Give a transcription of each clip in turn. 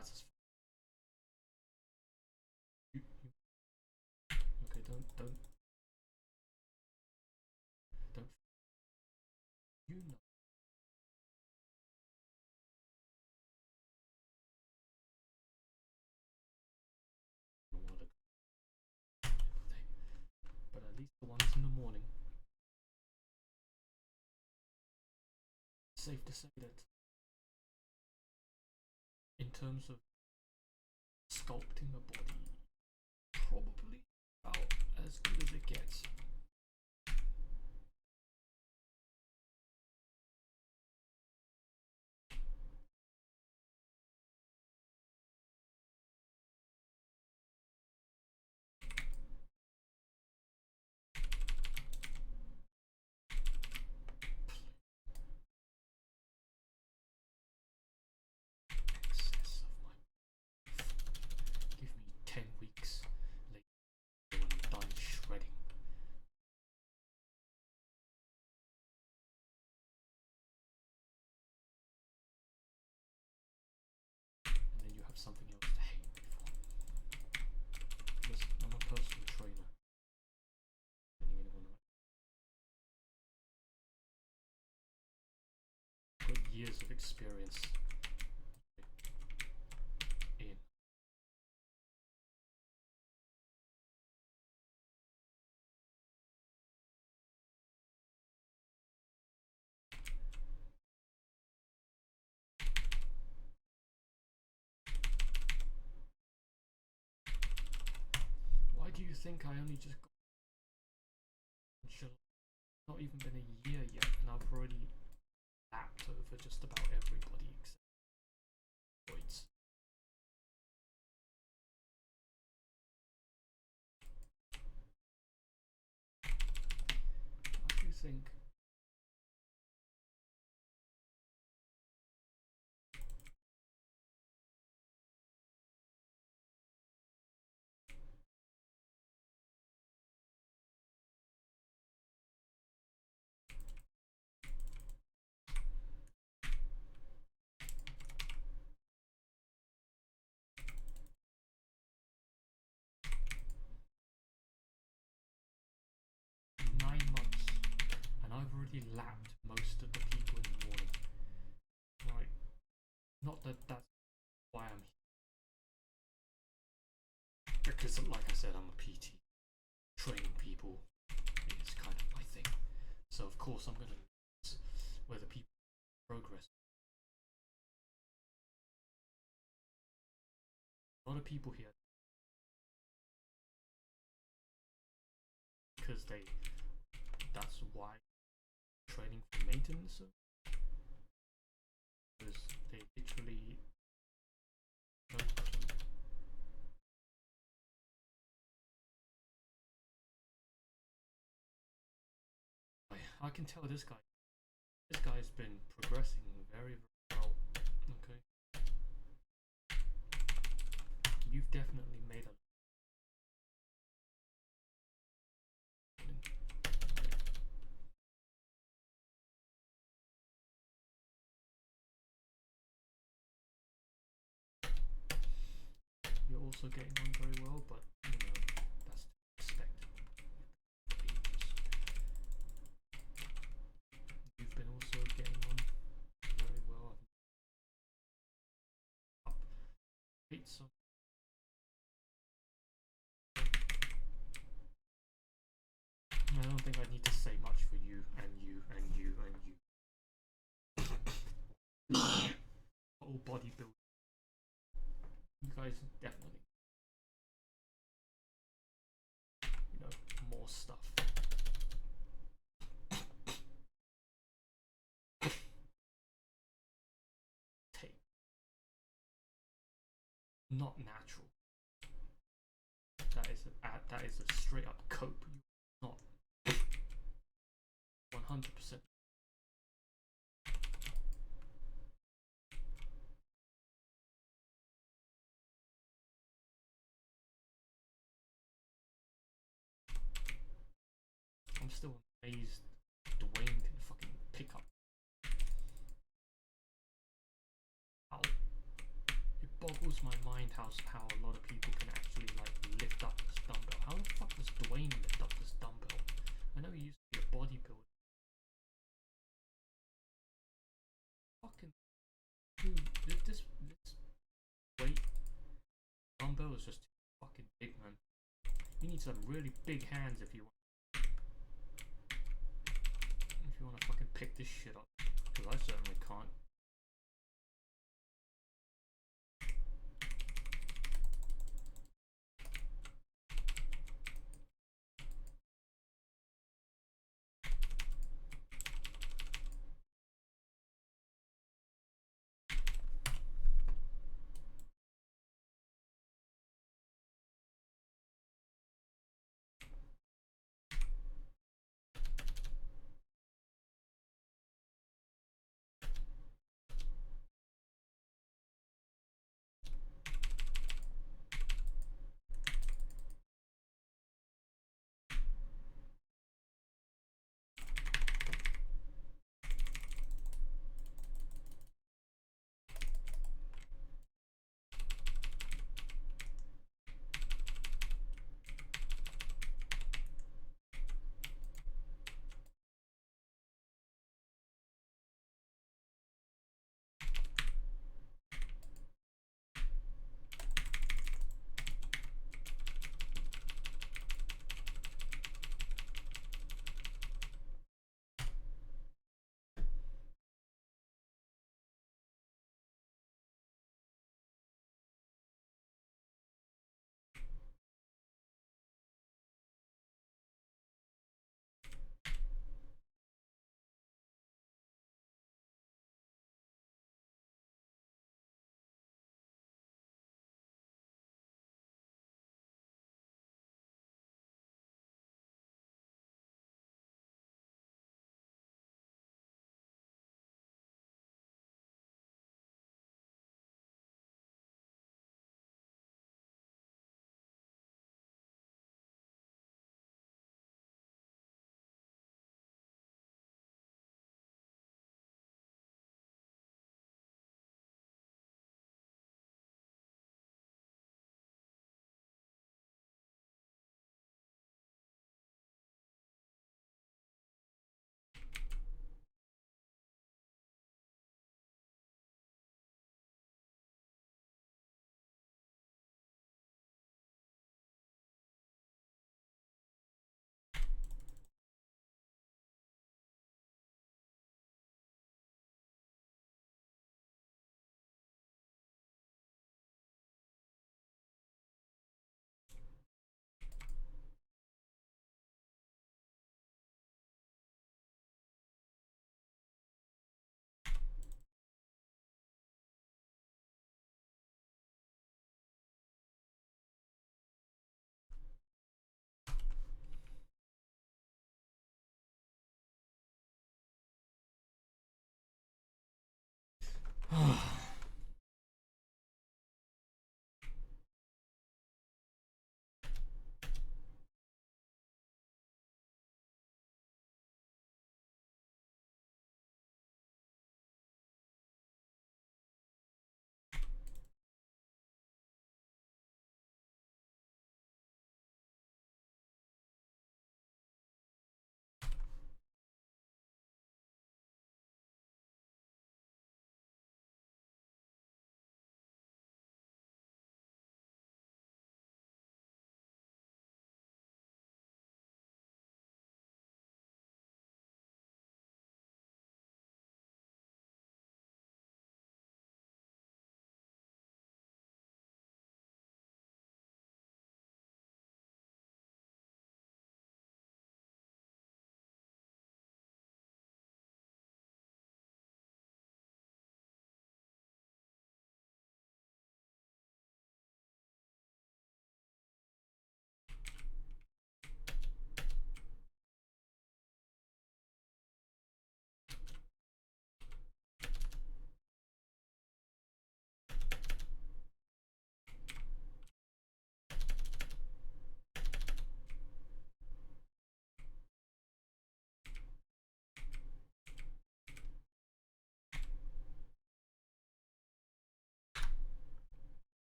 That's as okay. Don't you know? But at least the ones in the morning. It's safe to say that in terms of sculpting a body, probably about as good as it gets. Excess of my give me 10 weeks later when I'm done shredding. And then you have something else to hate me for. Listen, I'm a personal trainer. Anyone, right? I've got years of experience in. Why do you think I only just got in July? Not even been a year yet, and I've already lapped over just about everybody except Voids. Why do you think? And I've already lapped most of the people in the morning. Right? Not that that's why I'm here. Because, like I said, I'm a PT. Training people is kind of my thing. So, of course, I'm going to notice whether people progress. A lot of people here because that's why training for maintenance, because they literally I can tell this guy's been progressing very well. Okay, you've definitely made a you're also getting on very well, but you know, that's to expect. You've been also getting on very well. Pizza. I don't think I need to say much for you and you and you and you. All bodybuilder. You guys definitely, you know, more stuff. Take. Not natural. That is a straight up cope. Not 100%. I'm still amazed Dwayne can fucking pick up. Ow. It boggles boggles my mind how a lot of people can actually like lift up this dumbbell. How the fuck does Dwayne lift up this dumbbell? I know he used to be a bodybuilder. Fucking dude, this weight dumbbell is just too fucking big, man. You need some really big hands if you want to fucking pick this shit up, because I certainly can't.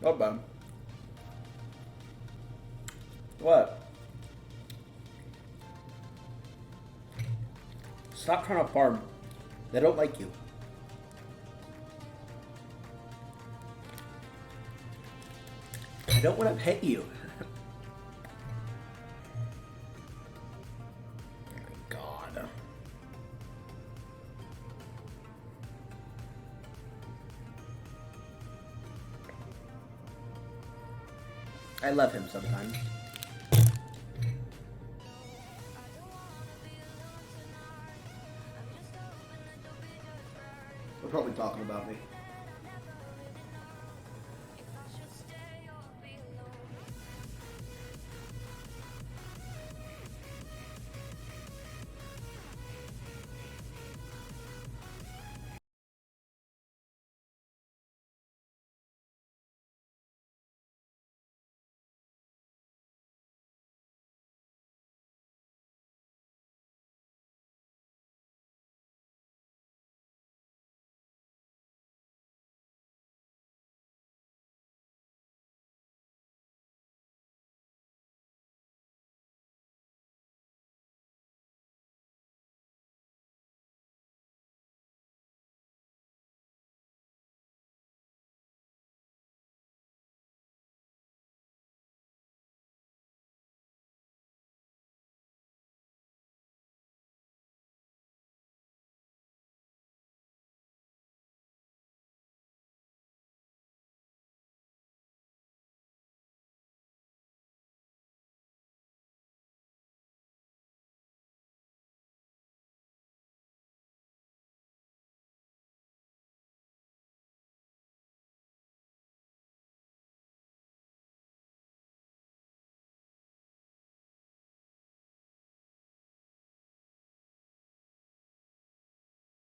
Not bad. What? Stop trying to farm. They don't like you. I don't want to pet you. Oh my god. I love him sometimes. They're probably talking about me.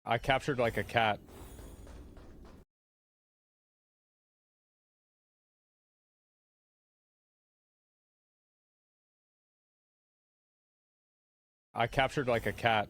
I captured like a cat. I captured like a cat.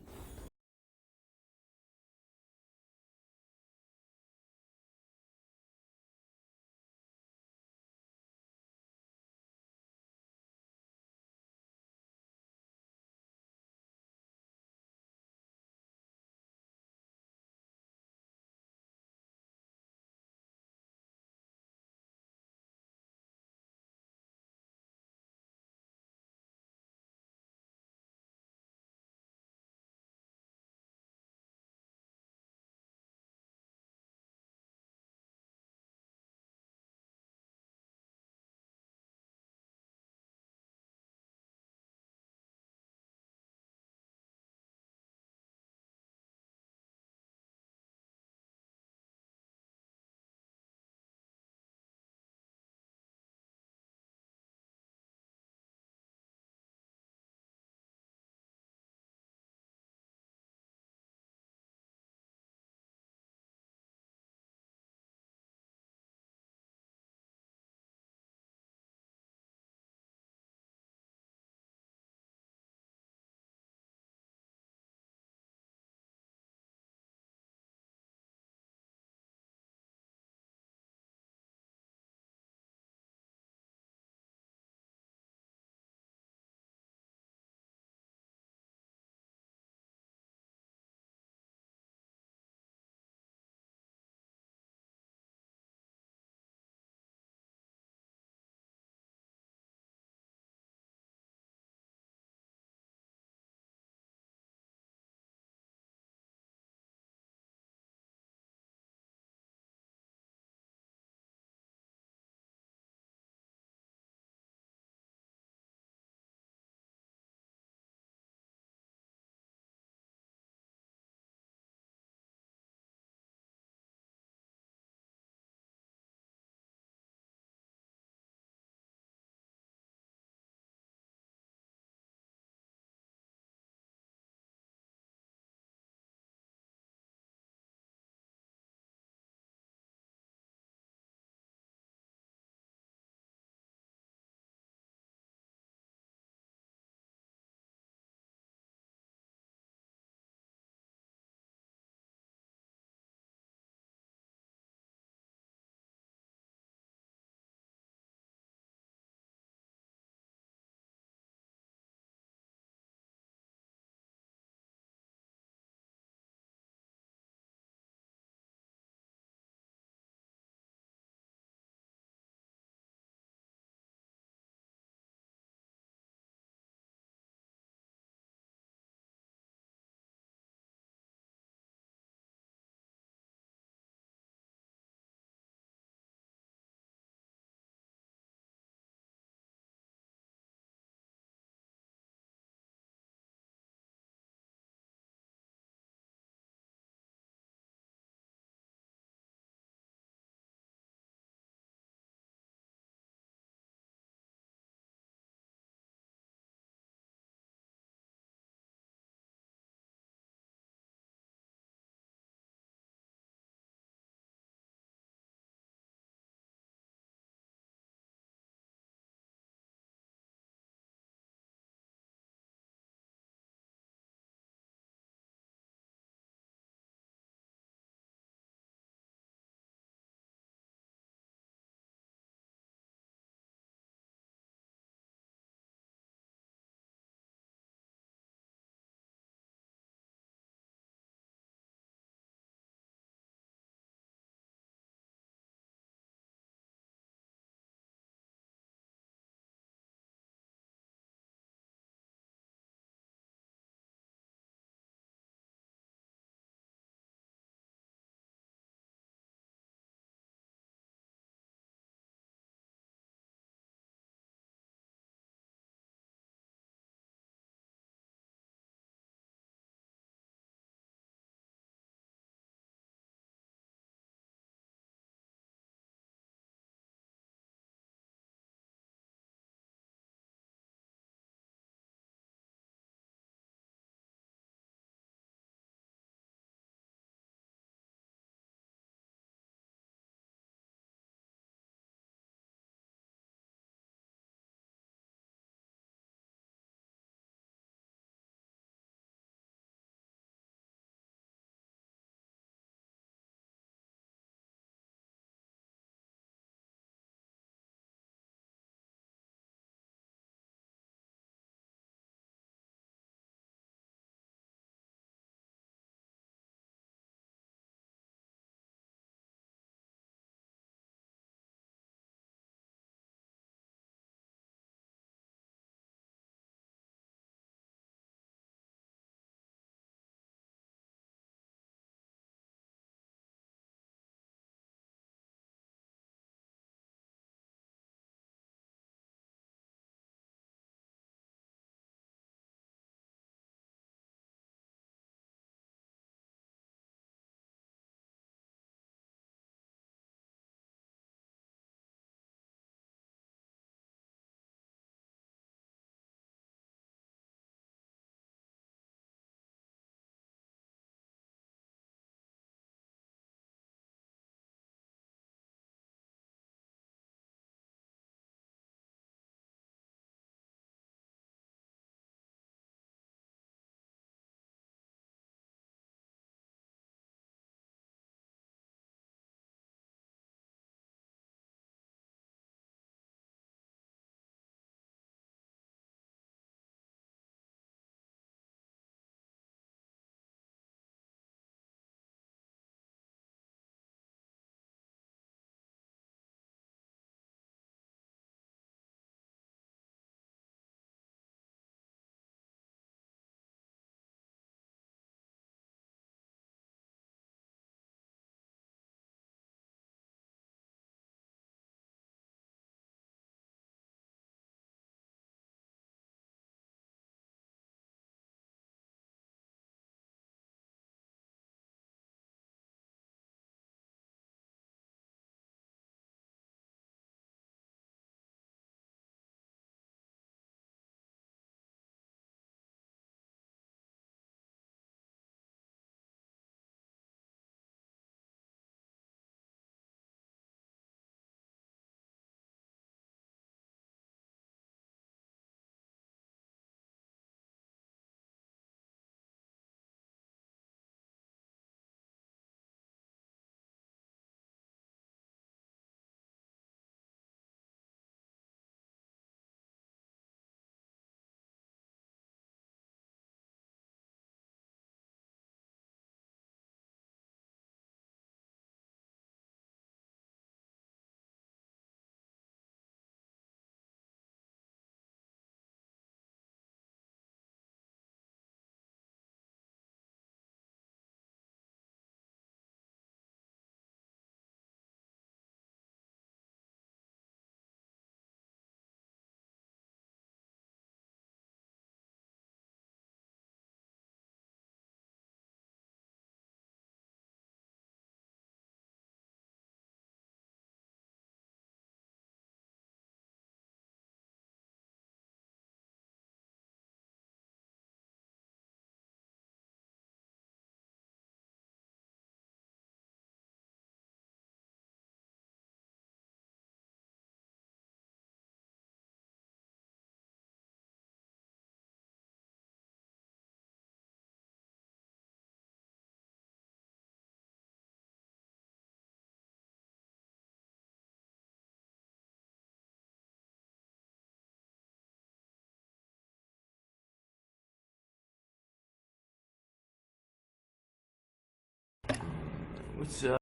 What's up?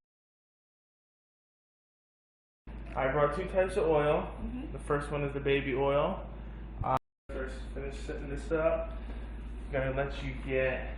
I brought two types of oil. The first one is the baby oil. First, finish setting this up. Gonna let you get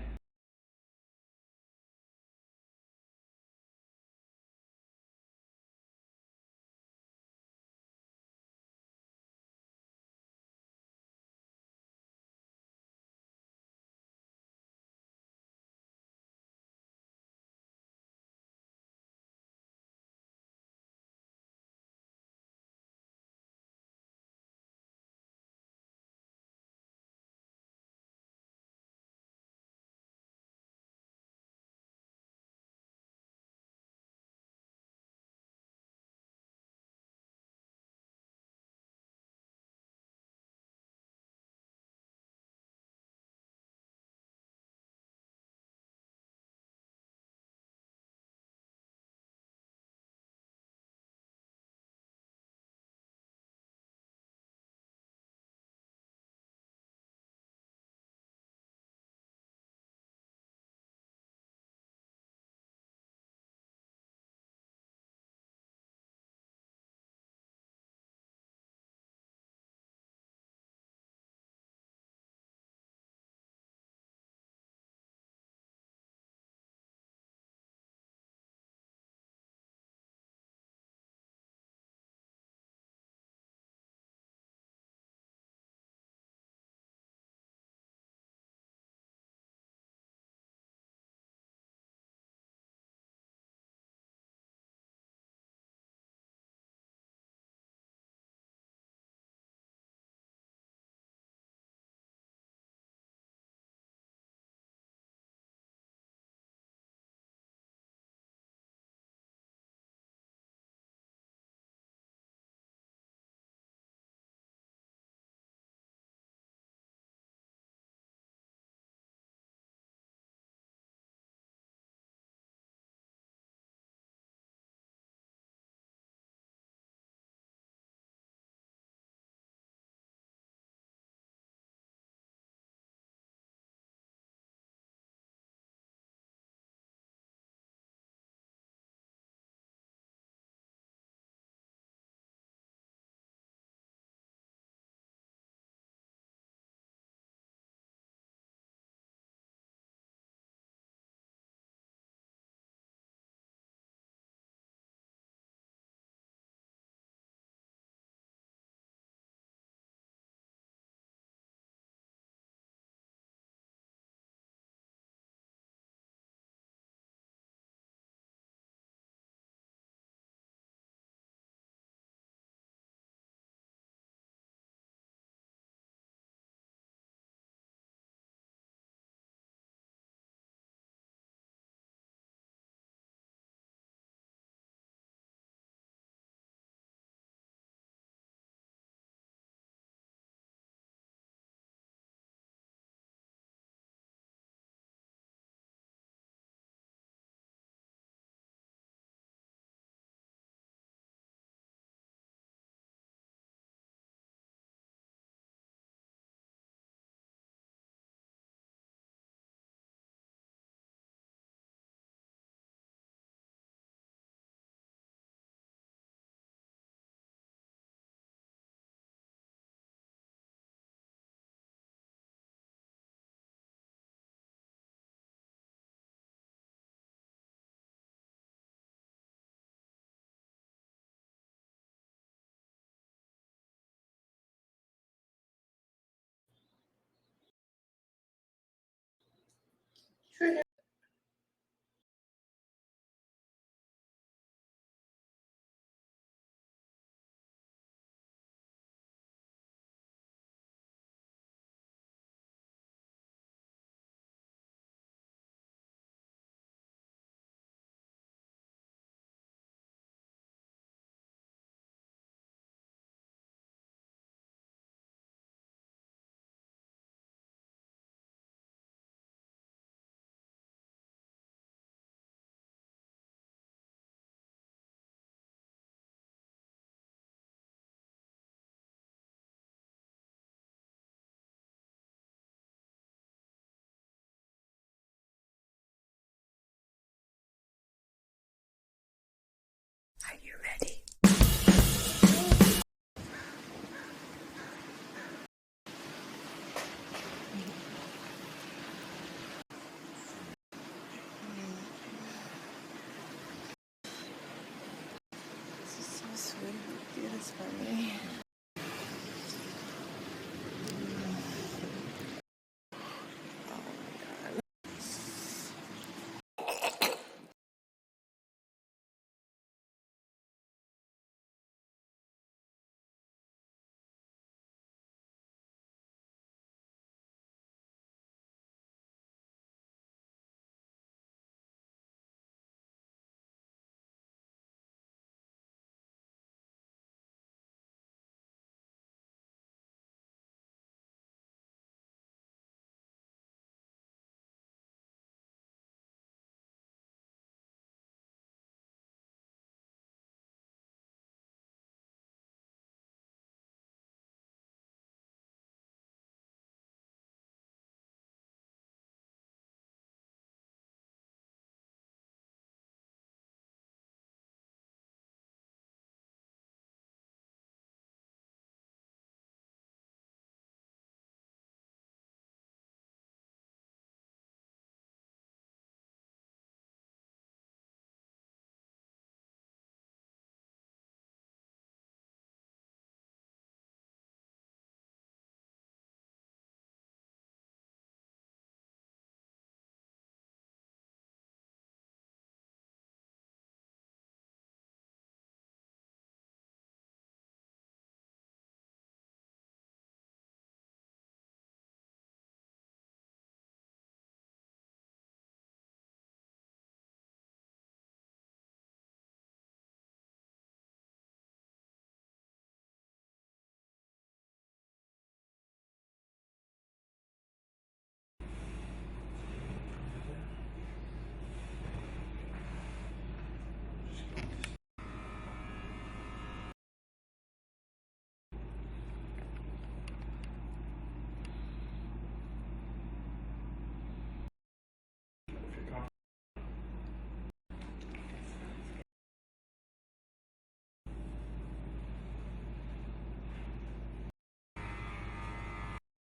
this for me.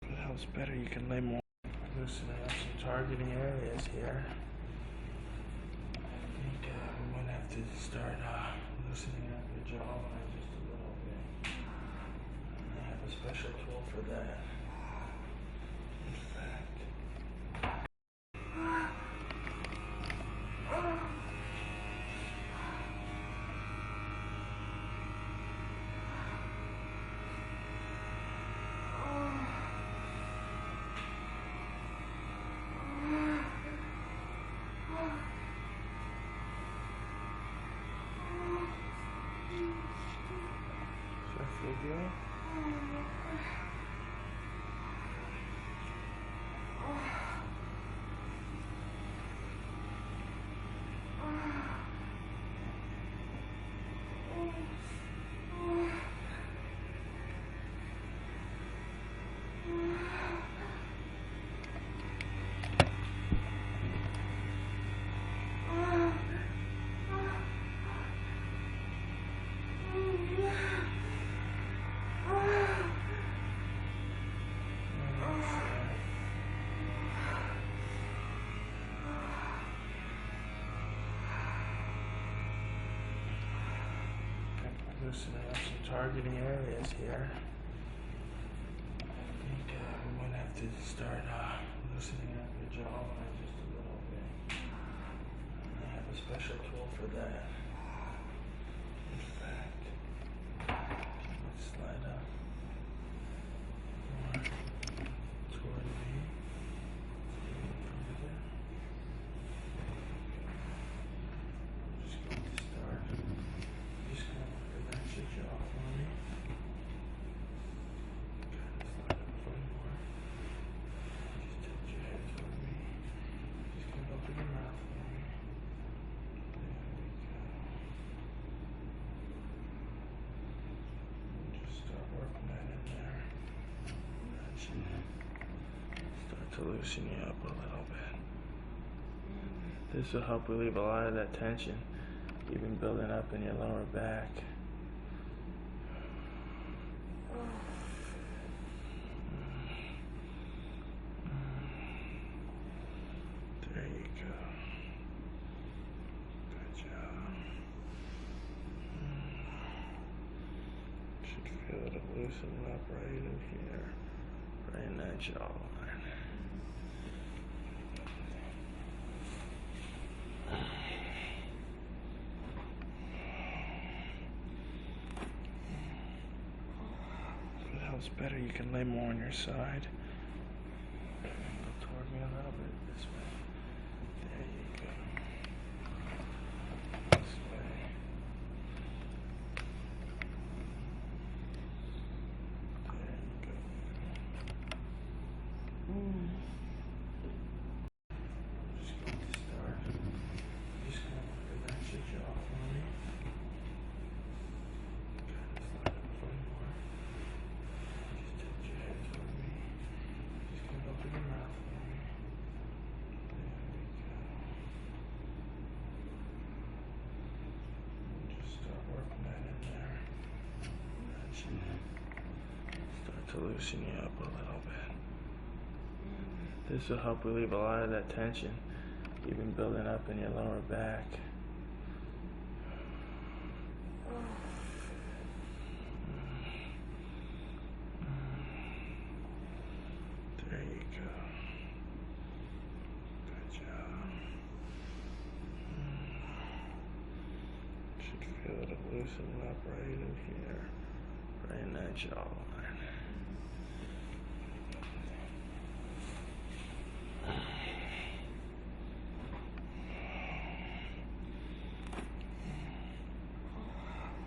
It helps better. You can lay more. Loosening up some targeting areas here. I think we might have to start loosening up the jawline just a little bit. I have a special tool for that. In fact. Does that feel good? Loosening up some targeting areas here. I think we might have to start loosening up the jawline just a little bit. I have a special tool for that. In fact, let's slide up more toward me. Over there. Just going to start. Just going to relax your jaw for me. Kind of slide up a little more. Just tilt your head toward me. Just going to open your mouth for me. There we go. And just start working that in there. That's it. Start to loosen you up a little bit. This will help relieve a lot of that tension you've been building up in your lower back. There you go. Good job. feel it loosen up right in here, right in that jawline. If it helps better, you can lay more on your side. Go toward me a little bit this way. There you go. This way. There you go. Just going to start. Just going to relax your jaw for me. Kind of slide up a little more. Just tilt your head toward me. Just going to open your mouth for me. There we go. And just start working that in there. That's it. Start to loosen you up a little bit. This will help relieve a lot of that tension you've been building up in your lower back. There you go. Good job. Should feel it loosen up right in here, right in that jawline.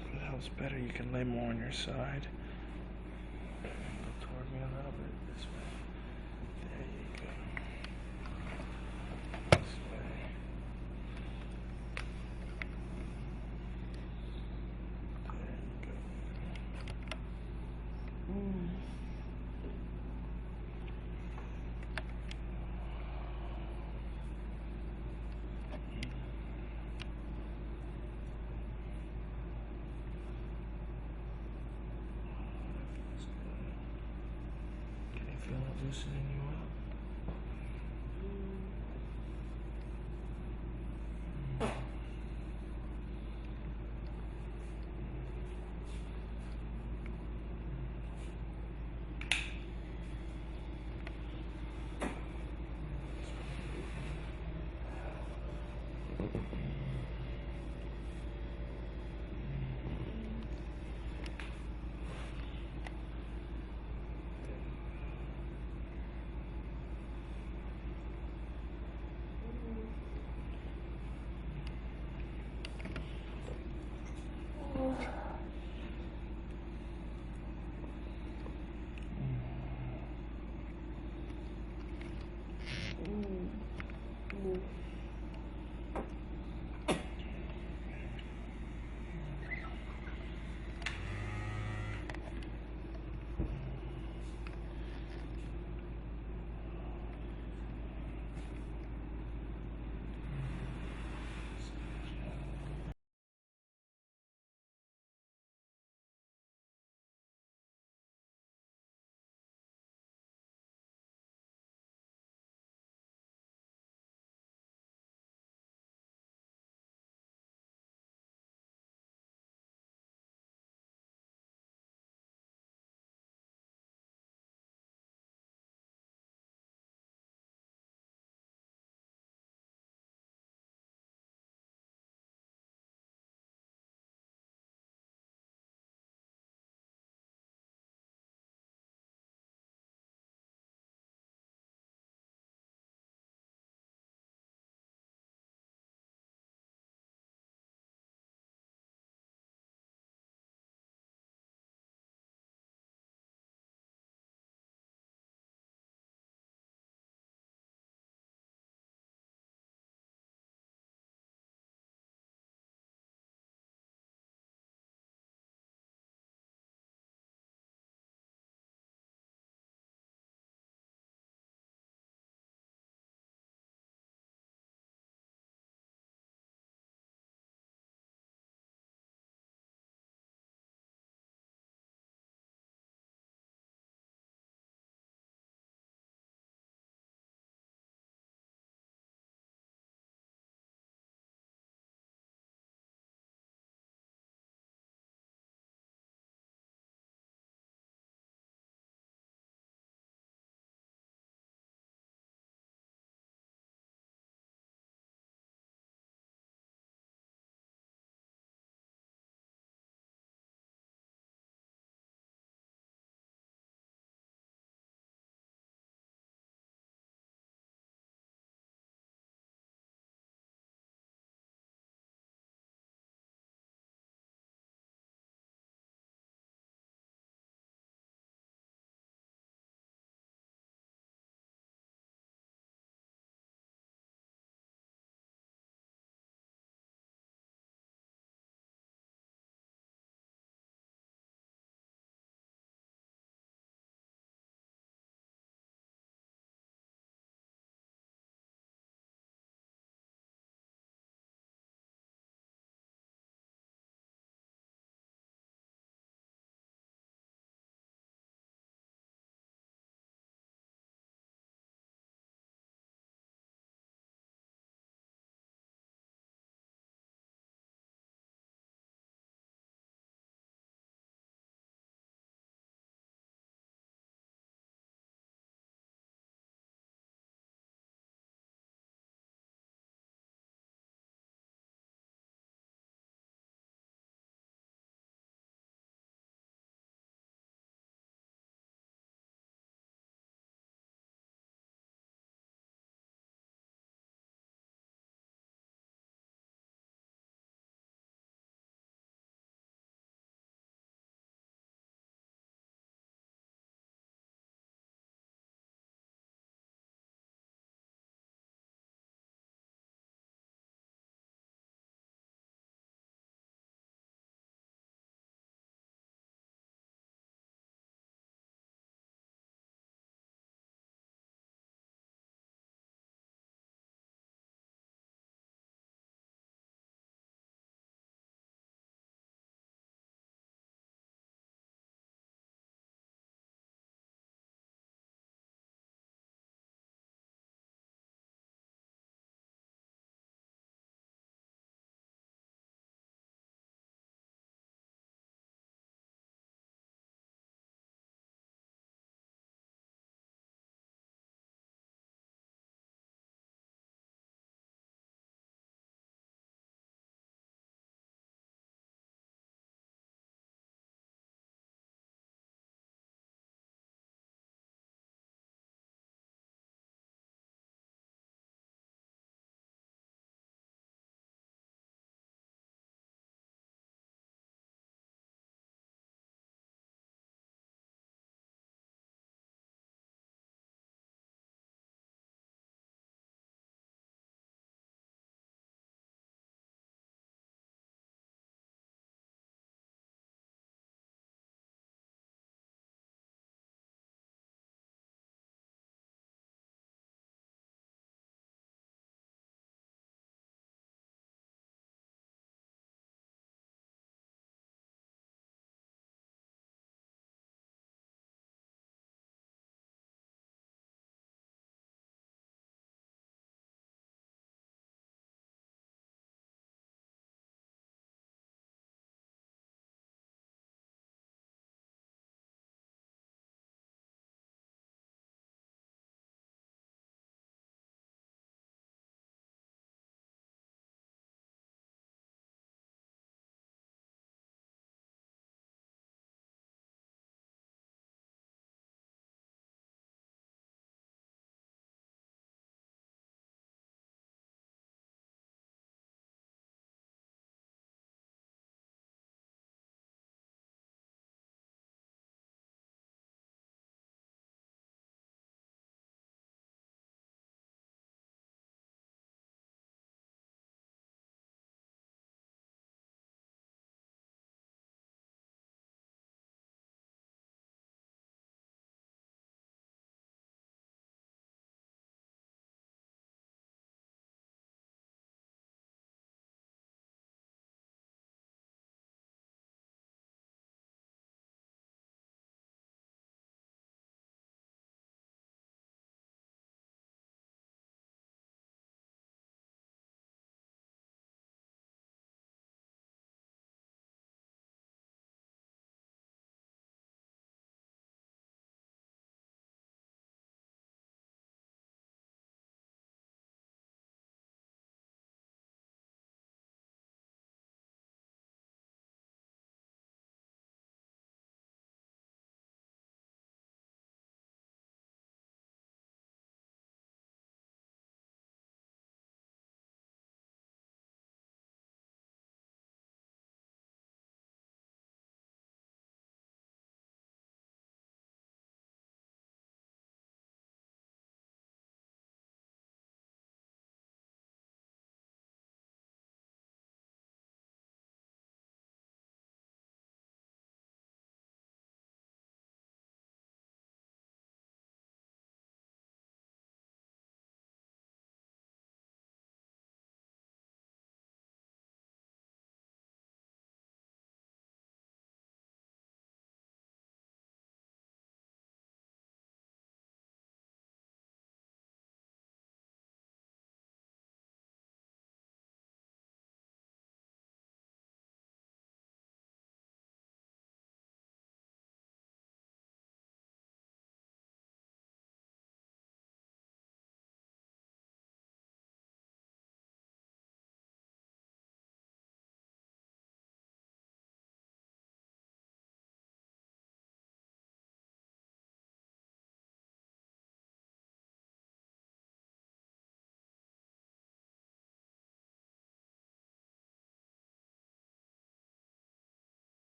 If it helps better, you can lay more on your side. Go toward me a little bit this way. There you go. This way. There you go. That's good. Can you feel it loosening you up?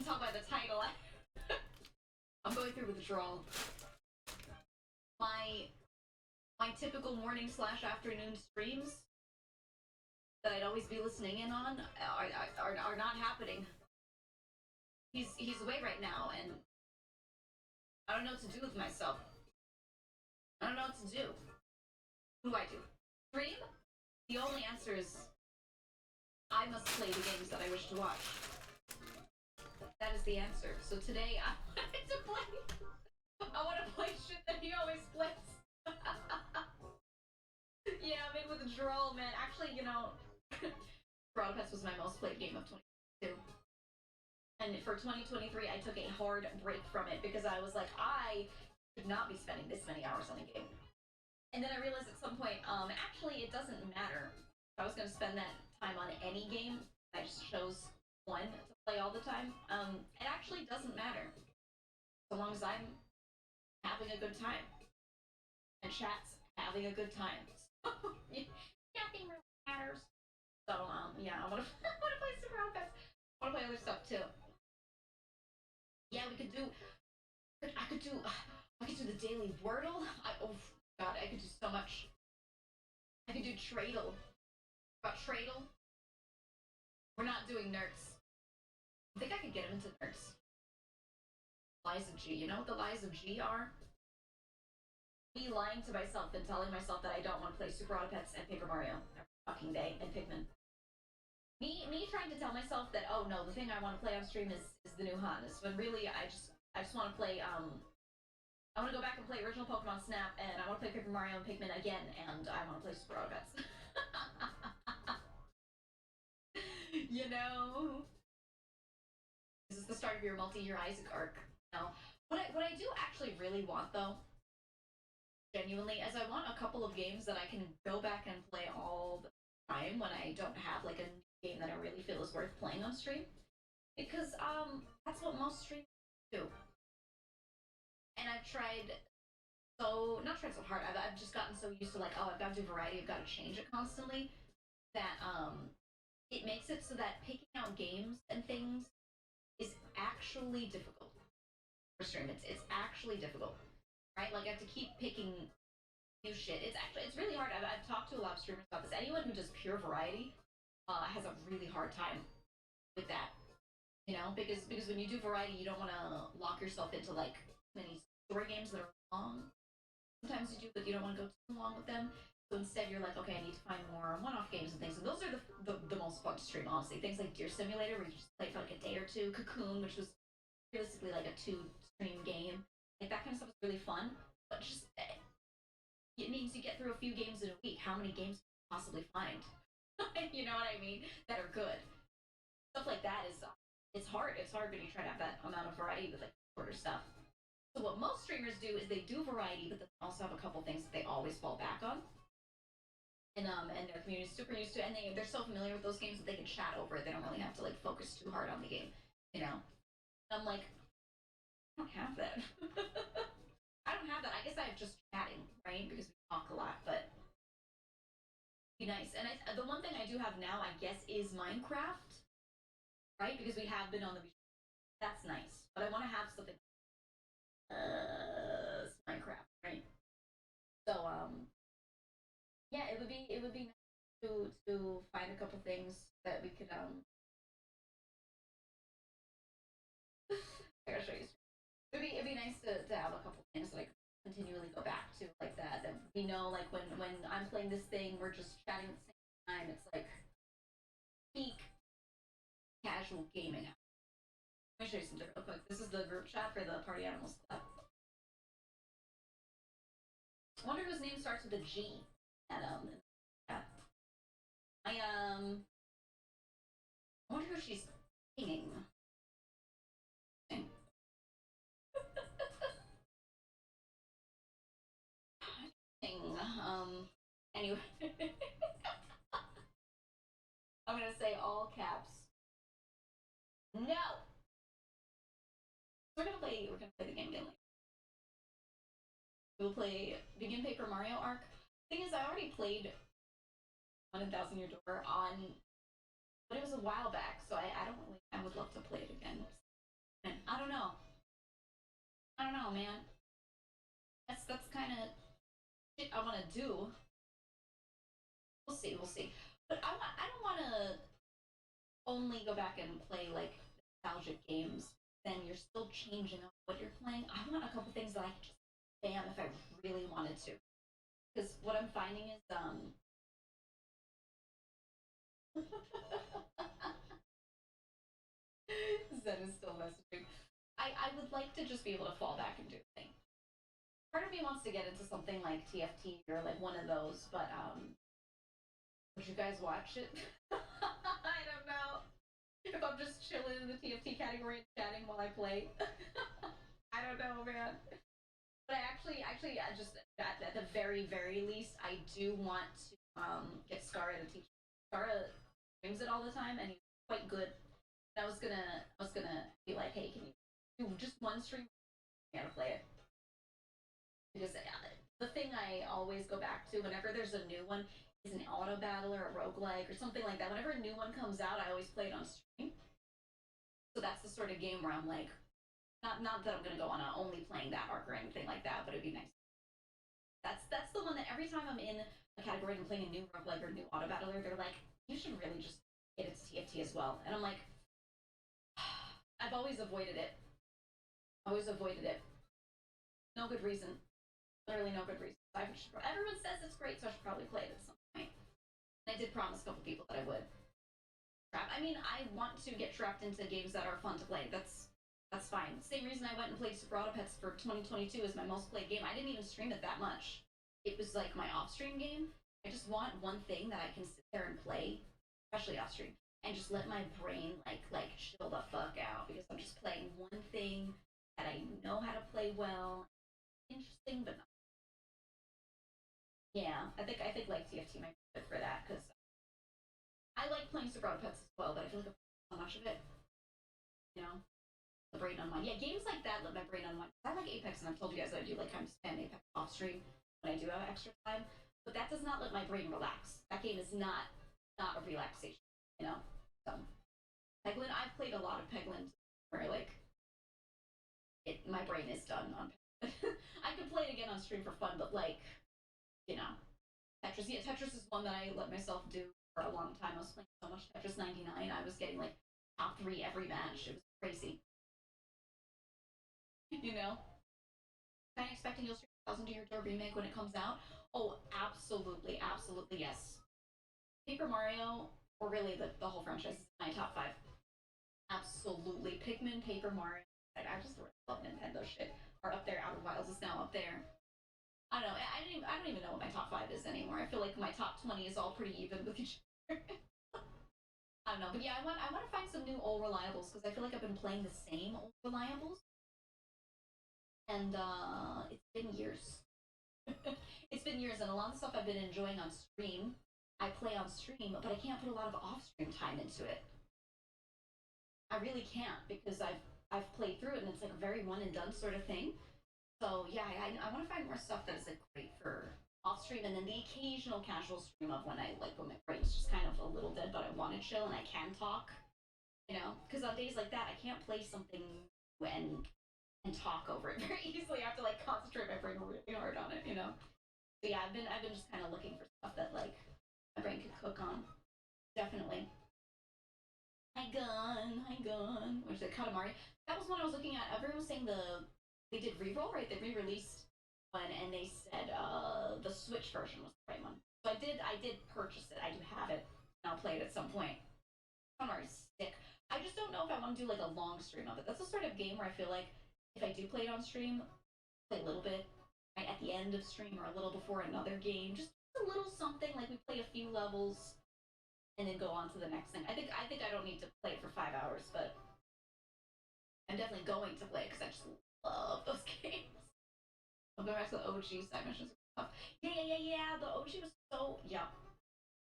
can tell by the title, I'm going through withdrawal. My typical morning / afternoon streams that I'd always be listening in on are not happening. He's away right now, and I don't know what to do with myself. I don't know what to do. What do I do? Stream? The only answer is I must play the games that I wish to watch. That is the answer. So today I wanted to play. I want to play shit that he always plays. Yeah, I'm in withdrawal, man. Actually, you know, Bodybuilder was my most played game of 2022. And for 2023, I took a hard break from it because I was like, I should not be spending this many hours on a game. And then I realized at some point, actually, it doesn't matter. If I was going to spend that time on any game, I just chose one to play all the time. It actually doesn't matter. So long as I'm having a good time. And chat's having a good time. Nothing really matters. So, yeah, I want to play Super Outfits. I want to play other stuff, too. Yeah, we could do... I could do the daily Wordle. Oh, God, I could do so much. I could do Tradle. About Tradle? We're not doing nerds. I think I could get him into nerds. Lies of G. You know what the lies of G are? Me lying to myself and telling myself that I don't want to play Super Pets and Paper Mario every fucking day and Pikmin. Me trying to tell myself that, oh no, the thing I want to play on stream is the new hotness, when really I just want to play I want to go back and play original Pokemon Snap, and I want to play Paper Mario and Pikmin again, and I want to play Super Pets. You know, this is the start of your multi-year Isaac arc. No, what I do actually really want though, genuinely, is I want a couple of games that I can go back and play all the time when I don't have like a game that I really feel is worth playing on stream, because that's what most streamers do. And I've tried not tried so hard. I've just gotten so used to like, oh, I've got to do variety, I've got to change it constantly, that it makes it so that picking out games and things is actually difficult for stream. It's actually difficult, right? Like I have to keep picking new shit. It's really hard. I've talked to a lot of streamers about this. Anyone who does pure variety has a really hard time with that, you know, because when you do variety, you don't want to lock yourself into like many story games that are long. Sometimes you do, but you don't want to go too long with them. So instead, you're like, okay, I need to find more one-off games and things. And those are the most fun to stream, honestly. Things like Deer Simulator, where you just play for like a day or two. Cocoon, which was realistically like a 2-stream game. Like that kind of stuff is really fun. But just it means you get through a few games in a week. How many games can you possibly find? You know what I mean? That are good. Stuff like that is it's hard. It's hard when you try to have that amount of variety with like shorter stuff. So what most streamers do is they do variety, but they also have a couple things that they always fall back on. And their community is super used to it, and they're so familiar with those games that they can chat over it. They don't really have to like focus too hard on the game, you know? And I'm like, I don't have that. I don't have that. I guess I have just chatting, right? Because we talk a lot, but be nice. And the one thing I do have now, I guess, is Minecraft, right? Because we have been on the beach. That's nice. But I want to have something Minecraft, right? So yeah, it would be nice to find a couple things that we could I gotta show you. It'd be nice to have a couple things that I could continually go back to like that we know, like when I'm playing this thing, we're just chatting at the same time. It's like peak casual gaming. Let me show you something real quick. This is the group chat for the Party Animals Club. I wonder whose name starts with a G. Yeah. I wonder who she's singing. Anyway. I'm gonna say all caps. No! We're gonna play the game again later. We'll play Begin Paper Mario Arc. Thing is, I already played 1000 Year Door on, but it was a while back, so I don't really, I would love to play it again. I don't know. I don't know, man. That's kind of shit I want to do. We'll see, we'll see. But I don't want to only go back and play like nostalgic games. Then you're still changing up what you're playing. I want a couple things that I can just spam if I really wanted to. Because what I'm finding is Zen is still messaging. I would like to just be able to fall back and do things. Part of me wants to get into something like TFT or like one of those, but would you guys watch it? I don't know. If I'm just chilling in the TFT category and chatting while I play. I don't know, man. But I just at the very, very least, I do want to get Skara to teach. Skara streams it all the time, and he's quite good. And I was gonna be like, hey, can you do just one stream? I gotta play it because the thing I always go back to whenever there's a new one is an auto battle or a roguelike or something like that. Whenever a new one comes out, I always play it on stream. So that's the sort of game where I'm like, not that I'm gonna go on only playing that arc or anything like that, but it'd be nice. That's the one that every time I'm in a category and I'm playing a new roguelike or a new auto battler, they're like, you should really just get it to TFT as well. And I'm like, I've always avoided it. Always avoided it. No good reason. Literally no good reason. Everyone says it's great, so I should probably play it at some point. And I did promise a couple people that I would. I mean, I want to get trapped into games that are fun to play. That's fine. Same reason I went and played Super Autopets for 2022 as my most played game. I didn't even stream it that much. It was like my off-stream game. I just want one thing that I can sit there and play, especially off-stream, and just let my brain like chill the fuck out because I'm just playing one thing that I know how to play well. Interesting, but not. Yeah, I think like TFT might be good for that because I like playing Super Autopets as well, but I feel like I've played so much of it. You know, the brain unwind. Yeah, games like that let my brain unwind. I like Apex, and I've told you guys that I do like kind of spam Apex off stream when I do have extra time. But that does not let my brain relax. That game is not a relaxation. You know, so Peglin. I've played a lot of Peglin where like my brain is done on. I could play it again on stream for fun, but like, you know, Tetris. Yeah, Tetris is one that I let myself do for a long time. I was playing so much Tetris 99. I was getting like top 3 every match. It was crazy. You know? Kind of expecting you'll stream 1000 to your door remake when it comes out. Oh, absolutely, absolutely, yes. Paper Mario, or really the whole franchise, is my top 5. Absolutely. Pikmin, Paper Mario. Like, I just love Nintendo shit. Are up there. Outer Wilds is now up there. I don't know. I don't even know what my top 5 is anymore. I feel like my top 20 is all pretty even with each other. I don't know, but yeah, I want to find some new old reliables because I feel like I've been playing the same old reliables, and it's been years. It's been years, and a lot of the stuff I've been enjoying on stream, I play on stream, but I can't put a lot of off-stream time into it. I really can't because I've played through it and it's like a very one and done sort of thing. So yeah, I want to find more stuff that is like great for off stream, and then the occasional casual stream of when when my brain's just kind of a little dead, but I want to chill and I can talk, you know, because on days like that I can't play something and talk over it very easily. I have to like concentrate my brain really hard on it, you know. So yeah, I've been just kind of looking for stuff that like my brain could cook on. Definitely. Hi gun. Which is Katamari. That was one I was looking at. Everyone was saying they did reroll, right? They re-released one, and they said the Switch version was the right one. So I did purchase it. I do have it, and I'll play it at some point. Katamari's sick. I just don't know if I want to do like a long stream of it. That's the sort of game where I feel like if I do play it on stream, play a little bit right at the end of stream or a little before another game, just a little something like we play a few levels and then go on to the next thing. I think I don't need to play it for 5 hours, but I'm definitely going to play it because I just love those games. I'm going back to the OG side missions and stuff. Yeah. The OG was so yep.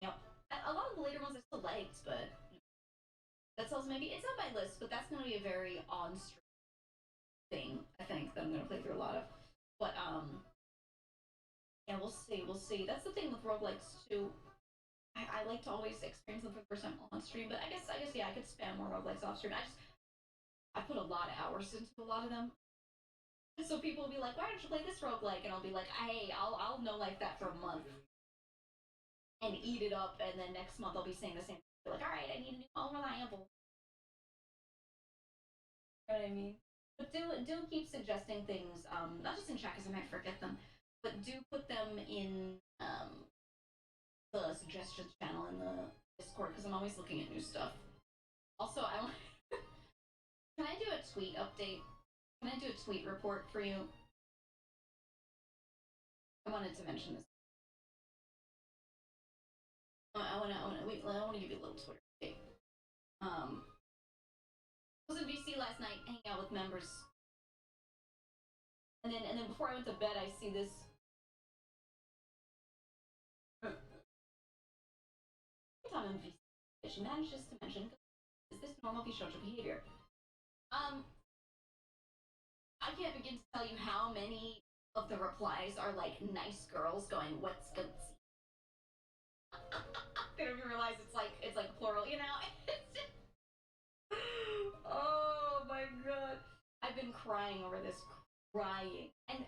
A lot of the later ones I still liked, but that tells maybe it's on my list, but that's gonna be a very on stream thing, I think, that I'm gonna play through a lot of. But yeah, we'll see. That's the thing with roguelikes too. I like to always experience them for the first time on stream, but I guess yeah, I could spam more roguelikes off stream. I put a lot of hours into a lot of them. So people will be like, why don't you play this roguelike? And I'll be like, hey, I'll know like that for a month and eat it up, and then next month I'll be saying the same thing. Like, all right, I need a new unreliable. You know what I mean? But do keep suggesting things, not just in chat because I might forget them, but do put them in the suggestions channel in the Discord because I'm always looking at new stuff. Also, I want can I do a tweet update? Can I do a tweet report for you? I wanted to mention this. I want to give you a little Twitter update. I was in VC last night, hanging out with members, and then before I went to bed, I see this. Time in VC, she manages to mention, is this normal Vishojo behavior? I can't begin to tell you how many of the replies are like nice girls going, "What's good?" They don't even realize it's like plural, you know? Oh my god. I've been crying over this, crying. And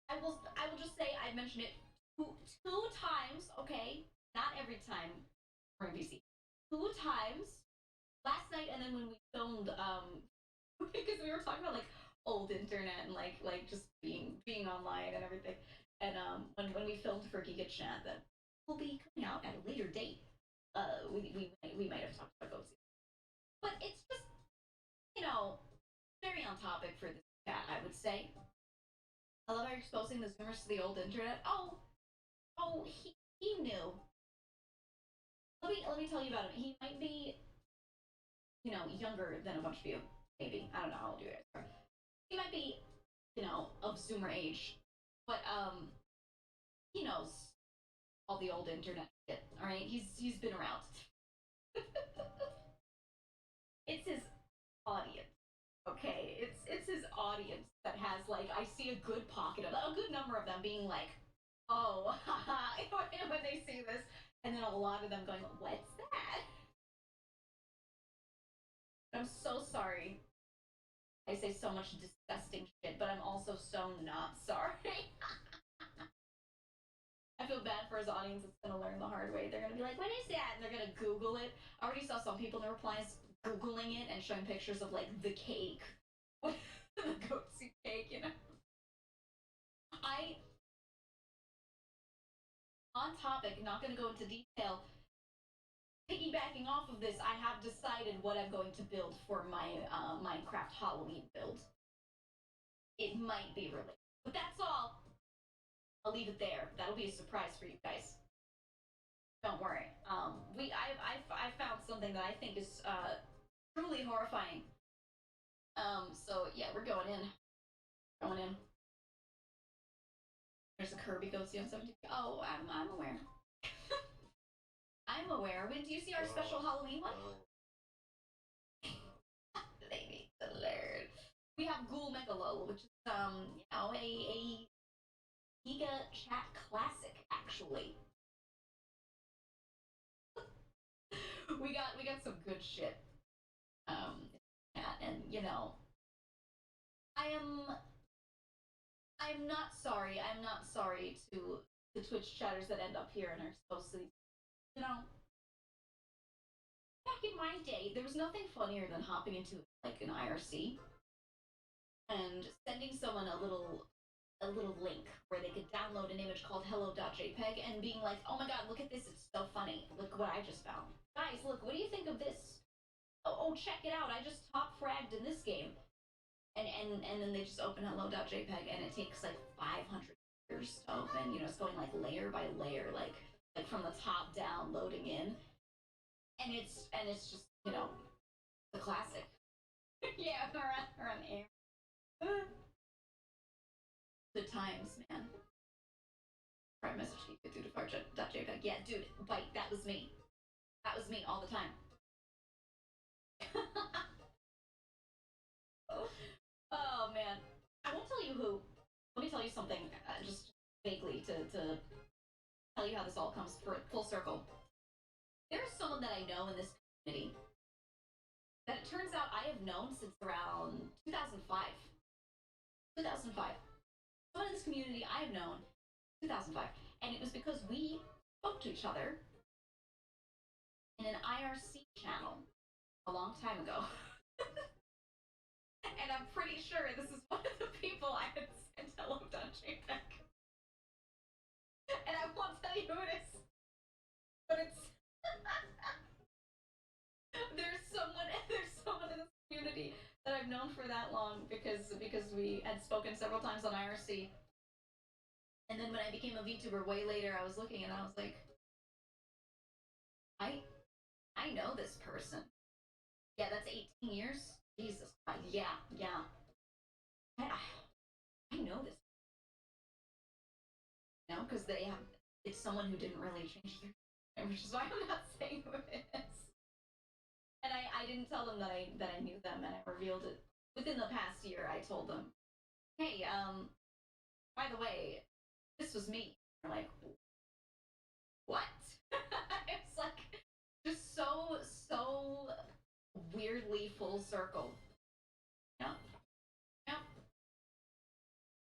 I will just say I mentioned it two times, okay? Not every time for NBC. 2 times last night, and then when we filmed because we were talking about like old internet and like just being online and everything. And when we filmed for Giga Chat that will be coming out at a later date, we might have talked about Goatsy. But it's just, you know, very on topic for this chat, I would say. I love how you're exposing the Zoomers to the old internet. Oh, he knew. Let me tell you about him. He might be, you know, younger than a bunch of you. Maybe. I don't know how old you guys are. He might be, you know, of Zoomer age. But he knows all the old internet shit. Alright? He's been around. It's his audience. Okay? It's his audience that has like I see a good pocket of a good number of them being like, oh, haha, when they see this, and then a lot of them going, what's that? I'm so sorry. I say so much disgusting shit, but I'm also so not sorry. I feel bad for his audience that's gonna learn the hard way. They're gonna be like, what is that? And they're gonna Google it. I already saw some people in the replies Googling it and showing pictures of like the cake. The goatsy cake, you know. On topic, not gonna go into detail. Piggybacking off of this, I have decided what I'm going to build for my Minecraft Halloween build. It might be related, but that's all. I'll leave it there. That'll be a surprise for you guys. Don't worry. I found something that I think is truly horrifying. So yeah, we're going in. Going in. There's a Kirby Goatsy on 17. Oh, I'm aware. I'm aware. When do you see our special Halloween one? They need to learn. We have Ghoul Megalol, which is you know, a Giga Chat classic, actually. we got some good shit. And you know, I'm not sorry. I'm not sorry to the Twitch chatters that end up here and are supposed to, you know. Back in my day, there was nothing funnier than hopping into like an IRC and sending someone a little link where they could download an image called hello.jpg and being like, oh my god, look at this, it's so funny. Look what I just found. Guys, look, what do you think of this? Oh, check it out, I just top fragged in this game. And then they just open hello.jpg and it takes like 500 years to open. You know, it's going like layer by layer, like from the top down, loading in. And it's just, you know, the classic. Yeah, we're on air. Good times, man. Private message you through to far.jpg. Yeah, dude, bite, that was me. That was me all the time. Oh man, I won't tell you who. Let me tell you something, just vaguely to tell you how this all comes for full circle. There's someone that I know in this community that it turns out I have known since around 2005. 2005. Someone in this community I have known 2005. And it was because we spoke to each other in an IRC channel a long time ago. And I'm pretty sure this is one of the people I had sent Hello Dungeon back. And I won't tell you who it is. But it's there's someone in this community that I've known for that long because we had spoken several times on IRC. And then when I became a VTuber way later, I was looking and I was like, I know this person. Yeah, that's 18 years. Jesus Christ. Yeah. I know this. You know, because it's someone who didn't really change their name, which is why I'm not saying who it is. And I didn't tell them that I knew them, and I revealed it within the past year. I told them, hey, by the way, this was me. They're like, what? It's like just so weirdly full circle. Yeah.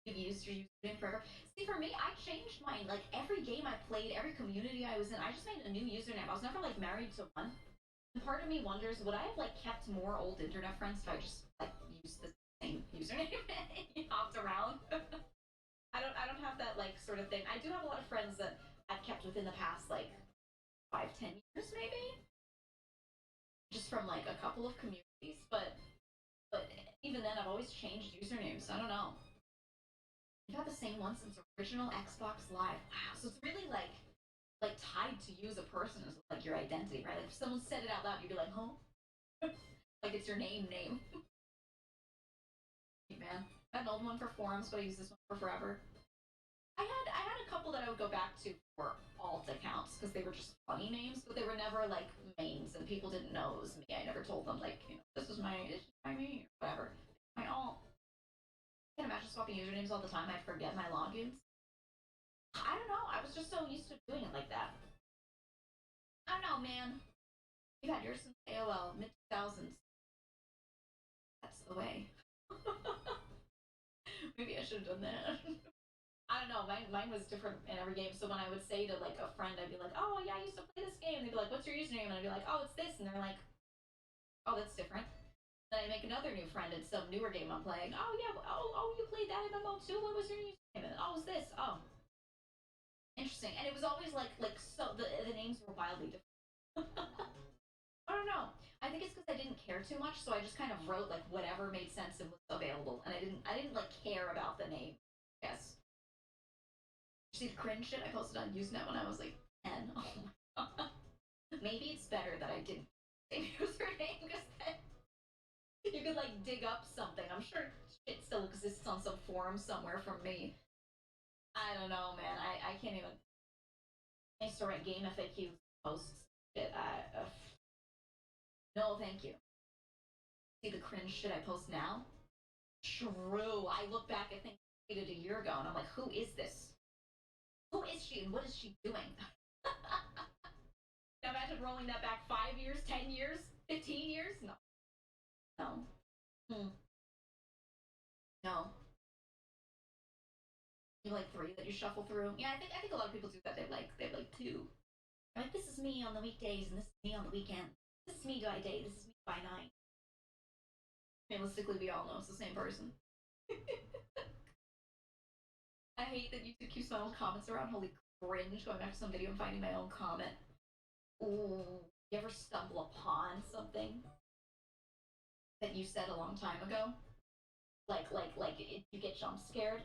You've used your username forever. See, for me, I changed mine. Like every game I played, every community I was in, I just made a new username. I was never like married to one. And part of me wonders, would I have like kept more old internet friends if I just like used the same username and hopped around? I don't have that like sort of thing. I do have a lot of friends that I've kept within the past like 5-10 years maybe, just from like a couple of communities. But even then, I've always changed usernames. So I don't know. You've had the same one since original Xbox Live. Wow. So it's really like tied to you as a person as like your identity, right? Like if someone said it out loud, you'd be like, huh? Like it's your name. Man, I had an old one for forums, but I use this one for forever. I had a couple that I would go back to for alt accounts because they were just funny names, but they were never like mains, and people didn't know it was me. I never told them like, you know, this is my me or whatever. My alt. I can imagine swapping usernames all the time. I'd forget my logins. I don't know. I was just so used to doing it like that. I don't know, man. You've had yours since AOL, mid 2000s. That's the way. Maybe I should have done that. I don't know. Mine was different in every game. So when I would say to like a friend, I'd be like, "Oh yeah, I used to play this game." And they'd be like, "What's your username?" And I'd be like, "Oh, it's this." And they're like, "Oh, that's different." Then I make another new friend in some newer game I'm playing. "Oh yeah, oh you played that MMO too? What was your username?" And oh, it's this. Oh, interesting. And it was always like so the names were wildly different. I don't know. I think it's because I didn't care too much, so I just kind of wrote like whatever made sense and was available, and I didn't like care about the name. Yes. See the cringe shit I posted on Usenet when I was like 10. Oh my god. Maybe it's better that I didn't say username because then you could like dig up something. I'm sure it still exists on some forum somewhere from me. I don't know, man. I can't even. I used to write game FAQ posts. Shit. No, thank you. See the cringe shit I post now? True. I look back at things I tweeted a year ago and I'm like, who is this? Who is she and what is she doing? Now imagine rolling that back 5 years, 10 years, 15 years? No. No. You like 3 that you shuffle through? Yeah, I think a lot of people do that. They have 2. They're like, this is me on the weekdays and this is me on the weekend. This is me by day, this is me by night. Realistically, we all know it's the same person. I hate that YouTube keeps my own comments around. Holy cringe, going back to some video and finding my own comment. Ooh, you ever stumble upon something that you said a long time ago? Like you get jump scared?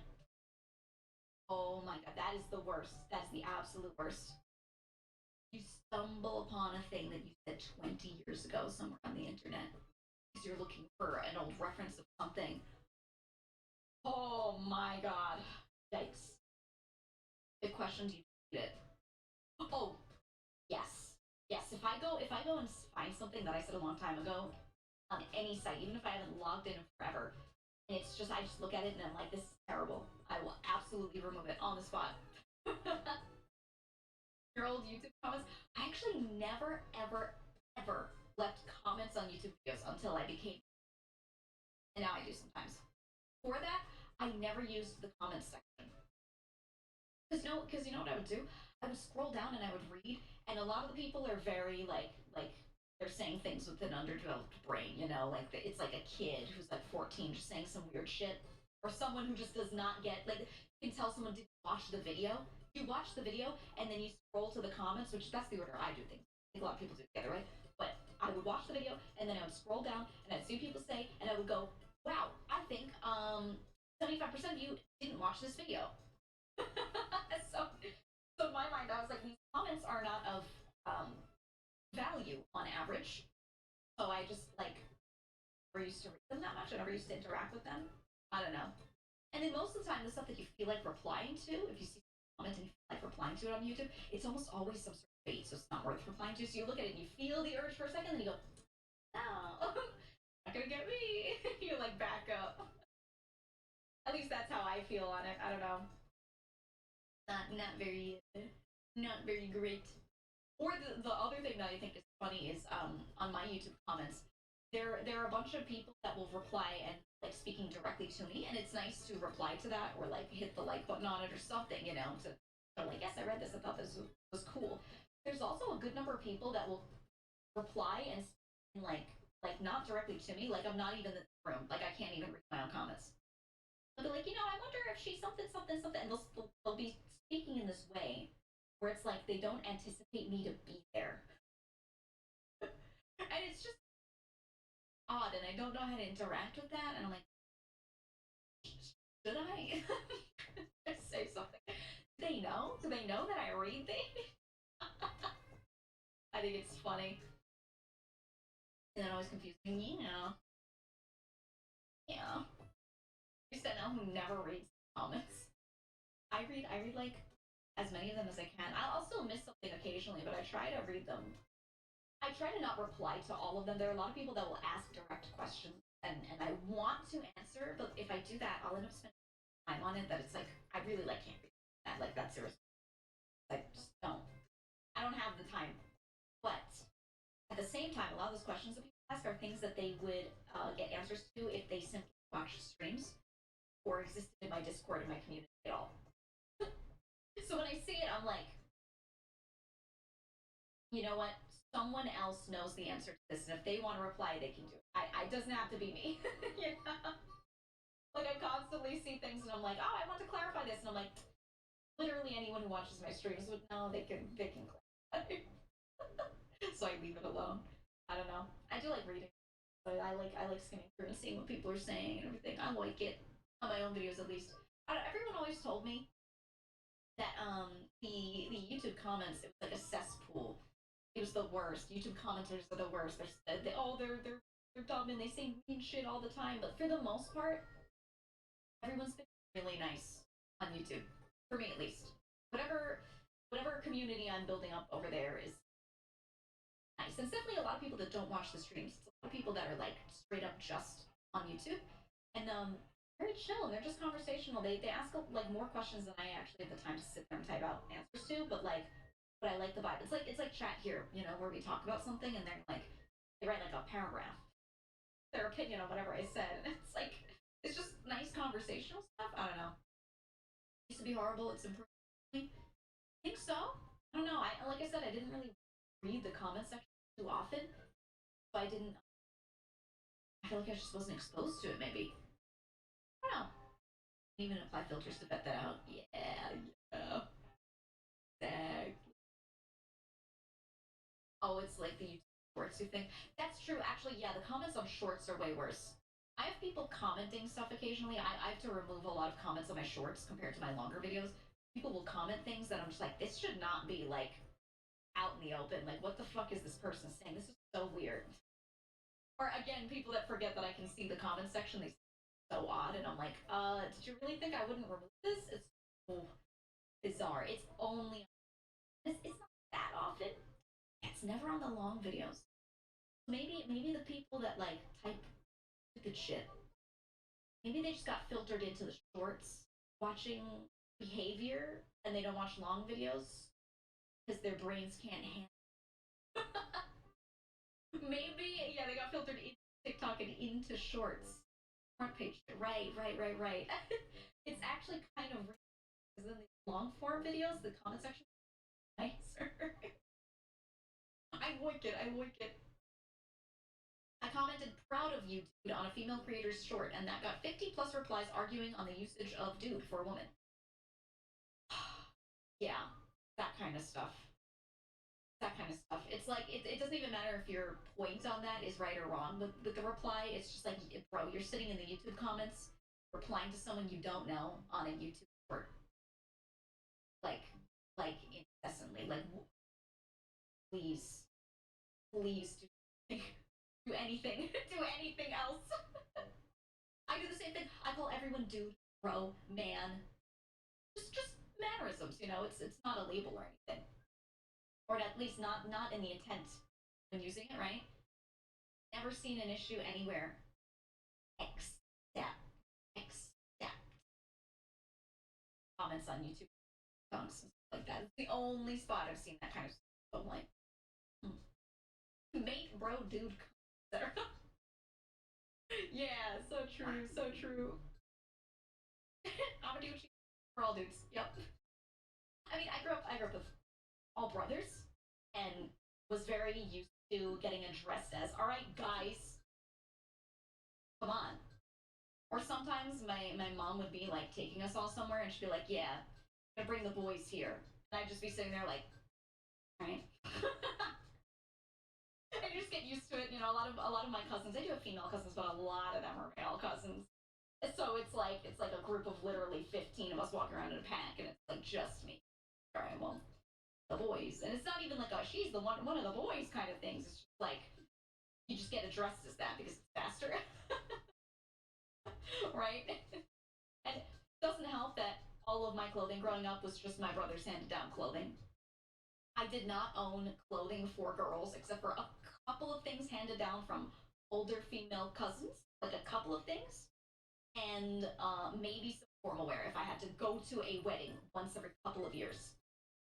Oh my god, that is the worst. That's the absolute worst. You stumble upon a thing that you said 20 years ago somewhere on the internet because you're looking for an old reference of something. Oh my god. Yikes. Big question, do you read it? Oh, yes. Yes, if I go and find something that I said a long time ago on any site, even if I haven't logged in forever, and it's just I just look at it and I'm like, this is terrible. I will absolutely remove it on the spot. Your old YouTube comments. I actually never, ever, ever left comments on YouTube videos until I became, and now I do sometimes. For that, I never used the comments section. Because you know what I would do? I would scroll down and I would read, and a lot of the people are very like they're saying things with an underdeveloped brain, you know, like it's like a kid who's like 14 just saying some weird shit, or someone who just does not get, like, you can tell someone didn't watch the video. You watch the video and then you scroll to the comments, which that's the order I do things. I think a lot of people do together, right? But I would watch the video and then I would scroll down and I'd see people say, and I would go, wow, I think 75% of you didn't watch this video. so in my mind, I was like, these comments are not of value on average. So I just like never used to read them that much. I never used to interact with them. I don't know. And then most of the time, the stuff that you feel like replying to, if you see a comment and you feel like replying to it on YouTube, it's almost always some sort of bait, so it's not worth replying to. So you look at it and you feel the urge for a second, and you go, no, not gonna get me. You like back up. At least that's how I feel on it. I don't know. Not very great. Or the other thing that I think is funny is on my YouTube comments, there are a bunch of people that will reply and like speaking directly to me, and it's nice to reply to that or like hit the like button on it or something, you know, to like, yes, I read this, I thought this was cool. There's also a good number of people that will reply and like not directly to me, like I'm not even in the room, like I can't even read my own comments. They'll be like, you know, I wonder if she's something, and they'll be speaking in this way where it's like they don't anticipate me to be there. And it's just odd, and I don't know how to interact with that, and I'm like, should I just say something? Do they know? Do they know that I read things? I think it's funny. And then always confused me, yeah. You said now who never reads comments. I read like as many of them as I can. I'll still miss something occasionally, but I try to read them. I try to not reply to all of them. There are a lot of people that will ask direct questions, and I want to answer, but if I do that, I'll end up spending time on it that it's like, I really like can't read that. Like, that's serious. I just don't. I don't have the time. But at the same time, a lot of those questions that people ask are things that they would get answers to if they simply watched streams or existed in my Discord and my community at all. So when I see it, I'm like, you know what? Someone else knows the answer to this, and if they want to reply, they can do it. It doesn't have to be me. You know? Like, I constantly see things, and I'm like, oh, I want to clarify this, and I'm like, literally anyone who watches my streams would know they can clarify. So I leave it alone. I don't know. I do like reading. But I like skimming through and seeing what people are saying and everything. I like it on my own videos, at least. Everyone always told me that the YouTube comments, it was like a cesspool. It was the worst. YouTube commenters are the worst. They're dumb and they say mean shit all the time. But for the most part, everyone's been really nice on YouTube. For me, at least. Whatever community I'm building up over there is nice. And it's definitely a lot of people that don't watch the streams. It's a lot of people that are like straight up just on YouTube, and very chill. They're just conversational. They ask like more questions than I actually have the time to sit there and type out answers to. But I like the vibe. It's like chat here, you know, where we talk about something and they're like they write like a paragraph, their opinion on whatever I said. And it's just nice conversational stuff. I don't know. It used to be horrible. It's improved. I think so. I don't know. Like I said, I didn't really read the comment section too often, so I didn't. I feel like I just wasn't exposed to it. Maybe. I don't know. Even apply filters to vet that out. Yeah. Exactly. Oh, it's like the YouTube shorts you think. That's true. Actually, yeah, the comments on shorts are way worse. I have people commenting stuff occasionally. I have to remove a lot of comments on my shorts compared to my longer videos. People will comment things that I'm just like, this should not be like out in the open. Like, what the fuck is this person saying? This is so weird. Or again, people that forget that I can see the comment section, they so odd, and I'm like, did you really think I wouldn't remove this? It's so bizarre. It's not that often. It's never on the long videos. Maybe the people that like type stupid shit, maybe they just got filtered into the shorts watching behavior and they don't watch long videos because their brains can't handle. Maybe, yeah, they got filtered into TikTok and into Shorts. Front page. Right. It's actually kind of weird because in the long form videos, the comment section is nicer. I like it. I commented proud of you, dude, on a female creator's short, and that got 50 plus replies arguing on the usage of dude for a woman. Yeah, that kind of stuff. It's like, it doesn't even matter if your point on that is right or wrong, but with the reply, it's just like, bro, you're sitting in the YouTube comments replying to someone you don't know on a YouTube short. Like incessantly. Like, please do anything. Do anything else. I do the same thing. I call everyone dude, bro, man. Just mannerisms, you know. It's not a label or anything, or at least not in the intent when using it, right? Never seen an issue anywhere except comments on YouTube, songs and stuff like that. It's the only spot I've seen that kind of stuff. So I'm like, mate, bro, dude, etc. Yeah, so true. I'm a dude. We're all dudes. Yep. I mean, I grew up with all brothers and was very used to getting addressed as, all right, guys, come on. Or sometimes my mom would be like taking us all somewhere and she'd be like, yeah, I'm gonna bring the boys here. And I'd just be sitting there like, all right. And you just get used to it. You know, a lot of my cousins, I do have female cousins, but a lot of them are male cousins. So it's like a group of literally 15 of us walking around in a pack, and it's like just me. All right, well, the boys, and it's not even like she's the one of the boys kind of things. It's just like you just get addressed as that because it's faster, right? And it doesn't help that all of my clothing growing up was just my brother's handed down clothing. I did not own clothing for girls except for a couple of things handed down from older female cousins, like a couple of things, and maybe some formal wear. If I had to go to a wedding once every couple of years,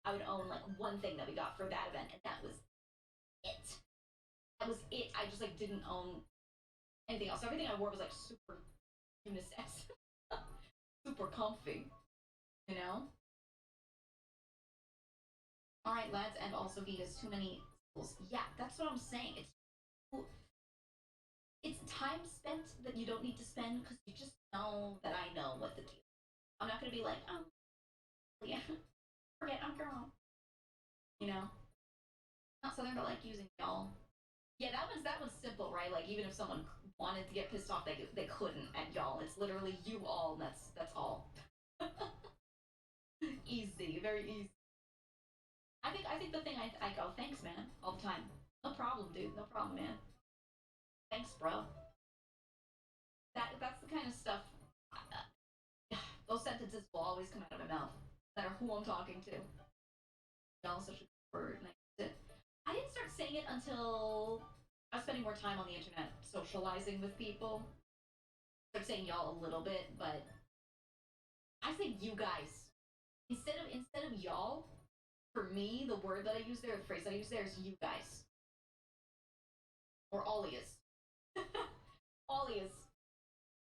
I would own like one thing that we got for that event, and that was it. I just like didn't own anything else. Everything I wore was like super unisex, super comfy, you know. All right, lads, and also he has too many skills. Yeah, that's what I'm saying. It's time spent that you don't need to spend because you just know that I know what the deal. I'm not gonna be like, oh, yeah, forget I'm girl. You know, not southern, but like using y'all. Yeah, that one's simple, right? Like even if someone wanted to get pissed off, they couldn't at y'all. It's literally you all. That's all. Easy, very easy. I think the thing I go, thanks, man, all the time. No problem, dude. No problem, man. Thanks, bro. That's the kind of stuff. Those sentences will always come out of my mouth, no matter who I'm talking to. Y'all such a good word, and I used it. I didn't start saying it until I was spending more time on the internet, socializing with people. I started saying y'all a little bit, but I say you guys instead of y'all. For me, the word that I use there, the phrase that I use there is you guys. Or Ollies. Ollies.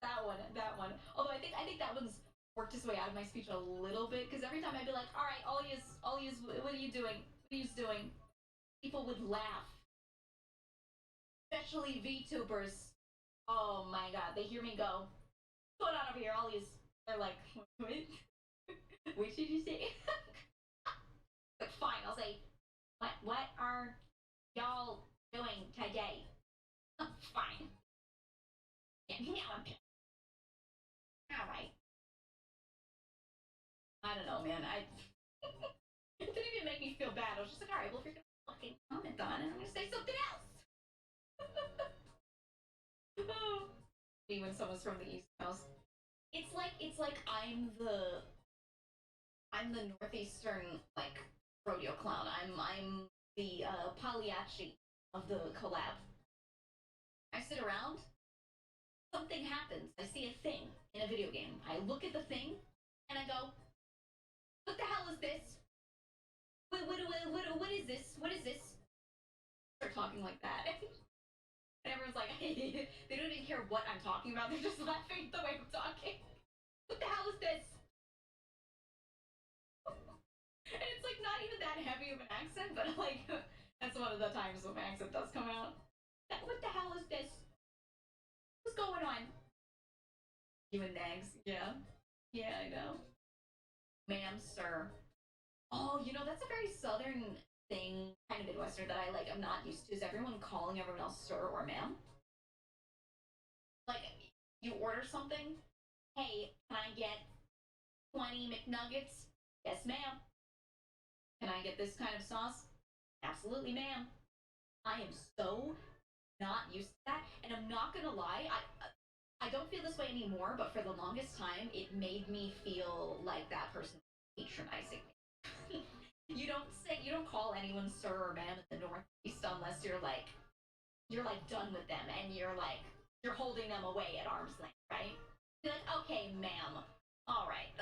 That one. Although I think that one's worked its way out of my speech a little bit, because every time I'd be like, alright, Ollies, what are you doing? What are you doing? People would laugh. Especially VTubers. Oh my god, they hear me go, what's going on over here, Ollies? They're like, what? What did you say? Like, fine, I'll say, what are y'all doing today? Fine. Yeah, alright. I don't know, man. It didn't even make me feel bad. I was just like, alright, well, if you're gonna fucking comment on it, I'm gonna say something else. Me when someone's from the East Coast. It's like I'm the northeastern like rodeo clown. I'm the Pagliacci of the collab. I sit around, something happens. I see a thing in a video game. I look at the thing, and I go, "What the hell is this? What is this? What is this?" Start talking like that. And everyone's like, they don't even care what I'm talking about. They're just laughing at the way I'm talking. What the hell is this? And it's like not even that heavy of an accent, but like that's one of the times when my accent does come out. What the hell is this? What's going on? You and Nags, yeah. Yeah, I know. Ma'am, sir. Oh, you know, that's a very southern thing, kind of Midwestern, that I'm not used to, is everyone calling everyone else sir or ma'am. Like, you order something, hey, can I get 20 McNuggets? Yes, ma'am. Can I get this kind of sauce? Absolutely, ma'am. I am so not used to that, and I'm not gonna lie, I don't feel this way anymore, but for the longest time, it made me feel like that person patronizing me. You don't call anyone sir or ma'am in the Northeast unless you're done with them and you're holding them away at arm's length, right? You're like, okay, ma'am. All right.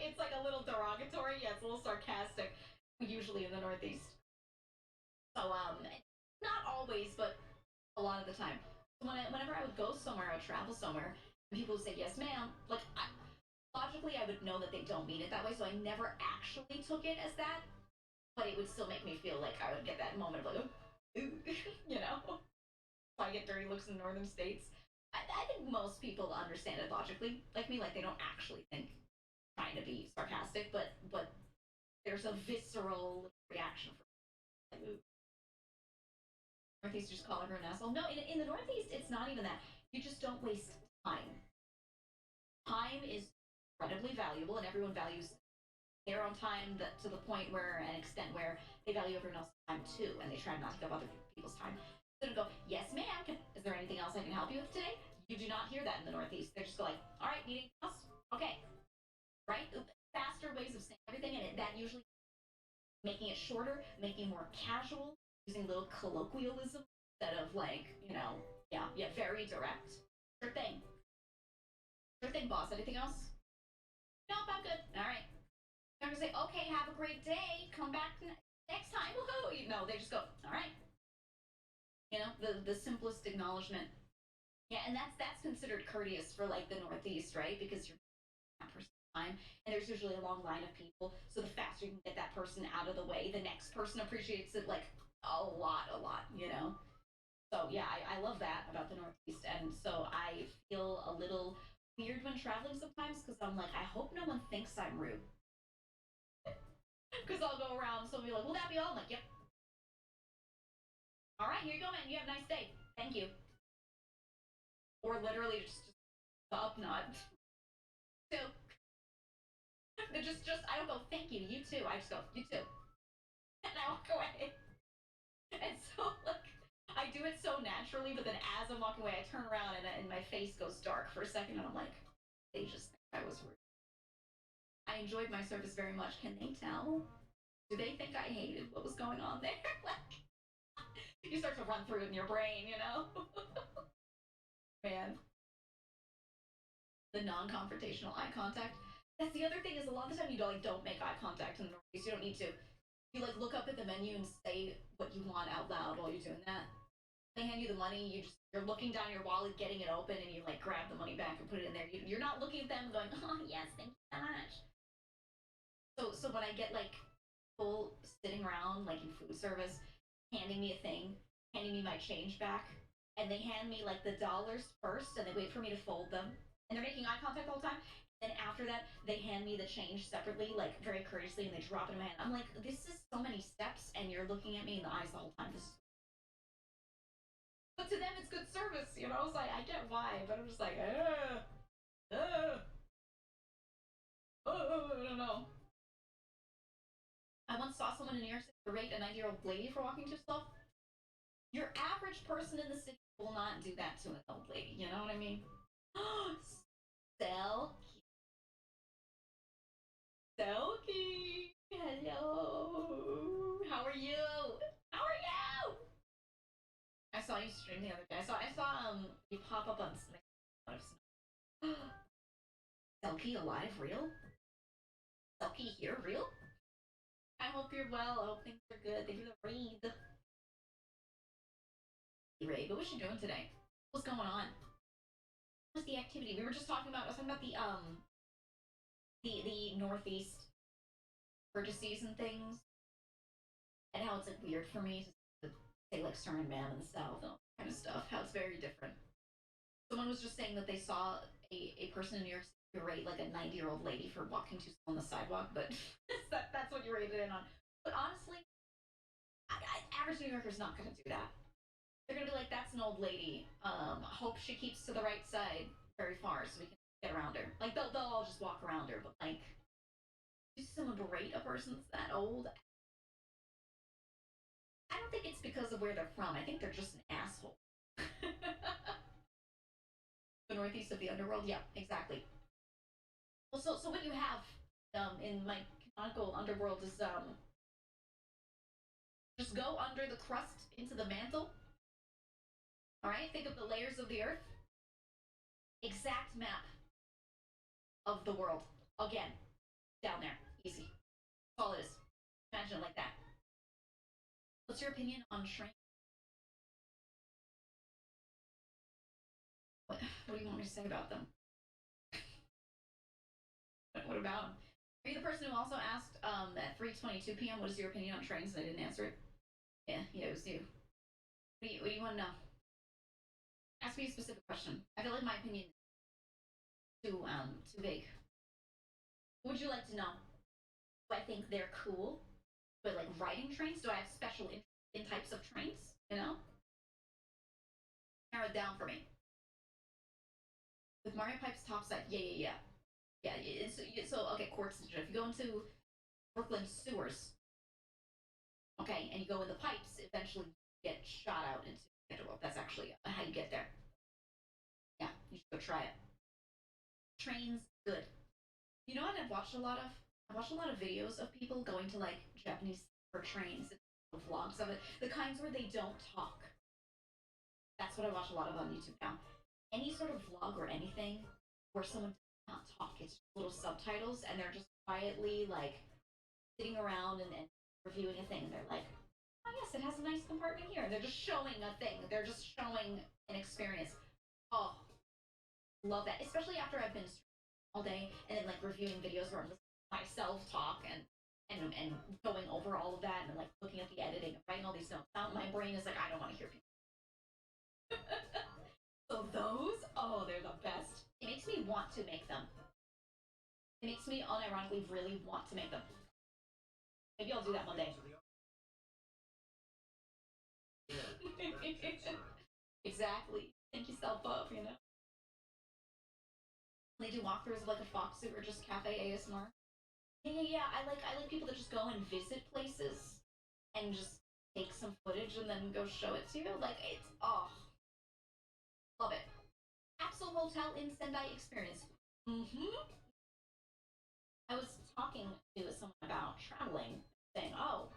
It's like a little derogatory. Yeah, it's a little sarcastic, usually in the Northeast. So, not always, but a lot of the time. Whenever I would go somewhere, I would travel somewhere, and people would say, yes, ma'am. Logically, I would know that they don't mean it that way, so I never actually took it as that, but it would still make me feel like I would get that moment of like, ooh, you know? So I get dirty looks in northern states. I think most people understand it logically, like me, like they don't actually think trying to be sarcastic, but there's a visceral reaction for like, ooh. Northeast just call everyone an asshole. No, in the Northeast, it's not even that. You just don't waste time. Time is incredibly valuable, and everyone values their own time to the point where, an extent where, they value everyone else's time too, and they try not to give other people's time. They don't go, yes, ma'am. Is there anything else I can help you with today? You do not hear that in the Northeast. They just go like, all right, need anything else? Okay, right? Faster ways of saying everything, and that usually making it shorter, making it more casual, using little colloquialism instead of very direct. Sure thing. Sure thing, boss. Anything else? Nope, I'm good. All right. They're gonna say, okay, have a great day. Come back next time. Woohoo! No, they just go, all right. You know, the simplest acknowledgement. Yeah, and that's considered courteous for like the Northeast, right? Because you're that person's time, and there's usually a long line of people. So the faster you can get that person out of the way, the next person appreciates it like a lot, you know? So yeah, I love that about the Northeast, and so I feel a little weird when traveling sometimes because I'm like, I hope no one thinks I'm rude. Because I'll go around, so be like, will that be all? I'm like, yep. All right, here you go, man. You have a nice day. Thank you. Or literally just up nod. So, I don't go, thank you, you too. I just go, you too. And I walk away. And so, I do it so naturally, but then as I'm walking away, I turn around and my face goes dark for a second, and I'm like, they just think I was rude. I enjoyed my service very much. Can they tell? Do they think I hated what was going on there? You start to run through it in your brain, you know? Man. The non-confrontational eye contact. That's the other thing, is a lot of the time you don't make eye contact in the Northeast. You don't need to. You look up at the menu and say what you want out loud while you're doing that. They hand you the money, you're looking down your wallet, getting it open, and you grab the money back and put it in there. You're not looking at them going, oh yes, thank you so much. So when I get people sitting around in food service, handing me a thing, handing me my change back, and they hand me the dollars first, and they wait for me to fold them, and they're making eye contact all the time. And after that, they hand me the change separately, very courteously, and they drop it in my hand. I'm like, this is so many steps, and you're looking at me in the eyes the whole time. But to them, it's good service, you know? So I get why, but I'm just like, I don't know. I once saw someone in New York City berate a 90-year-old lady for walking too slow. Your average person in the city will not do that to an old lady, you know what I mean? Selkie! Hello! How are you? How are you? I saw you stream the other day. I saw you pop up on Selkie alive, real? Selkie here, real? I hope you're well. I hope things are good. Thank you for the read. Ray, but what's you doing today? What's going on? What's the activity? We were just talking about. I was talking about the northeast purchases and things, and how it's like weird for me to say like Stern Man in the south and all that kind of stuff. How it's very different. Someone was just saying that they saw a person in New York City berate like a 90-year-old lady for walking too slow on the sidewalk, but that's what you rated in on. But honestly, average New Yorker's not going to do that. They're going to be like, that's an old lady. Hope she keeps to the right side very far so we can get around her. Like, they'll all just walk around her, but like, do someone berate a person that's that old? I don't think it's because of where they're from. I think they're just an asshole. The northeast of the underworld? Yeah, exactly. Well, so what you have in my canonical underworld is just go under the crust into the mantle. Alright, think of the layers of the earth. Exact map of the world. Again, down there. Easy. That's all it is. Imagine it like that. What's your opinion on shrink? What do you want me to say about them? What about them? Are you the person who also asked at 3:22 p.m. what is your opinion on trains and I didn't answer it? Yeah, it was you. What do you want to know? Ask me a specific question. I feel like my opinion is too vague. What would you like to know? Do I think they're cool? Do I like riding trains? Do I have special interest in types of trains? You know? Narrow it down for me. With Mario Pipe's topside, yeah. So okay, Quartz Ninja. If you go into Brooklyn sewers, okay, and you go in the pipes, eventually you get shot out into the underworld. That's actually how you get there. Yeah, you should go try it. Trains, good. You know what I've watched a lot of? I watched a lot of videos of people going to like Japanese for trains and vlogs of it. The kinds where they don't talk. That's what I watch a lot of on YouTube now. Any sort of vlog or anything where someone does not talk, it's just little subtitles and they're just quietly like sitting around and reviewing a thing. And they're like, oh yes, it has a nice compartment here. They're just showing a thing. They're just showing an experience. Oh, love that. Especially after I've been all day and then like reviewing videos where I'm listening to myself talk and going over all of that and like looking at the editing and writing all these notes out. My brain is like, I don't want to hear people. So those, oh, they're the best. It makes me want to make them. It makes me unironically really want to make them. Maybe I'll do that one day. Exactly. Think yourself up, you know? They do walkthroughs of like a fox suit or just cafe ASMR. Yeah. I like people that just go and visit places and just take some footage and then go show it to you. Like it's love it. Capsule Hotel in Sendai experience. I was talking to someone about traveling, saying, "Oh,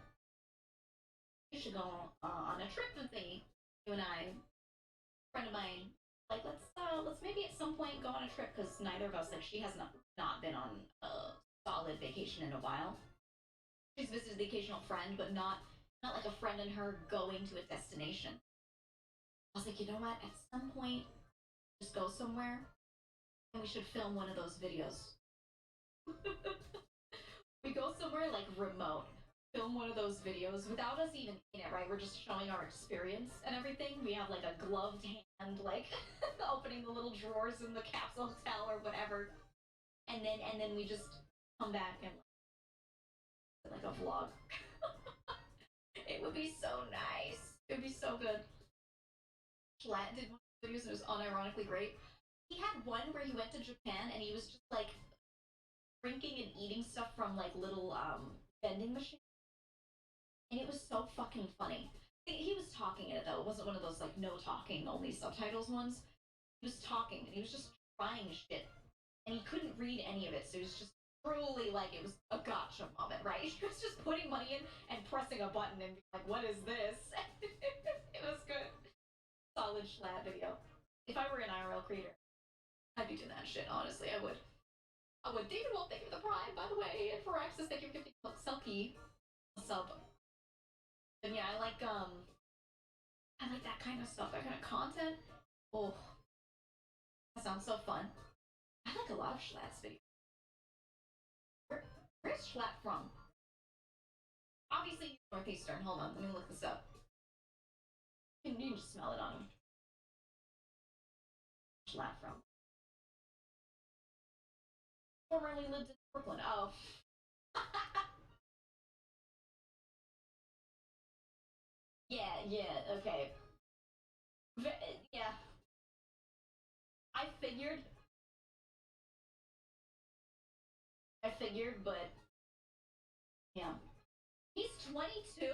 you should go on a trip with me. You and I, a friend of mine, like let's maybe at some point go on a trip because neither of us like she has not been on a solid vacation in a while. She's visited the occasional friend, but not like a friend and her going to a destination. I was like, you know what? At some point, just go somewhere, and we should film one of those videos. We go somewhere like remote, film one of those videos without us even in it, right? We're just showing our experience and everything. We have like a gloved hand, like opening the little drawers in the capsule hotel or whatever, and then we just come back and like a vlog. It would be so nice. It would be so good. Schlatt did one of the videos and it was unironically great. He had one where he went to Japan and he was just like drinking and eating stuff from like little vending machines. And it was so fucking funny. He was talking in it though. It wasn't one of those like no talking, only subtitles ones. He was talking and he was just trying shit. And he couldn't read any of it, so he was just truly like it was a gotcha moment, right? He was just putting money in and pressing a button and being like, what is this? It was good. Solid Schlatt video. If I were an IRL creator, I'd be doing that shit, honestly, I would. David Wolf, thank you for the prime, by the way, and for access, thank you for gifting Selkie a sub. And yeah, I like I like that kind of stuff, that kind of content. Oh, that sounds so fun. I like a lot of Schlatt's videos. Where's Schlatt from? Obviously, Northeastern. Hold on, let me look this up. You can just smell it on him. Schlatt from. Formerly lived in Brooklyn. Oh. yeah, okay. Yeah. I figured, but yeah. He's 22?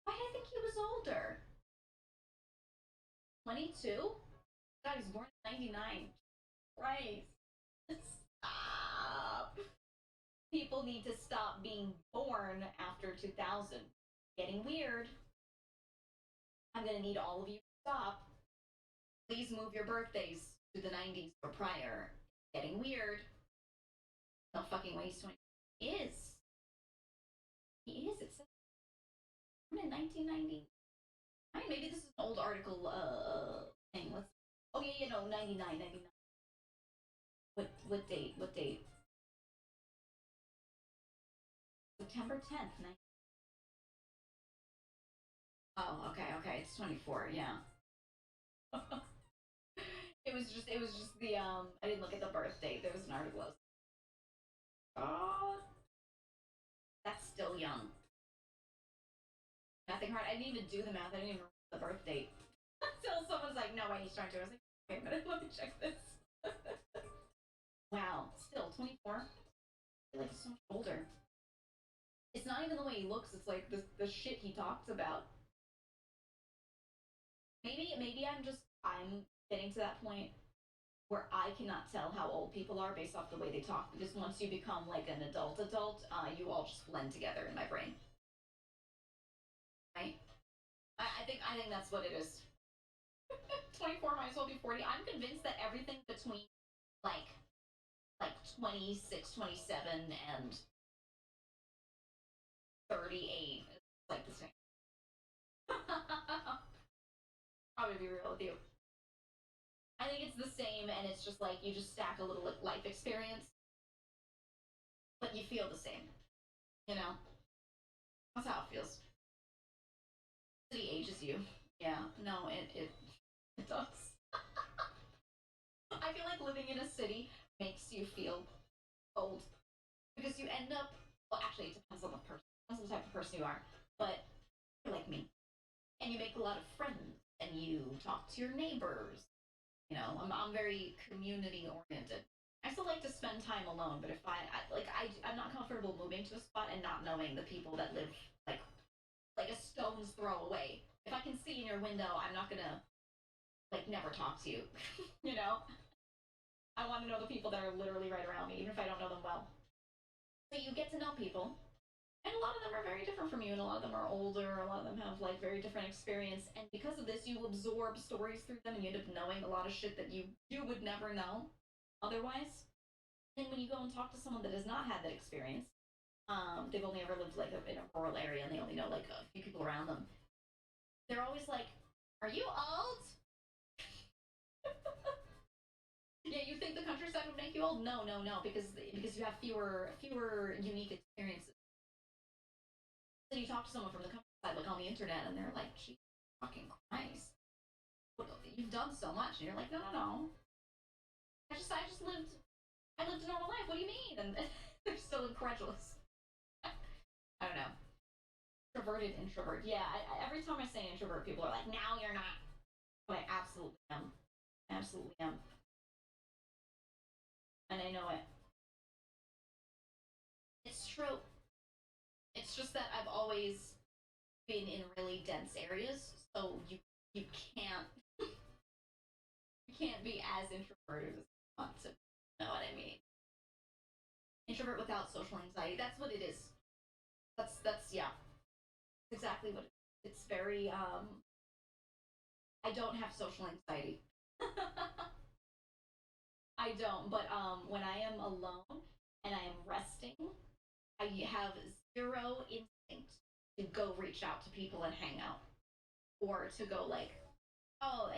Why did I think he was older? 22? God, he was born in 99. Right. Stop. People need to stop being born after 2000. Getting weird. I'm gonna need all of you to stop. Please move your birthdays to the 90s or prior. Getting weird. No fucking way he's 20. He is. He is. It says born in 1990. I mean, maybe this is an old article thing. Let's. Oh yeah, no, 99. What date? What date? September 10th. Oh, okay. It's 24. Yeah. it was just the I didn't look at the birth date. There was an article. Oh, that's still young. Nothing hard. I didn't even do the math. I didn't even remember the birth date. Until someone's like, "No, wait, he's trying to." I was like, "Wait a minute, let me check this." Wow, still 24. I feel like he's so much older. It's not even the way he looks. It's like the shit he talks about. Maybe I'm getting to that point where I cannot tell how old people are based off the way they talk, because once you become like an adult, you all just blend together in my brain. Right? I think that's what it is. 24 might as well be 40. I'm convinced that everything between like 26, 27, and 38 is like the same. I'm gonna be real with you. I think it's the same, and it's just like you just stack a little life experience, but you feel the same. You know? That's how it feels. City ages you. Yeah, no, it does. I feel like living in a city makes you feel old. Because you end up, well, actually, it depends on the person. Depends on the type of person you are. But you're like me. And you make a lot of friends, and you talk to your neighbors. You know, I'm very community oriented. I still like to spend time alone, but if I'm not comfortable moving to a spot and not knowing the people that live like a stone's throw away. If I can see in your window, I'm not gonna like never talk to you. You know? I want to know the people that are literally right around me, even if I don't know them well. So you get to know people, and a lot of them are very different from you, and a lot of them are older, a lot of them have like very different experience, and because of this, you absorb stories through them, and you end up knowing a lot of shit that you would never know otherwise. And when you go and talk to someone that has not had that experience, they've only ever lived like in a rural area, and they only know like a few people around them. They're always like, "Are you old?" Yeah, you think the countryside would make you old? No, because you have fewer unique experiences. Then you talk to someone from the countryside, like on the internet, and they're like, "Jesus fucking Christ, you've done so much," and you're like, "No. I just lived a normal life. What do you mean?" And they're still incredulous. I don't know. Introverted introvert. Yeah, every time I say introvert, people are like, "Now you're not." But I absolutely am. Absolutely am. And I know it. It's true. It's just that I've always been in really dense areas, so you can't you can't be as introverted as you want to. You know what I mean? Introvert without social anxiety. That's what it is. That's yeah. Exactly what it is. It's very I don't have social anxiety. I don't, but when I am alone and I am resting, I have zero instinct to go reach out to people and hang out, or to go like, oh, I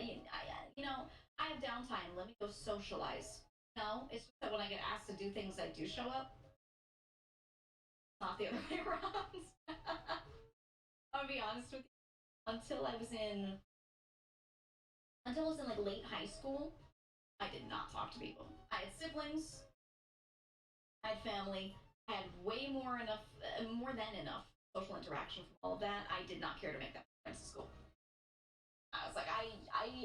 have downtime. Let me go socialize. No, it's just that when I get asked to do things, I do show up. Not the other way around. I'm gonna be honest with you. Until I was in like late high school, I did not talk to people. I had siblings, I had family, I had more than enough social interaction from all of that. I did not care to make that friends in school. I was like,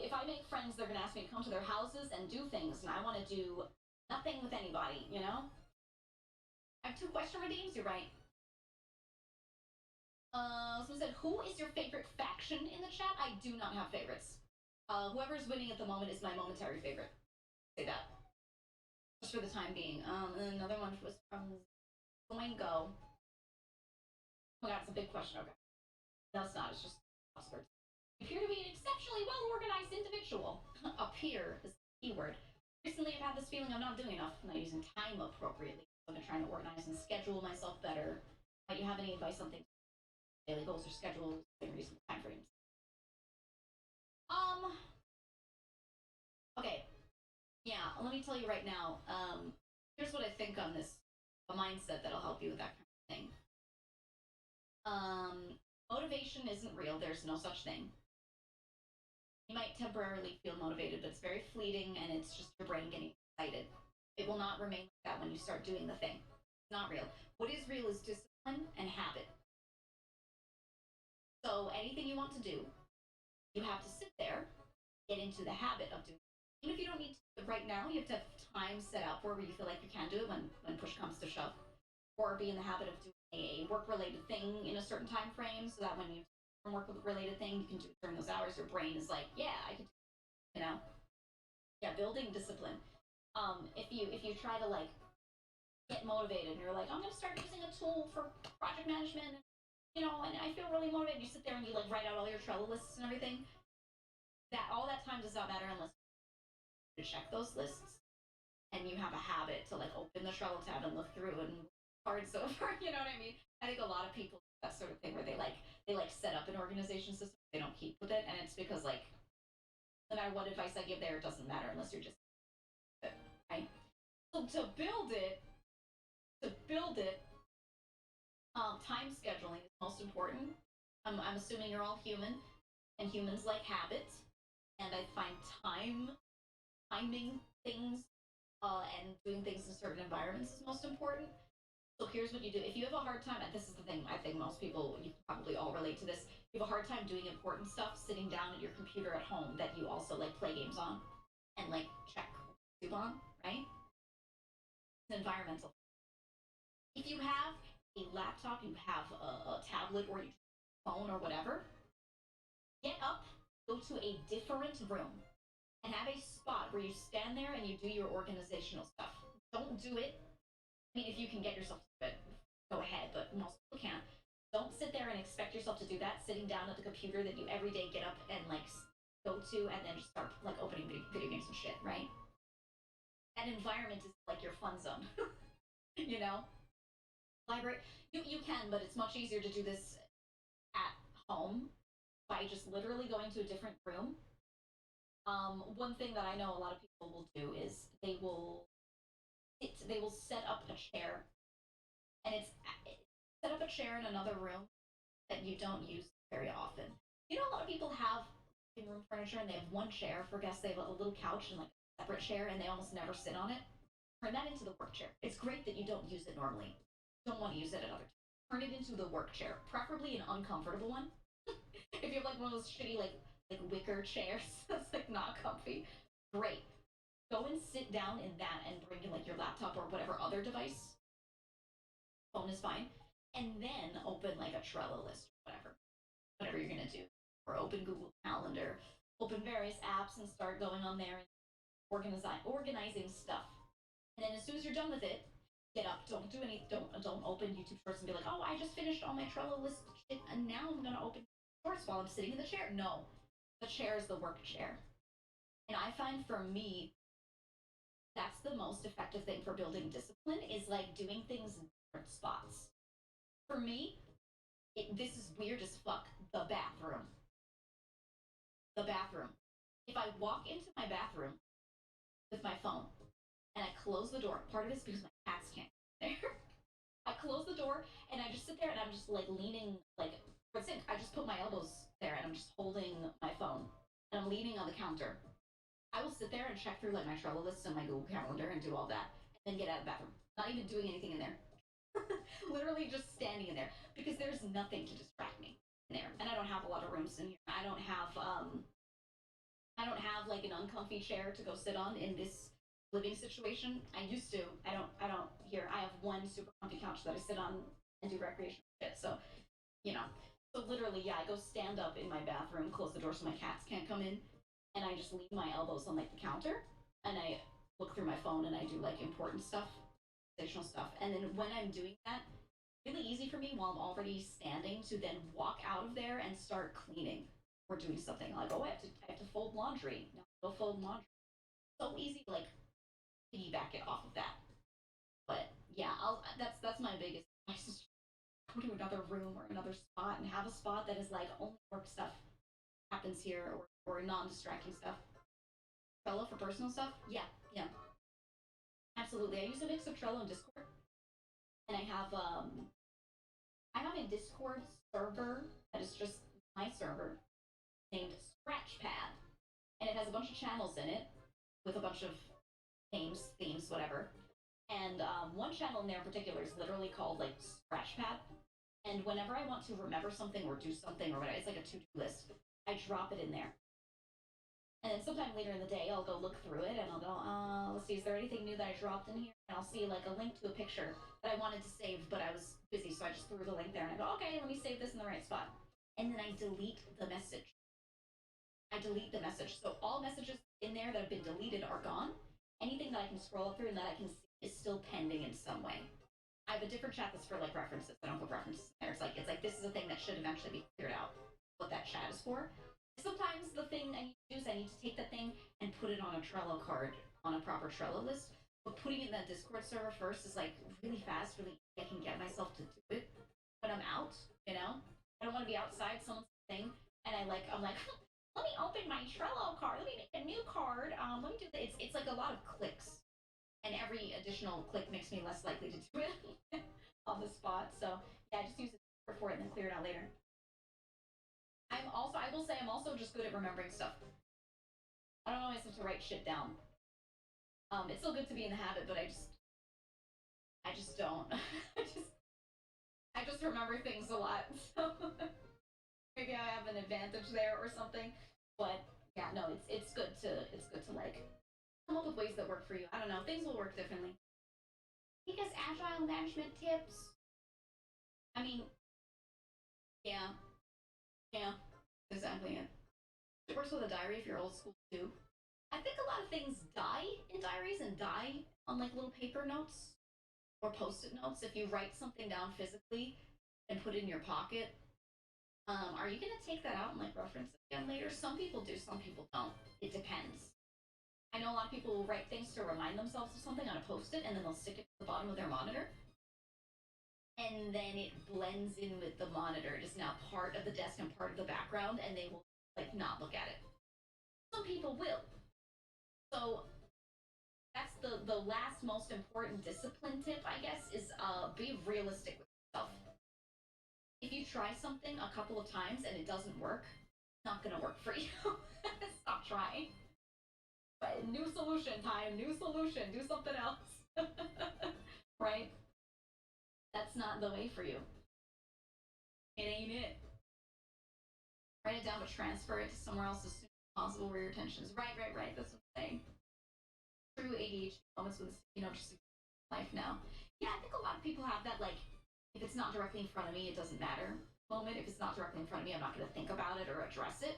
if I make friends, they're gonna ask me to come to their houses and do things, and I want to do nothing with anybody, you know? I have 2 question redeems. You're right. Someone said, who is your favorite faction in the chat? I do not have favorites. Whoever's winning at the moment is my momentary favorite. Say that. Just for the time being. And another one was from Zoingo. Oh my god, it's a big question. Okay. No, it's not. It's just buzzwords. You appear to be an exceptionally well-organized individual. Appear is the keyword. Recently, I've had this feeling I'm not doing enough. I'm not using time appropriately. I've been trying to organize and schedule myself better. Might you have any advice on things? Daily goals or schedules in reasonable time frames? Okay. Yeah, let me tell you right now. Here's what I think on this, a mindset that'll help you with that kind of thing. Motivation isn't real. There's no such thing. You might temporarily feel motivated, but it's very fleeting, and it's just your brain getting excited. It will not remain like that when you start doing the thing. It's not real. What is real is discipline and habit. So anything you want to do, you have to sit there, get into the habit of doing it. Even if you don't need to do it right now, you have to have time set out for where you feel like you can do it when push comes to shove. Or be in the habit of doing a work-related thing in a certain time frame, so that when you do a work-related thing, you can do it during those hours. Your brain is like, yeah, I can do it, you know? Yeah, building discipline. If you try to like get motivated and you're like, I'm gonna start using a tool for project management, and I feel really motivated. You sit there and you like write out all your Trello lists and everything. All that time does not matter unless you check those lists and you have a habit to like open the Trello tab and look through and cards over. You know what I mean? I think a lot of people that sort of thing where they set up an organization system, they don't keep with it, and it's because like no matter what advice I give there, it doesn't matter unless you're just right. So to build it, time scheduling is most important. I'm assuming you're all human, and humans like habits, and I find timing things, and doing things in certain environments is most important. So here's what you do. If you have a hard time, and this is the thing, I think most people, you probably all relate to this, you have a hard time doing important stuff sitting down at your computer at home that you also like play games on and like check YouTube on, right? It's environmental. If you have a laptop, you have a tablet, or your phone or whatever, get up, go to a different room, and have a spot where you stand there and you do your organizational stuff. Don't do it. I mean, if you can get yourself to do it, go ahead, but most people can't. Don't sit there and expect yourself to do that sitting down at the computer that you every day get up and like go to and then just start like opening video games and shit, right? That environment is like your fun zone. You know? Library, you can, but it's much easier to do this at home by just literally going to a different room. One thing that I know a lot of people will do is they will set up a chair, and it's set up a chair in another room that you don't use very often. You know, a lot of people have room furniture and they have one chair for guests. They have a little couch and like a separate chair, and they almost never sit on it. Turn that into the work chair. It's great that you don't use it normally. You don't want to use it at other times. Turn it into the work chair, preferably an uncomfortable one. If you have like one of those shitty like wicker chairs that's like not comfy, great. Go and sit down in that and bring in like your laptop or whatever other device. Phone is fine. And then open like a Trello list or whatever you're gonna do. Or open Google Calendar, open various apps and start going on there and organizing stuff. And then as soon as you're done with it, get up. Don't open YouTube Shorts and be like, oh, I just finished all my Trello list shit and now I'm gonna open Shorts while I'm sitting in the chair. No, the chair is the work chair. And I find for me, that's the most effective thing for building discipline, is like doing things in different spots. For me, This is weird as fuck. The bathroom. The bathroom. If I walk into my bathroom with my phone and I close the door, part of it's because my cats can't get there. I close the door and I just sit there and I'm just like leaning like for the sink. I just put my elbows there and I'm just holding my phone and I'm leaning on the counter. I will sit there and check through like my Trello list and my Google Calendar and do all that and then get out of the bathroom. Not even doing anything in there. Literally just standing in there because there's nothing to distract me in there. And I don't have a lot of rooms in here. I don't have like an uncomfy chair to go sit on in this living situation. I used to. I don't here. I have one super comfy couch that I sit on and do recreational shit. So, you know. So literally, yeah, I go stand up in my bathroom, close the door so my cats can't come in, and I just leave my elbows on like the counter and I look through my phone and I do like important stuff, conversational stuff. And then when I'm doing that, really easy for me while I'm already standing to then walk out of there and start cleaning or doing something. Like, oh, I have to fold laundry. No, go fold laundry. So easy to like piggyback it off of that. But yeah, that's my biggest advice is go to another room or another spot and have a spot that is like only work stuff happens here or non-distracting stuff. Trello for personal stuff? Yeah. Absolutely. I use a mix of Trello and Discord. And I have a Discord server that is just my server named Scratchpad. And it has a bunch of channels in it with a bunch of names, themes, whatever. And one channel in there in particular is literally called like Scratchpad. And whenever I want to remember something or do something or whatever, it's like a to-do list. I drop it in there. And then sometime later in the day, I'll go look through it and I'll go, let's see, is there anything new that I dropped in here? And I'll see like a link to a picture that I wanted to save, but I was busy, so I just threw the link there and I go, okay, let me save this in the right spot. And then I delete the message. So all messages in there that have been deleted are gone. Anything that I can scroll up through and that I can see is still pending in some way. I have a different chat that's for like references. I don't put references in there. It's like this is a thing that should eventually be cleared out. What that chat is for. Sometimes the thing I need to do is I need to take that thing and put it on a Trello card on a proper Trello list. But putting it in that Discord server first is like really fast, really easy. I can get myself to do it when I'm out. You know, I don't want to be outside someone's thing and I'm like, let me open my Trello card. Let me make a new card. Let me do this. It's like a lot of clicks. And every additional click makes me less likely to do it on the spot. So yeah, I just use it for it and then clear it out later. I will say I'm also just good at remembering stuff. I don't always have to write shit down. It's still good to be in the habit, but I just don't. I just remember things a lot. So maybe I have an advantage there or something. But yeah, no, it's good to like come up with ways that work for you. I don't know, things will work differently. Because agile management tips. I mean, yeah, exactly it. It works with a diary if you're old school too. I think a lot of things die in diaries and die on like little paper notes or post-it notes. If you write something down physically and put it in your pocket, are you gonna take that out and like reference it again later? Some people do, some people don't. It depends. I know a lot of people will write things to remind themselves of something on a post-it and then they'll stick it to the bottom of their monitor. And then it blends in with the monitor. It is now part of the desk and part of the background, and they will like not look at it. Some people will. So that's the last most important discipline tip, I guess, is be realistic with yourself. If you try something a couple of times and it doesn't work, it's not gonna work for you. Stop trying. But new solution time, new solution, do something else. Right? That's not the way for you. It ain't it. Write it down, but transfer it to somewhere else as soon as possible where your attention is. Right. That's what I'm saying. True ADHD moments with, just life now. Yeah, I think a lot of people have that, like, if it's not directly in front of me, it doesn't matter moment. If it's not directly in front of me, I'm not going to think about it or address it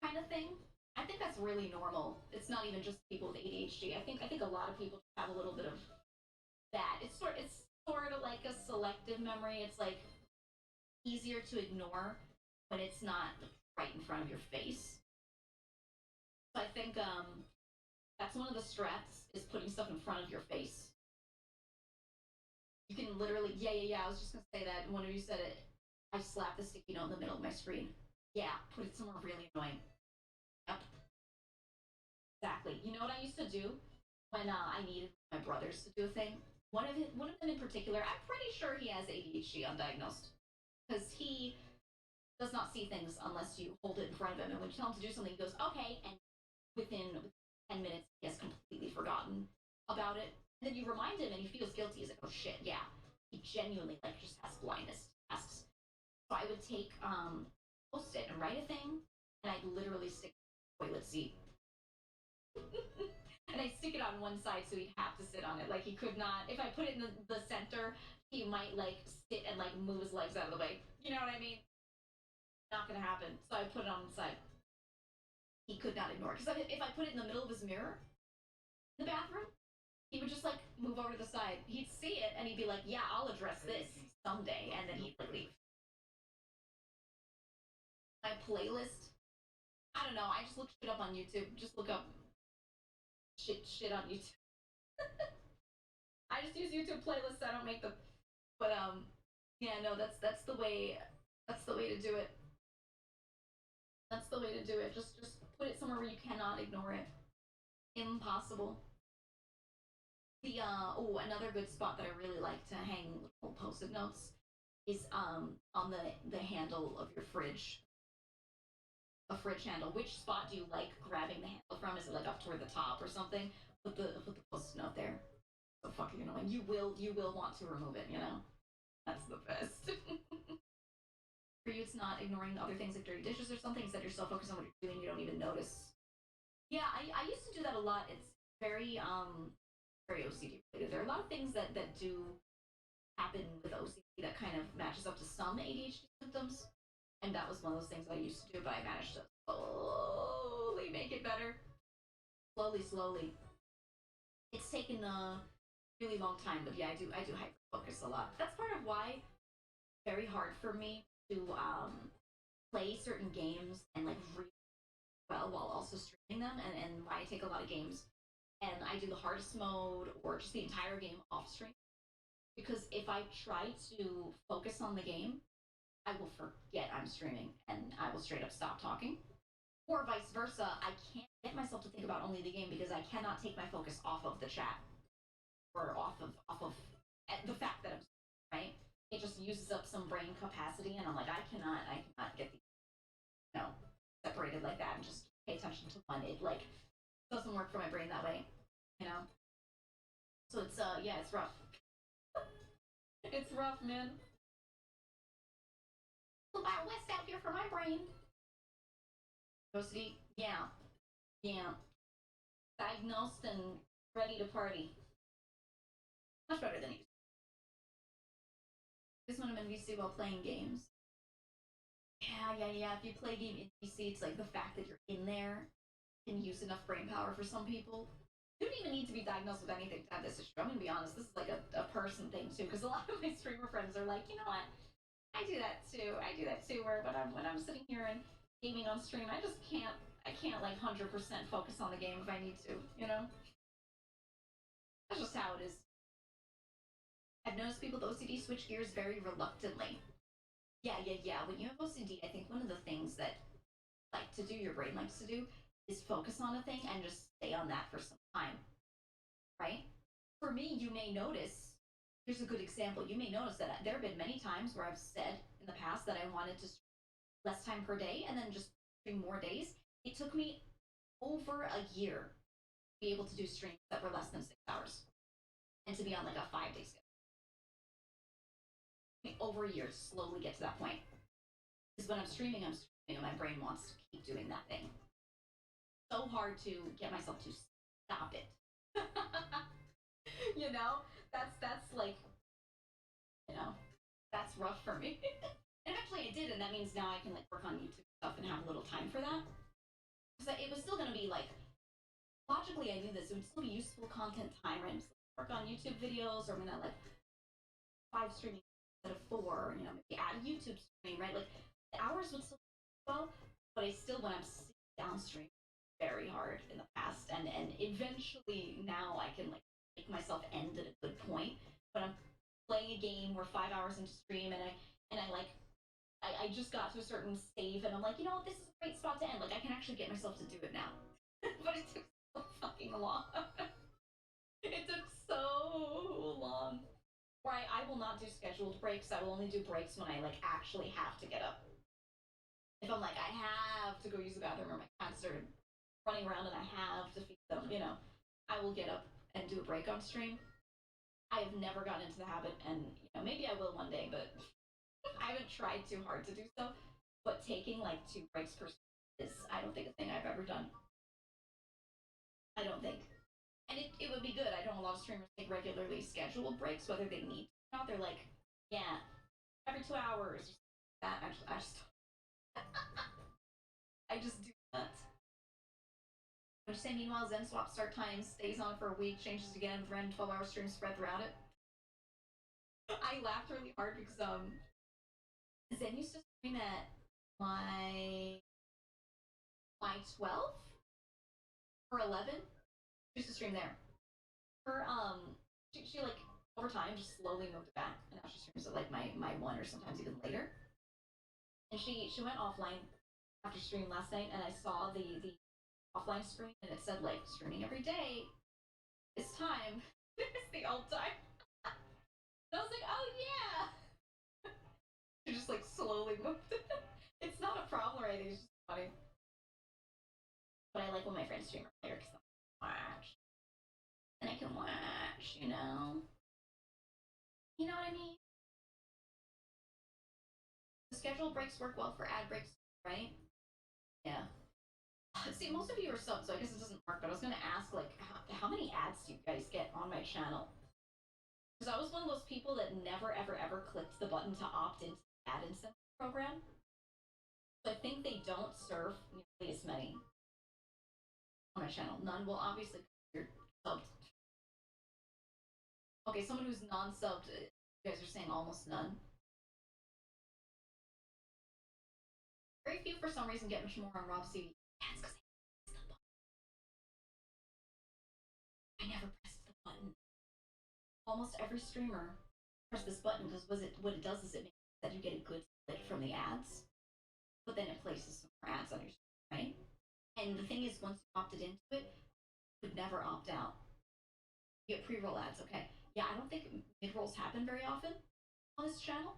kind of thing. I think that's really normal. It's not even just people with ADHD. I think a lot of people have a little bit of that. It's sort of like a selective memory. It's like easier to ignore when it's not right in front of your face. So I think that's one of the strats is putting stuff in front of your face. You can literally, yeah. I was just gonna say that. One of you said it. I slap the sticky note in the middle of my screen. Yeah, put it somewhere really annoying. Yep. Exactly. You know what I used to do when I needed my brothers to do a thing? One of them in particular, I'm pretty sure he has ADHD undiagnosed. Because he does not see things unless you hold it in front of him. And when you tell him to do something, he goes, okay. And within 10 minutes, he has completely forgotten about it. And then you remind him and he feels guilty. He's like, oh shit, yeah. He genuinely like just has blindness tasks. So I would take post it and write a thing, and I'd literally stick it in the toilet seat. And I stick it on one side so he'd have to sit on it. Like he could not. If I put it in the center, he might like sit and like move his legs out of the way. You know what I mean? Not gonna happen. So I put it on the side. He could not ignore it. Because if I put it in the middle of his mirror, in the bathroom, he would just like move over to the side. He'd see it and he'd be like, "Yeah, I'll address this someday," and then he'd like leave. My playlist. I don't know. I just look shit up on YouTube. Just look up shit on YouTube. I just use YouTube playlists. I don't make them. But yeah, no, that's the way. That's the way to do it. That's the way to do it. Just put it somewhere where you cannot ignore it. Impossible. The another good spot that I really like to hang little post-it notes is on the handle of your fridge. A fridge handle. Which spot do you like grabbing the handle from? Is it like up toward the top or something? Put the post-it note there. So fucking annoying. You will want to remove it, you know? That's the best. For you, it's not ignoring other things like dirty dishes or something. Instead, you're so focused on what you're doing, you don't even notice. Yeah, I used to do that a lot. It's very very OCD related. There are a lot of things that do happen with OCD that kind of matches up to some ADHD symptoms, and that was one of those things that I used to do. But I managed to slowly make it better. Slowly. It's taken a really long time, but yeah, I do hyper focus a lot. That's part of why it's very hard for me to play certain games and like really well while also streaming them, and why I take a lot of games and I do the hardest mode or just the entire game off stream. Because if I try to focus on the game, I will forget I'm streaming and I will straight up stop talking. Or vice versa, I can't get myself to think about only the game because I cannot take my focus off of the chat or off of the fact that I'm right. It just uses up some brain capacity, and I'm like, I cannot get these, separated like that and just pay attention to one. It like doesn't work for my brain that way, you know. So it's yeah, it's rough. It's rough, man. The Wild West out here for my brain. OCD, yeah. Diagnosed and ready to party. Much better than you. Just when I'm in VC while playing games. Yeah. If you play a game in VC, it's like the fact that you're in there can use enough brain power for some people. You don't even need to be diagnosed with anything to have this issue. I'm gonna be honest, this is like a person thing too, because a lot of my streamer friends are like, you know what? I do that too. Where when I'm sitting here and gaming on stream, I can't like 100% focus on the game if I need to, you know? That's just how it is. I've noticed people with OCD switch gears very reluctantly. Yeah. When you have OCD, I think one of the things that like to do, your brain likes to do, is focus on a thing and just stay on that for some time. Right? For me, you may notice, here's a good example. You may notice that there have been many times where I've said in the past that I wanted to stream less time per day and then just stream more days. It took me over a year to be able to do streams that were less than 6 hours and to be on like a 5-day schedule. Over a year to slowly get to that point. Because when I'm streaming and my brain wants to keep doing that thing. So hard to get myself to stop it. You know? That's like, that's rough for me. And actually I did, and that means now I can like work on YouTube stuff and have a little time for that. Because it was still gonna be like, logically I knew this, it would still be useful content time, right? Work on YouTube videos, or I'm gonna like 5 streaming instead of 4, maybe add a YouTube stream, right? Like the hours would still well, but I still, when I'm sitting down stream, very hard in the past, and eventually now I can like make myself end at a good point. But I'm playing a game, we're 5 hours into stream, and I like I just got to a certain save and I'm like, you know what, this is a great spot to end. Like I can actually get myself to do it now. But it took so fucking long. It took so long. Where I will not do scheduled breaks. I will only do breaks when I like actually have to get up. If I'm like I have to go use the bathroom or my cats are running around and I have to feed them, you know, I will get up and do a break on stream. I have never gotten into the habit, and you know maybe I will one day, but I haven't tried too hard to do so. But taking like 2 breaks per is I don't think a thing I've ever done. I don't think. And it would be good. I know a lot of streamers take regularly scheduled breaks, whether they need to or not. They're like, yeah, every 2 hours. That actually, I just do that. I'm just saying, meanwhile, Zen swap start time stays on for a week, changes again with random 12-hour streams spread throughout it. I laughed really hard because Zen used to stream at my 12 or 11. She used to stream there. Her she like over time just slowly moved it back, and now she streams at like my 1 or sometimes even later. And she went offline after stream last night, and I saw the offline screen, and it said like streaming every day. This time, it's the old time. And I was like, oh yeah. She just like slowly moved it. It's not a problem or anything. It's just funny. But I like when my friends stream earlier because I can watch. And I can watch, you know? You know what I mean? The scheduled breaks work well for ad breaks, right? Yeah. See, most of you are subs, so I guess it doesn't work, but I was gonna ask, like, how many ads do you guys get on my channel? Because I was one of those people that never, ever, ever clicked the button to opt into the ad incentive program. So I think they don't serve nearly as many on my channel. None. Well, obviously, you're subbed. Okay, someone who's non-subbed, you guys are saying almost none. Very few, for some reason, get much more on Rob's TV. Yeah, it's because I never pressed the button. Almost every streamer press this button because what it does is it makes that you get a good split from the ads, but then it places some more ads on your stream, right? And the thing is, once you opted into it, you could never opt out. You get pre-roll ads, okay? Yeah, I don't think mid-rolls happen very often on this channel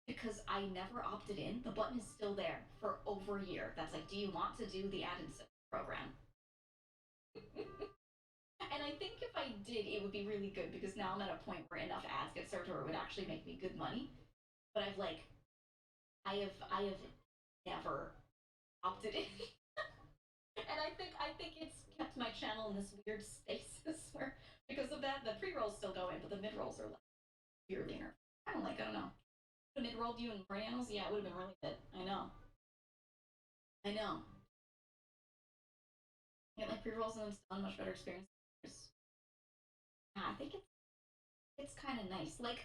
because I never opted in. The button is still there for over a year. That's like, do you want to do the ad incentive program? And I think if I did, it would be really good because now I'm at a point where enough ads get served where it would actually make me good money. But I have never opted in. And I think it's kept my channel in this weird stasis where because of that the pre-rolls still go in, but the mid-rolls are like purely nerfed. I don't know. The mid-rolled you in Party Animals, yeah, it would have been really good. I know. Get like pre-rolls and it's done much better experience. Yeah, I think it's kind of nice. Like,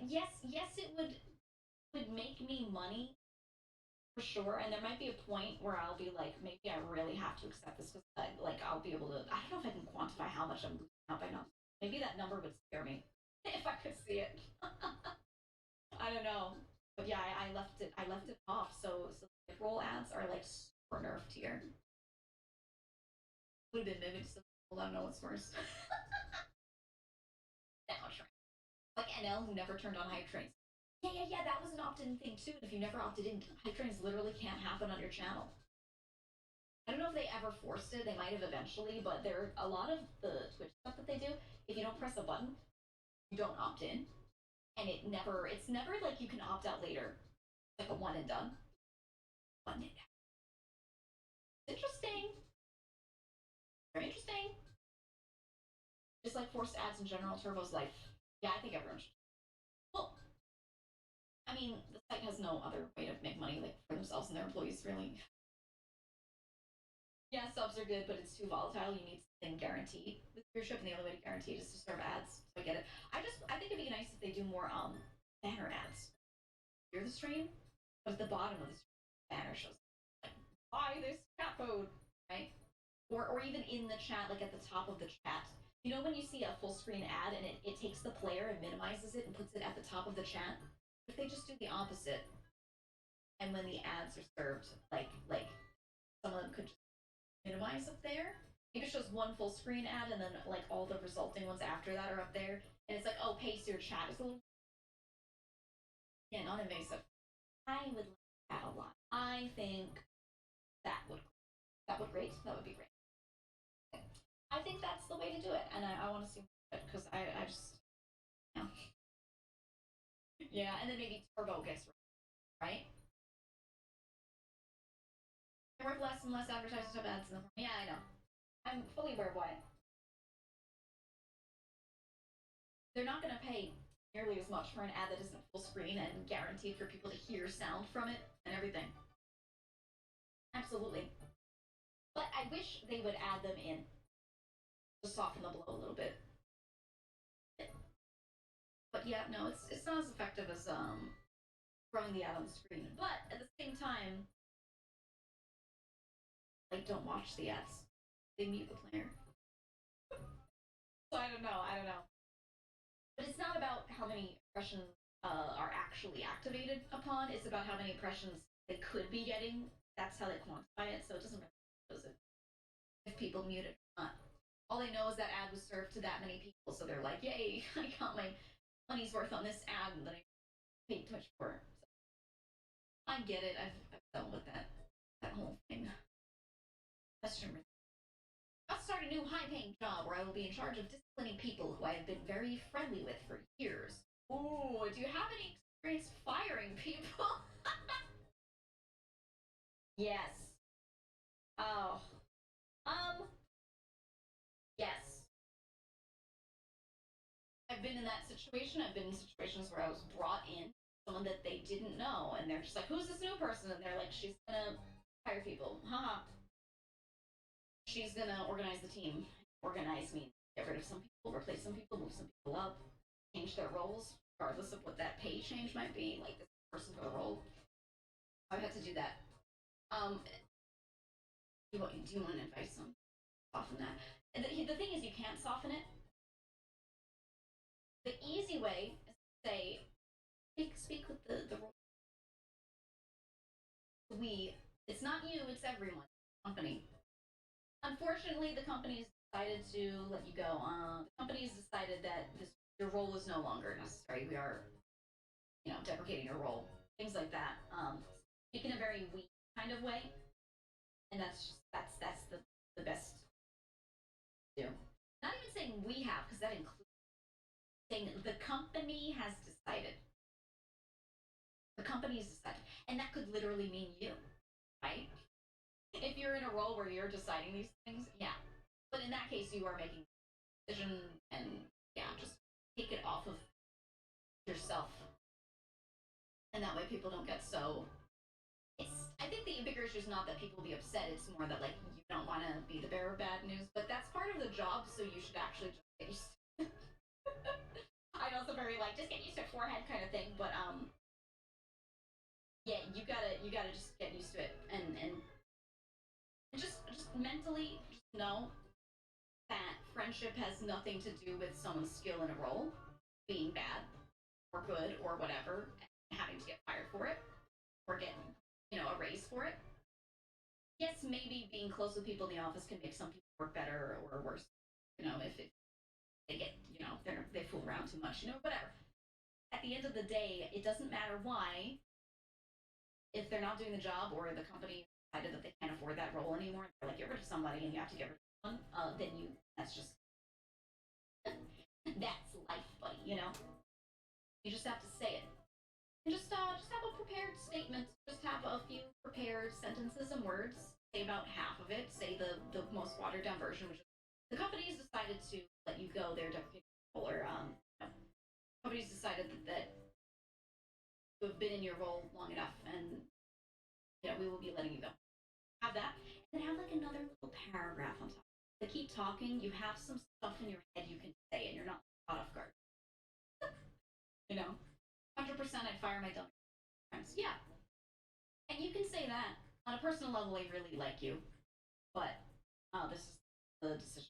yes, it would make me money for sure. And there might be a point where I'll be like, maybe I really have to accept this because like I'll be able to. I don't know if I can quantify how much I'm losing out by now. Maybe that number would scare me if I could see it. I don't know, but yeah, I left it. I left it off. So roll ads are like super nerfed here. Would have been mimicked. So I don't know what's worse. Now train. Like NL who never turned on hype trains. Yeah, that was an opt-in thing too. If you never opted in, hype trains literally can't happen on your channel. I don't know if they ever forced it. They might have eventually, but there are a lot of the Twitch stuff that they do. If you don't press a button, you don't opt in, and it's never like you can opt out later, like a one and done. One and done. Interesting. Very interesting. Just like forced ads in general, Turbo's life. Yeah, I think everyone should. Well, I mean, the site has no other way to make money like for themselves and their employees, really. Yeah, subs are good, but it's too volatile. You need something guaranteed with viewership, and the only way to guarantee it is to serve ads. So I get it. I think it'd be nice if they do more banner ads. Hear the stream, but at the bottom of the stream, banner shows like buy this cat food, right? Or even in the chat, like at the top of the chat. You know when you see a full screen ad and it takes the player and minimizes it and puts it at the top of the chat? If they just do the opposite, and when the ads are served, like some of them could just minimize up there. Maybe it shows one full screen ad and then like all the resulting ones after that are up there. And it's like, oh, paste your chat is a little non-invasive. I would like that a lot. I think that would great. That would be great. I think that's the way to do it, and I want to see it because I just yeah, and then maybe Turbo gets right. There were less and less advertisers have ads in them. Yeah, I know. I'm fully aware of why. They're not going to pay nearly as much for an ad that isn't full screen and guaranteed for people to hear sound from it and everything. Absolutely. But I wish they would add them in to soften the blow a little bit. But yeah, no, it's not as effective as throwing the ad on the screen. But at the same time, like, don't watch the ads. They mute the player. So I don't know. But it's not about how many impressions are actually activated upon. It's about how many impressions they could be getting. That's how they quantify it. So it doesn't matter if people mute it or not. All they know is that ad was served to that many people. So they're like, yay, I got my money's worth on this ad that I paid too much for. So I get it. I've dealt with that whole thing. Question. I'll start a new high-paying job where I will be in charge of disciplining people who I have been very friendly with for years. Ooh, do you have any experience firing people? Yes. Oh. Yes. I've been in that situation. I've been in situations where I was brought in, someone that they didn't know, and they're just like, who's this new person? And they're like, she's gonna hire people. Haha. She's gonna organize the team. Organize means get rid of some people, replace some people, move some people up, change their roles, regardless of what that pay change might be, like this person for the role. I've had to do that. Do you want advice on soften that? And the thing is, you can't soften it. The easy way is to say, speak with the role. We. It's not you. It's everyone. Company. Unfortunately, the company's decided to let you go. The company's decided that your role is no longer necessary. We are, deprecating your role. Things like that. Speak in a very weak kind of way, and that's the best to do. Not even saying we have, because that includes saying the company has decided. The company's decided, and that could literally mean you, right? If you're in a role where you're deciding these things, yeah. But in that case, you are making a decision, and yeah, just take it off of yourself, and that way people don't get so. I think the bigger issue is not that people will be upset. It's more that like you don't want to be the bearer of bad news, but that's part of the job. So you should actually just get used to. I know it's a very like just get used to it forehead kind of thing, but yeah, you gotta just get used to it and just mentally just know that friendship has nothing to do with someone's skill in a role being bad or good or whatever and having to get fired for it or getting a raise for it. Yes, maybe being close with people in the office can make some people work better or worse. If they get they fool around too much, whatever. At the end of the day, it doesn't matter why. If they're not doing the job or the company decided that they can't afford that role anymore, they're like, get rid of somebody and you have to get rid of one, then that's just, that's life, buddy, You just have to say it. And just have a prepared statement. Just have a few prepared sentences and words. Say about half of it. Say the most watered down version, which is the company's decided to let you go. They're deprecating or company's decided that you have been in your role long enough, and we will be letting you go. Have that, and have like another little paragraph on top. To keep talking, you have some stuff in your head you can say, and you're not caught off guard. 100% I'd fire my dumb friends. Yeah. And you can say that. On a personal level, I really like you. But this is the decision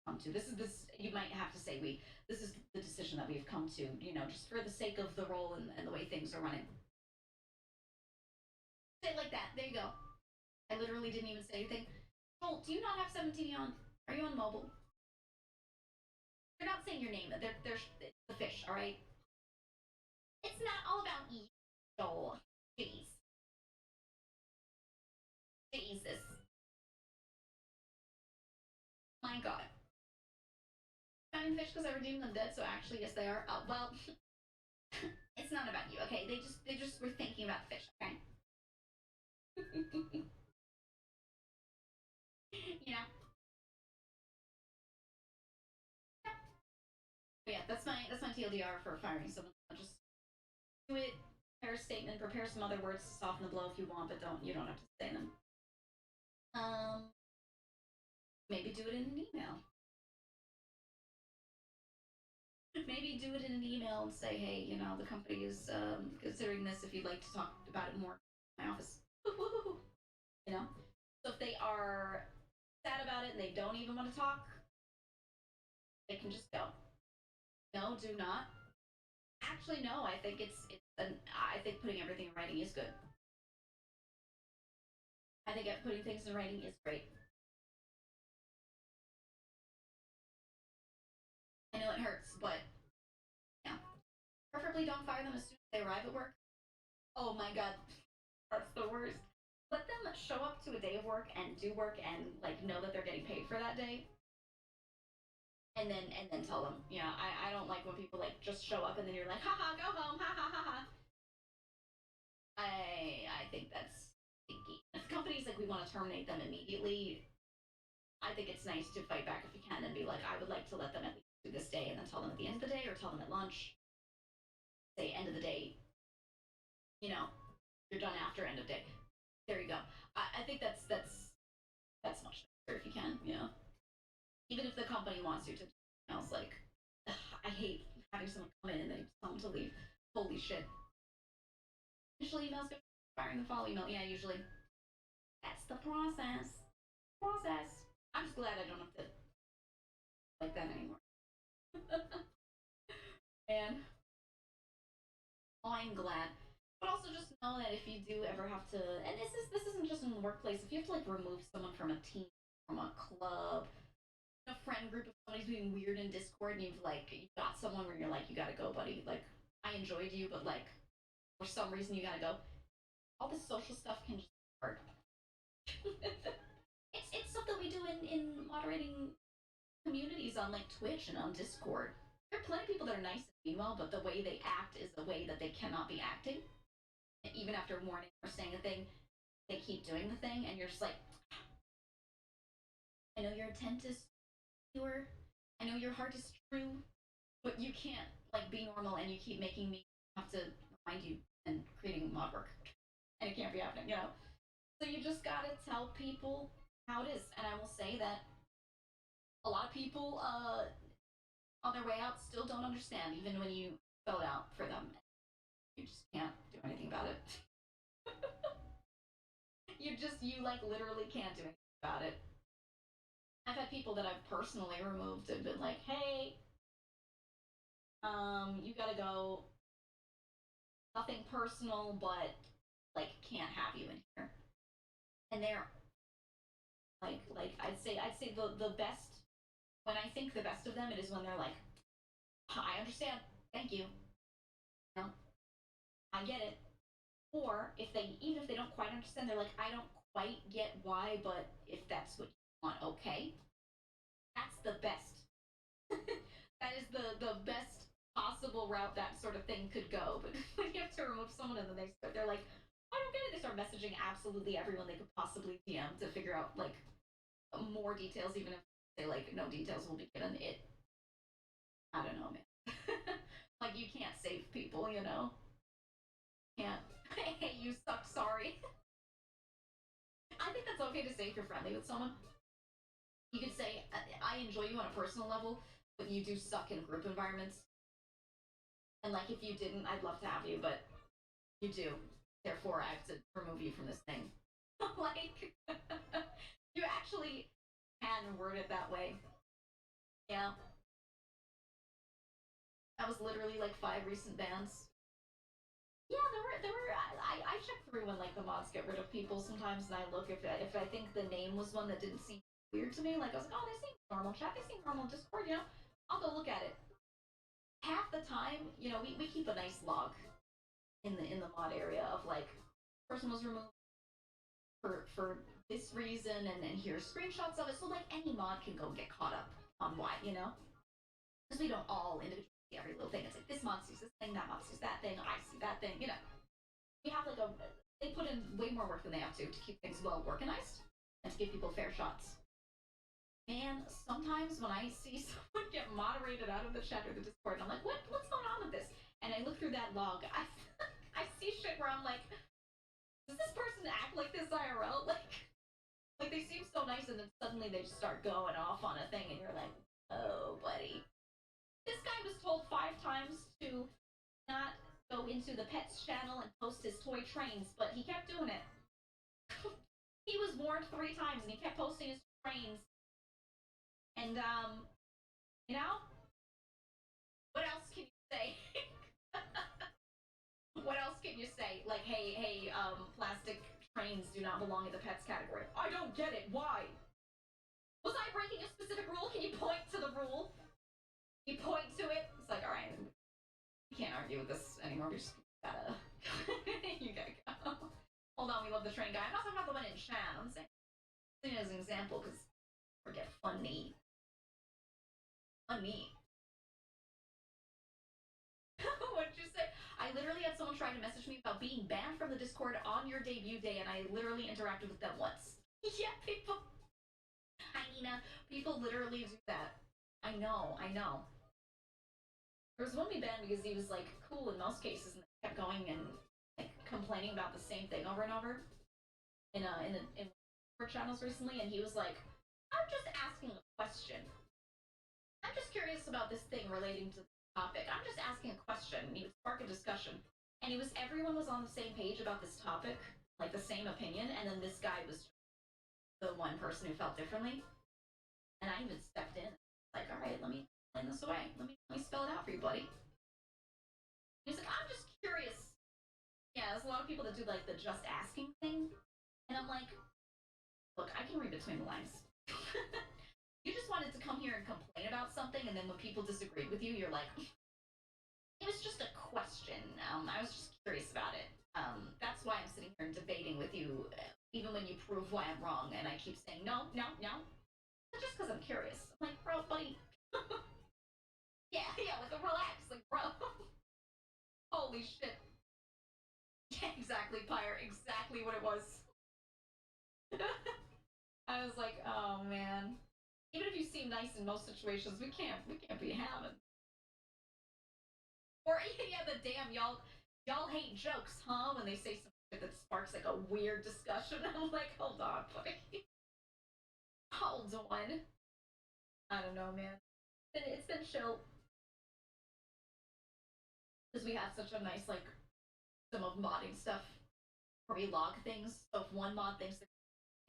come to. This you might have to say this is the decision that we've come to, just for the sake of the role and the way things are running. there you go. I literally didn't even say anything. Joel, do you not have 17 on? Are you on mobile? They're not saying your name. They're it's the fish, alright? It's not all about you, Joel. Jeez. Jesus. My god. Finding fish because I redeemed them dead, so actually, yes, they are. Well, it's not about you, okay? They just were thinking about the fish, okay? You know? But yeah, that's my TLDR for firing someone. Just do it, prepare a statement, prepare some other words to soften the blow if you want, but you don't have to say them. Maybe do it in an email. Maybe do it in an email and say, hey, you know, the company is considering this if you'd like to talk about it more in my office. You know? So if they are sad about it and they don't even want to talk, they can just go. No, do not. Actually, no, I think I think putting everything in writing is good. I think putting things in writing is great. I know it hurts, but yeah. Preferably don't fire them as soon as they arrive at work. Oh my god, that's the worst. Let them show up to a day of work and do work and like know that they're getting paid for that day. And then tell them, you know, I don't like when people like just show up and then you're like, haha, go home, ha ha ha ha. I think that's stinky. If companies like we want to terminate them immediately, I think it's nice to fight back if you can and be like, I would like to let them at least do this day and then tell them at the end of the day or tell them at lunch. Say end of the day, you know, you're done after end of day. There you go. I think that's much nicer if you can, you know. Even if the company wants you to do something else, like I hate having someone come in and then tell them to leave. Holy shit. Initial emails get firing the follow email. Yeah, usually. That's the process. I'm just glad I don't have to like that anymore. Man. Oh, I'm glad. But also just know that if you do ever have to, and this isn't just in the workplace, if you have to like remove someone from a team, from a club, a friend group, if somebody's being weird in Discord and you've got someone where you're like, you gotta go, buddy. Like, I enjoyed you, but like for some reason you gotta go. All this social stuff can just work. it's stuff that we do in moderating communities on like Twitch and on Discord. There are plenty of people that are nice and meanwhile, but the way they act is the way that they cannot be acting. And even after warning or saying a thing, they keep doing the thing, and you're just like, I know your intent is pure, I know your heart is true, but you can't like be normal, and you keep making me have to remind you and creating mod work, and it can't be happening, you know. So you just gotta tell people how it is, and I will say that a lot of people on their way out still don't understand, even when you spell it out for them. You just can't do anything about it. you like literally can't do anything about it. I've had people that I've personally removed and been like, hey, you gotta go. Nothing personal, but like can't have you in here. And they're like I'd say the best, when I think the best of them, it is when they're like, I understand, thank you. You know, I get it. Or even if they don't quite understand, they're like, I don't quite get why, but if that's what you want, okay. That's the best. That is the best possible route that sort of thing could go. But when you have to remove someone and then they're like, I don't get it. They start messaging absolutely everyone they could possibly DM to figure out like more details, even if they like no details will be given. I don't know, man. Like you can't save people, you know. Can't. Hey, you suck. Sorry. I think that's okay to say if you're friendly with someone. You could say, I enjoy you on a personal level, but you do suck in group environments. And like, if you didn't, I'd love to have you, but you do. Therefore, I have to remove you from this thing. Like, you actually can word it that way. Yeah. That was literally like 5 recent bans. Yeah, there were. I check through when like the mods get rid of people sometimes, and I look if I think the name was one that didn't seem weird to me. Like I was like, oh, they seem normal. Chat, they seem normal. Discord, you know. I'll go look at it. Half the time, you know, we keep a nice log in the mod area of like person was removed for this reason, and then here's screenshots of it. So like any mod can go get caught up on why, you know, because we don't all individually see every little thing. It's like this mod sees this thing, that mod sees that thing, I see that thing, you know. We have like they put in way more work than they have to keep things well organized and to give people fair shots. Man, sometimes when I see someone get moderated out of the chat or the Discord, and I'm like, what's going on with this? And I look through that log, I see shit where I'm like, does this person act like this IRL? Like they seem so nice, and then suddenly they just start going off on a thing, and you're like, oh, buddy. This guy was told 5 times to not go into the pets channel and post his toy trains, but he kept doing it. He was warned 3 times, and he kept posting his trains. And you know, what else can you say? What else can you say? Like, hey, plastic trains do not belong in the pets category. I don't get it. Why? Was I breaking a specific rule? Can you point to the rule? You point to it. It's like, all right, we can't argue with this anymore. We just gotta, you gotta go. Hold on, we love the train guy. I'm not talking about the one in chat. I'm saying it as an example because forget funny. Funny. What'd you say? I literally had someone trying to message me about being banned from the Discord on your debut day, and I literally interacted with them once. Yeah, people. Hi, Nina. People literally do that. I know. There was one we banned because he was like cool in most cases and kept going and like complaining about the same thing over and over in channels recently, and he was like, "I'm just asking a question. I'm just curious about this thing relating to the topic. I'm just asking a question." And he would spark a discussion, and everyone was on the same page about this topic, like the same opinion, and then this guy was the one person who felt differently, and I even stepped in, like, all right, let me explain this away. Let me spell it out for you, buddy. He's like, I'm just curious. Yeah, there's a lot of people that do like the just asking thing, and I'm like, look, I can read between the lines. You just wanted to come here and complain about something, and then when people disagreed with you, you're like, it was just a question. I was just curious about it. That's why I'm sitting here and debating with you, even when you prove why I'm wrong, and I keep saying no. Just because I'm curious. I'm like, bro, buddy. yeah, like relax, like, bro. Holy shit. Yeah, exactly, Pyre. Exactly what it was. I was like, oh man. Even if you seem nice in most situations, we can't be having. Or yeah, the damn y'all hate jokes, huh? When they say some shit that sparks like a weird discussion. I'm like, hold on, buddy. Hold on. I don't know, man. It's been chill. Because we have such a nice like some of modding stuff where we log things. So if one mod thinks there's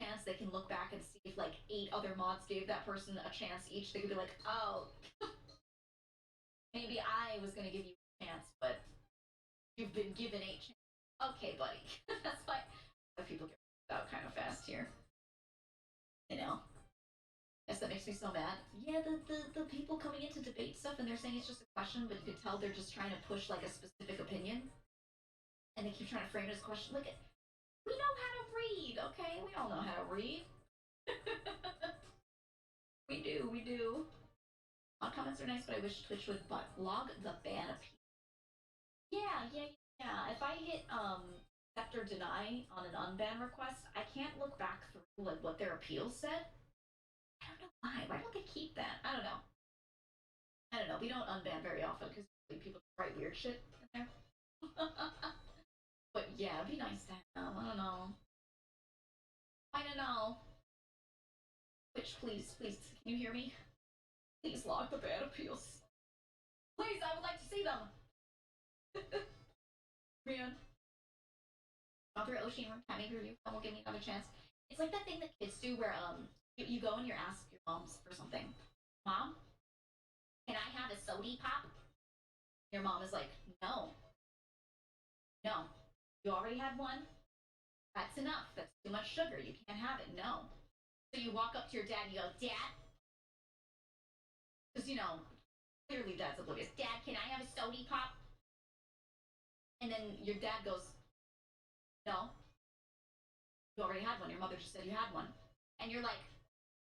a chance, they can look back and see if like 8 other mods gave that person a chance each. They could be like, oh, maybe I was gonna give you a chance, but you've been given 8 chances. Okay, buddy. That's why people get out kind of fast here. You know. Yes, that makes me so mad. Yeah, the people coming in to debate stuff and they're saying it's just a question, but you can tell they're just trying to push like a specific opinion. And they keep trying to frame it as a question. Look, we know how to read, okay? We all know how to read. we do. All comments are nice, but I wish Twitch would log the ban appeal. Yeah. If I hit accept or deny on an unban request, I can't look back through like what their appeals said. I don't know why. Why don't they keep that? I don't know. We don't unban very often because people write weird shit in there. But yeah, it'd be nice to have. I don't know. Twitch, please, can you hear me? Please log the bad appeals. Please, I would like to see them. Man. Author Oshin timing review film will give me another chance. It's like that thing that kids do where you go and you ask your moms for something. Mom, can I have a sody pop? Your mom is like, no. No. You already had one? That's enough. That's too much sugar. You can't have it. No. So you walk up to your dad and you go, Dad? Because, you know, clearly Dad's oblivious. Dad, can I have a sody pop? And then your dad goes, no. You already had one. Your mother just said you had one. And you're like,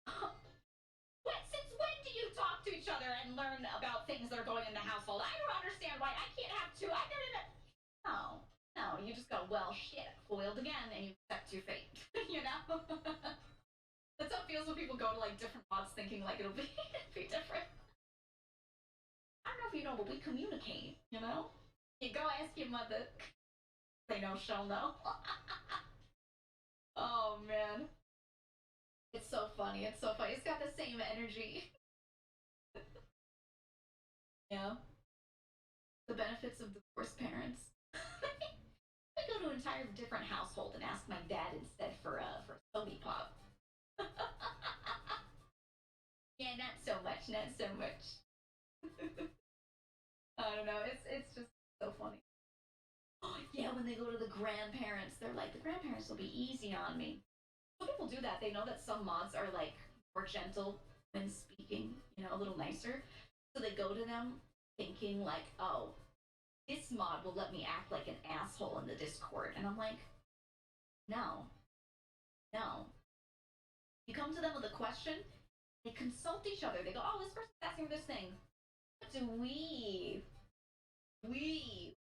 since when do you talk to each other and learn about things that are going in the household? I don't understand why I can't have two. I don't even... No, you just go, well, shit, foiled again, and you accept your fate, you know? That's how it feels when people go to, like, different mods thinking, like, it'll be, be different. I don't know if you know, but we communicate, you know? You go ask your mother. They know she'll know. Oh, man. It's so funny, it's so funny. It's got the same energy. Yeah. The benefits of divorced parents. I go to an entirely different household and ask my dad instead for a sody pop. Yeah, not so much, not so much. I don't know, it's just so funny. Oh, yeah, when they go to the grandparents, they're like, the grandparents will be easy on me. Some people do that. They know that some mods are like more gentle when speaking, you know, a little nicer. So they go to them thinking like, oh, this mod will let me act like an asshole in the Discord. And I'm like, no. You come to them with a question, they consult each other. They go, oh, this person's asking this thing. What do we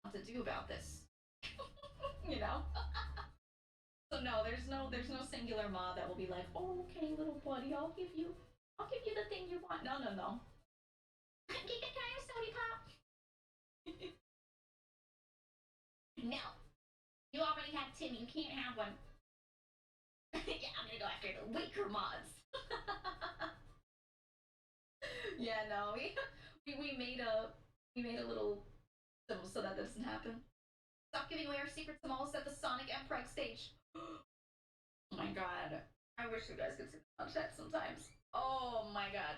want to do about this? You know? So no, there's no singular mod that will be like, oh, okay, little buddy, I'll give you the thing you want. No. Can I have a sody pop? No. You already have Timmy. You can't have one. Yeah, I'm gonna go after the weaker mods. Yeah, no, we made a little symbol so that doesn't happen. Stop giving away our secrets. I'm almost at the Sonic Emperor stage. Oh my god. I wish you guys could see the chat sometimes. Oh my god.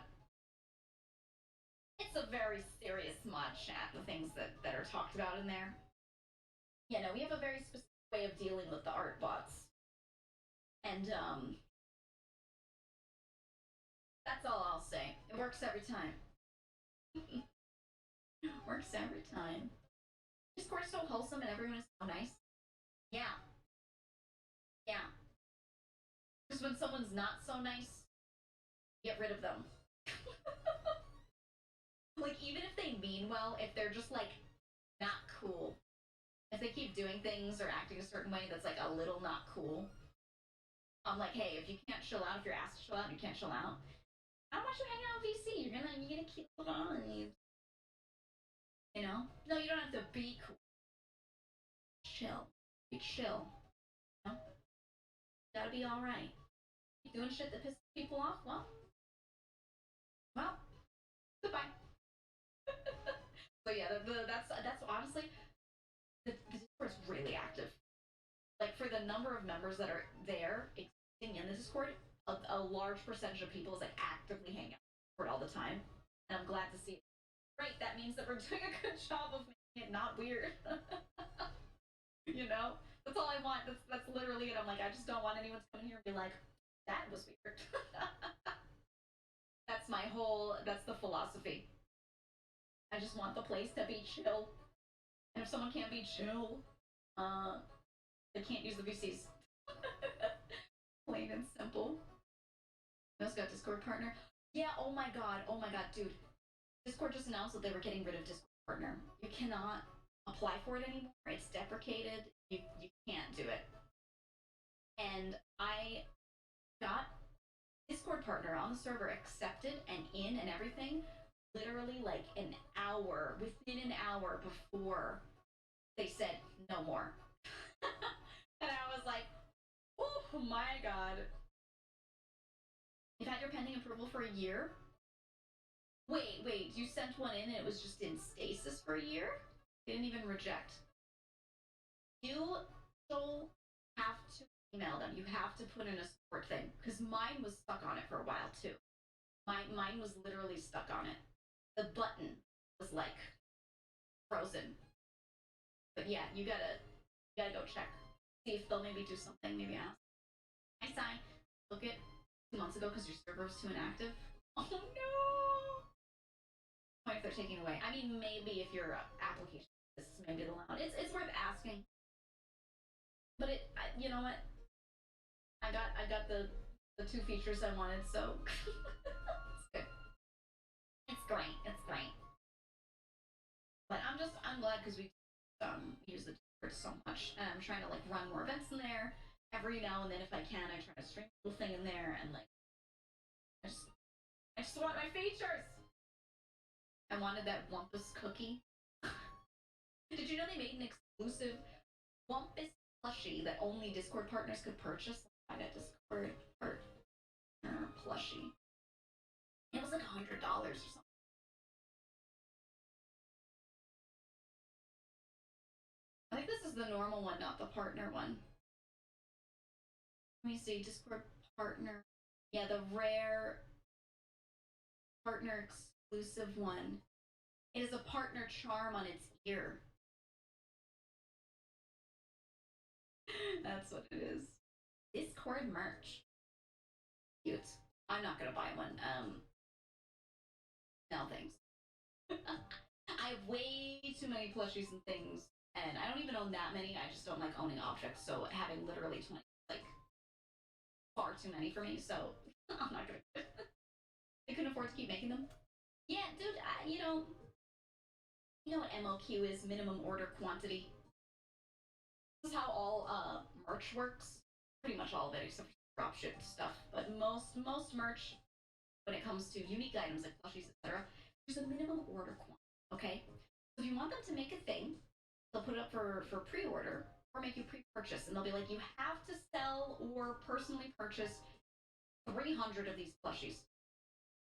It's a very serious mod chat, the things that are talked about in there. Yeah, no, we have a very specific way of dealing with the art bots. And, that's all I'll say. It works every time. Works every time. Discord's so wholesome and everyone is so nice. Yeah. Because when someone's not so nice, get rid of them. Like, even if they mean well, if they're just, like, not cool, if they keep doing things or acting a certain way that's, like, a little not cool, I'm like, hey, if you can't chill out, if you're asked to chill out and you can't chill out, I don't want you hanging out with VC. You're gonna keep it on. You know? No, you don't have to be cool. Chill. Be chill. You know? Gotta be alright. You doing shit that pisses people off? Well, goodbye. So yeah, that's honestly, the Discord's really active. Like, for the number of members that are there existing in the Discord, a large percentage of people is like actively hanging out in Discord all the time, and I'm glad to see it. Great, that means that we're doing a good job of making it not weird. You know, that's all I want. That's literally it. I'm like, I just don't want anyone to come here and be like, that was weird. That's the philosophy. I just want the place to be chill. And if someone can't be chill, they can't use the VCs. Plain and simple. Who's got Discord partner? Yeah, oh my god, dude. Discord just announced that they were getting rid of Discord partner. You cannot apply for it anymore. It's deprecated. You can't do it. And I got Discord partner on the server accepted and in and everything literally like within an hour before they said no more. And I was like, oh my god. You've had your pending approval for a year? Wait, you sent one in and it was just in stasis for a year? They didn't even reject. You still have to email them. You have to put in a support thing. Because mine was stuck on it for a while too. Mine was literally stuck on it. The button was like frozen. But yeah, you gotta You gotta go check. See if they'll maybe do something. Maybe ask. I signed. Look at 2 months ago because your server was too inactive. Oh no! What if they're taking away? I mean, maybe if your application is maybe allowed. It's worth asking. But you know what? I got the 2 features I wanted, so it's good. It's great. It's great. But I'm glad because we use the Discord so much, and I'm trying to like run more events in there every now and then if I can. I try to stream a little thing in there, and like I just want my features. I wanted that Wumpus cookie. Did you know they made an exclusive Wumpus plushie that only Discord partners could purchase? Find a Discord partner plushie. It was like $100 or something. I think this is the normal one, not the partner one. Let me see, Discord partner. Yeah, the rare partner exclusive one. It is a partner charm on its ear. That's what it is. Discord merch. Cute. I'm not gonna buy one. No thanks. I have way too many plushies and things, and I don't even own that many. I just don't like owning objects, so having literally 20, like, far too many for me, so I'm not gonna do it. I couldn't afford to keep making them. Yeah, dude, you know what MOQ is, minimum order quantity. This is how all merch works. Pretty much all of it, except for dropship stuff. But most merch, when it comes to unique items like plushies, etc., there's a minimum order quantity. Okay, so if you want them to make a thing, they'll put it up for pre-order or make you pre-purchase, and they'll be like, you have to sell or personally purchase 300 of these plushies,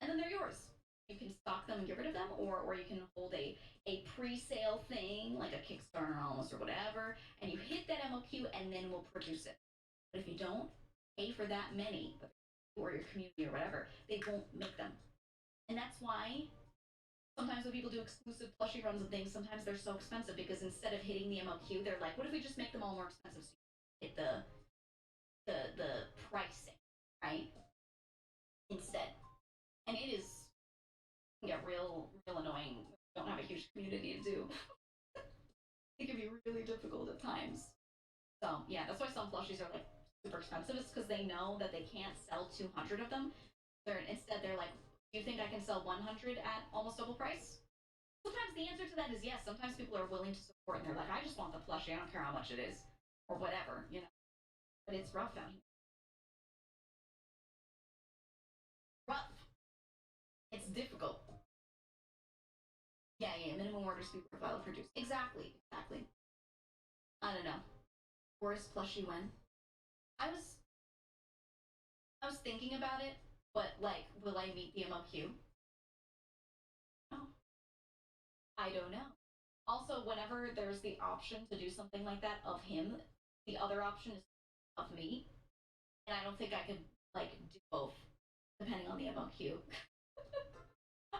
and then they're yours. You can stock them and get rid of them, or you can hold a pre-sale thing, like a Kickstarter almost or whatever, and you hit that MOQ, and then we'll produce it. But if you don't pay for that many, or your community or whatever, they won't make them. And that's why sometimes when people do exclusive plushie runs and things, sometimes they're so expensive because instead of hitting the MOQ, they're like, what if we just make them all more expensive so you hit the pricing, right? Instead. And it is real annoying. Don't have a huge community to do. It can be really difficult at times. So yeah, that's why some plushies are like super expensive. It's because they know that they can't sell 200 of them. Instead they're like, do you think I can sell 100 at almost double price? Sometimes the answer to that is yes. Sometimes people are willing to support and they're like, I just want the plushie. I don't care how much it is or whatever, you know. But it's rough out here. Rough. It's difficult. Yeah, minimum order speed profile produced. Exactly. I don't know. Worst plushie win. I was thinking about it, but like, will I meet the MOQ? No. I don't know. Also, whenever there's the option to do something like that of him, the other option is of me. And I don't think I could like do both, depending on the MOQ.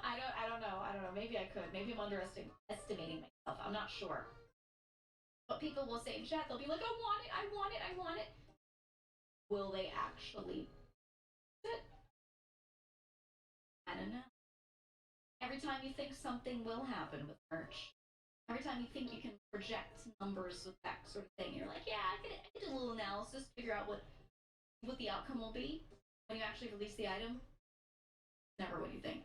I don't know. Maybe I could. Maybe I'm underestimating myself. I'm not sure. But people will say in chat, they'll be like, I want it. Will they actually do it? I don't know. Every time you think something will happen with merch, every time you think you can project numbers with that sort of thing, you're like, yeah, I could do a little analysis, figure out what the outcome will be when you actually release the item. Never what you think.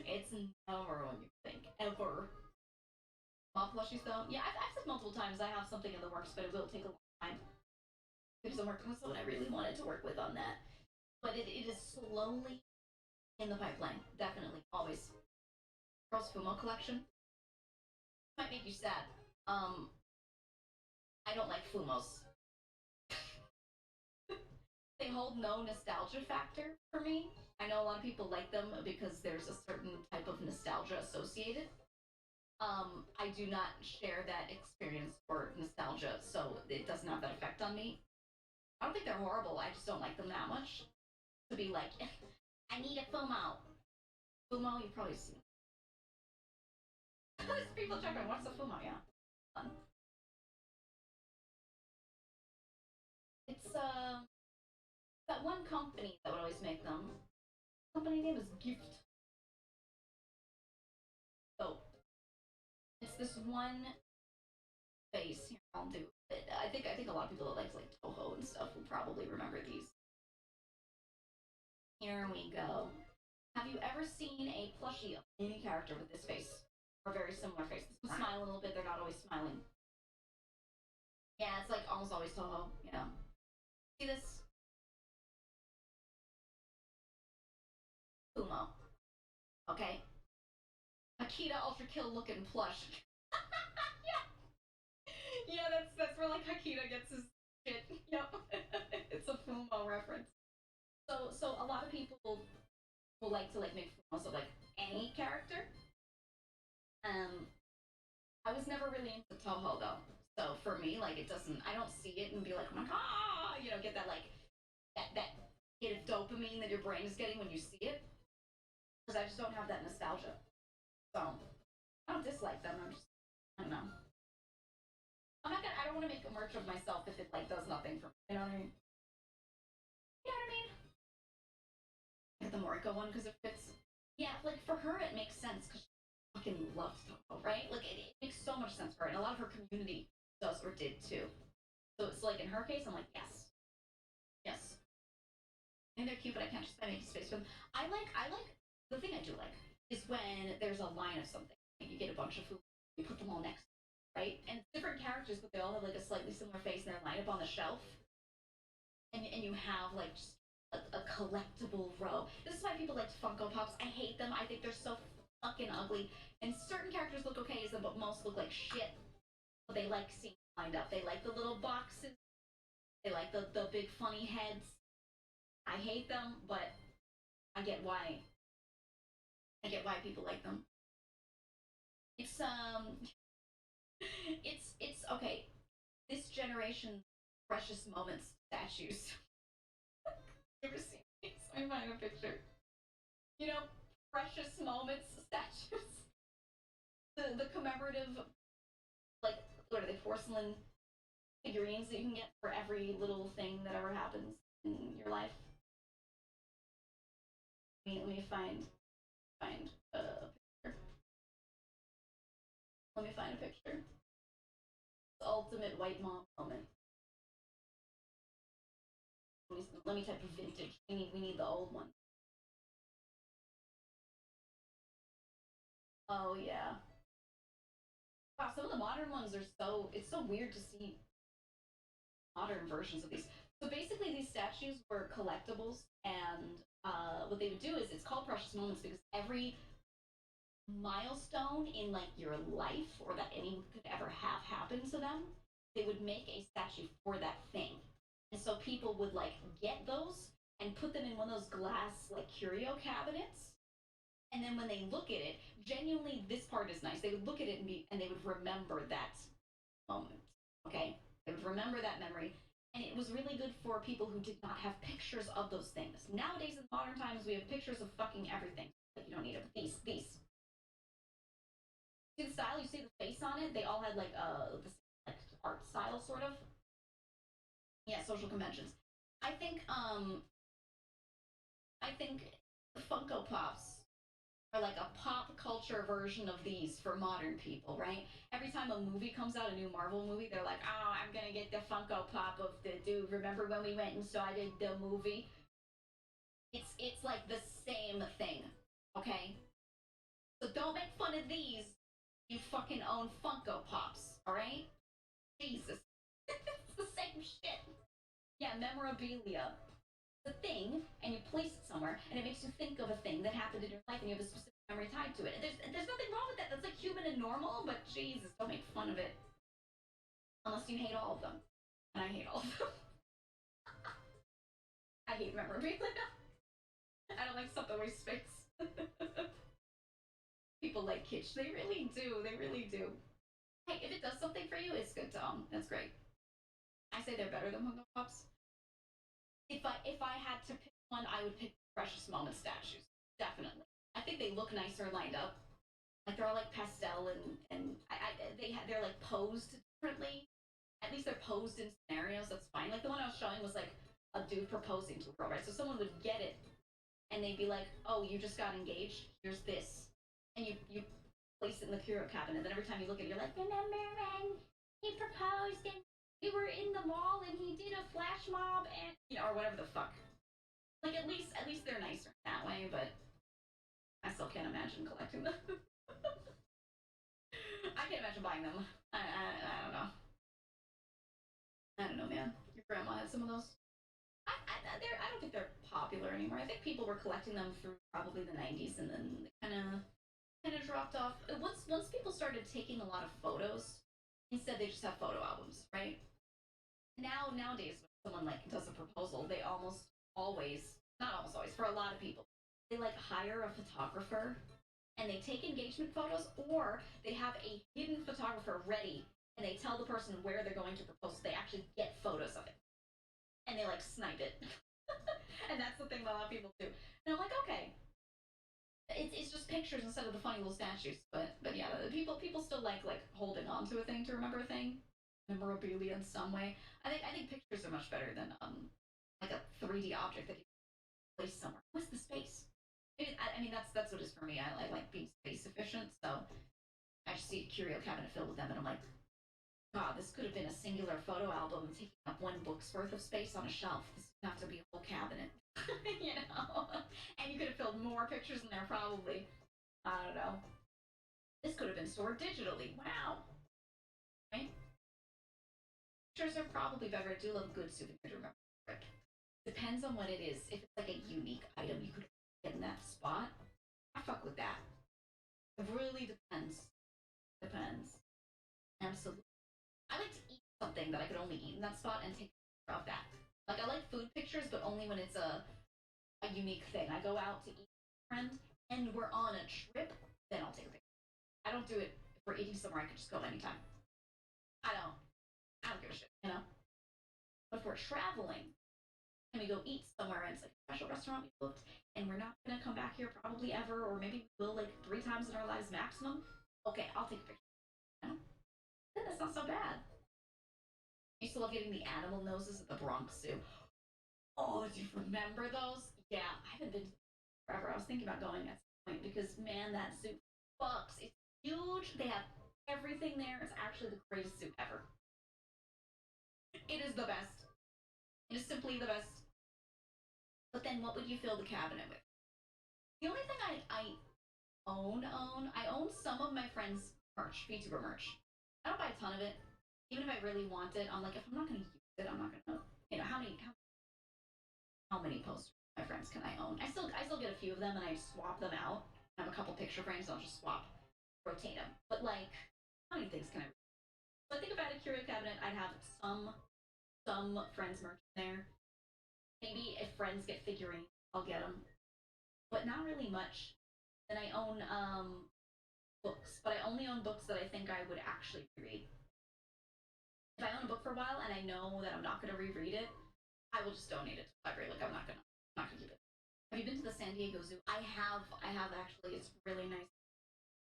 It's never what you think, ever. Mob plushies though, yeah, I've said multiple times I have something in the works, but it will take a long time because I'm working with someone I really wanted to work with on that. But it is slowly in the pipeline, definitely, always. Girls Fumo collection might make you sad. I don't like Fumos. They hold no nostalgia factor for me. I know a lot of people like them because there's a certain type of nostalgia associated. I do not share that experience or nostalgia, so it doesn't have that effect on me. I don't think they're horrible, I just don't like them that much. To be like, I need a Fumo. Fumo, you've probably seen. People checking, what's a Fumo? Yeah. Fun. It's that one company that would always make them. Company name is Gift. So it's this one face. Here, I'll do it. I think a lot of people that like Toho and stuff will probably remember these. Here we go. Have you ever seen a plushie of any character with this face? Or a very similar face? This one smile a little bit, they're not always smiling. Yeah, it's like almost always Toho, you know. See this? Kumo. Okay? Akita Ultra Kill looking plush. Yeah. Yeah, that's where like Akita gets his shit. Yep. It's a Fumo reference. So a lot of people will like to like make Fumos of like any character. I was never really into Toho though. So for me, like it doesn't I don't see it and be like, oh my god, you know, get that like that hit of dopamine that your brain is getting when you see it. Because I just don't have that nostalgia. So I don't dislike them. I don't know. I don't want to make a merch of myself if it like does nothing for me. You know what I mean? You know what I mean? I get the Moriko one because it fits. Yeah, like for her it makes sense because she fucking loves Toho, right? Like it makes so much sense for her, and a lot of her community does or did too. So it's like in her case, I'm like, yes, yes. And they're cute, but I can't just make space for them. I like the thing I do like is when there's a line of something. Like you get a bunch of food, you put them all next, right? And it's different characters, but they all have like a slightly similar face, and they're lined up on the shelf. And you have like just a collectible row. This is why people like Funko Pops. I hate them. I think they're so fucking ugly. And certain characters look okay as them, but most look like shit. But they like seeing lined up. They like the little boxes. They like the big funny heads. I hate them, but I get why. I get why people like them. It's it's okay. This generation's precious moments statues. You ever seen these? Let me find a picture. You know, precious moments statues. The commemorative, like, what are they, porcelain figurines that you can get for every little thing that ever happens in your life. Let me find a picture. Let me find a picture. The ultimate white mom moment. Let me type vintage. We need the old one. Oh yeah. Wow, some of the modern ones are it's so weird to see modern versions of these. So basically these statues were collectibles, and what they would do is it's called precious moments because every milestone in like your life or that anyone could ever have happen to them, they would make a statue for that thing. And so people would like get those and put them in one of those glass like curio cabinets. And then when they look at it, genuinely this part is nice. They would look at it and they would remember that moment. Okay? They would remember that memory. And it was really good for people who did not have pictures of those things. Nowadays in modern times we have pictures of fucking everything. Like you don't need it. These. See the style? You see the face on it? They all had like the like art style sort of. Yeah, social conventions. I think the Funko Pops are like a pop culture version of these for modern people, right? Every time a movie comes out, a new Marvel movie, they're like, oh, I'm gonna get the Funko Pop of the dude. Remember when we went and started the movie? It's like the same thing, okay? So don't make fun of these. You fucking own Funko Pops, alright? Jesus. It's the same shit. Yeah, memorabilia. The thing, and you place it somewhere, and it makes you think of a thing that happened in your life, and you have a specific memory tied to it. There's nothing wrong with that. That's like human and normal, but Jesus, don't make fun of it. Unless you hate all of them. And I hate all of them. I hate memorabilia. I don't like stuff that wastes space. People like kitsch. They really do. They really do. Hey, if it does something for you, it's good to own. That's great. I say they're better than Funko Pops. If I had to pick one, I would pick Precious Moment statues. Definitely. I think they look nicer lined up. Like they're all like pastel and they're like posed differently. at least they're posed in scenarios that's fine. Like the one I was showing was like a dude proposing to a girl, right? So someone would get it and they'd be like, "Oh, you just got engaged. Here's this," and you place it in the curio cabinet. Then every time you look at it, you're like, "Remember when he proposed and we were in the mall and he did a flash mob and or whatever the fuck." Like at least they're nicer that way, but I still can't imagine collecting them. I can't imagine buying them. I don't know. I don't know, man. Your grandma had some of those. I don't think they're popular anymore. I think people were collecting them through probably the 90s, and then they kind of dropped off. Once people started taking a lot of photos, instead they just have photo albums, right? Nowadays, when someone like does a proposal, they almost always, not almost always, for a lot of people, they like hire a photographer and they take engagement photos, or they have a hidden photographer ready and they tell the person where they're going to propose. So they actually get photos of it and they like snipe it. And that's the thing that a lot of people do. And I'm like, okay, it's just pictures instead of the funny little statues. But yeah, people still like holding on to a thing to remember a thing, memorabilia in some way. I think pictures are much better than like a 3D object that you place somewhere. What's the space? I mean that's what it is for me. I like being space efficient, so I just see a curio cabinet filled with them, and I'm like, God, this could have been a singular photo album taking up one book's worth of space on a shelf. This would have to be a whole cabinet, And you could have filled more pictures in there, probably. I don't know. This could have been stored digitally. Wow. Right? Pictures are probably better. I do love a good souvenir to remember. Depends on what it is. If it's like a unique item you could get in that spot, I fuck with that. It really depends. Depends. Absolutely. I like to eat something that I could only eat in that spot and take a picture of that. Like I like food pictures, but only when it's a unique thing. I go out to eat with a friend and we're on a trip, then I'll take a picture. I don't do it if we're eating somewhere I could just go anytime. I don't give a shit. But if we're traveling and we go eat somewhere and it's like a special restaurant we booked and we're not gonna come back here probably ever, or maybe we'll like 3 times in our lives maximum, okay, I'll take a picture. Then that's not so bad. I used to love getting the animal noses at the Bronx Zoo. Oh, do you remember those? Yeah, I haven't been forever. I was thinking about going at some point because man, that zoo fucks. It's huge. They have everything there. It's actually the greatest zoo ever. It is the best. It is simply the best. But then what would you fill the cabinet with? The only thing I own, I own some of my friends' merch, VTuber merch. I don't buy a ton of it. Even if I really want it, I'm like, if I'm not gonna use it, I'm not gonna how many posters my friends can I own? I still get a few of them and I swap them out. I have a couple picture frames, I'll just rotate them. But like, how many things can I? So I think if I had a curio cabinet, I'd have some friends merch in there. Maybe if friends get figurines, I'll get them, but not really much. Then I own books, but I only own books that I think I would actually read. If I own a book for a while and I know that I'm not going to reread it, I will just donate it to the library. Like I'm not gonna keep it. Have you been to the San Diego Zoo? I have actually. It's really nice.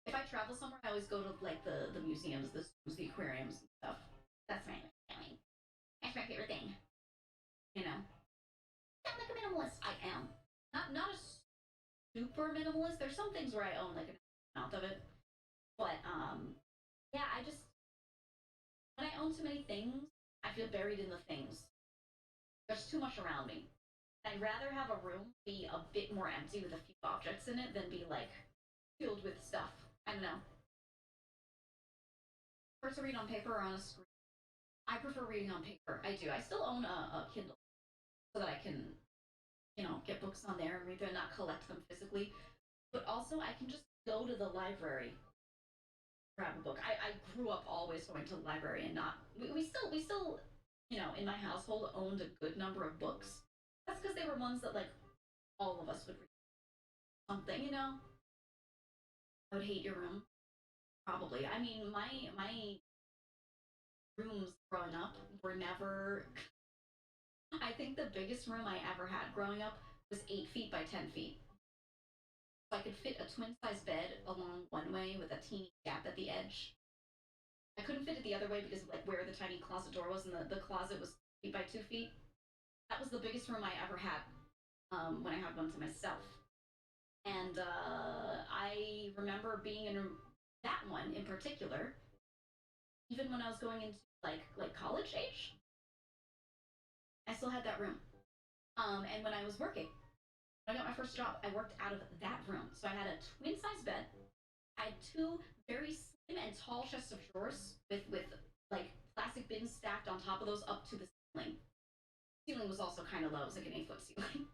If I travel somewhere, I always go to like the museums, the zoos, the aquariums and stuff. That's my feeling. That's my favorite thing. I'm like a minimalist. I am not a super minimalist. There's some things where I own like an amount of it, but yeah, I just when I own too many things, I feel buried in the things. There's too much around me. I'd rather have a room be a bit more empty with a few objects in it than be like filled with stuff. I don't know. Prefer to read on paper or on a screen. I prefer reading on paper. I do. I still own a Kindle so that I can, get books on there and read them and not collect them physically. But also, I can just go to the library, grab a book. I grew up always going to the library and not. We still in my household owned a good number of books. That's because they were ones that like all of us would read. Something. I would hate your room. Probably. I mean, my rooms growing up were never. I think the biggest room I ever had growing up was 8 feet by 10 feet. So I could fit a twin size bed along one way with a teeny gap at the edge. I couldn't fit it the other way because of like where the tiny closet door was, and the closet was 8 by 2 feet. That was the biggest room I ever had when I had one to myself. And I remember being in that one in particular, even when I was going into like college age, I still had that room. And when I was working, when I got my first job, I worked out of that room. So I had a twin size bed. I had 2 very slim and tall chests of drawers with like plastic bins stacked on top of those up to the ceiling. The ceiling was also kind of low. It was like an 8-foot ceiling.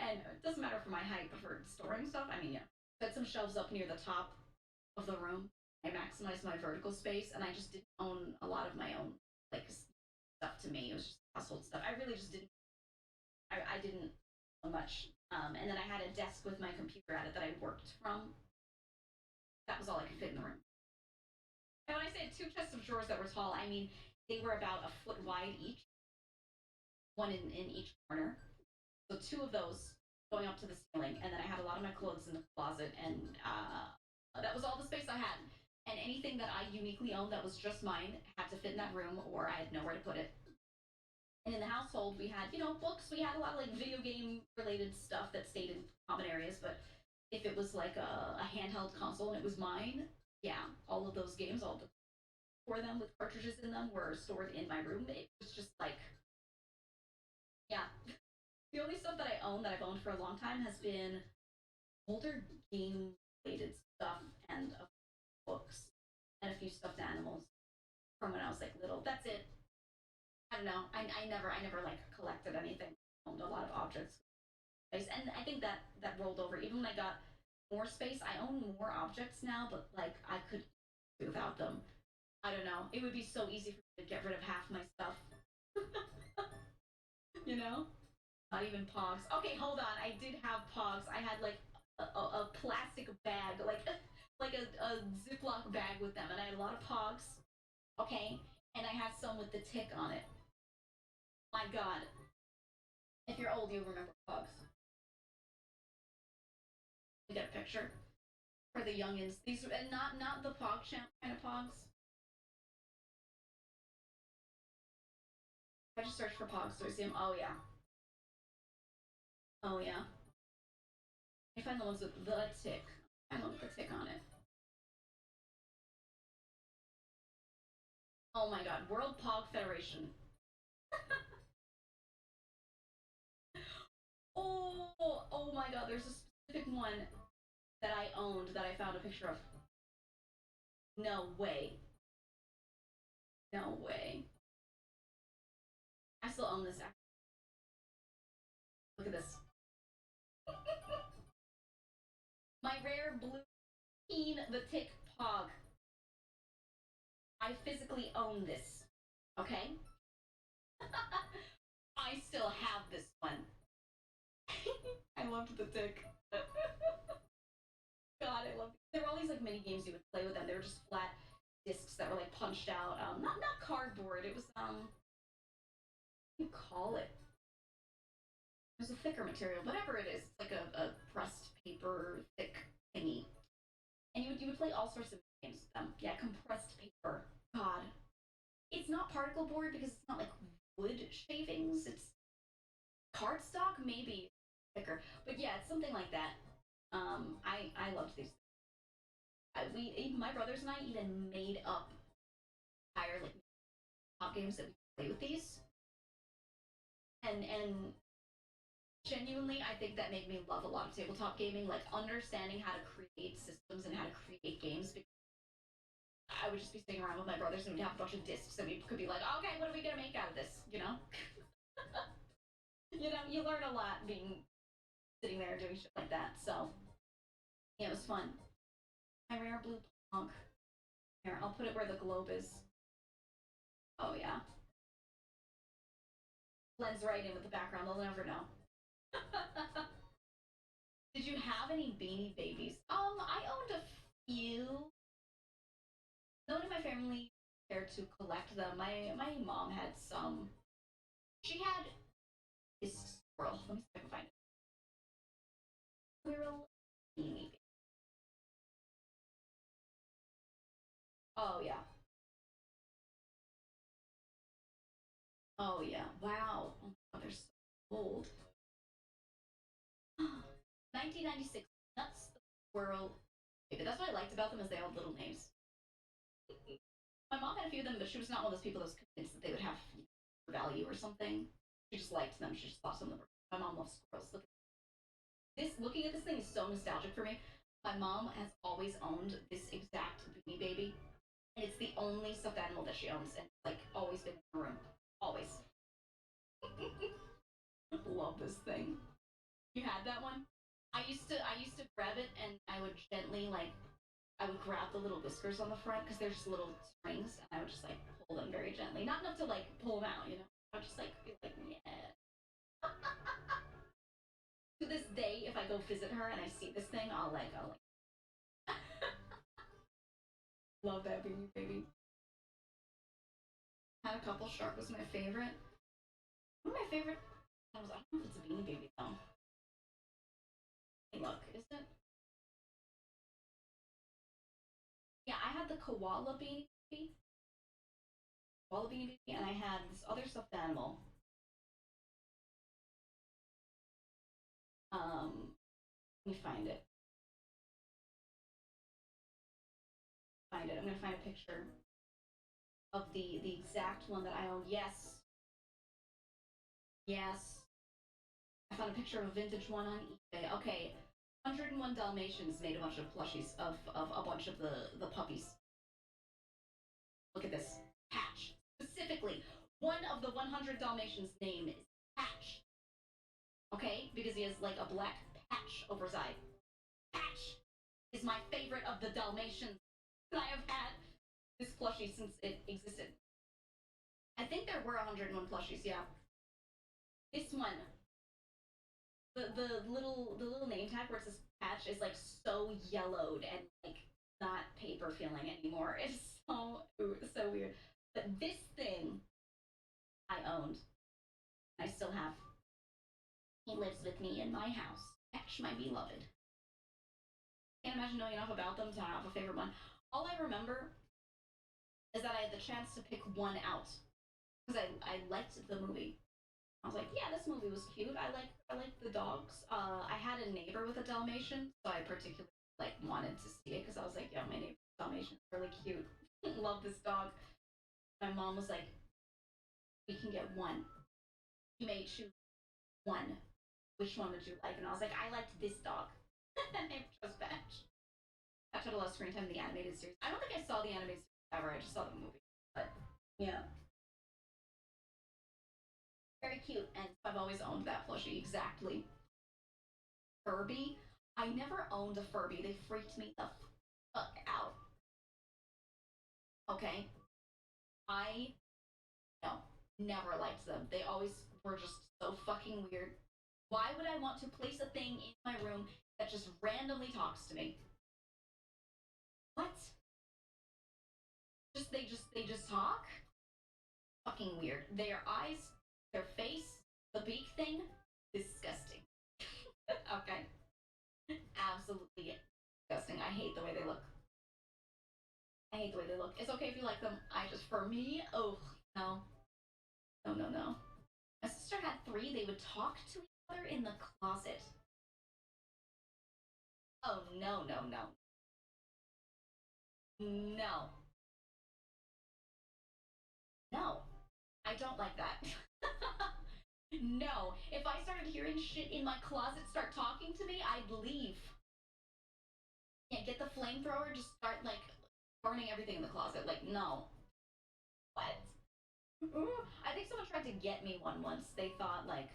And it doesn't matter for my height, but for storing stuff, I mean, yeah. I had some shelves up near the top of the room. I maximized my vertical space, and I just didn't own a lot of my own like stuff to me. It was just household stuff. I really just didn't. I didn't so much. And then I had a desk with my computer at it that I worked from. That was all I could fit in the room. And when I say 2 chests of drawers that were tall, I mean they were about a foot wide each, one in each corner. So 2 of those going up to the ceiling, and then I had a lot of my clothes in the closet, and that was all the space I had. And anything that I uniquely owned that was just mine had to fit in that room, or I had nowhere to put it. And in the household, we had, books. We had a lot of like video game related stuff that stayed in common areas. But if it was like a handheld console and it was mine, yeah, all of those games, all the for them with cartridges in them, were stored in my room. It was just like, yeah. The only stuff that I own that I've owned for a long time has been older game related stuff and books and a few stuffed animals from when I was like little. That's it. I don't know. I never like collected anything. I owned a lot of objects. And I think that rolled over. Even when I got more space, I own more objects now, but like I could do without them. I don't know. It would be so easy for me to get rid of half my stuff. you know? Not even Pogs. Okay, hold on. I did have Pogs. I had like a plastic bag, like a Ziploc bag with them, and I had a lot of Pogs. Okay, and I had some with the tick on it. My God, if you're old, you'll remember Pogs. We get a picture for the youngins. These and not the PogChamp kind of Pogs. I just searched for Pogs, so I see them. Oh yeah. Oh yeah. I find the ones with the tick. I love the tick on it. Oh my God, World Pog Federation. oh my God, there's a specific one that I owned that I found a picture of. No way. No way. I still own this. Look at this. My rare blue Keen the Tick Pog. I physically own this. Okay? I still have this one. I loved the tick. God, I love it. There were all these like mini games you would play with them. They were just flat discs that were like punched out. Not cardboard. It was what do you call it? It was a thicker material, whatever it is. It's like a pressed paper thick thingy. And you would play all sorts of games with them. Yeah, compressed paper. God. It's not particle board because it's not like wood shavings. It's cardstock, maybe thicker. But yeah, it's something like that. I loved these. My brothers and I even made up entire like top games that we play with these. And genuinely, I think that made me love a lot of tabletop gaming, like understanding how to create systems and how to create games. Because I would just be sitting around with my brothers and we'd have a bunch of discs and we could be like, okay, what are we gonna make out of this? You know? You learn a lot being sitting there doing shit like that. So yeah, it was fun. My rare blue punk. Here, I'll put it where the globe is. Oh yeah. Blends right in with the background, they'll never know. Did you have any Beanie Babies? I owned a few. No one in my family cared to collect them. My mom had some. She had this squirrel. Let me see if I can find it. Squirrel Beanie Baby. Oh yeah. Oh yeah, wow. Oh, my God, they're so old. 1996. Nuts the Squirrel. But that's what I liked about them is they all had little names. My mom had a few of them, but she was not one of those people that was convinced that they would have value or something. She just liked them. She just thought some of them were. My mom loves squirrels. Looking at this thing is so nostalgic for me. My mom has always owned this exact Beanie Baby, and it's the only stuffed animal that she owns, and like always been in her room, always. Love this thing. You had that one? I used to grab it, and I would gently I would grab the little whiskers on the front because they're just little strings, and I would just like pull them very gently, not enough to like pull them out, you know. I would just like be like, yeah. To this day, if I go visit her and I see this thing, I'll like love that Beanie Baby. Had a couple. Shark was my favorite. One of my favorite was, I don't know if it's a Beanie Baby though. Hey, look, is it? Yeah, I had the koala Beanie Baby. Koala Beanie Baby, and I had this other stuffed animal. Let me find it. I'm gonna find a picture of the exact one that I own. Yes. Yes. I found a picture of a vintage one on eBay. Okay. 101 Dalmatians made a bunch of plushies of a bunch of the puppies. Look at this. Patch. Specifically, one of the 100 Dalmatians' name is Patch. Okay? Because he has like a black patch over his eye. Patch is my favorite of the Dalmatians. I have had this plushie since it existed. I think there were 101 plushies, yeah. This one, the little name tag where it says patch is like so yellowed and like not paper feeling anymore. It's so weird. But this thing I owned, I still have. He lives with me in my house. Patch, my beloved. Can't imagine knowing enough about them to have a favorite one. All I remember is that I had the chance to pick one out because I liked the movie. I was like, yeah, this movie was cute. I like the dogs. I had a neighbor with a Dalmatian, so I particularly like wanted to see it because I was like, yeah, my neighbor's Dalmatian is really cute. Love this dog. My mom was like, we can get one. You may choose one. Which one would you like? And I was like, I liked this dog. And I chose Patch. Patch had a lot of screen time in the animated series. I don't think I saw the animated series ever. I just saw the movie. But yeah. Very cute, and I've always owned that plushie. Exactly. Furby? I never owned a Furby. They freaked me the fuck out. Okay? I, no, never liked them. They always were just so fucking weird. Why would I want to place a thing in my room that just randomly talks to me? What? They just talk? Fucking weird. Their eyes, their face, the beak thing, disgusting. Okay. Absolutely disgusting. I hate the way they look. I hate the way they look. It's okay if you like them. For me, oh, no. No, no, no. My sister had 3. They would talk to each other in the closet. Oh, no, no, no. No. No. I don't like that. No. If I started hearing shit in my closet start talking to me, I'd leave. Yeah, get the flamethrower, just start like burning everything in the closet. Like, no. What? I think someone tried to get me one once. They thought like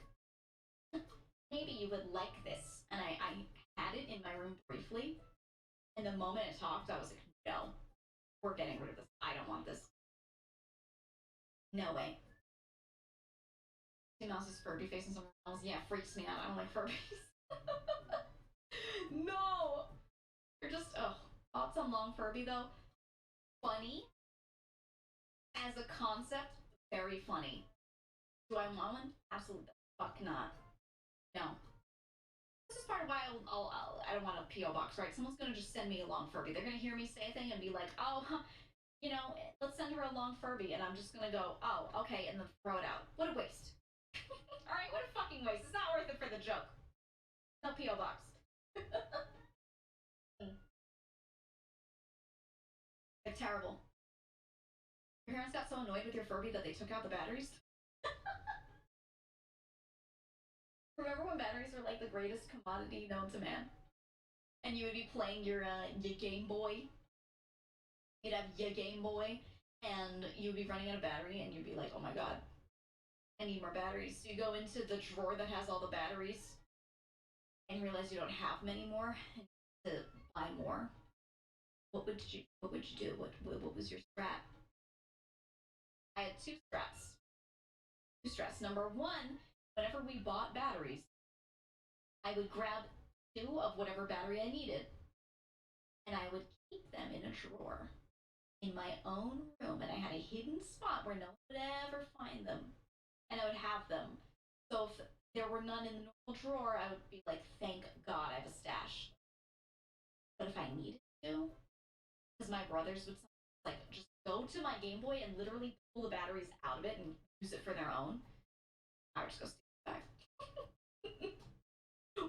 maybe you would like this, and I had it in my room briefly. And the moment it talked, I was like, no, we're getting rid of this. I don't want this. No way. Someone else's Furby face and someone else, yeah, freaks me out. I don't like Furbies. No. You're just thoughts on long Furby though. Funny as a concept, very funny. Do I want one? Absolutely fuck not. No. This is part of why I don't want a PO box, right? Someone's gonna just send me a long Furby. They're gonna hear me say a thing and be like, oh, huh, you know, let's send her a long Furby, and I'm just gonna go, oh, okay, and then throw it out. What a waste. Alright, what a fucking waste. It's not worth it for the joke. No P.O. box. They're terrible. Your parents got so annoyed with your Furby that they took out the batteries? Remember when batteries were like the greatest commodity known to man? And you would be playing your Game Boy. You'd have your Game Boy, and you'd be running out of battery, and you'd be like, oh my god, I need more batteries. So you go into the drawer that has all the batteries, and you realize you don't have many more, and you have to buy more. What would you do? What was your strat? I had two strats. Number one, whenever we bought batteries, I would grab 2 of whatever battery I needed, and I would keep them in a drawer in my own room, and I had a hidden spot where no one would ever find them, and I would have them. So if there were none in the normal drawer, I would be like, thank God I have a stash. But if I needed to, because my brothers would like just go to my Game Boy and literally pull the batteries out of it and use it for their own, I would just go steal it back.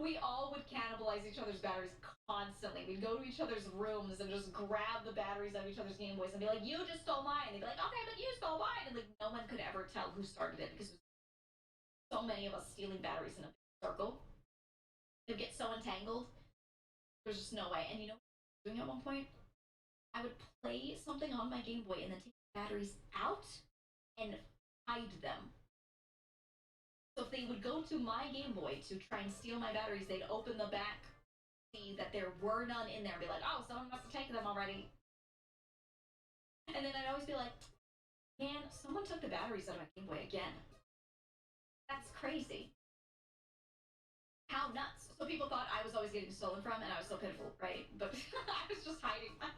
We all would cannibalize each other's batteries constantly. We'd go to each other's rooms and just grab the batteries out of each other's Game Boys and be like, you just stole mine. And they'd be like, okay, but you stole mine. And like, no one could ever tell who started it because there was so many of us stealing batteries in a circle. It would get so entangled. There's just no way. And you know what I was doing at one point? I would play something on my Game Boy and then take the batteries out and hide them. So if they would go to my Game Boy to try and steal my batteries, they'd open the back, see that there were none in there, and be like, oh, someone must have taken them already. And then I'd always be like, man, someone took the batteries out of my Game Boy again. That's crazy. How nuts. So people thought I was always getting stolen from, and I was so pitiful, right? But I was just hiding them.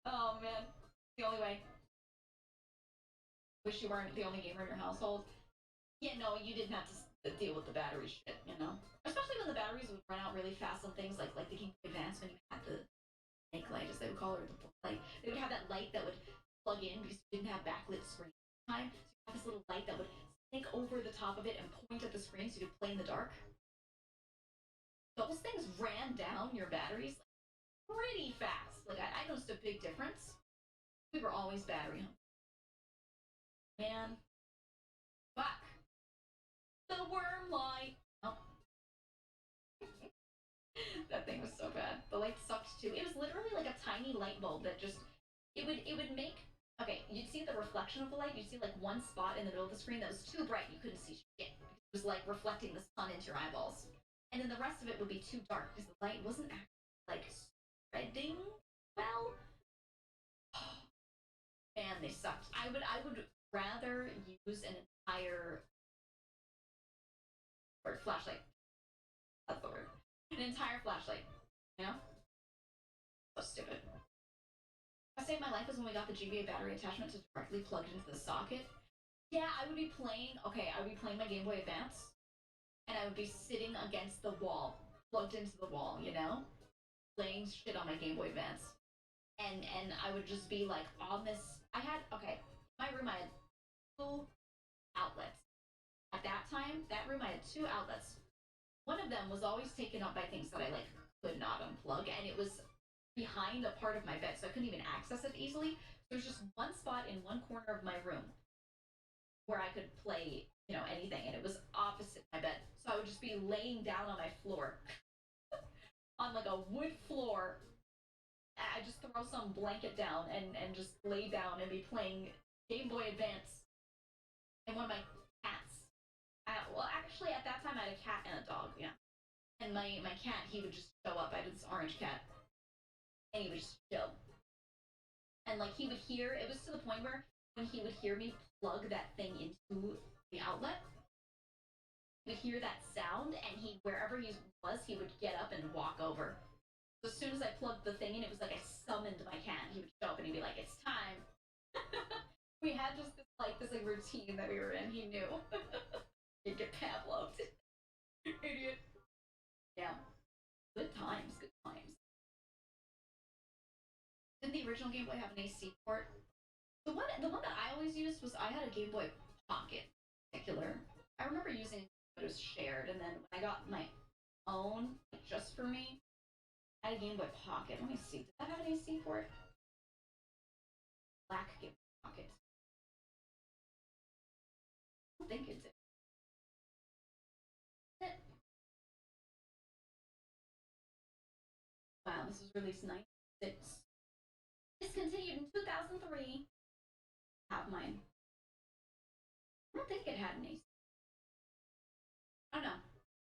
Oh, man. The only way. Wish you weren't the only gamer in your household. Yeah, no, you didn't have to deal with the battery shit, you know? Especially when the batteries would run out really fast on things like the Game Boy Advance, when you had the snake light, as they would call it, or the light. They would have that light that would plug in because you didn't have backlit screen at the time. So you have this little light that would snake over the top of it and point at the screen so you could play in the dark. Those things ran down your batteries pretty fast. Like, I noticed a big difference. We were always battery hungry. Man. Fuck. The worm light. Oh. That thing was so bad. The light sucked too. It was literally like a tiny light bulb that just it would make okay, you'd see the reflection of the light, you'd see like one spot in the middle of the screen that was too bright, you couldn't see shit. It was like reflecting the sun into your eyeballs. And then the rest of it would be too dark because the light wasn't actually like spreading well. Man, they sucked. I would rather use an entire flashlight. That's the word. An entire flashlight. You know? So stupid. What saved my life was when we got the GBA battery attachment to directly plugged into the socket. Yeah, I would be playing my Game Boy Advance, and I would be sitting against the wall, plugged into the wall, you know? Playing shit on my Game Boy Advance. And I would just be like on this. In my room I had 2 outlets. At that time, that room I had 2 outlets. One of them was always taken up by things that I like could not unplug, and it was behind a part of my bed, so I couldn't even access it easily. There was just one spot in one corner of my room where I could play, you know, anything, and it was opposite my bed. So I would just be laying down on my floor, on like a wood floor. I just throw some blanket down and just lay down and be playing Game Boy Advance. And one of my cats. Well, actually, at that time, I had a cat and a dog, yeah. And my cat, he would just show up. I had this orange cat. And he would just chill. And, like, he would hear, it was to the point where when he would hear me plug that thing into the outlet, he would hear that sound, and wherever he was, he would get up and walk over. So as soon as I plugged the thing in, it was like I summoned my cat. He would show up and he'd be like, it's time. We had just this routine that we were in. He knew. He'd get Pavloved. Idiot. Yeah. Good times. Did Didn't the original Game Boy have an AC port? The one that I always used was I had a Game Boy Pocket in particular. I remember using it, but it was shared, and then when I got my own, like, just for me, I had a Game Boy Pocket. Let me see. Did that have an AC port? Black Game Boy Pocket. I don't think it did. Wow, this was released in 96. Discontinued in 2003. Have mine. I don't think it had an AC. I don't know.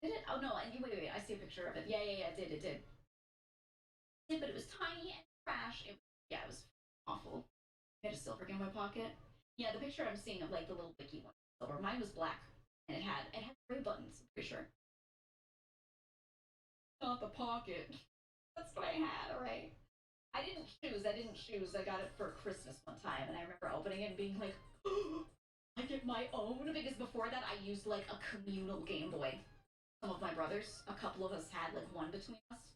Did it? Oh no, wait, I see a picture of it. Yeah, it did. It did, but it was tiny and trash. It was awful. I had a silver Game Boy Pocket. Yeah, the picture I'm seeing of, like, the little Wiki one, silver. Mine was black, and it had gray buttons. I'm pretty sure. Not the Pocket. That's what I had. All right. I didn't choose. I got it for Christmas one time, and I remember opening it and being like, oh, I get my own, because before that I used, like, a communal Game Boy. Some of my brothers, a couple of us had, like, one between us,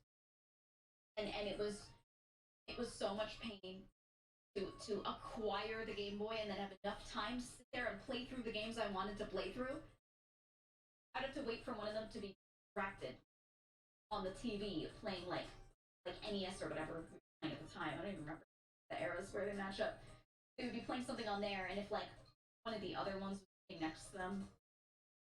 and it was so much pain to acquire the Game Boy and then have enough time to sit there and play through the games I wanted to play through. I'd have to wait for one of them to be distracted on the TV playing, like NES or whatever we were playing at the time. I don't even remember the eras where they match up. They would be playing something on there, and if, like, one of the other ones was sitting next to them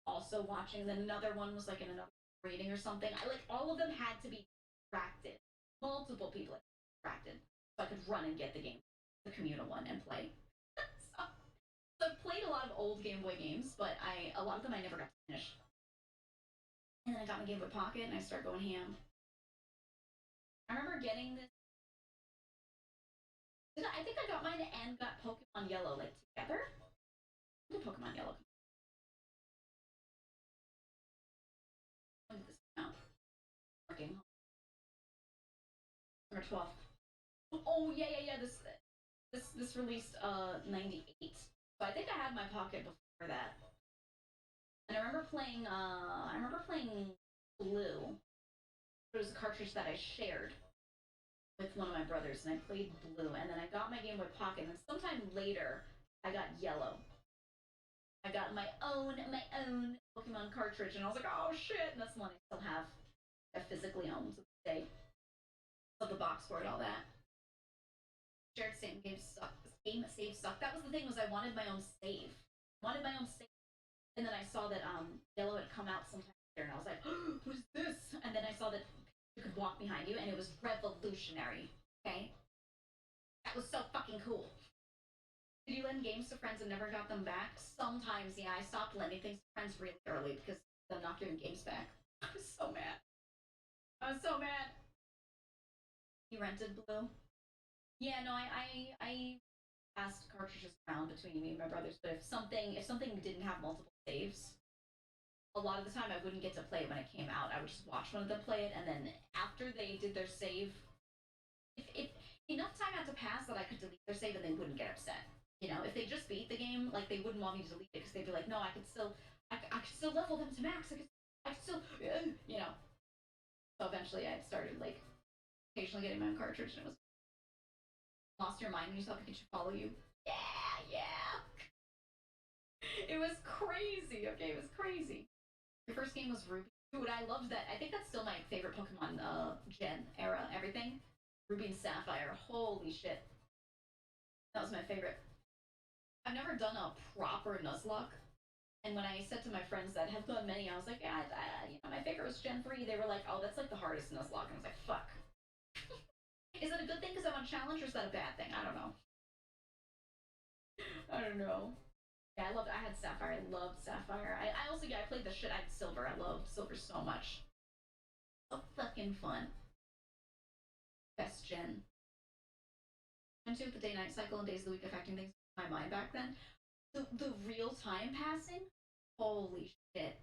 also watching, then another one was, like, in another reading or something. All of them had to be distracted. Multiple people had to be distracted, so I could run and get the game, the communal one, and play. so I've played a lot of old Game Boy games, but a lot of them I never got to finish. And then I got my Game Boy Pocket, and I started going ham. I remember getting this. I think I got mine and got Pokemon Yellow, like, together. When did Pokemon Yellow come out? When did this come out? Working. Number 12. Oh, yeah. This released 98. So I think I had my Pocket before that. And I remember playing Blue. It was a cartridge that I shared with one of my brothers, and I played Blue, and then I got my Game Boy Pocket, and sometime later I got Yellow. I got my own Pokemon cartridge, and I was like, oh shit, and that's the one I still have. I physically own to this day. Love the box for it, all that. Shared save games suck. Game save sucked. That was the thing, was I wanted my own save. And then I saw that Yellow had come out sometime later, and I was like, oh, what is this? And then I saw that you could walk behind you, and it was revolutionary. Okay? That was so fucking cool. Did you lend games to friends and never got them back? Sometimes, yeah. I stopped lending things to friends really early because they're not giving games back. I was so mad. You rented Blue? Yeah, no, I passed cartridges around between me and my brothers, but if something didn't have multiple saves, a lot of the time I wouldn't get to play it when it came out. I would just watch one of them play it, and then after they did their save, if enough time had to pass that I could delete their save and they wouldn't get upset. You know, if they just beat the game, like, they wouldn't want me to delete it because they'd be like, no, I could still level them to max. I could still, you know. So eventually I started, like, occasionally getting my own cartridge, and it was lost your mind when you saw Pikachu follow you. Yeah. It was crazy. Okay, it was crazy. Your first game was Ruby. Dude, I loved that. I think that's still my favorite Pokemon gen era, everything. Ruby and Sapphire. Holy shit. That was my favorite. I've never done a proper Nuzlocke. And when I said to my friends that have done many, I was like, yeah, my favorite was Gen 3. They were like, oh, that's like the hardest Nuzlocke. And I was like, fuck. Is that a good thing because I'm on challenge, or is that a bad thing? I don't know. Yeah, I had Sapphire. I loved Sapphire. I also, I played the shit out of Silver. I loved Silver so much. So fucking fun. Best gen. Gen 2 with the day-night cycle and days of the week affecting things in my mind back then. The real time passing? Holy shit.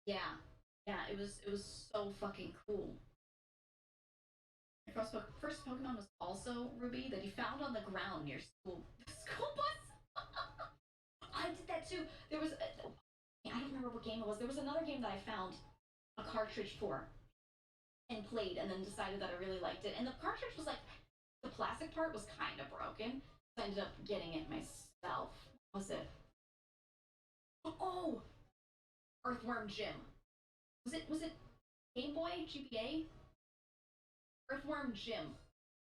Yeah, it was so fucking cool. My first Pokemon was also Ruby, that you found on the ground near school bus. I did that too. There was, I don't remember what game it was. There was another game that I found a cartridge for and played, and then decided that I really liked it. And the cartridge was like, the plastic part was kind of broken, so I ended up getting it myself. What was it? Oh, Earthworm Jim. Was it Game Boy GBA? Earthworm Jim.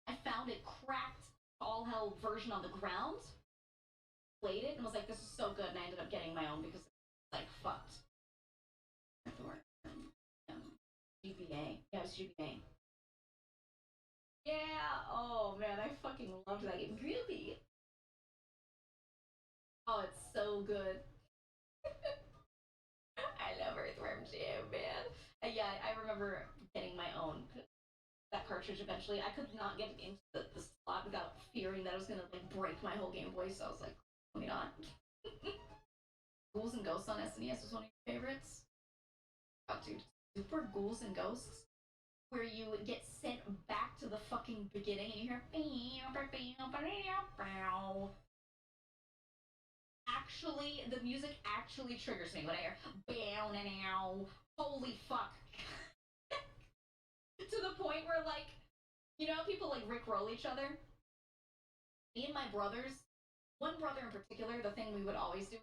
I found it cracked, all hell version on the ground. Played it and was like, this is so good, and I ended up getting my own because it was like fucked. GBA. Yeah, it was GBA. Yeah, oh man, I fucking loved that game. Groovy. Oh, it's so good. I love Earthworm Jim, man. Yeah, I remember getting my own that cartridge eventually. I could not get it into the slot without fearing that it was gonna like break my whole Game Boy, so I was like, let me not. Ghouls and Ghosts on SNES was one of your favorites. Oh, dude, Super Ghouls and Ghosts, where you get sent back to the fucking beginning and you hear. Actually, the music actually triggers me when I hear. Holy fuck. To the point where, like, you know how people like rickroll each other? Me and my brothers, one brother in particular, the thing we would always do,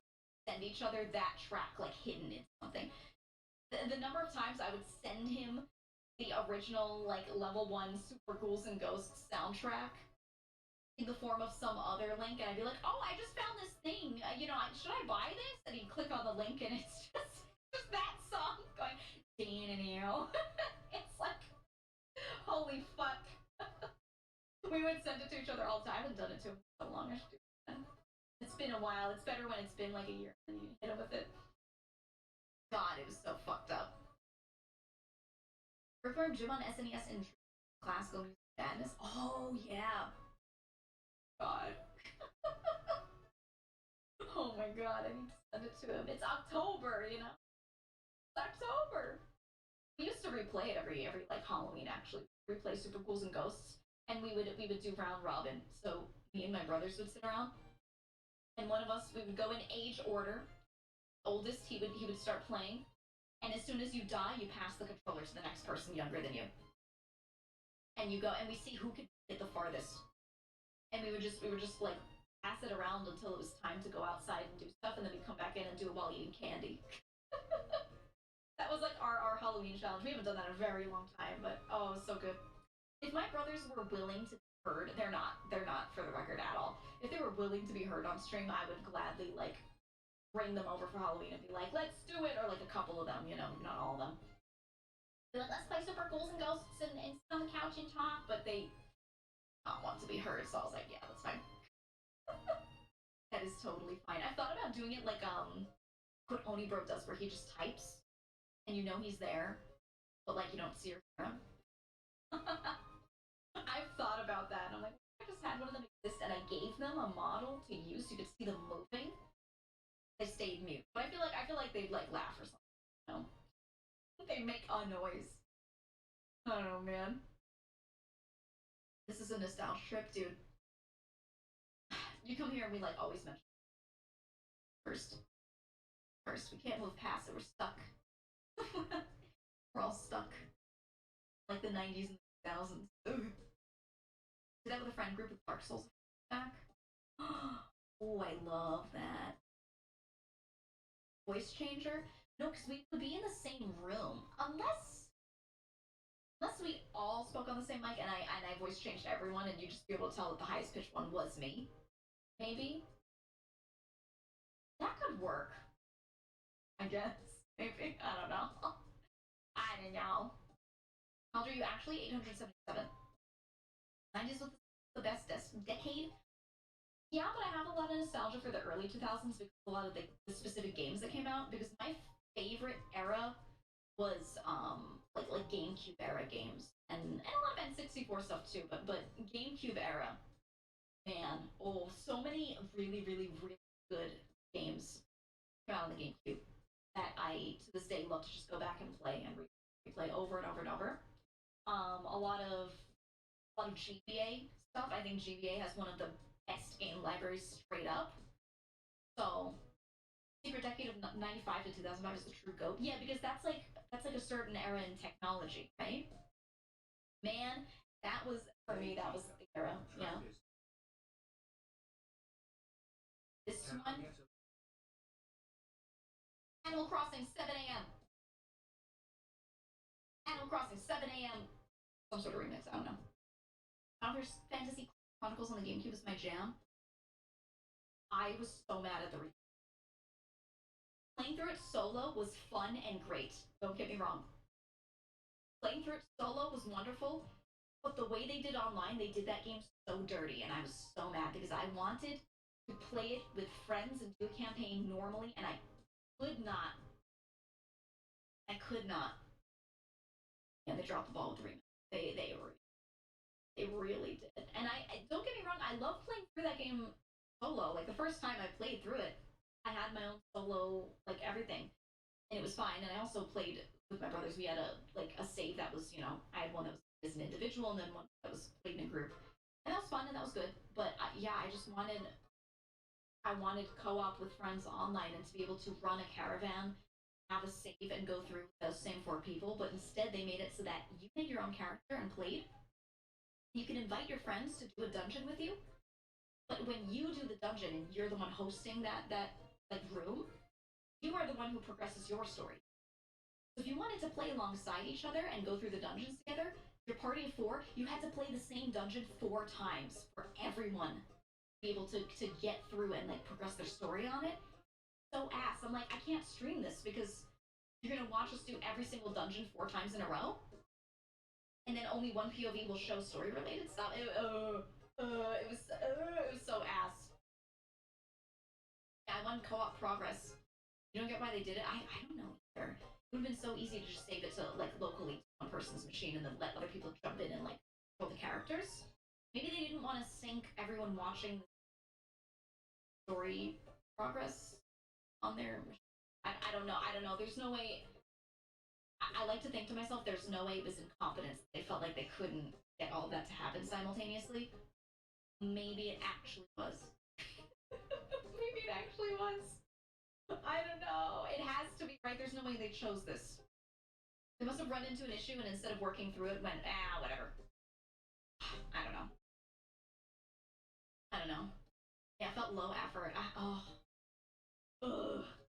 send each other that track, like hidden in something. The number of times I would send him the original, like, level 1 Super Ghouls and Ghosts soundtrack in the form of some other link, and I'd be like, oh, I just found this thing, should I buy this? And he'd click on the link, and it's just that song going, it's like, holy fuck. We would send it to each other all the time. I haven't done it to him so long. I should do it. It's been a while. It's better when it's been like a year and you hit him with it. God, it was so fucked up. Earthworm Jim on SNES and Classical Music Madness. Oh, yeah. God. Oh my god, I need to send it to him. It's October, you know? It's October. We used to replay it every like Halloween, actually. Replay Super Ghouls and Ghosts. And we would do round robin. So me and my brothers would sit around. And one of us, we would go in age order. Oldest, he would start playing. And as soon as you die, you pass the controller to the next person younger than you. And you go, and we see who could get the farthest. And we would just like pass it around until it was time to go outside and do stuff, and then we'd come back in and do it while eating candy. That was like our Halloween challenge. We haven't done that in a very long time, but oh, it was so good. If my brothers were willing to be heard, they're not for the record at all. If they were willing to be heard on stream, I would gladly like bring them over for Halloween and be like, let's do it, or like a couple of them, you know, not all of them. Be like, let's play Super Ghouls and Ghosts and sit on the couch and talk, but they not want to be heard, so I was like, yeah, that's fine. That is totally fine. I thought about doing it like what Onibro does, where he just types and you know he's there, but like you don't see or hear him. I've thought about that, and I'm like, I just had one of them exist, and I gave them a model to use so you could see them moving. They stayed mute, but I feel like they'd like laugh or something. You know? They make a noise. I don't know, man. This is a nostalgia trip, dude. You come here and we like always mention first. We can't move past it. We're stuck. We're all stuck. Like the 90s and 2000s. Ugh. Did that with a friend group with Dark Souls back. Oh, I love that. Voice changer? No, because we would be in the same room. Unless we all spoke on the same mic and I voice changed everyone and you'd just be able to tell that the highest pitched one was me. Maybe. That could work. I guess. Maybe. I don't know. I don't know. How old are you actually? 877. 90s was the best decade? Yeah, but I have a lot of nostalgia for the early 2000s because a lot of the specific games that came out. Because my favorite era was like GameCube era games and a lot of N64 stuff too. But GameCube era, man, oh, so many really really really good games came out on the GameCube that I to this day love to just go back and play and replay over and over and over. A lot of GBA stuff. I think GBA has one of the best game libraries straight up. So, Secret Decade of 95 to 2005 is the true GOAT. Yeah, because that's like a certain era in technology, right? Man, that was, for me, that was the era. Yeah. one. Animal Crossing 7 a.m. Animal Crossing 7 a.m. Some sort of remix, I don't know. Final Fantasy Chronicles on the GameCube is my jam. I was so mad at the remix. Playing through it solo was fun and great. Don't get me wrong. Playing through it solo was wonderful, but the way they did online, they did that game so dirty, and I was so mad because I wanted to play it with friends and do a campaign normally, and I could not. I could not. And they dropped the ball with the remix. They really did. And I don't get me wrong, I love playing through that game solo. Like the first time I played through it, I had my own solo, like everything, and it was fine. And I also played with my brothers. We had a save that was, I had one that was as an individual, and then one that was played in a group, and that was fun and that was good. But yeah, I wanted co-op with friends online and to be able to run a caravan, have a save, and go through those same 4 people. But instead, they made it so that you made your own character and played. You can invite your friends to do a dungeon with you, but when you do the dungeon and you're the one hosting that like room, you are the one who progresses your story. So if you wanted to play alongside each other and go through the dungeons together, your party of 4, you had to play the same dungeon 4 times for everyone to be able to get through and like progress their story on it. So ass. I'm like, I can't stream this because you're gonna watch us do every single dungeon 4 times in a row, and then only one POV will show story related stuff. It was so ass. Yeah, I won co-op progress. You don't get why they did it? I don't know either. It would have been so easy to just save it to like locally to one person's machine and then let other people jump in and like control the characters. Maybe they didn't want to sync everyone watching the story progress on their machine. I don't know. There's no way. I like to think to myself, there's no way it was incompetence. They felt like they couldn't get all of that to happen simultaneously. Maybe it actually was. Maybe it actually was. I don't know. It has to be, right? There's no way they chose this. They must have run into an issue and instead of working through it, went, whatever. I don't know. Yeah, I felt low effort.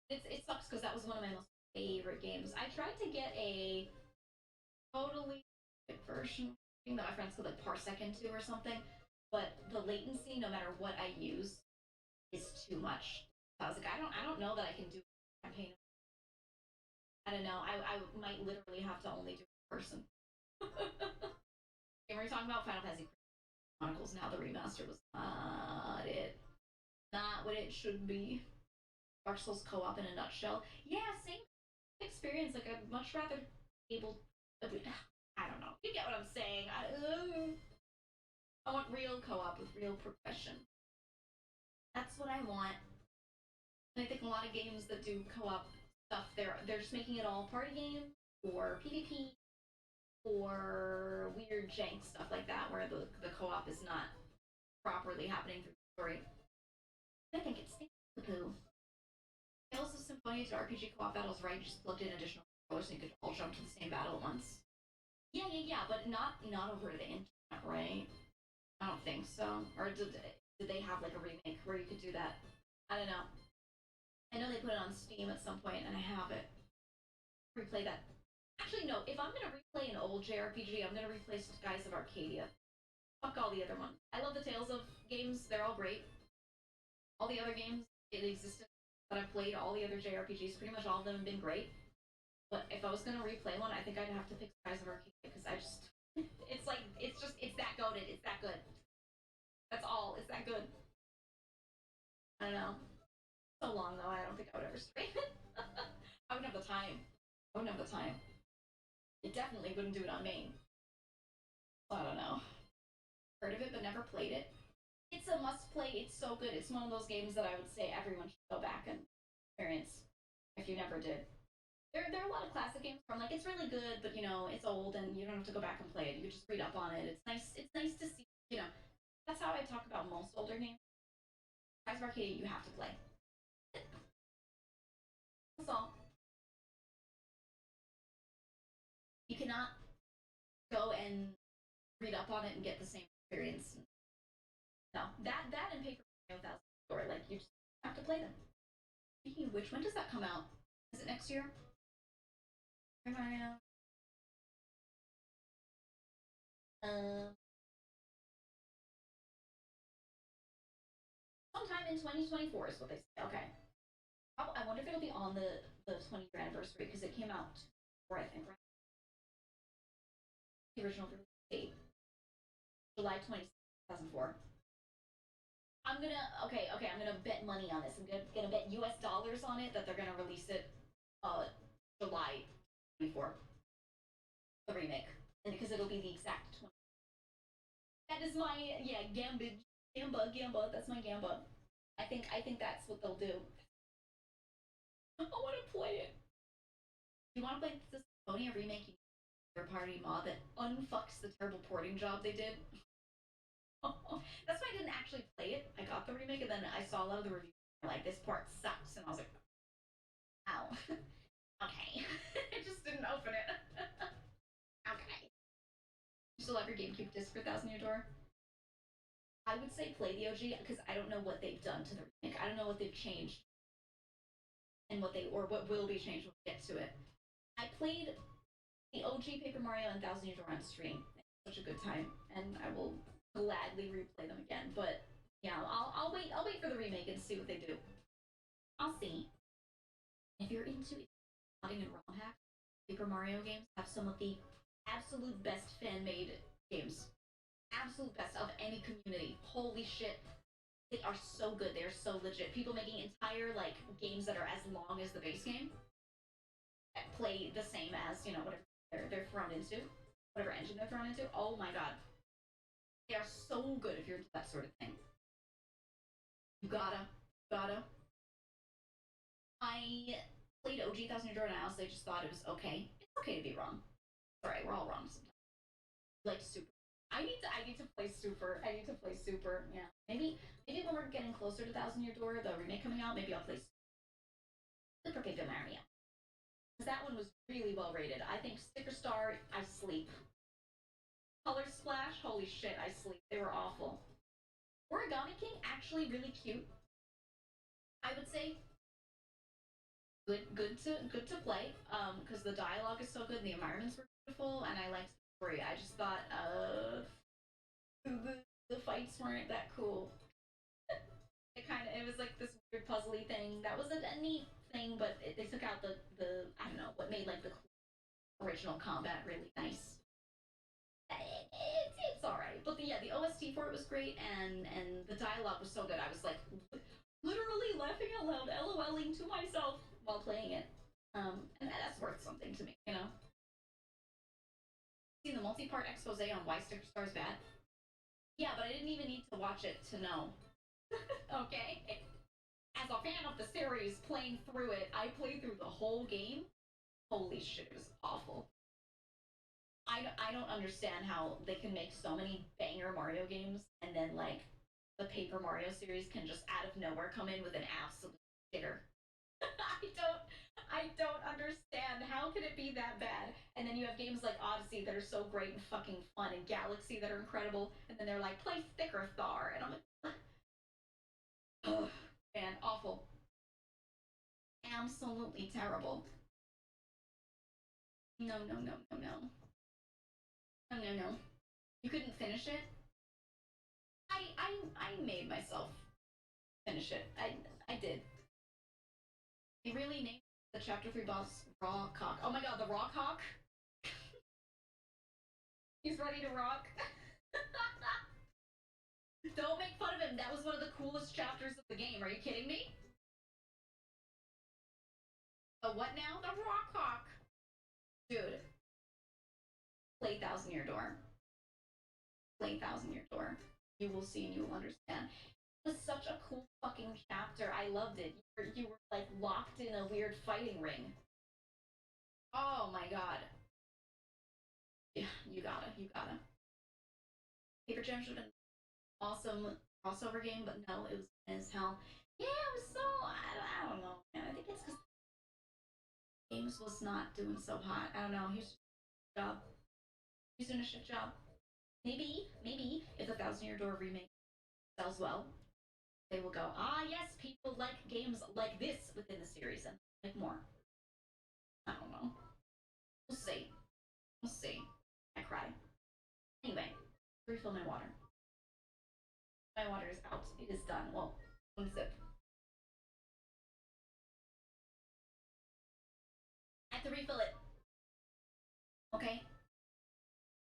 It sucks because that was one of my most favorite games. I tried to get a totally version that my friends could like parsec into or something, but the latency, no matter what I use, is too much. So I was like, I don't know that I can do a campaign. I don't know. I might literally have to only do it in person. And we're talking about Final Fantasy Chronicles now. The remaster was not it. Not what it should be. Dark Souls co-op in a nutshell. Yeah, same experience. Like I'd much rather be able. I don't know. You get what I'm saying. I want real co-op with real progression. That's what I want. And I think a lot of games that do co-op stuff, they're just making it all party game or PvP or weird jank stuff like that, where the co-op is not properly happening through the story. I think it's the poo. Tales of Symphonia to RPG co-op battles, right? You just plugged in additional controllers and you could all jump to the same battle at once. Yeah, but not over the internet, right? I don't think so. Or did they have like a remake where you could do that? I don't know. I know they put it on Steam at some point, and I have it. Replay that. Actually, no. If I'm gonna replay an old JRPG, I'm gonna replay Skies of Arcadia. Fuck all the other ones. I love the Tales of games. They're all great. All the other games in existence that I've played, all the other JRPGs, pretty much all of them have been great. But if I was gonna replay one, I think I'd have to pick Skies of Arcadia because I just, it's that goated. It's that good. That's all. It's that good. I don't know. So long though, I don't think I would ever stream it. I wouldn't have the time. It definitely wouldn't do it on main. I don't know. Heard of it but never played it. It's a must play. It's so good. It's one of those games that I would say everyone should go back and experience if you never did. There are a lot of classic games where I'm like, it's really good, but it's old and you don't have to go back and play it. You can just read up on it. It's nice to see, that's how I talk about most older games. Skies of Arcadia, you have to play. That's all. You cannot go and read up on it and get the same experience. No, that and pay for $1,000, like you just have to play them. Speaking of which, when does that come out? Is it next year? Mario. Sometime in 2024 is what they say. Okay. I wonder if it'll be on the 20th anniversary because it came out before, I think, right? The original release date, July 20th, 2004. I'm gonna bet money on this. I'm gonna bet US dollars on it that they're gonna release it July 24th. The remake. And because it'll be the exact 20. That is my Gamba, that's my Gamba. I think that's what they'll do. I wanna play it. You wanna play this Pony remake third party mod that unfucks the terrible porting job they did? That's why I didn't actually play it. I got the remake and then I saw a lot of the reviews like this part sucks and I was like, ow. Okay. I just didn't open it. Okay. You still have your GameCube disc for Thousand Year Door? I would say play the OG because I don't know what they've done to the remake. I don't know what they've changed and what will be changed when we get to it. I played the OG Paper Mario and Thousand Year Door on stream. Such a good time, and I will gladly replay them again. But yeah, I'll wait for the remake and see what they do. I'll see. If you're into modding and ROM hack, Paper Mario games have some of the absolute best fan-made games. Absolute best of any community. Holy shit. They are so good. They are so legit. People making entire games that are as long as the base game that play the same as, whatever they're thrown into. Whatever engine they're thrown into. Oh my god. They are so good if you're into that sort of thing. You gotta. I played OG Thousand Year Door and I honestly just thought it was okay. It's okay to be wrong. Alright, we're all wrong sometimes. Like Super. I need to play Super. Yeah. Maybe when we're getting closer to Thousand Year Door, the remake coming out, maybe I'll play Super Paper Mario. Because that one was really well rated. I think Sticker Star, I sleep. Color Splash, holy shit, I sleep. They were awful. Origami King, actually really cute. I would say good to play. Because the dialogue is so good and the environments were beautiful, and I liked the story. I just thought the fights weren't that cool. It was like this weird puzzly thing. That was a neat thing, but they took out the I don't know what made the original combat really nice. It's alright, but the OST for it was great, and the dialogue was so good. I was literally laughing out loud, LOLing to myself while playing it. And that's worth something to me, Seen the multi-part expose on why Sticker Star's bad? Yeah, but I didn't even need to watch it to know. Okay? As a fan of the series, playing through it, I played through the whole game. Holy shit, it was awful. I don't understand how they can make so many banger Mario games and then the Paper Mario series can just out of nowhere come in with an absolute shitter. I don't understand. How can it be that bad? And then you have games like Odyssey that are so great and fucking fun, and Galaxy that are incredible, and then they're like, play Sticker Star, and I'm like, ugh, man, awful. Absolutely terrible. No. No. You couldn't finish it? I made myself finish it. I did. They really named the chapter 3 boss Raw Cock. Oh my god, the Raw Cock? He's ready to rock. Don't make fun of him. That was one of the coolest chapters of the game. Are you kidding me? The what now? The Raw Cock. Dude. Play Thousand Year Door. Play Thousand Year Door. You will see and you will understand. It was such a cool fucking chapter. I loved it. You were locked in a weird fighting ring. Oh my god. Yeah, you gotta. Paper Jam should have been an awesome crossover game, but no, it was as hell. Yeah, it was so I don't know, man. I think it's because games was not doing so hot. I don't know. He's doing a shit job. Maybe if the Thousand Year Door remake sells well, they will go, ah, yes, people like games like this within the series and like more. I don't know. We'll see. We'll see. I cry. Anyway, refill my water. My water is out. It is done. Well, one sip. I have to refill it. Okay.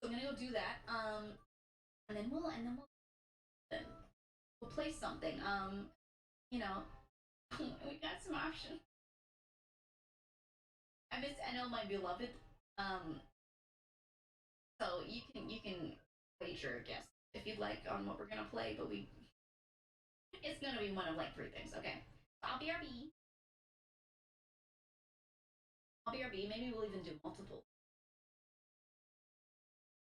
So I'm gonna go do that. And then we'll play something. You know, we got some options. I know my beloved. So you can wager, I guess, if you'd like on what we're gonna play. But it's gonna be one of like 3 things. Okay. I'll be RB. I'll be RB. Maybe we'll even do multiple.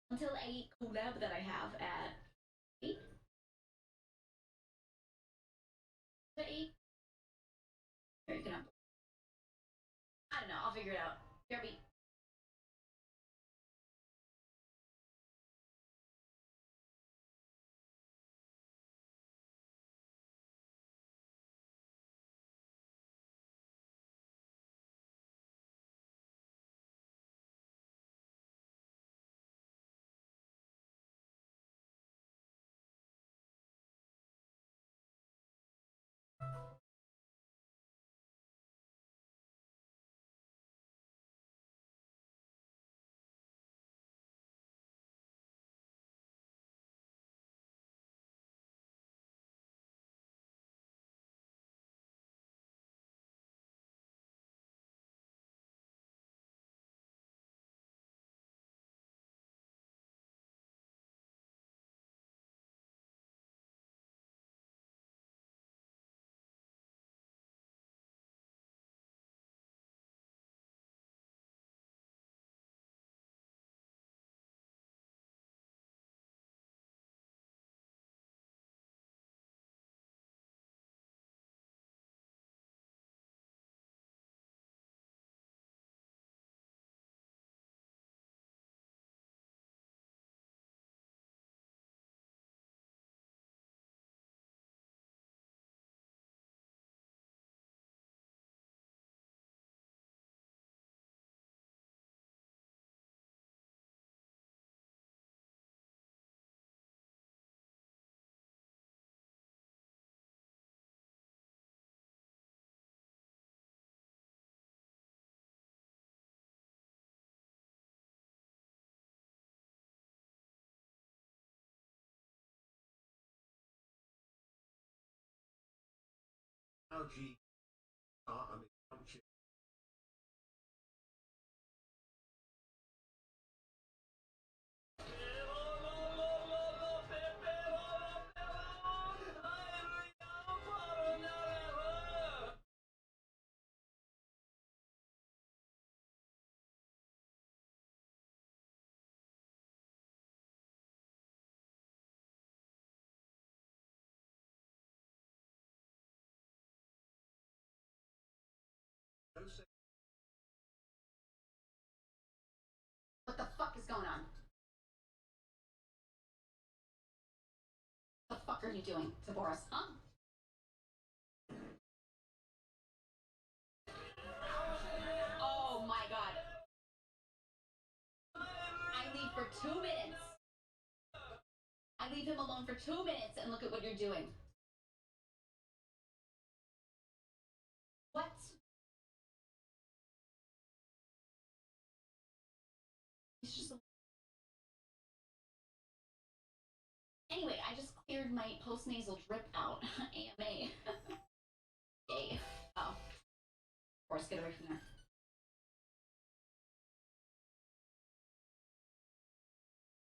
Until a collab that I have at 8. 8. Here, you can have. I don't know. I'll figure it out. BRB. Algae. I mean, algae. What the fuck is going on? What the fuck are you doing to Boris, huh? Oh my god. I leave for 2 minutes. I leave him alone for 2 minutes and look at what you're doing. What? He's just. Anyway, I just cleared my post-nasal drip out. AMA. Yay. Oh. Of course, get away from there.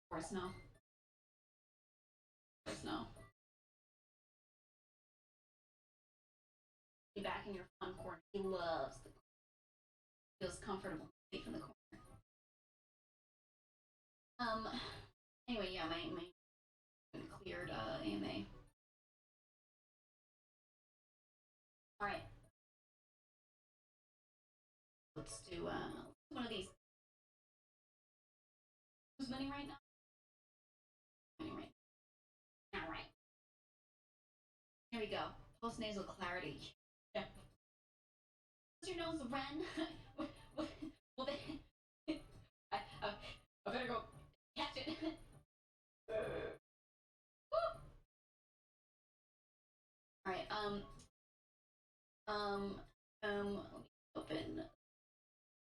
Of course, no. Of course, no. Be back in your fun corner. He loves the corner. Feels comfortable safe in the corner. Anyway, yeah, my cleared AMA. Alright. Let's do one of these. Who's winning right now? Winning right now. Alright. Here we we go. Post-nasal clarity. Yeah. What's your nose, Ren? Well, then... I better go catch it. Alright,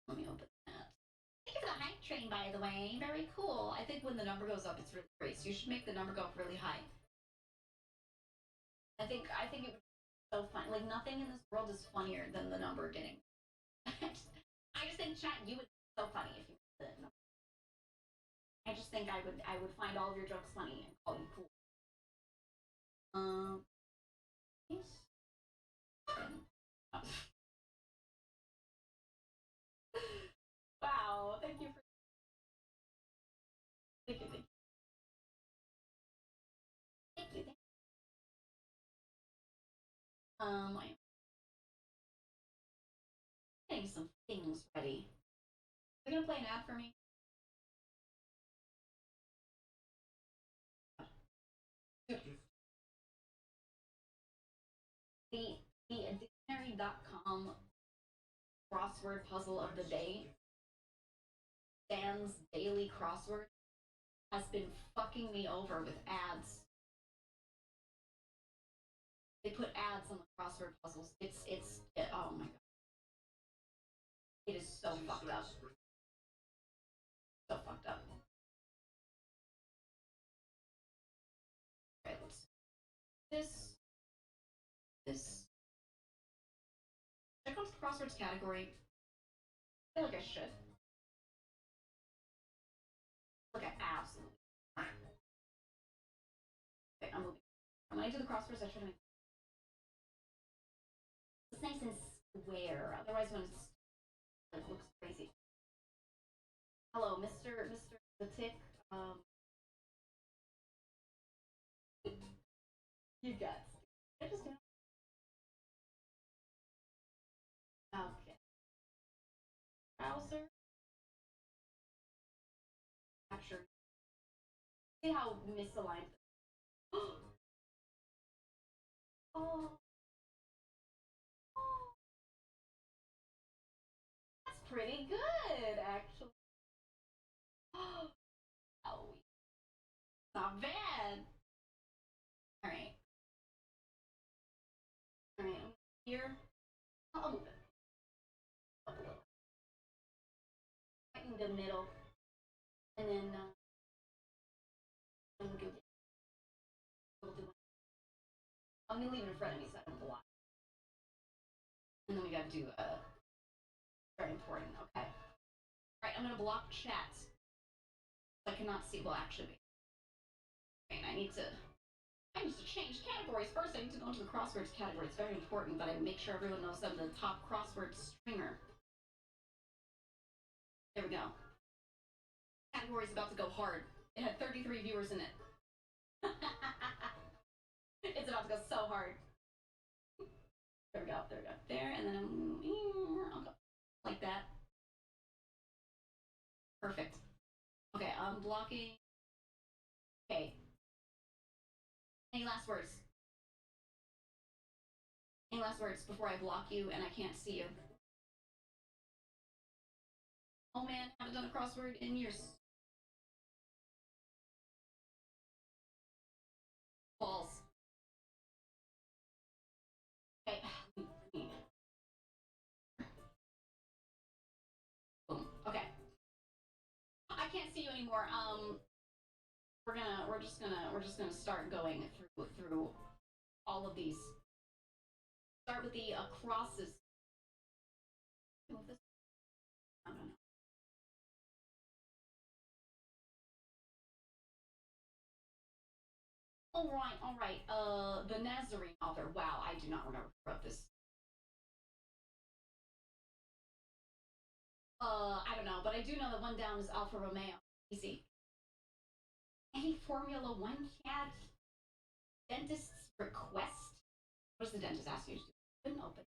let me open that. Thank you for the hype train, by the way. Very cool. I think when the number goes up, it's really great. So you should make the number go up really high. I think it would be so fun. Like, nothing in this world is funnier than the number getting. I just think, chat, you would be so funny if you did the number. I just think I would find all of your jokes funny and call you cool. Yes. Wow, thank you for thank you. I'm getting some things ready. Are you gonna play an ad for me? The dictionary.com crossword puzzle of the day, Dan's daily crossword, has been fucking me over with ads. They put ads on the crossword puzzles. Oh my god. It is so fucked up. So fucked up. Okay, let's this. Check out the crosswords category. I feel like I should. Okay, absolutely. Okay, I'm moving. I'm gonna do the crosswords. I should make. It's nice and square. Otherwise, when it's it looks crazy. Hello, Mr. The Tick. You guys. I just okay. Browser. Capture. See how misaligned. Oh. That's pretty good, actually. Oh, not bad. All right. All right. Here. I'll move it up a little. Right in the middle, and then we'll do. I'm gonna leave it in front of me so I don't block. And then we gotta do very important. Okay. All right. I'm gonna block chat. I cannot see. Well, actually, wait. I need to change categories first. I need to go into the crosswords category. It's very important that I make sure everyone knows I'm the top crossword stringer. There we go. Category's about to go hard. It had 33 viewers in it. It's about to go so hard. There we go. There we go. There, and then I'll go like that. Perfect. Okay, I'm blocking. Okay. Any last words? Any last words before I block you and I can't see you? Oh man, haven't done a crossword in years. Balls. Okay. Boom. Okay. I can't see you anymore. We're just gonna start going through all of these. Start with the crosses. Move this. I don't know. All right. The Nazarene author. Wow, I do not remember who wrote this. I don't know, but I do know that one down is Alfa Romeo. Easy. Any Formula One cat? Dentist's request? What does the dentist ask you to do? Open.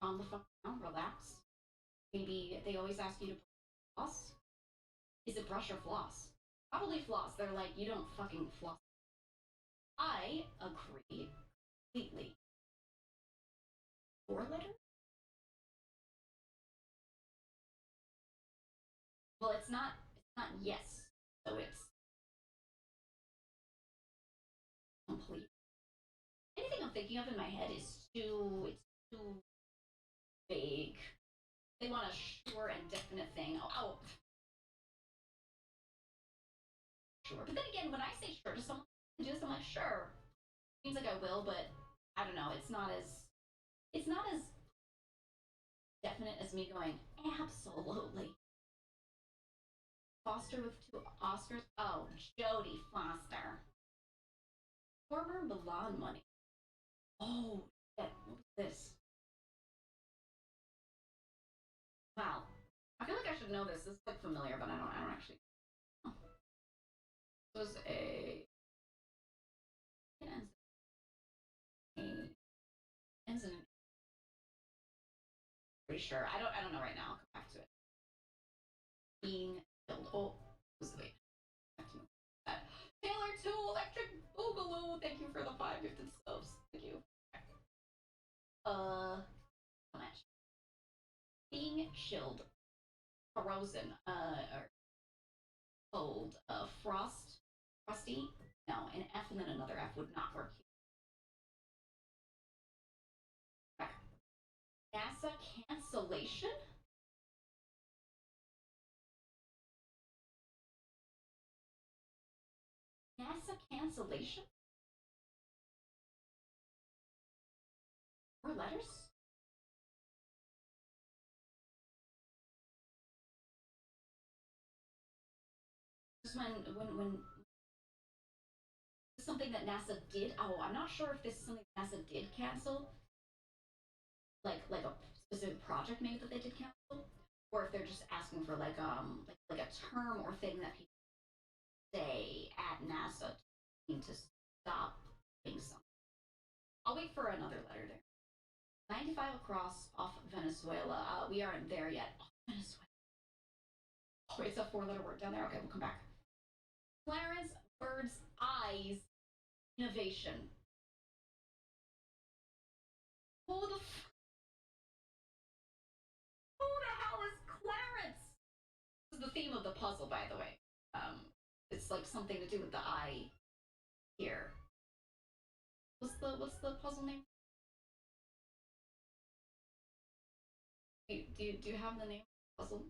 Calm the fuck down, relax. Maybe they always ask you to floss. Is it brush or floss? Probably floss. They're like, you don't fucking floss. I agree. completely. 4 letters? Well, it's not yes, so it's complete. Anything I'm thinking of in my head is too vague. They want a sure and definite thing. Oh, sure. But then again, when I say sure to someone to do this, I'm like, sure. Seems like I will, but I don't know. It's not as definite as me going, absolutely. Foster with 2 Oscars. Oh, Jodie Foster. Former Milan money. Oh, shit. What is this? Wow. I feel like I should know this. This is like familiar, but I don't actually know. This was a incident. Pretty sure. I don't know right now. I'll come back to it. Being killed. Oh, wait. Taylor 2 Electric Boogaloo. Thank you for the 5 gifted subs. Thank you. Being chilled, frozen, or cold, frosty. No, an F and then another F would not work here. NASA cancellation. NASA cancellation. 4 letters. Just when something that NASA did. Oh, I'm not sure if this is something NASA did cancel, like a specific project maybe that they did cancel, or if they're just asking for like a term or thing that people say at NASA to stop doing something. I'll wait for another letter there. 95 across off Venezuela. We aren't there yet. Oh, Venezuela. Oh, it's a 4-letter word down there. Okay, we'll come back. Clarence Bird's Eyes Innovation. Who the hell is Clarence? This is the theme of the puzzle, by the way. It's like something to do with the eye here. What's the puzzle name? Do you have the name of the puzzle?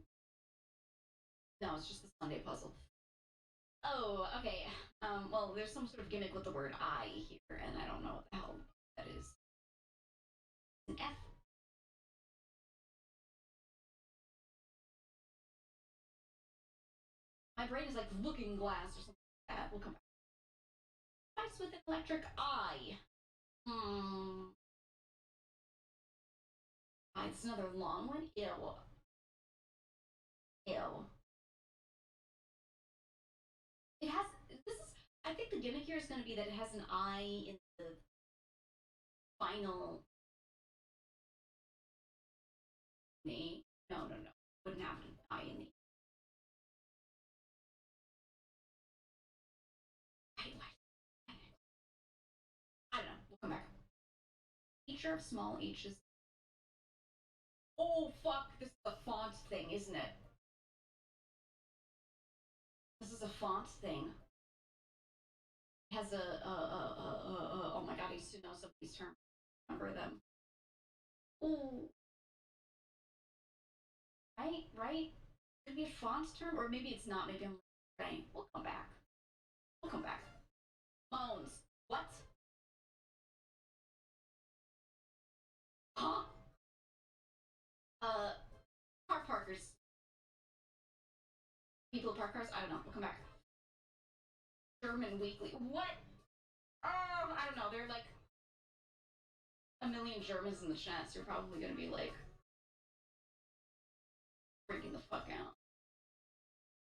No, it's just the Sunday puzzle. Oh, okay. Well, there's some sort of gimmick with the word I here, and I don't know what the hell that is. An F. My brain is like looking glass or something like that. We'll come back. Ice with an electric eye. It's another long one. Ew. It has. This is. I think the gimmick here is going to be that it has an I in the final name. No. Wouldn't have an I in the. I don't know. We'll come back. Feature of small H's. Oh fuck! This is a font thing, isn't it? This is a font thing. It has oh my god, I used to know some of these terms. Remember them. Ooh. Right? Could be a font term, or maybe it's not. Maybe I'm right. We'll come back. Moans. What? Huh? Car parkers. People who park cars? I don't know. We'll come back. German Weekly. What? Oh, I don't know. There are like a million Germans in the chat, so you're probably gonna be like freaking the fuck out.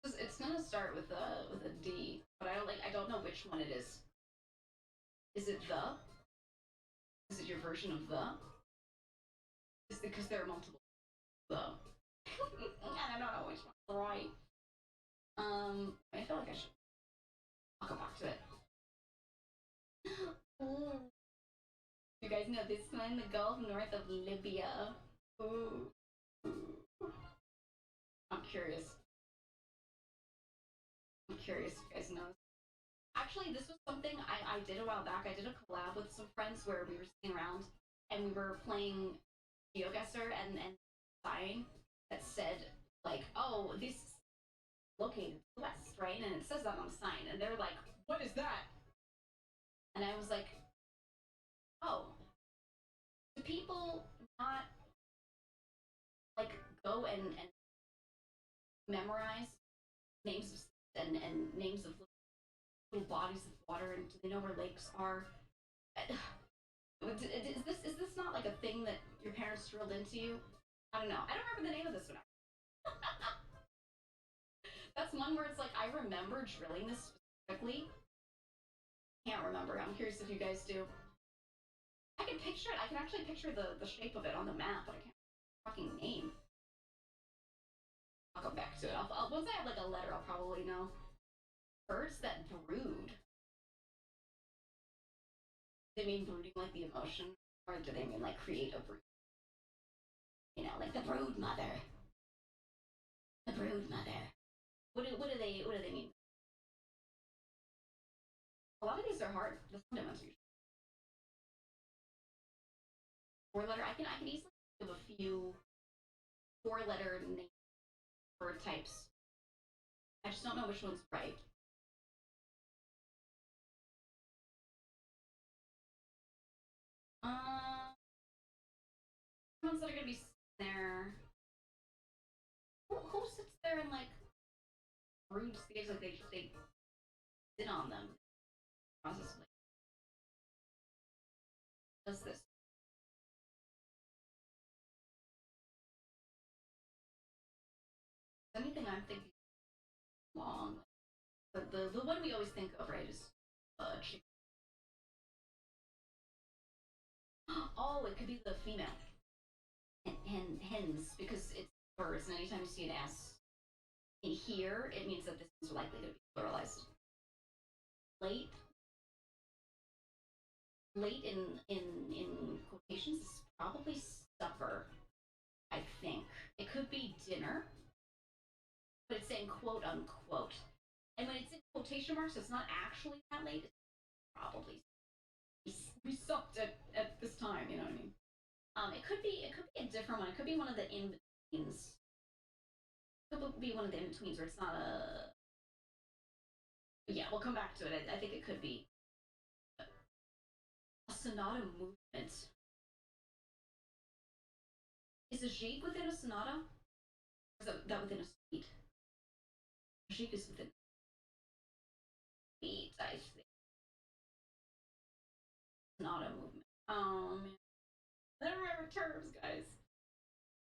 It's gonna start with a D, but I don't know which one it is. Is it the? Is it your version of the? Is it because there are multiple the? I don't know which one's right. I feel like I should. I'll come back to it. Ooh. you guys know this one, the Gulf north of Libya. Ooh. I'm curious. I'm curious if you guys know. Actually, this was something I did a while back. I did a collab with some friends where we were sitting around and we were playing GeoGuessr and sign that said, like, oh, this is located to the west, right? And it says that on the sign. And they're like, what is that? And I was like, oh, do people not, like, go and memorize names of and names of little bodies of water, and do they know where lakes are? Is this not like a thing that your parents drilled into you? I don't know. I don't remember the name of this one. That's one where it's like I remember drilling this specifically. Can't remember. I'm curious if you guys do. I can picture it. I can actually picture the shape of it on the map, but I can't fucking name. I'll go back to it. Once I have like a letter, I'll probably know. Birds that brood. Do they mean brooding like the emotion, or do they mean like create a brood? You know, like the brood mother. The brood mother. What do they mean? A lot of these are hard. The Sunday ones are usually 4-letter. I can easily think of a few 4-letter name bird types. I just don't know which one's right. Ones that are gonna be there. Who sits there and like broods the eggs like they sit on them? Process like does this? Anything I'm thinking long, but the one we always think of, right, is chicken. Oh, it could be the female. Hens, because it's birds, and anytime you see an S in here, it means that this is likely to be pluralized. Late in quotations is probably supper, I think. It could be dinner, but it's saying quote unquote. And when it's in quotation marks, it's not actually that late. It's probably we supped at this time, you know what I mean? It could be a different one. It could be one of the in-betweens. It could be one of the in-betweens where it's not a... Yeah, we'll come back to it. I think it could be a sonata movement. Is a jig within a sonata? Or is that within a suite? A jig is within a suite, I think. Sonata movement. Man. I don't remember terms, guys.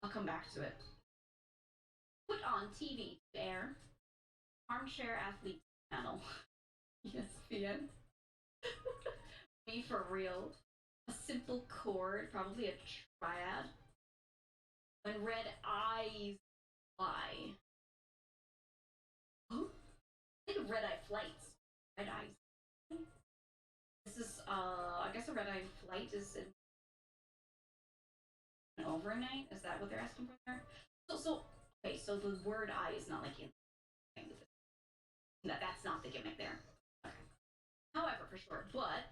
I'll come back to it. Put on TV to air. Armchair athlete panel. ESPN. Me for real. A simple chord, probably a triad. When red eyes fly. Huh? I think of red eye flights. Red eyes. This is I guess a red eye flight is an overnight? Is that what they're asking for there? So okay, so the word I is not like in that's not the gimmick there. Okay. However, for sure, but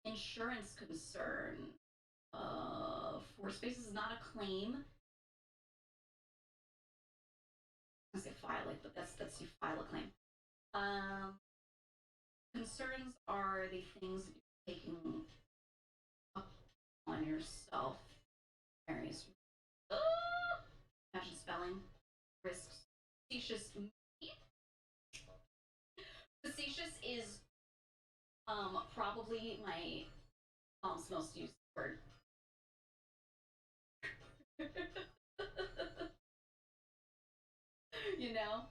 insurance concern. 4 spaces is not a claim. I say file it, but that's you file a claim. Concerns are the things that you're taking up on yourself. Various imagine spelling risks. Facetious. Facetious is probably my mom's most used word. You know,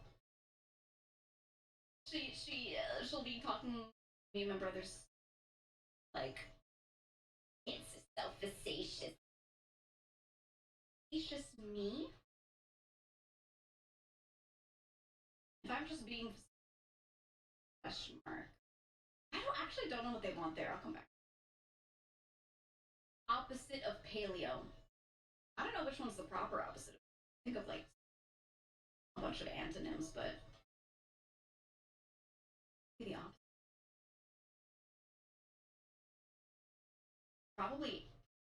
she'll be talking to me and my brothers like, it's so facetious. Facetious me? If I'm just being question mark. I don't know what they want there. I'll come back. Opposite of paleo. I don't know which one's the proper opposite. Think of like a bunch of antonyms, but the opposite. Probably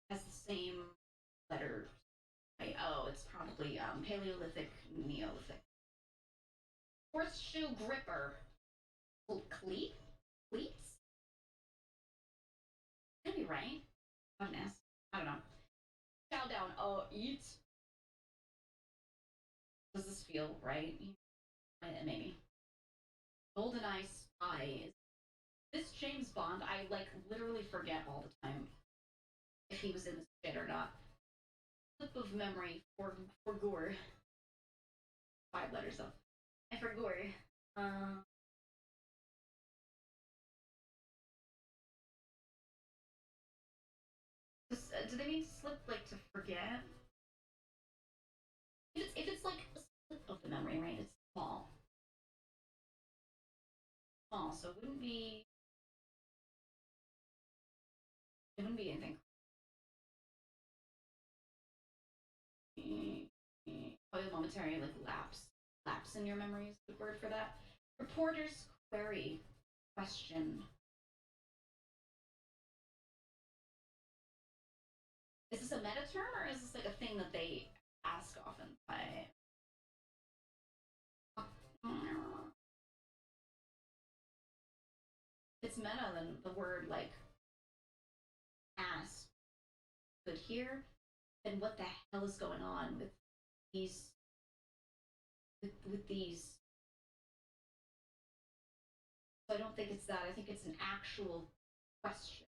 has the same letter. Right? Oh, it's probably Paleolithic, Neolithic. Horseshoe gripper. Cleats? Could be right. Goodness. I don't know. Chow down. Oh, eat. Does this feel right? Maybe. GoldenEye spy. This James Bond, I like literally forget all the time if he was in this shit or not. Slip of memory for gore. 5 letters though. And for gore. Do they mean slip like to forget? If it's like a slip of the memory, right? It's small. Small, so it wouldn't be. It wouldn't be anything. Probably momentary like lapse in your memory is the word for that. Reporter's query question. Is this a meta term or is this like a thing that they ask often? It's meta than the word like ask. But here, then what the hell is going on with these? With these? So I don't think it's that. I think it's an actual question.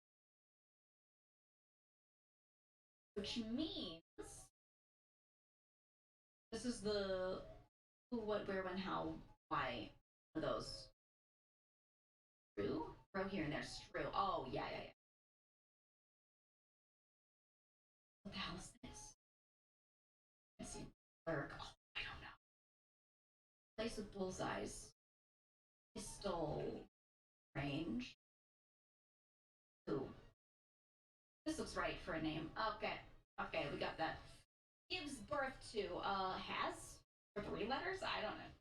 Which means this is the who, what, where, when, how, why of those. True? Throw here and there's true. Oh, yeah. What the hell is this? I see clerk. Oh, I don't know. Place with bullseyes. Pistol range. Ooh. This looks right for a name. Okay, we got that. Gives birth to, has? For 3 letters? I don't know.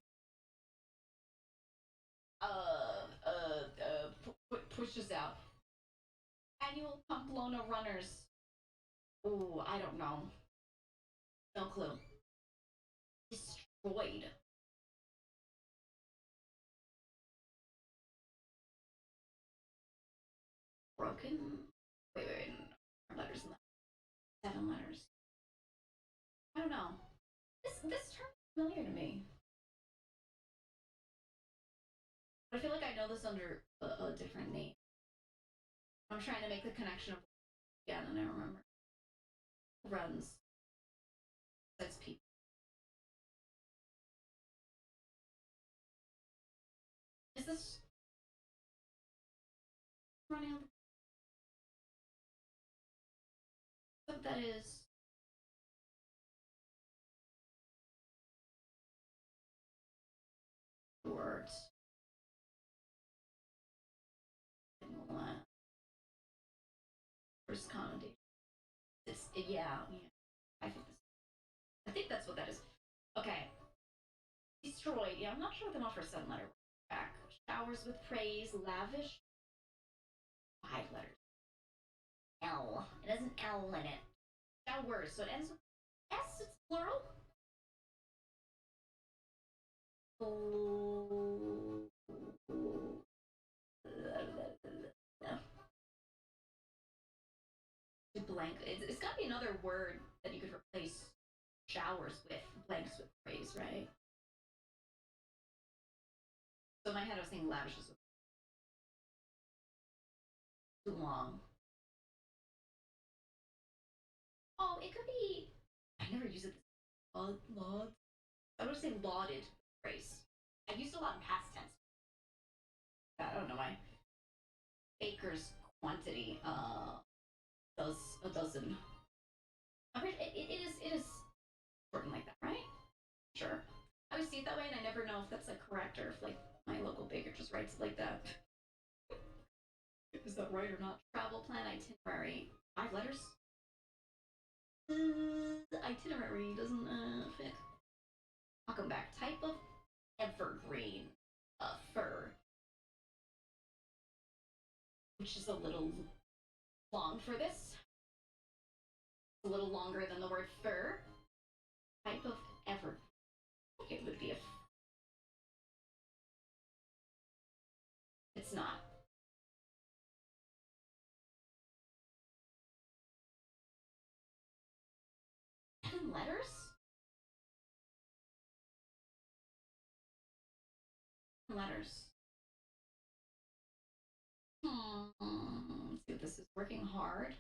Pushes out. Annual Pamplona runners. Ooh, I don't know. No clue. Destroyed. Broken. Wait. More letters than that. 7 letters. I don't know. This term is familiar to me. But I feel like I know this under a different name. I'm trying to make the connection again, and I remember. Runs. Says people. Is this running? What that is? Words. First connotation. It's yeah. I think that's what that is. Okay. Destroyed. Yeah, I'm not sure what they want for a 7-letter back. Showers with praise, lavish. 5 letters. L. It has an L in it. Showers. So it ends with S. It's plural. Blank. It's got to be another word that you could replace showers with. Blanks with praise, right? So in my head, I was thinking lavish is too long. Oh, it could be. I never use it. Laud. I would say lauded praise. I used a lot in past tense. I don't know why. Baker's quantity. Does a dozen. It is shortened like that, right? Sure. I always see it that way, and I never know if that's like correct or if like my local baker just writes it like that. Is that right or not? Travel plan itinerary. 5 letters. Itinerary doesn't fit. I'll come back. Type of evergreen fur, which is a little long for this. A little longer than the word fur. Type of evergreen. It would be a. It's not. 10 letters? Letters. Let's see if this is working hard.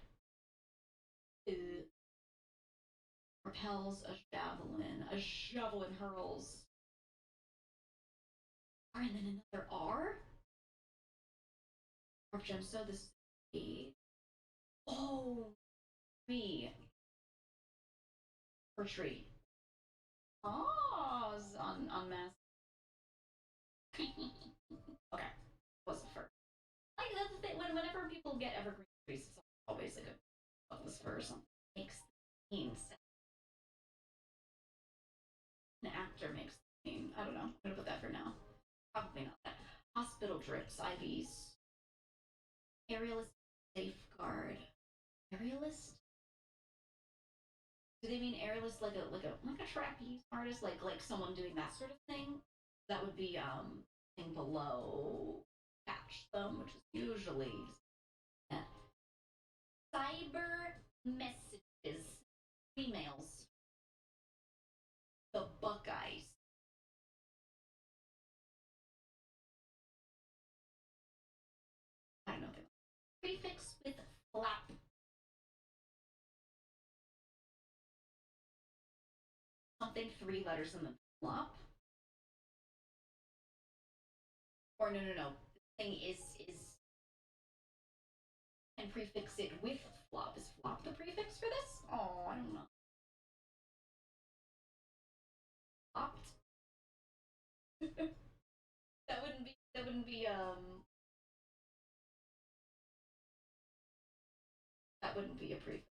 Repels a javelin. A javelin hurls. R and then another R? Archon, so this is A. Oh, tree. Or tree. Oh, it's on mass. Okay, what's the first? Like that's the thing. Whenever people get evergreen trees, it's always like a this fur or something makes the scene. An actor makes the scene. I don't know. I'm gonna put that for now. Probably not that. Hospital drips, IVs. Aerialist safeguard. Aerialist? Do they mean aerialist like a trapeze artist, like someone doing that sort of thing? That would be thing below catch them, which is usually cyber messages. Females. The Buckeyes. I don't know. Prefix with flap. Something 3 letters in the flop. Or no. The thing is and prefix it with flop. Is flop the prefix for this? Oh, I don't know. Flopped. that wouldn't be that would be a prefix.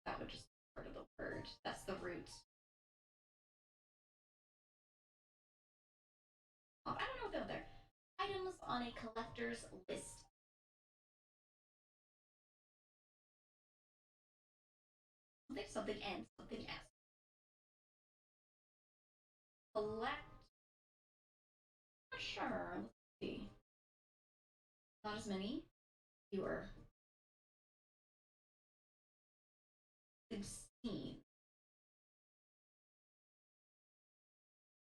That would just be part of the word. That's the root. I don't know what they're there. Items on a collector's list. Something N, something S. Collect. Not sure. Let's see. Not as many. Fewer. 16.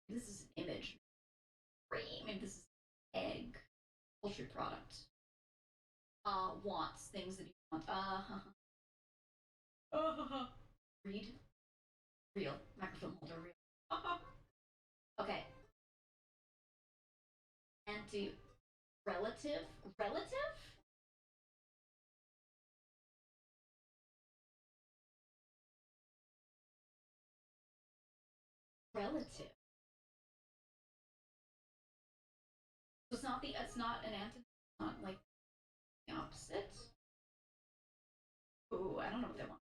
This is an image. Maybe this is egg. Poultry product. Wants. Things that you want. Read. Real. Microphone holder. Real. Okay. Anti. Relative. Relative? Relative. So it's not an antonym. Not like the opposite. Ooh, I don't know what they want.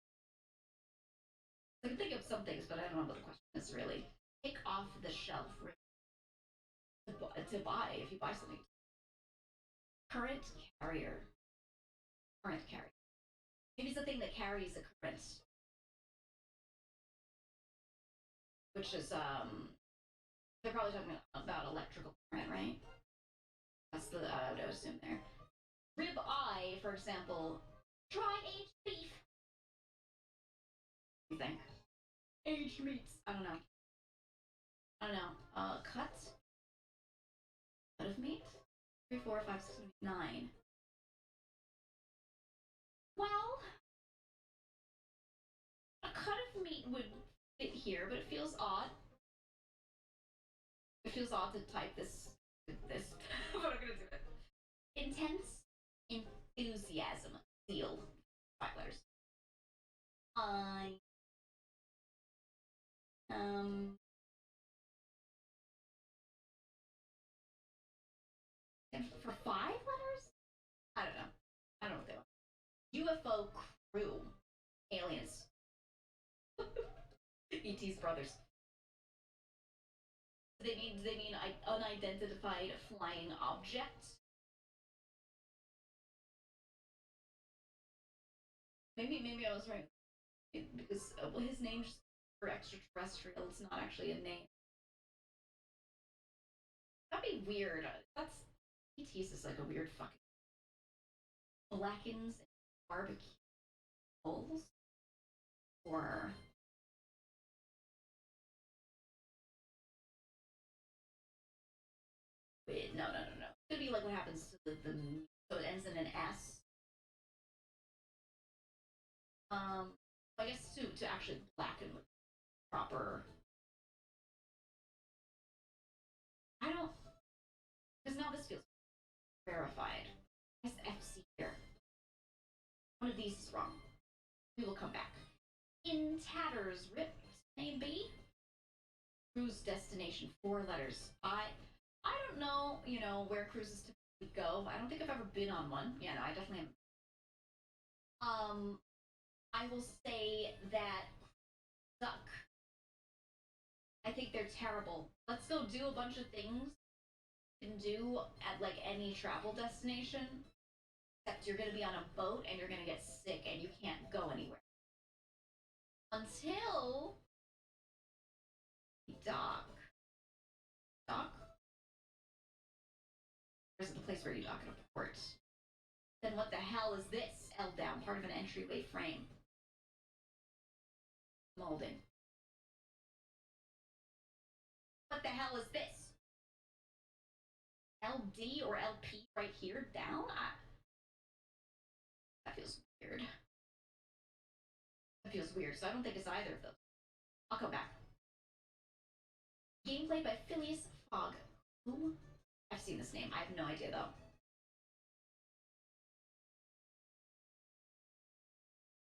I can think of some things, but I don't know what the question is really. Take off the shelf to buy if you buy something. Current carrier. Current carrier. Maybe it's the thing that carries a current. Which is they're probably talking about electrical current, right? That's the I would assume there. Rib eye, for example. Dry aged beef. What do you think? Aged meats. I don't know. Cut. Cut of meat. 3, 4, 5, 6, 7, 8, 9. Well, a cut of meat would fit here, but it feels odd. It feels odd to type this. But I'm gonna do it. Intense enthusiasm. Zeal. 5 letters. And for 5 letters? I don't know. I don't know what they want. UFO crew. Aliens. E.T.'s brothers. They mean unidentified flying object. Maybe I was right because well, his name's for extraterrestrial. It's not actually a name. That'd be weird. That's E.T.'s is like a weird fucking blackens barbecue bowls or wait, no. It's gonna be like what happens to the so it ends in an S. I guess to actually blacken with proper. I don't because now this feels verified. Where's the FC here? One of these is wrong. We will come back. In tatters, rip, maybe. Cruise destination, 4 letters. I don't know, where cruises typically go. I don't think I've ever been on one. Yeah, no, I definitely haven't. I will say that suck. I think they're terrible. Let's go do a bunch of things you can do at like any travel destination. Except you're gonna be on a boat and you're gonna get sick and you can't go anywhere. Until dock. Dock? Or is it the place where you dock at a port? Then what the hell is this? L down, part of an entryway frame. Molding. What the hell is this? LD or LP right here down? That feels weird. That feels weird, so I don't think it's either of those. I'll come back. Gameplay by Phileas Fogg. Who? I've seen this name. I have no idea though.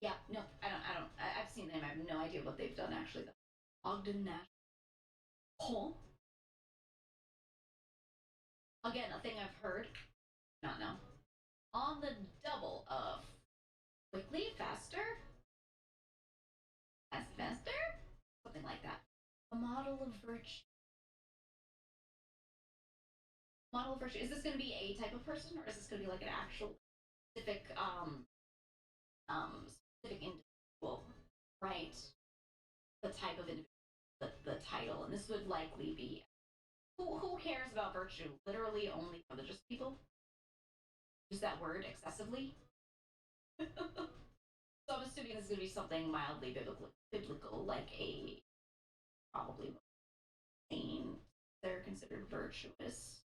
Yeah, no, I don't. I've seen them. I have no idea what they've done actually though. Ogden Nash. Oh. Again, a thing I've heard. Not know. On the double of quickly, faster, faster, something like that. A model of virtue. Model of virtue. Is this going to be a type of person, or is this going to be like an actual specific specific individual, right? The type of individual, the title, and this would likely be who cares about virtue? Literally only religious people use that word excessively. So I'm assuming this is going to be something mildly biblical, like a probably sane. They're considered virtuous.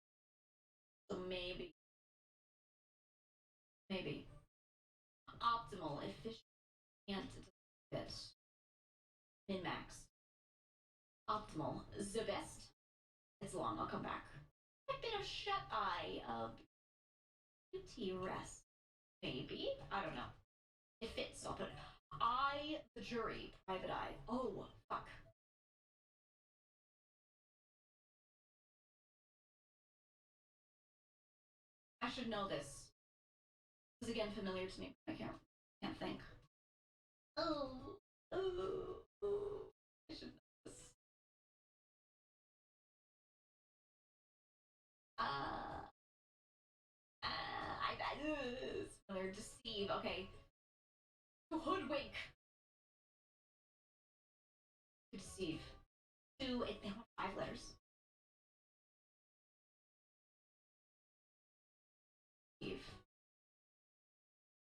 So maybe optimal, efficient, and min-max. Optimal, the best. It's long. I'll come back. A bit of shut-eye, beauty rest. Maybe. I don't know. It fits. I'll put it. I, the jury, private eye. Oh, fuck. I should know this. This is again familiar to me. I can't think. Oh. I should know this. Familiar. Deceive. Okay. To hoodwink. To deceive. They want 5 letters. Deceive.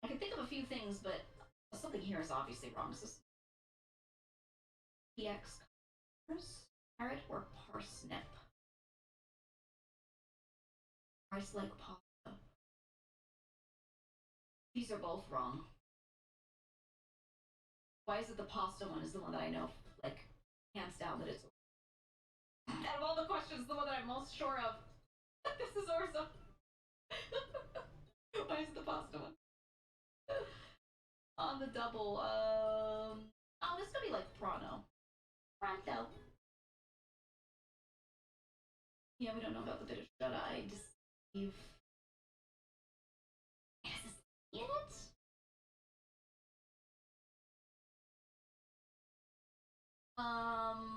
I can think of a few things, but something here is obviously wrong. So PX carrot or parsnip? Rice like pasta. These are both wrong. Why is it the pasta one is the one that I know, like, hands down that it's out of all the questions, the one that I'm most sure of. This is Orza. Why is it the pasta one? On the double, oh, this could be like Pronto. Pronto. Yeah, we don't know about the bit of shut-eye. Deceive. Is this in it? Oh,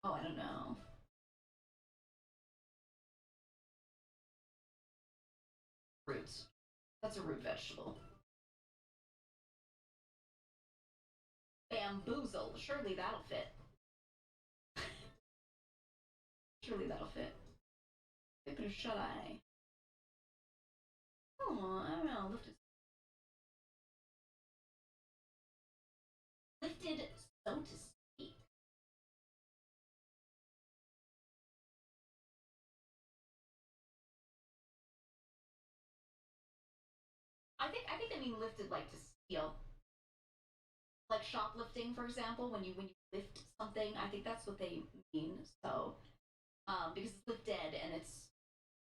I don't know. Roots. That's a root vegetable. Bamboozle. Surely that'll fit. Surely that'll fit. Bit of shut eye. Oh, I don't know. Lifted, so to speak. I think they mean lifted like to steal. Like shoplifting, for example, when you lift something, I think that's what they mean. So, because it's lifted and it's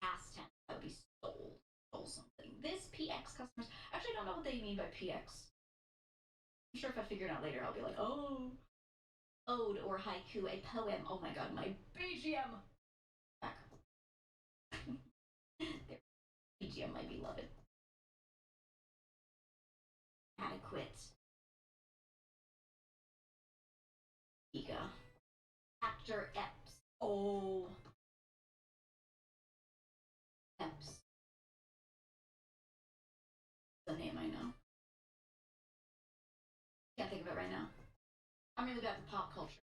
past tense, that would be stole something. This PX customers actually I don't know what they mean by PX. I'm sure if I figure it out later, I'll be like, oh, ode or haiku, a poem. Oh my god, my BGM. Back. BGM, my beloved. Adequate. Ega. Actor Epps. Oh. Epps. The name I know. Can't think of it right now. I'm really bad with pop culture.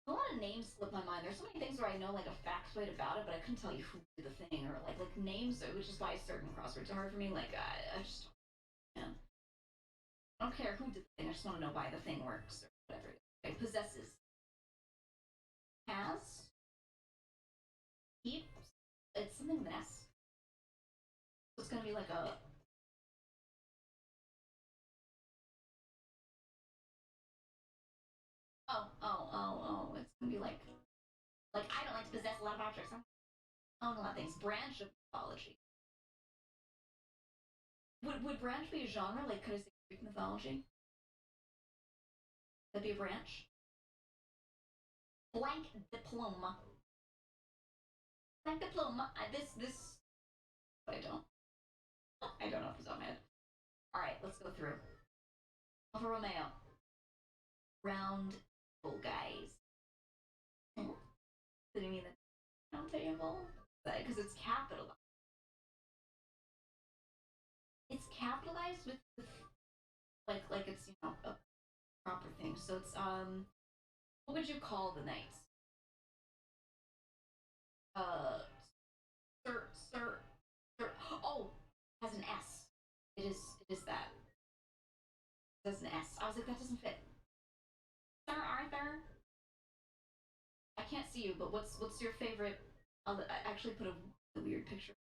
A lot of names slip my mind. There's so many things where I know like a factoid about it, but I couldn't tell you who did the thing or like names, which is why certain crosswords are hard for me. Like I just, yeah. I don't care who did the thing. I just want to know why the thing works or whatever. Okay, possesses. Has. Keeps. It's something with an S. So it's gonna be like a. It's gonna be like I don't like to possess a lot of objects. I own a lot of things. Branch of mythology. Would branch be a genre? Like, could I say Greek mythology? That'd be a branch. Blank diploma. Blank diploma. This. I don't. I don't know if it's on my head. All right, let's go through. Alfa Romeo. Round guys. Did you mean the round table? Because it's capitalized. It's capitalized with like it's a proper thing. So it's what would you call the knights? Uh, sir. Oh, has an S. It is that. It has an S. I was like, that doesn't fit. Sir Arthur. I can't see you, but what's your favorite? I actually put a weird picture.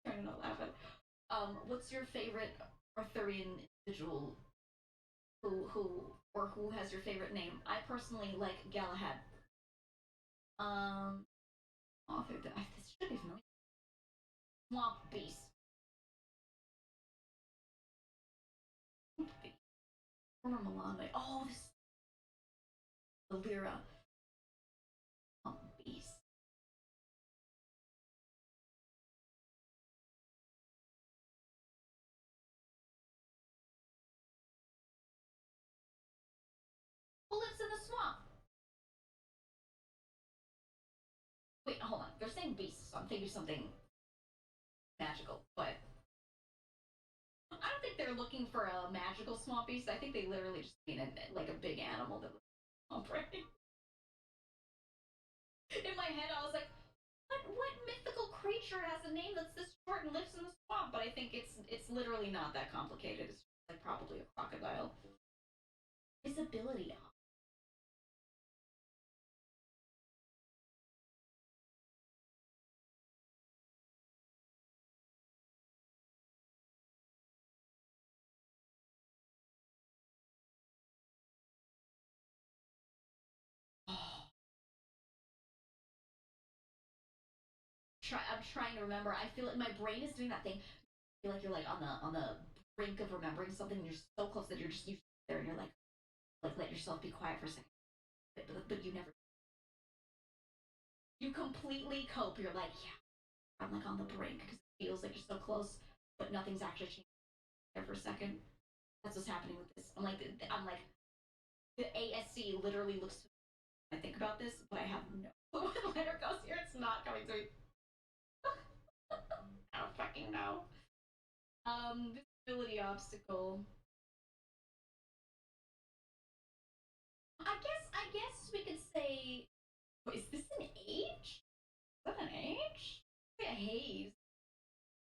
I'm trying to not laugh at. What's your favorite Arthurian individual? Who has your favorite name? I personally like Galahad. Author. This should be familiar. Swamp Beast. Former Milan. Oh, this. The Lyra. Swamp Beast. Who lives in the swamp? Wait, hold on. They're saying beast, so I'm thinking something magical, but I don't think they're looking for a magical swamp beast. I think they literally just mean like a big animal that lives in the swamp, right? In my head, I was like, what mythical creature has a name that's this short and lives in the swamp? But I think it's literally not that complicated. It's like probably a crocodile. Visibility. I'm trying to remember. I feel like my brain is doing that thing. I feel like you're like on the brink of remembering something. And you're so close that you're just there, and you're like let yourself be quiet for a second. But you never. You completely cope. You're like, yeah, I'm like on the brink because it feels like you're so close, but nothing's actually changed there for a second. That's what's happening with this. I'm like, the ASC literally looks to me when I think about this, but I have no clue when the letter goes here. It's not coming to me. I don't fucking know. Visibility obstacle. I guess we could say, is this an age? Is that an age? A haze.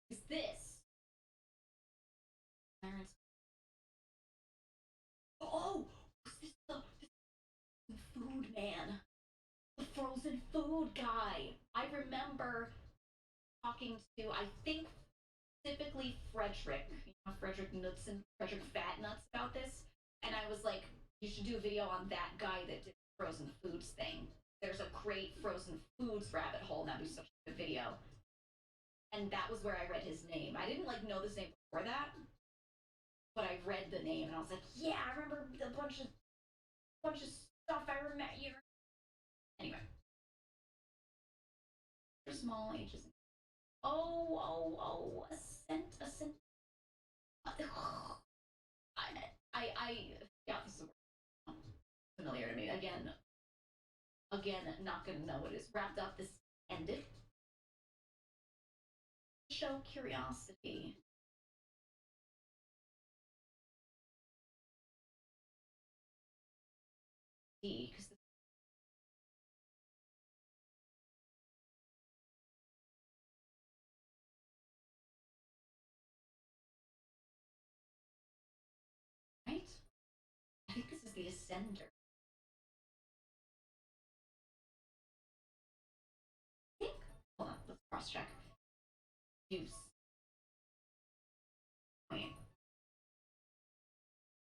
Is this? Oh, is this the food man? The frozen food guy. I remember talking to, I think, specifically Frederick, Frederick Nuts and Frederick Fat Nuts about this, and I was like, you should do a video on that guy that did the frozen foods thing. There's a great frozen foods rabbit hole, and that'd be such a good video. And that was where I read his name. I didn't know this name before that, but I read the name and I was like, yeah, I remember a bunch of stuff. I remember you. Anyway, for small ages. Oh, a scent. Yeah, this is familiar to me. Again, not gonna know what it is. Wrapped up. This ended. Show curiosity. Because right? I think this is the Ascender. I think. Hold on, let's cross check. Juice. Wait.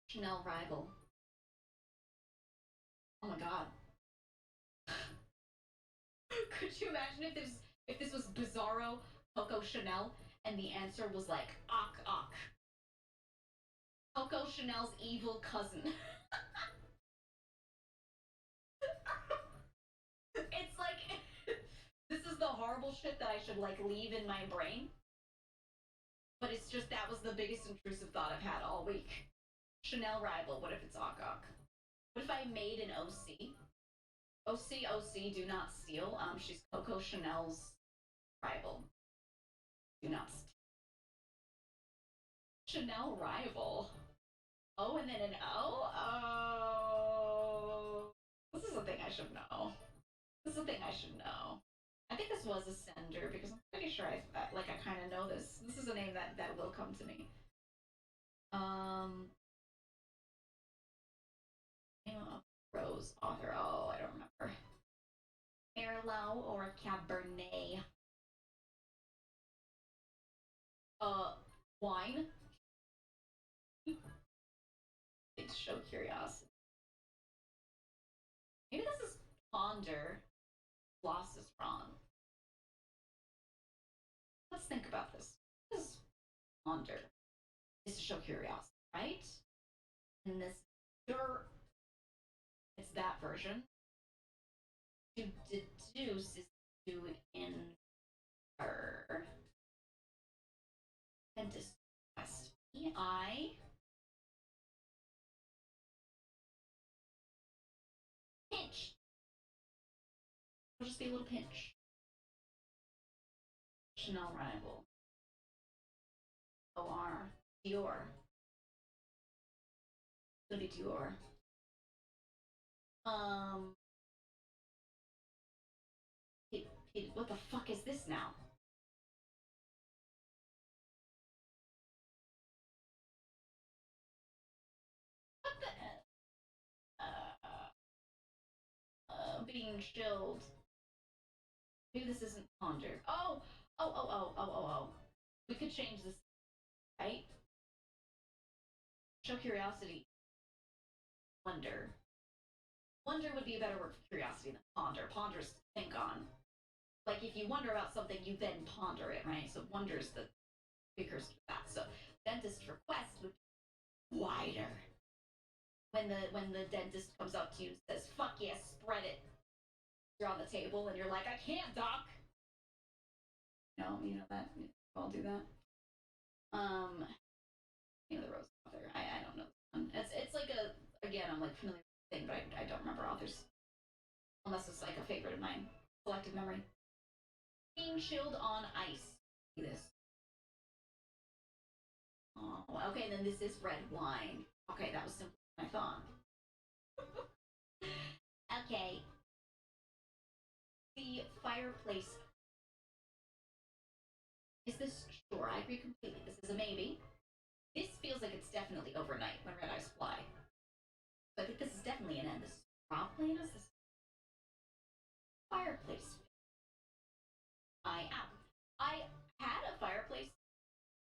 Chanel rival. Oh my god. Could you imagine if this was Bizarro, Coco Chanel, and the answer was like Ak. Coco Chanel's evil cousin. It's like this is the horrible shit that I should like leave in my brain. But it's just that was the biggest intrusive thought I've had all week. Chanel rival, what if it's Ak? What if I made an OC? OC, do not steal. She's Coco Chanel's rival. Do not steal. Chanel rival. Oh, and then an O? Oh. This is a thing I should know. I think this was Ascender because I'm pretty sure I kind of know this. This is a name that will come to me. Name of Rose author. Oh, I don't remember. Merlot or Cabernet? Wine. To show curiosity. Maybe this is Ponder. Floss is wrong. Let's think about this. This is Ponder. Is to show curiosity, right? And this dirt. It's that version. To deduce is to infer. And disquest. I pinch. It'll just be a little pinch. Chanel rival. OR. Dior. It's gonna be Dior. What the fuck is this now? What the? Being chilled. Maybe this isn't Ponder. Oh. We could change this, right? Show curiosity. Wonder. Wonder would be a better word for curiosity than ponder. Ponder's to think on. Like if you wonder about something, you then ponder it, right? So wonder's the precursor to that. So dentist request would be wider. When the dentist comes up to you and says, "Fuck yeah, spread it." You're on the table and you're like, "I can't, doc." No, you know that. I'll do that. The Rose author. I don't like familiar with the thing, but I don't remember authors. Unless it's like a favorite of mine. Selective memory. Being chilled on ice. See this. Oh, okay, then this is red wine. Okay, that was simpler than I thought. Okay. The fireplace. Is this sure? I agree completely. This is a maybe. This feels like it's definitely overnight when red eyes fly. So I think this is definitely an end. This is probably an this fireplace. I had a fireplace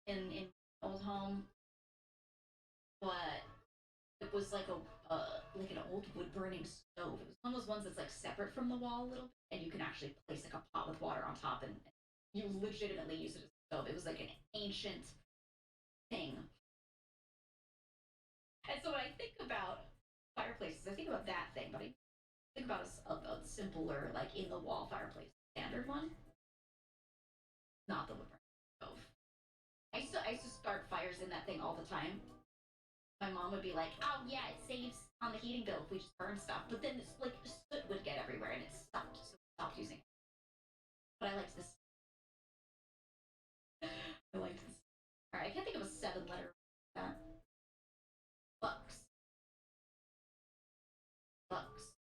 in old home, but it was like like an old wood burning stove. It was one of those ones that's like separate from the wall a little bit, and you can actually place like a pot with water on top, and you legitimately use it as a stove. It was like an ancient thing. And so when I think about fireplaces, I think about that thing, but I think about a simpler, like in the wall fireplace, standard one, not the wood burning stove. I used to start fires in that thing all the time. My mom would be like, "Oh yeah, it saves on the heating bill if we just burn stuff." But then this like soot would get everywhere, and it stopped. So we stopped using it. But I liked this. I liked this. All right, I can't think of a 7-letter. Bucks. Bucks.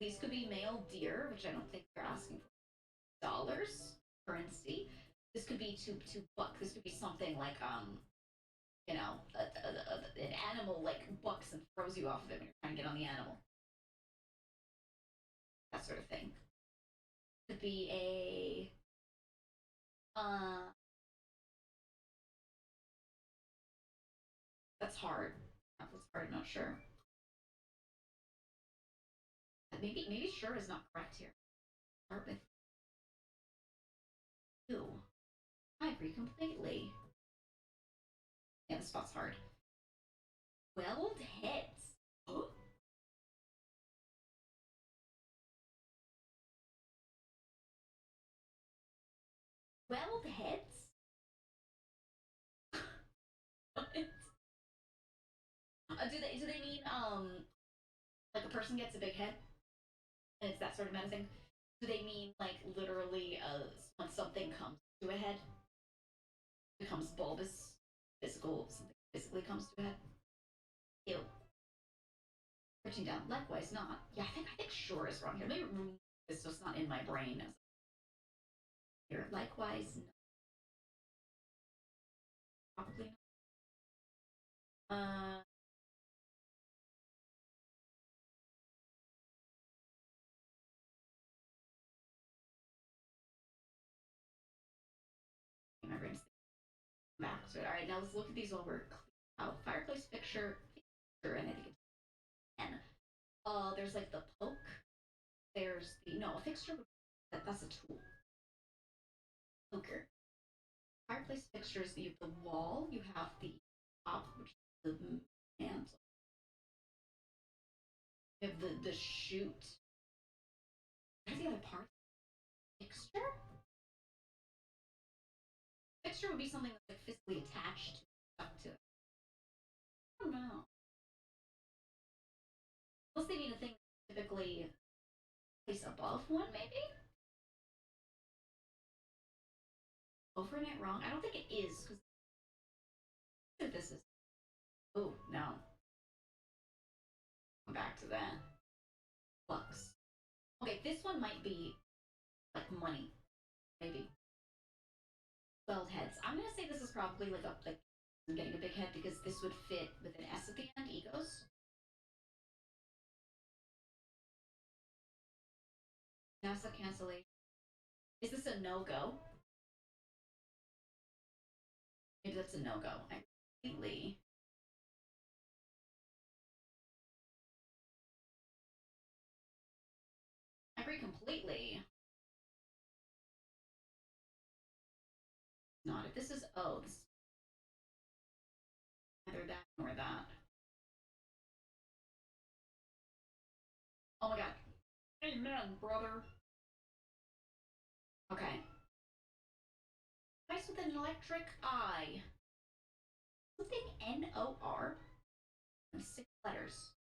These could be male deer, which I don't think they're asking for. Dollars, currency. This could be to buck. This could be something like you know, an animal like bucks and throws you off of it when you're trying to get on the animal. That sort of thing. Could be a that's hard. That's hard, I'm not sure. Maybe sure is not correct here. Start with two. I agree completely. Yeah, the spot's hard. Weld heads. Huh? Weld heads? What? Do they mean like a person gets a big head and it's that sort of meta thing? Do they mean like literally when something comes to a head becomes bulbous, something physically comes to a head? Ew. Searching down. Likewise, not. Yeah, I think sure is wrong here. Maybe it's just not in my brain. Here, likewise, no. Probably not. My brain's back. So, all right, now let's look at these while we're out. Fireplace fixture, and I think it's N. There's like the poke. There's the no a fixture. That's a tool. Poker. Fireplace fixtures. You have the wall. You have the top, which is the mantle. You have the chute. What's the other part? Fixture. Fixture would be something that's like physically attached stuck to it. I don't know. Unless they mean a thing typically placed above one, maybe? Overnight wrong? I don't think it is, because this is. Oh, no. Come back to that. Bucks. Okay, this one might be like money. Maybe. Weld heads. I'm gonna say this is probably like I'm getting a big head because this would fit with an S at the end, egos. NASA cancellation. Is this a no-go? Maybe that's a no-go. I completely. I agree completely. Not if this is oaths. Neither that nor that. Oh my god. Amen, brother. Okay. Device with an electric eye. Something N-O-R and 6 letters.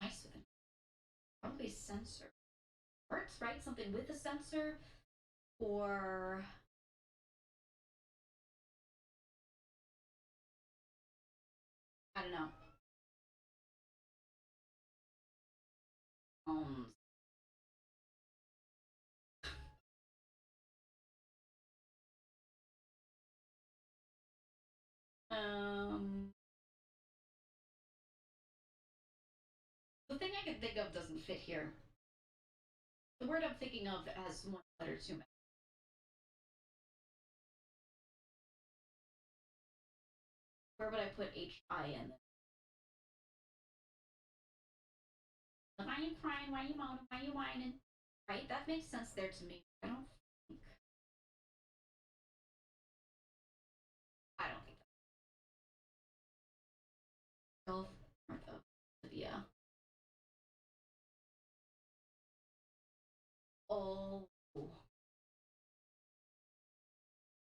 Nice with it. Probably sensor. Works, right? Something with a sensor, or I don't know. Um, um, the thing I can think of doesn't fit here. The word I'm thinking of has one letter too many. Where would I put HI in? Why are you crying? Why are you moaning? Why are you whining? Right? That makes sense there to me. I don't think that. Gulf north of Libya. Oh.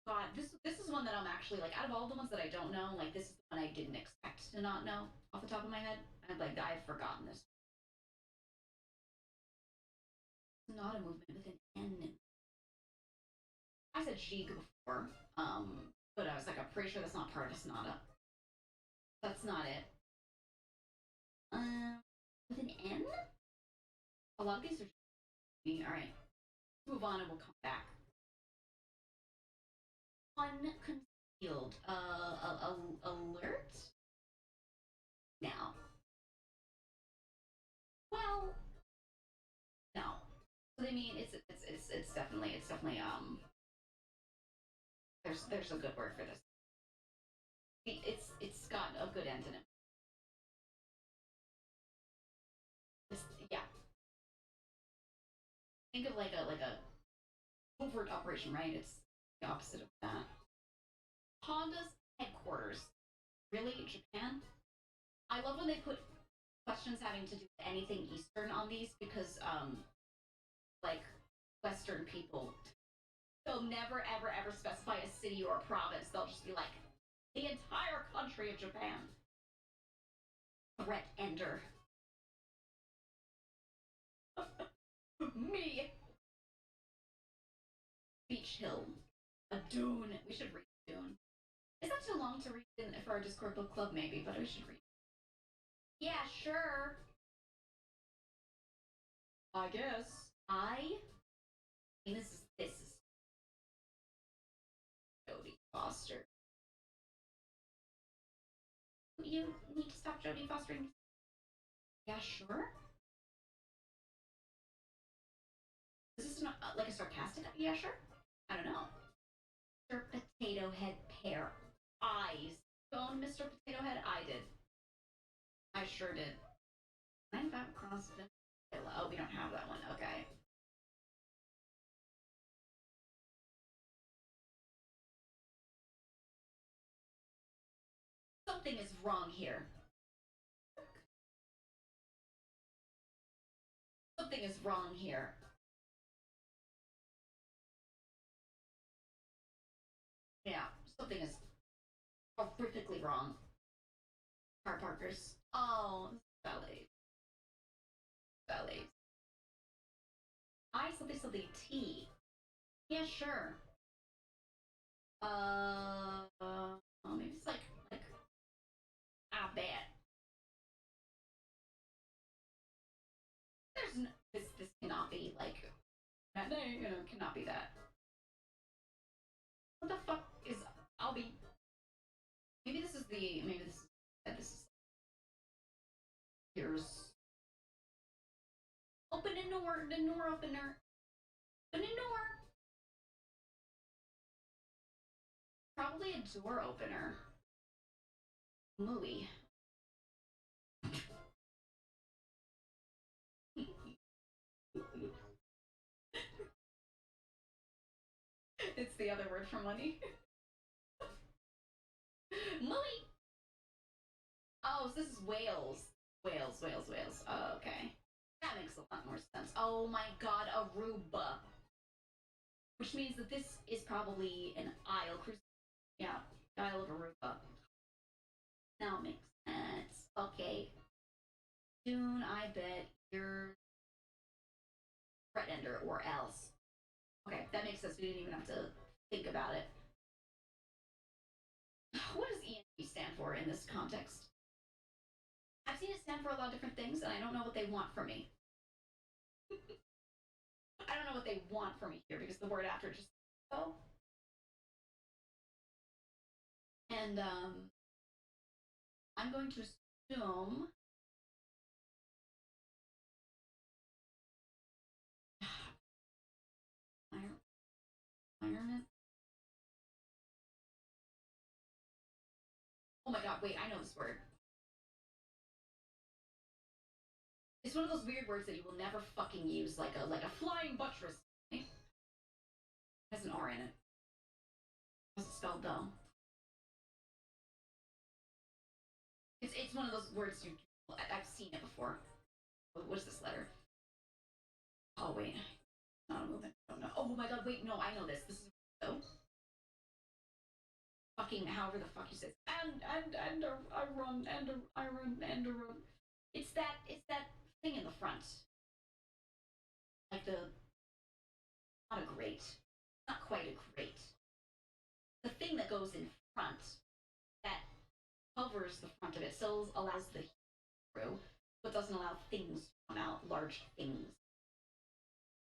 God, this is one that I'm actually like, out of all the ones that I don't know, like this is the one I didn't expect to not know off the top of my head. I'm like, I've forgotten this. It's not a movement with an N. I said Jig before, but I was like, I'm pretty sure that's not part of Sonata. That's not it. With an N? A lot of these are. All right, move on and we'll come back. Unconcealed. Alert. Now. Well, no. So I mean, it's definitely there's a good word for this. It's got a good end in it. Yeah. Think of like a covert operation, right? It's the opposite of that. Honda's headquarters. Really, Japan? I love when they put questions having to do with anything Eastern on these because like Western people, they'll never ever ever specify a city or a province. They'll just be like the entire country of Japan. Threat ender. Me. Beach Hill. A dune. We should read Dune. Is that too long to read for our Discord book club? Maybe, but we should read. Yeah, sure. I guess. This is Jodie Foster. You need to stop Jodie fostering. Yeah, sure. Is this not like a sarcastic? Yeah, sure. I don't know. Mr. Potato Head pair eyes. You own Mr. Potato Head? I did. I sure did. 95 across. Oh, we don't have that one. Okay. Something is wrong here. Something is wrong here. Yeah, something is horrifically wrong. Car parkers. Oh, ballet. Ballet. Something T. Yeah, sure. Maybe it's like I bet. There's no, this cannot be like no, cannot be that. What the fuck is I'll be maybe this is this is here's open a door, the door opener. Open a door. Probably a door opener. Mooey. It's the other word for money. Mooey. Oh, so this is Wales. Wales. Oh, okay. That makes a lot more sense. Oh my god, Aruba. Which means that this is probably an Isle cruise. Yeah, Isle of Aruba. Now it makes sense. Okay. Soon, I bet you're threat ender or else. Okay, that makes sense. We didn't even have to think about it. What does ENP stand for in this context? I've seen it stand for a lot of different things, and I don't know what they want from me. I don't know what they want from me here because the word after just oh. And I'm going to assume environment. Oh my god, wait, I know this word. It's one of those weird words that you will never fucking use, like a flying buttress. It has an R in it. How's it spelled though? It's one of those words I've seen it before. What is this letter? Oh wait, not a movement. I don't know. Oh my god, wait, no, I know this. This is so fucking however the fuck you say it. And I run and I run and I run. It's that thing in the front. Like not a grate. Not quite a grate. The thing that goes in front that covers the front of it still allows the heat through, but doesn't allow things to come out, large things.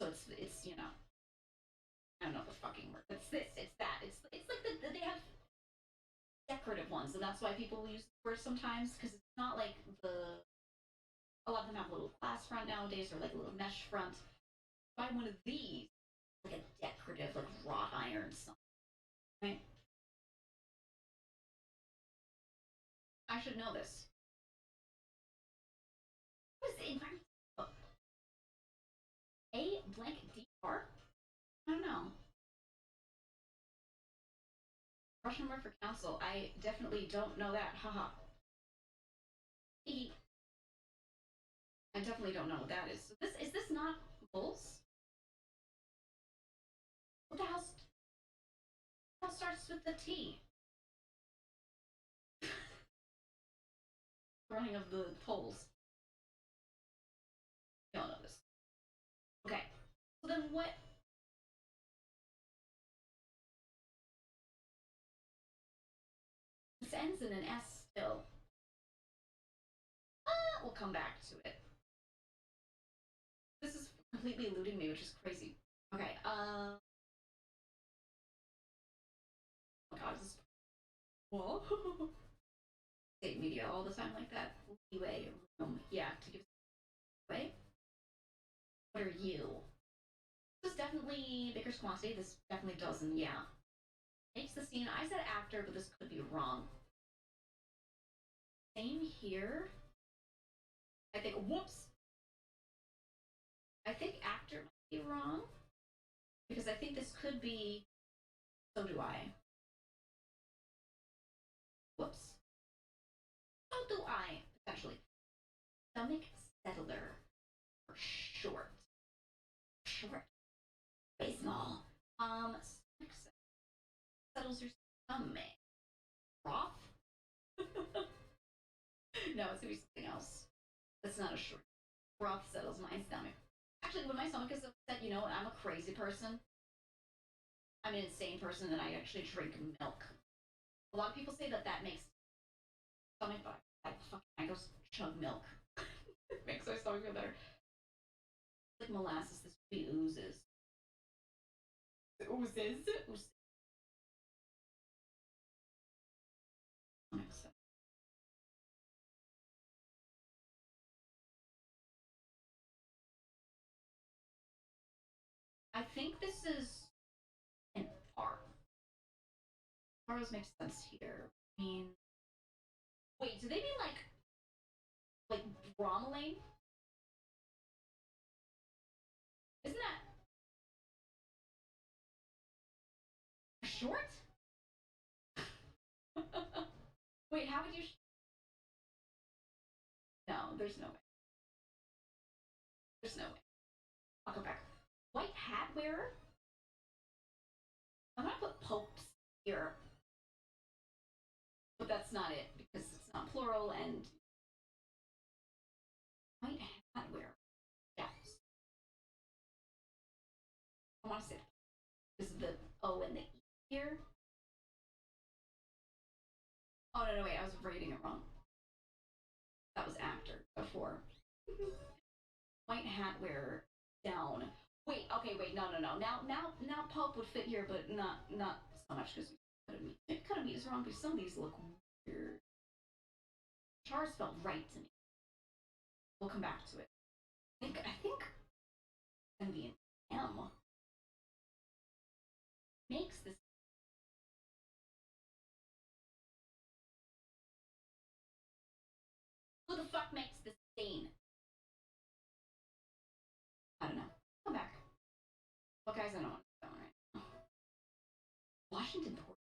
So it's you know, I don't know the fucking word. It's this, it's that. It's like they have decorative ones, and that's why people use the word sometimes because it's not like a lot of them have a little glass front nowadays or like a little mesh front. Buy one of these, like a decorative, like wrought iron something, right? I should know this. What is the environment? Oh. A blank DR? I don't know. Russian word for council. I definitely don't know that. Haha. I definitely don't know what that is. So is this not bulls? What the hell starts with the T? Running of the polls. You all know this. Okay. So then what? This ends in an S still. We'll come back to it. This is completely eluding me, which is crazy. Okay, oh my god, is this... Whoa. State media all the time like that. Leeway, room. Yeah, to give away. What are you? This is definitely Baker's quantity. This definitely doesn't, yeah. Makes the scene. I said actor, but this could be wrong. Same here. I think, whoops. I think actor might be wrong. Because I think this could be, so do I. Whoops. So do I, potentially. Stomach settler. For short. Short. Way small. Stomach settles your stomach. Broth? No, it's gonna be something else. That's not a short. Broth settles my stomach. Actually, when my stomach is upset, you know what? I'm a crazy person. I'm an insane person, and I actually drink milk. A lot of people say that makes stomach, but I just chug milk. It makes my stomach feel better. Like molasses, this really oozes. It oozes? Oozes. I think this is an R. R's makes sense here. I mean, wait, do they mean like bromelain? Isn't that short? Wait, how would you? No, there's no way. There's no way. I'll go back. White hat wearer? I'm gonna put popes here. But that's not it, because it's not plural, and white hat wearer. Yes. I want to say is the O and the E here. Oh no, wait, I was reading it wrong. That was actor before. White hat wearer down. Wait, okay, wait, no. Now Pope would fit here, but not so much because cut of meat is wrong because some of these look weird. Chars felt right to me. We'll come back to it. I think it's gonna be an M. Makes this. Who the fuck makes this scene? I don't know. Come back. Well, guys, I don't want to go right now. Washington Port.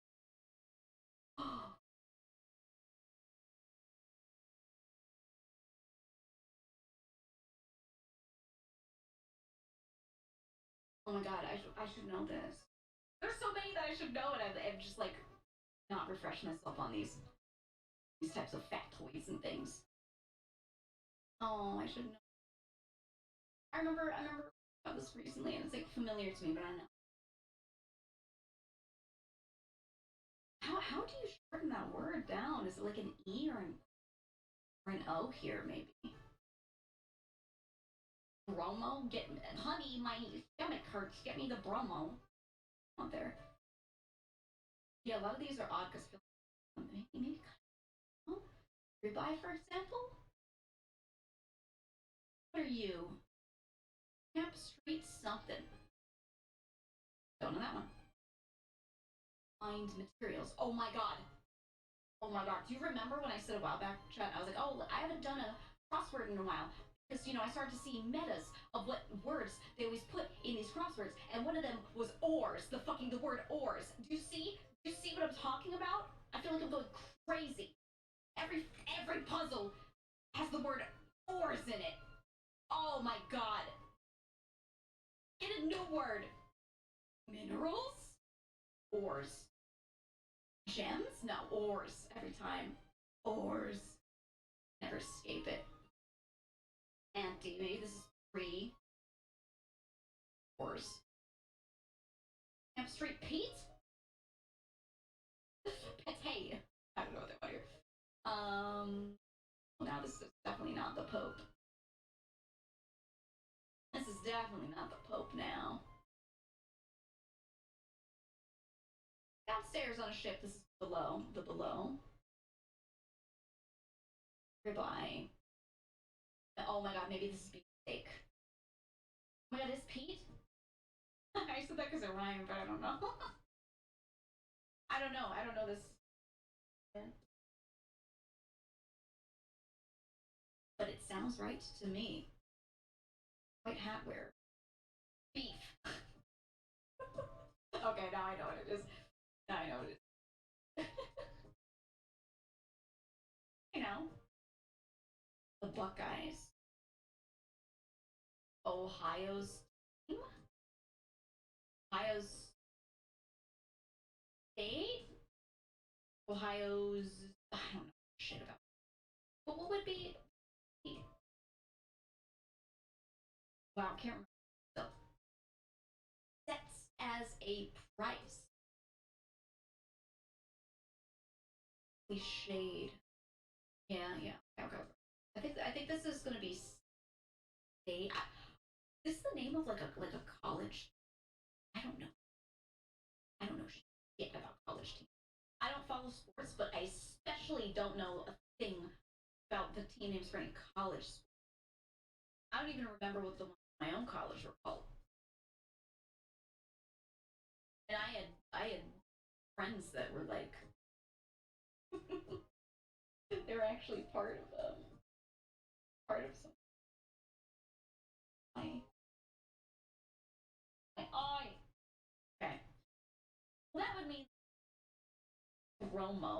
Oh my god, I should know this. There's so many that I should know, and I've just like not refreshed myself on these types of factoids and things. Oh, I should know. I remember about this recently, and it's like familiar to me, but I don't know. How do you shorten that word down? Is it like an E or an O here, maybe? Bromo? Honey, my stomach hurts. Get me the bromo. Out there. Yeah, a lot of these are odd because maybe ribeye, for example. What are you? Camp Street something. Don't know that one. Find materials. Oh my god. Oh my god. Do you remember when I said a while back, chat? I was like, oh, I haven't done a crossword in a while. Because, I started to see metas of what words they always put in these crosswords. And one of them was oars. The word oars. Do you see? Do you see what I'm talking about? I feel like I'm going crazy. Every puzzle has the word oars in it. Oh my god. Get a new word. Minerals? Ores. Gems? No, ores. Every time. Ores. Never escape it. Empty. Maybe this is free. Ores. Camp Street Pete? Pete. I don't know what they want here. Now this is definitely not the Pope. This is definitely not the Pope now. Downstairs on a ship, this is below. The below. Ribeye. Oh my god, maybe this is beefsteak. Oh my god, is Pete? I said that because it rhymed, but I don't know. I don't know this. But it sounds right to me. White hat wearer. Beef. Okay, now I know what it is. Now I know what it is. The Buckeyes. Ohio's team? Ohio's state? Ohio's... I don't know shit about it. But what would be... Wow, I can't remember. So, sets as a price. We shade. Yeah. Okay. I think this is gonna be state. Is this the name of like a college? I don't know shit about college teams. I don't follow sports, but I especially don't know a thing about the team names for any college sports. I don't even remember what the ones in my own college were called. And I had friends that were like they were actually part of some my eye. Okay. Well, that would mean Romo,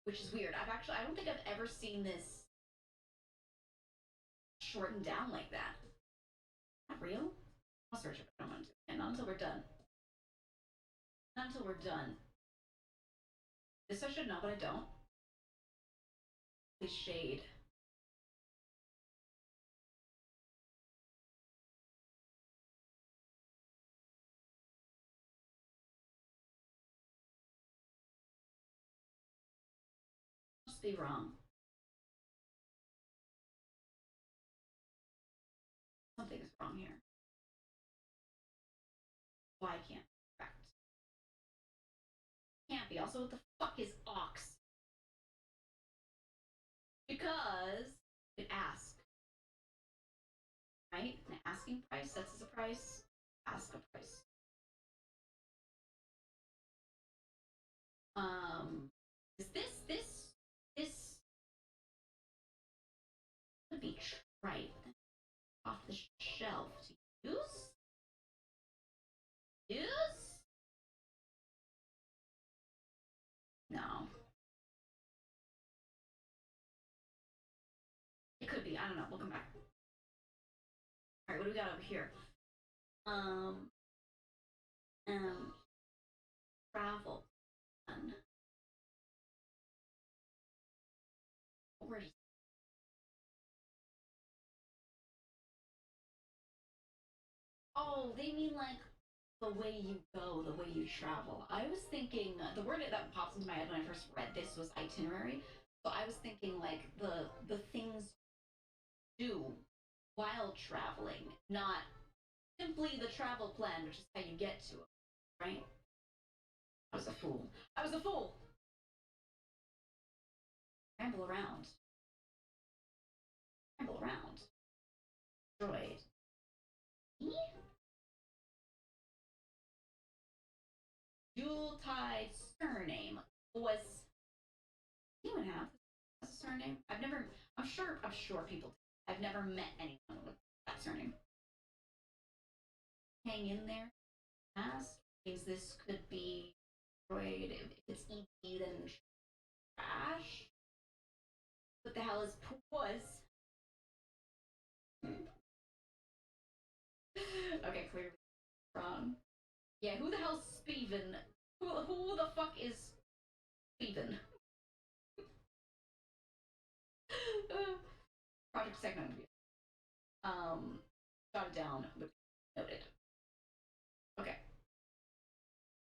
which is weird. I don't think I've ever seen this shortened down like that. Not real? I'll search it, but I don't want to. And not until we're done. Not until we're done. This I should know, but I don't. shade. Must be wrong. Something is wrong here. Why can't it be correct? Can't be. Also, what the fuck is ox? Because it ask. Right? An asking price sets as a price. Ask a price. Is this would be trite off the shelf to use? Use? No. It could be. I don't know. We'll come back. Alright, what do we got over here? Travel. Where is Oh, they mean like the way you go, the way you travel. I was thinking the word that pops into my head when I first read this was itinerary. So I was thinking like the things you do while traveling, not simply the travel plan, which is how you get to it, right? I was a fool. I was a fool. Ramble around. Ramble around. Droid. Me? Yuletide surname was anyone have a surname? I'm sure people do. I've never met anyone with that surname. Hang in there. Ask things this could be droid. If it's EP then trash. What the hell is was? Okay, clearly wrong. Yeah, who the hell's Steven? Who the fuck is Steven? Project segment. Jot it down, but noted. Okay.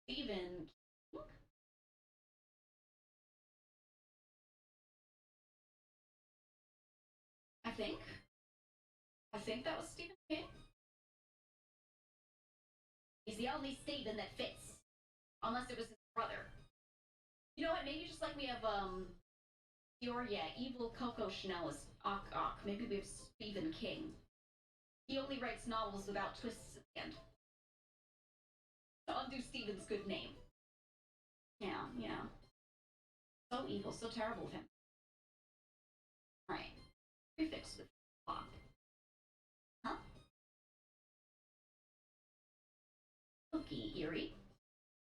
Steven. I think that was Stephen King. He's the only Stephen that fits. Unless it was his brother. You know what, maybe just like we have, Evil Coco Chanel is Ock Ock. Maybe we have Stephen King. He only writes novels without twists at the end. To undo Stephen's good name. Yeah. So evil, so terrible of him. Right. Prefix with pop. Huh? Spooky, eerie.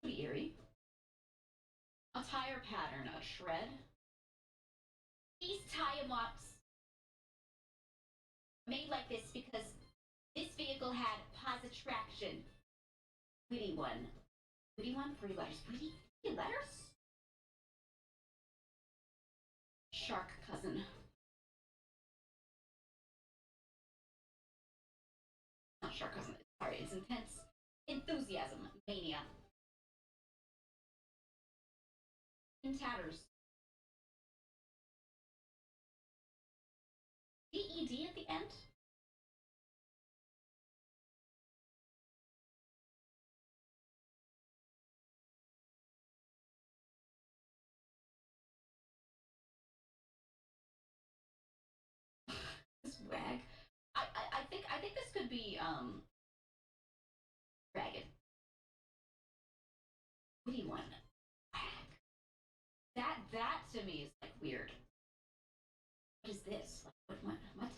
Pretty eerie. Attire pattern, a shred. These tie-em-ups made like this because this vehicle had positive traction. Witty one. Witty one? 3 letters. Witty letters? Shark cousin. Not shark cousin. Sorry, it's intense. Enthusiasm. Mania. In tatters. DED at the end? This wag. I think this could be dragon. Witty one. Wag. That to me is like weird. What is this? Like, what?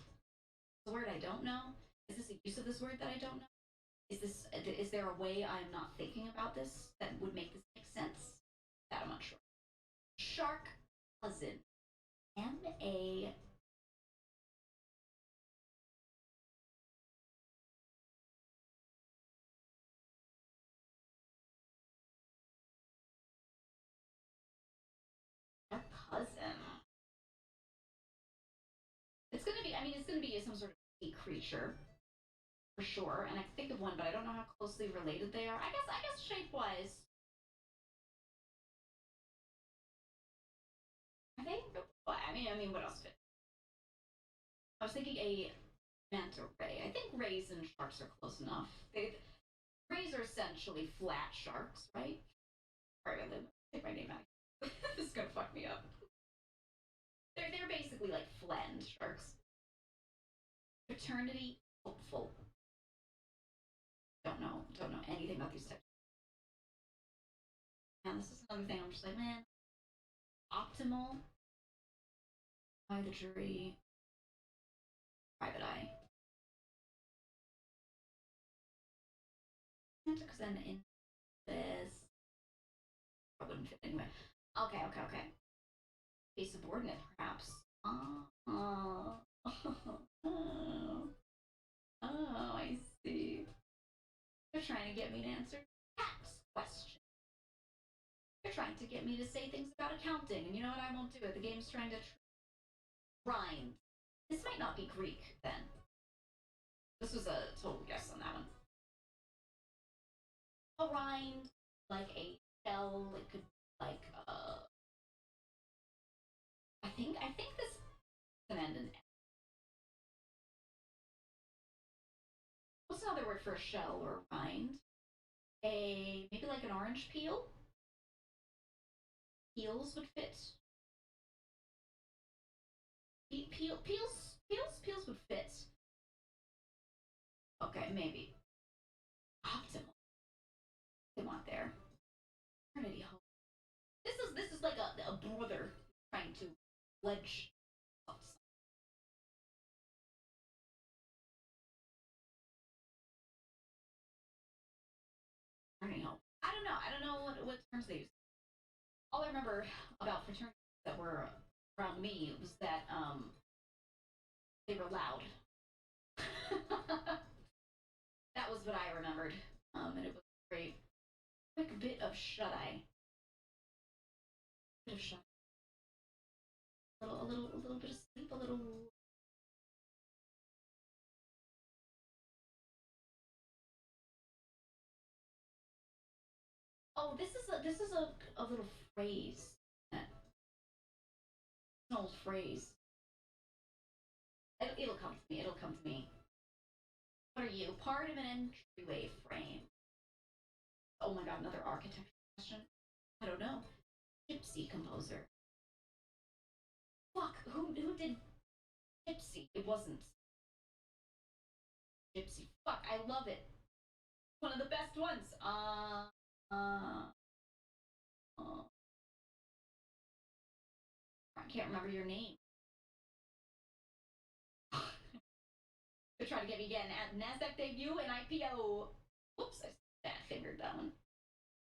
The word I don't know? Is this a use of this word that I don't know? Is there a way I'm not thinking about this that would make this make sense? That I'm not sure. Shark cousin. M-A. Shark cousin. be some sort of sea creature for sure, and I can think of one, but I don't know how closely related they are. I guess shape-wise, I think. I mean, what else fit? I was thinking a manta ray. I think rays and sharks are close enough. Rays are essentially flat sharks, right? Sorry, I'm gonna take my name out. This is gonna fuck me up. They're basically like flattened sharks. Fraternity hopeful. Don't know anything about these types. And this is another thing I'm just like, man. Optimal. By the jury. Private eye. Because then in this, I wouldn't fit anyway. Okay. Be subordinate, perhaps. Oh, I see. They're trying to get me to answer tax questions. They're trying to get me to say things about accounting, and you know what? I won't do it. The game's trying to rhyme. This might not be Greek, then. This was a total guess on that one. A rind, like a shell, it could be like I think this can end in N. What's another word for a shell or a rind? Maybe like an orange peel? Peels would fit. Peels would fit. Okay, maybe. Optimal. They want there. Eternity hope. This is like a brother trying to pledge. Eternity hope. I don't know what terms they use. All I remember about fraternities that were around me was that they were loud. That was what I remembered. And it was a great quick bit of shut-eye. Bit of shut. A little bit of sleep, a little. Oh, this is a little phrase. An old phrase. It'll come to me. It'll come to me. What are you? Part of an entryway frame. Oh my god, another architecture question. I don't know. Gypsy composer. Fuck, who did Gypsy? It wasn't Gypsy. Fuck, I love it. One of the best ones. I can't remember your name. They're trying to get me again at NASDAQ debut and IPO. Whoops, I fat fingered that one.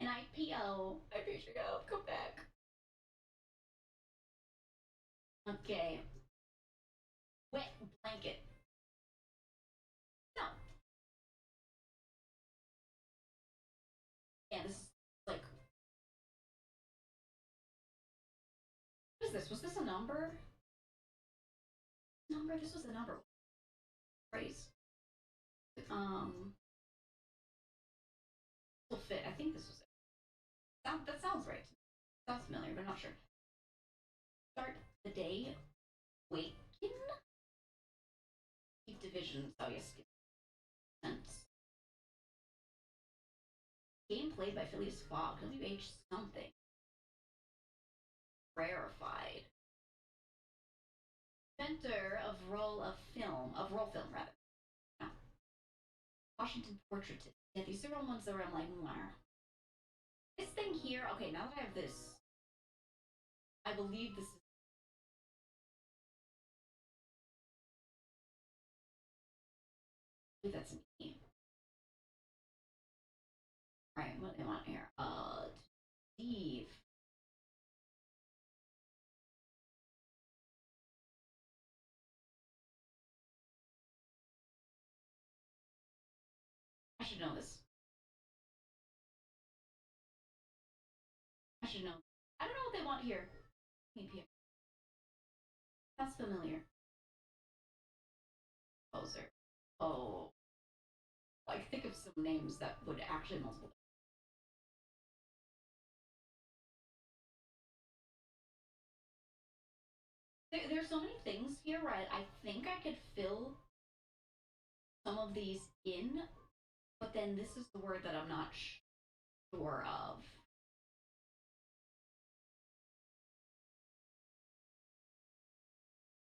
An IPO. I appreciate you. Come back. Okay. Wet blanket. No. Yeah, this is like. What is this? Was this a number? This was a number. Phrase. Will fit. I think this was it. That sounds right. Sounds familiar, but I'm not sure. Start the day. Waken. Keep divisions. Oh yes. Sense. Game played by Phileas Fogg. WH something. Rarefied. Inventor of roll film rather. No. Washington portrait. Yeah, these are all ones that were I'm like, Mwah. This thing here, okay, now that I have this, I believe this is. I believe that's me. Alright, what do they want here? Steve. I should know this. I should know. I don't know what they want here. That's familiar. Poser. Oh. I can think of some names that would actually multiple. There's so many things here where I think I could fill some of these in, but then this is the word that I'm not sure of.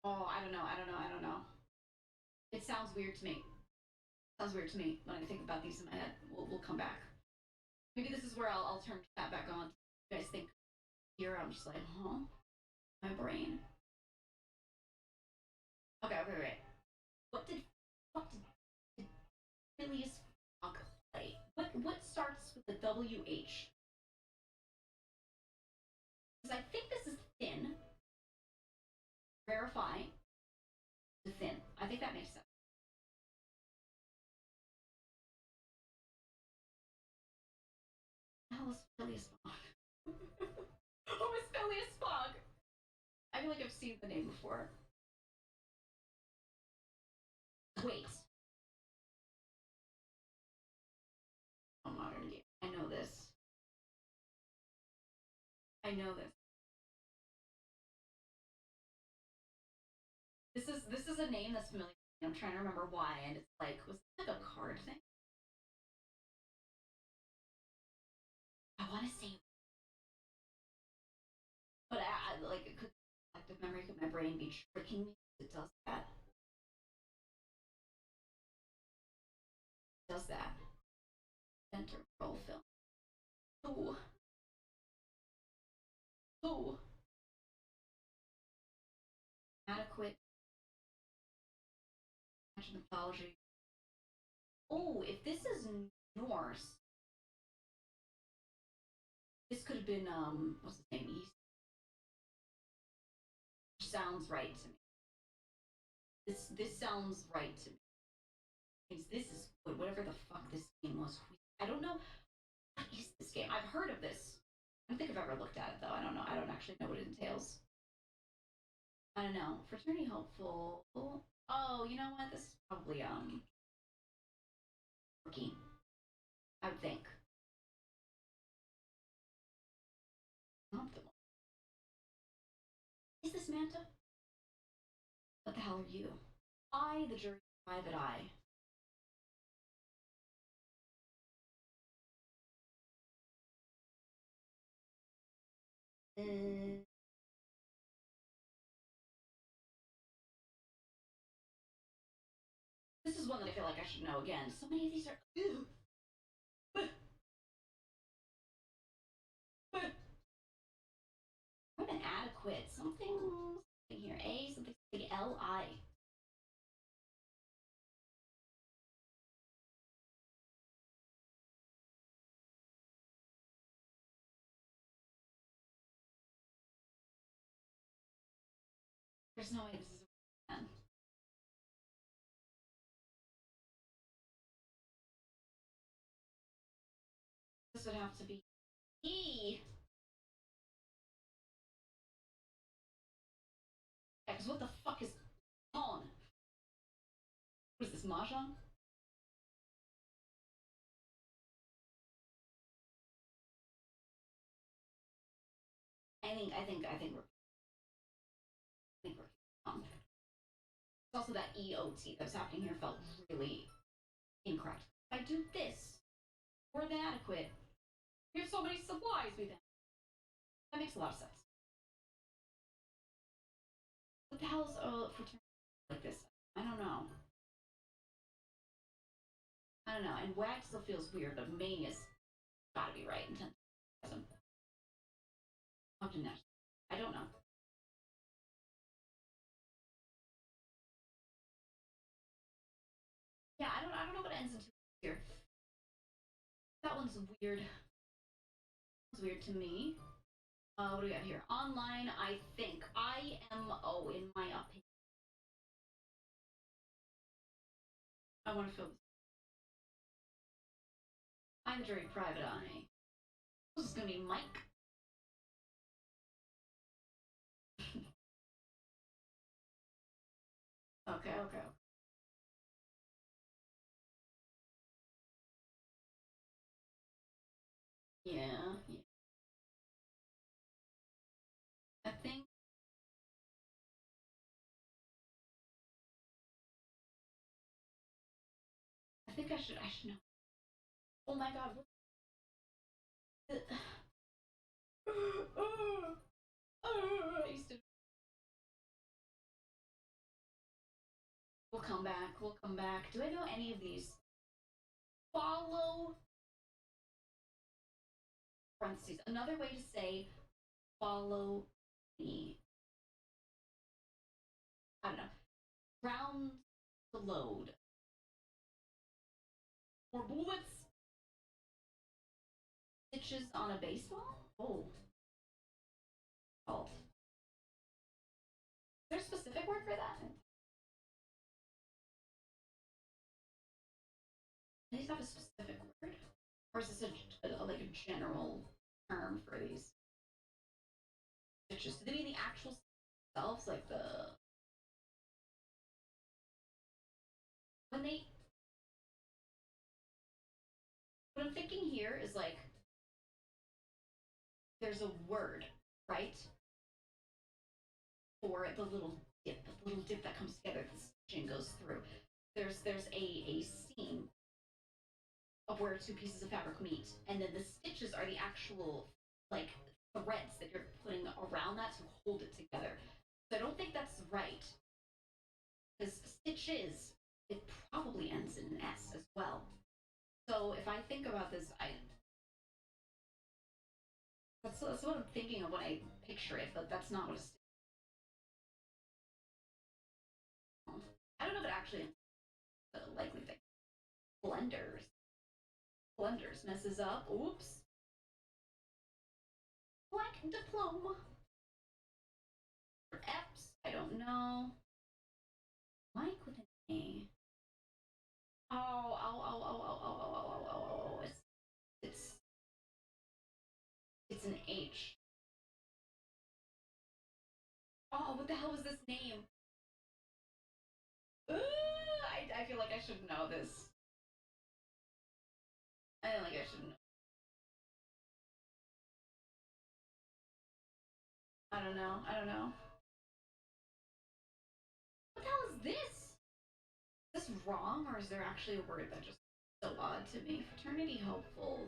Oh, I don't know. It sounds weird to me. Sounds weird to me when I think about these in my head. We'll come back. Maybe this is where I'll turn that back on. You guys think here? I'm just like, huh? My brain. Okay. What did Phileas Fogg play? What starts with the WH? Because I think this is thin. Verify the thin. I think that makes sense. How is Phileas Fogg? Who is Phileas Fogg? I feel like I've seen the name before. Wait. A modern game. I know this. This is a name that's familiar. I'm trying to remember why, and it's like, was it like a card thing? I want to say, but I like it could collective memory. Could my brain be tricking me? It does that. Does that? Enter roll film. Ooh. Adequate. Mythology. Oh, if this is Norse, this could have been what's his name? East. Sounds right to me. This sounds right to me. This is good. Whatever the fuck this game was. I don't know. What is this game? I've heard of this. I don't think I've ever looked at it though. I don't know. I don't actually know what it entails. I don't know. Fraternity hopeful. Oh, you know what? This is probably rookie. I would think. Optimal. Is this Manta? What the hell are you? I, the jury private eye. This is one that I feel like I should know again. So many of these are. More than adequate. Something here. A, something L-I. There's no way this is a man. This would have to be E. Yeah, because what the fuck is on? What is this, Mahjong? I think we're also that EOT that was happening here felt really incorrect. If I do this, more than adequate. We have so many supplies we then. That makes a lot of sense. What the hell is fraternity like this? I don't know. And WAG still feels weird, but Mania's gotta be right in 10,000. Up to next. I don't know. Yeah, I don't know what ends into here. That one's weird. It's weird to me. What do we got here? Online, I think. IMO, in my opinion. I want to fill this. I'm the jury private eye. This is gonna be Mike. Okay. Yeah, yeah. I think I should know. Oh my god, what I used to. We'll come back, we'll come back. Do I know any of these? Follow parentheses. Another way to say follow me. I don't know. Round the load. More bullets. Stitches on a baseball? Oh. Oh. Is there a specific word for that? Do these have a specific word? Or is this like a general term for these stitches? Do they mean the actual themselves? Like the. When they. What I'm thinking here is like. There's a word, right? For the little dip that comes together, the stitching goes through. There's a seam of where two pieces of fabric meet, and then the stitches are the actual like threads that you're putting around that to hold it together. So I don't think that's right. Because stitches, it probably ends in an S as well. So if I think about this, that's what I'm thinking of when I picture it, but that's not what a stitch. I don't know if it actually is a likely thing. Blenders. Blenders messes up. Oops. Blank diploma. F's. I don't know. Mike with an A. Oh. It's an H. Oh, what the hell was this name? I feel like I should know this. I feel like I should know. I don't know. What the hell is this? Is this wrong, or is there actually a word that just so odd to me? Fraternity hopeful.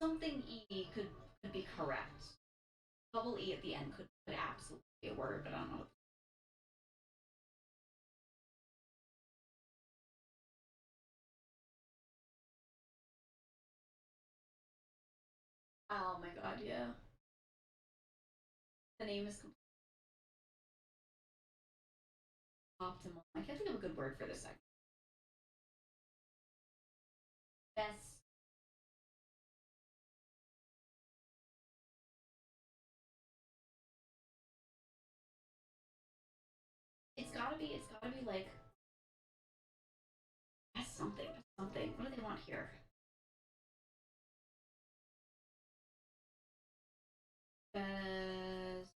Something E could be correct. Double E at the end could absolutely be a word, but I don't know. Oh my god, yeah. The name is optimal. I can't think of a good word for this segment. Best. It's gotta be like that's something. What do they want here? Best.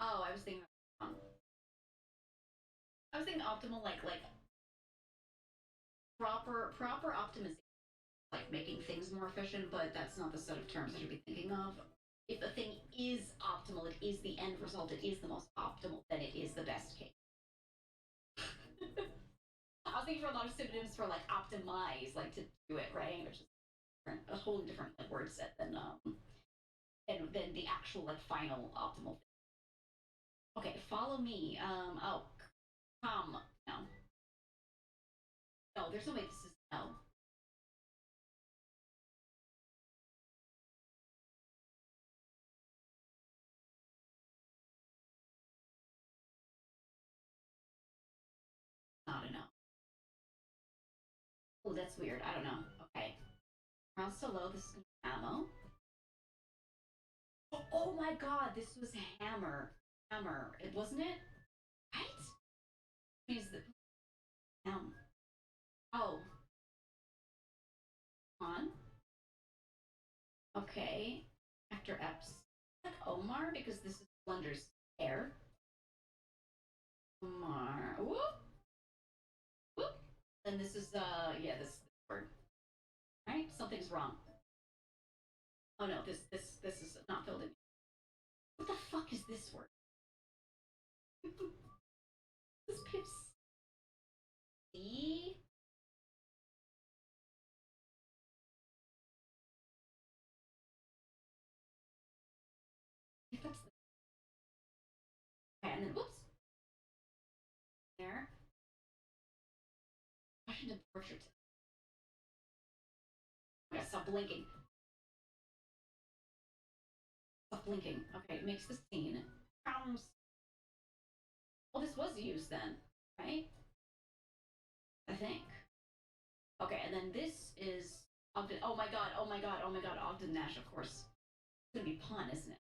Oh, I was thinking. I was thinking optimal, like proper optimization, like making things more efficient. But that's not the set of terms I should be thinking of. If a thing is optimal, it is the end result. It is the most optimal. Then it is the best case. I was thinking for a lot of synonyms for like optimize, like to do it right, which is a wholly different like, word set than the actual like final optimal thing. Okay, follow me. Oh, come. No. No, there's no way this is no. Not a no. Oh, that's weird. I don't know. Okay. Round still low. This is ammo. Oh my god, this was hammer. Hammer. It wasn't it? Right? Means the Oh. On. Okay. After Epps. Like Omar because this is Blunder's hair. Omar. Whoop. Whoop. And this is yeah, this word. Oh no, this is not filled in. What the fuck is this word? This Pips C? If that's the... Okay, and then whoops. There. Washington portrait. I gotta stop blinking. Stop blinking. Okay, it makes the scene. Well, this was used then, right? I think. Okay, and then this is Ogden. Oh my god, oh my god, oh my god, Ogden Nash, of course. It's gonna be pun, isn't it?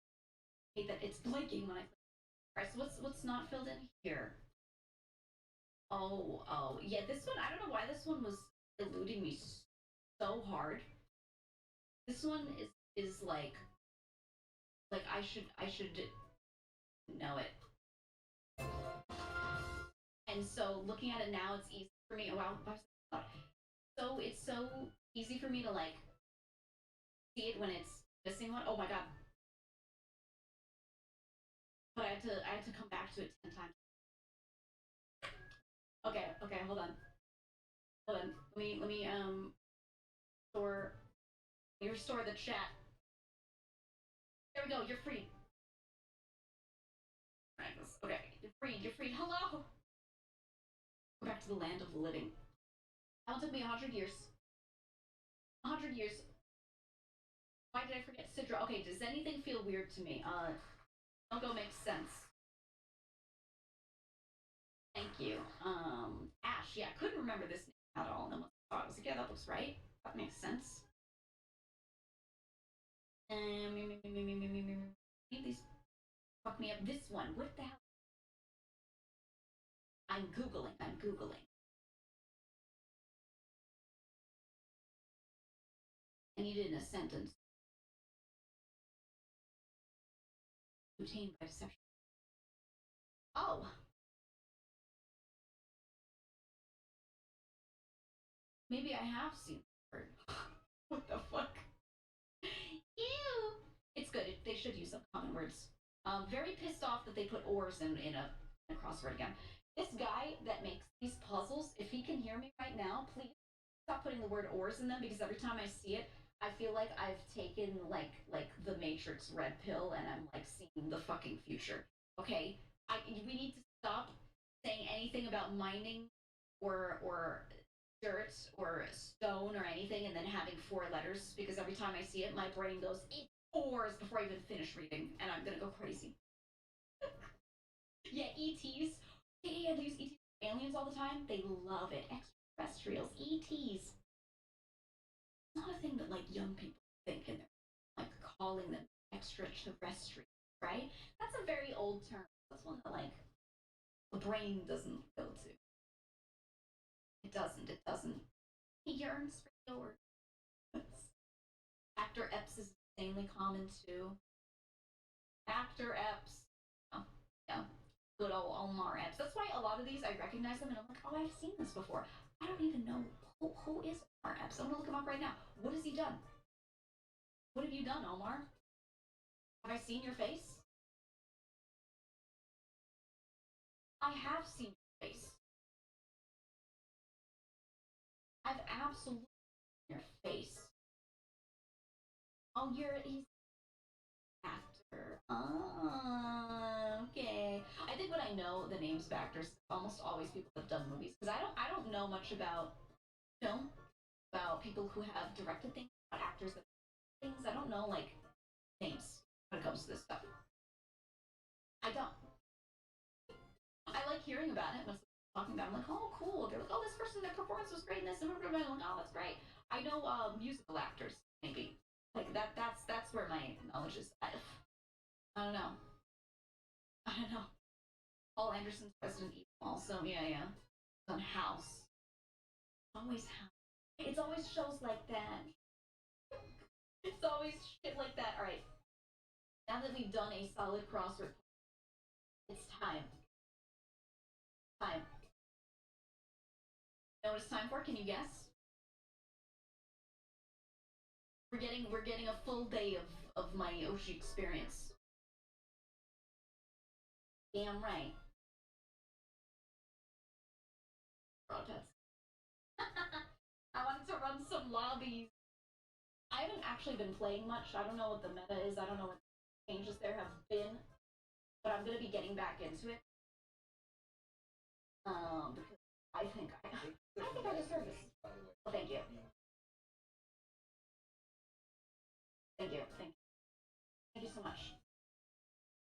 I hate that it's blinking when I click. Alright, so what's not filled in here? Oh, yeah, this one, I don't know why this one was eluding me so hard. This one is like I should know it. And so looking at it now, it's easy for me. Oh, wow, so it's so easy for me to like see it when it's missing one. Oh my god. But I had to come back to it 10 times. Okay, hold on. Hold on. Let me restore the chat. There we go, you're free. Okay, you're freed. Hello! Go back to the land of the living. That one took me 100 years. 100 years. Why did I forget Sidra? Okay, does anything feel weird to me? Logo makes sense. Thank you. Ash, yeah, I couldn't remember this name at all. And then I thought, I was like, yeah, that looks right. That makes sense. These fuck me up. This one, what the hell? I'm Googling. I need it in a sentence. Obtained by deception. Oh. Maybe I have seen the word. What the fuck? Ew. It's good. They should use some common words. Very pissed off that they put ors in a crossword again. This guy that makes these puzzles, if he can hear me right now, please stop putting the word ors in them, because every time I see it, I feel like I've taken like the Matrix red pill and I'm like seeing the fucking future. Okay? We need to stop saying anything about mining or dirt or stone or anything and then having 4 letters, because every time I see it, my brain goes, it ors before I even finish reading, and I'm gonna go crazy. Yeah, ETs. Yeah, they use ETs aliens all the time. They love it. Extraterrestrials, ETs. It's not a thing that like young people think, and they're like calling them extraterrestrial, right? That's a very old term. That's one that like the brain doesn't go to. It doesn't. He yearns for the words. Actor Epps is insanely common too. Actor Epps. Oh, yeah. Good old Omar Epps. That's why a lot of these I recognize them and I'm like, oh, I've seen this before. I don't even know who is Omar Epps. I'm gonna look him up right now. What has he done? What have you done, Omar? Have I seen your face? I have seen your face. I've absolutely seen your face. Oh, he's actor. Okay. I think when I know the names of actors, almost always people have done movies, because I don't know much about film, about people who have directed things, about actors that things. I don't know like names when it comes to this stuff. I don't. I like hearing about it when someone's talking about it. I'm like, oh, cool. They're like, oh, this person, their performance was great in this, and I'm like, oh, that's great. I know musical actors, maybe. Like that's where my knowledge is. I don't know. I don't know. Paul Anderson's Resident Evil also, yeah. On House. Always House. It's always shows like that. It's always shit like that. Alright. Now that we've done a solid crossword, it's time. Time. You know what it's time for? Can you guess? We're we're getting a full day of my Yoshi experience. Damn right. I wanted to run some lobbies. I haven't actually been playing much. I don't know what the meta is. I don't know what changes there have been, but I'm gonna be getting back into it. Because I think I deserve this. Well, thank you. Thank you. Thank you so much.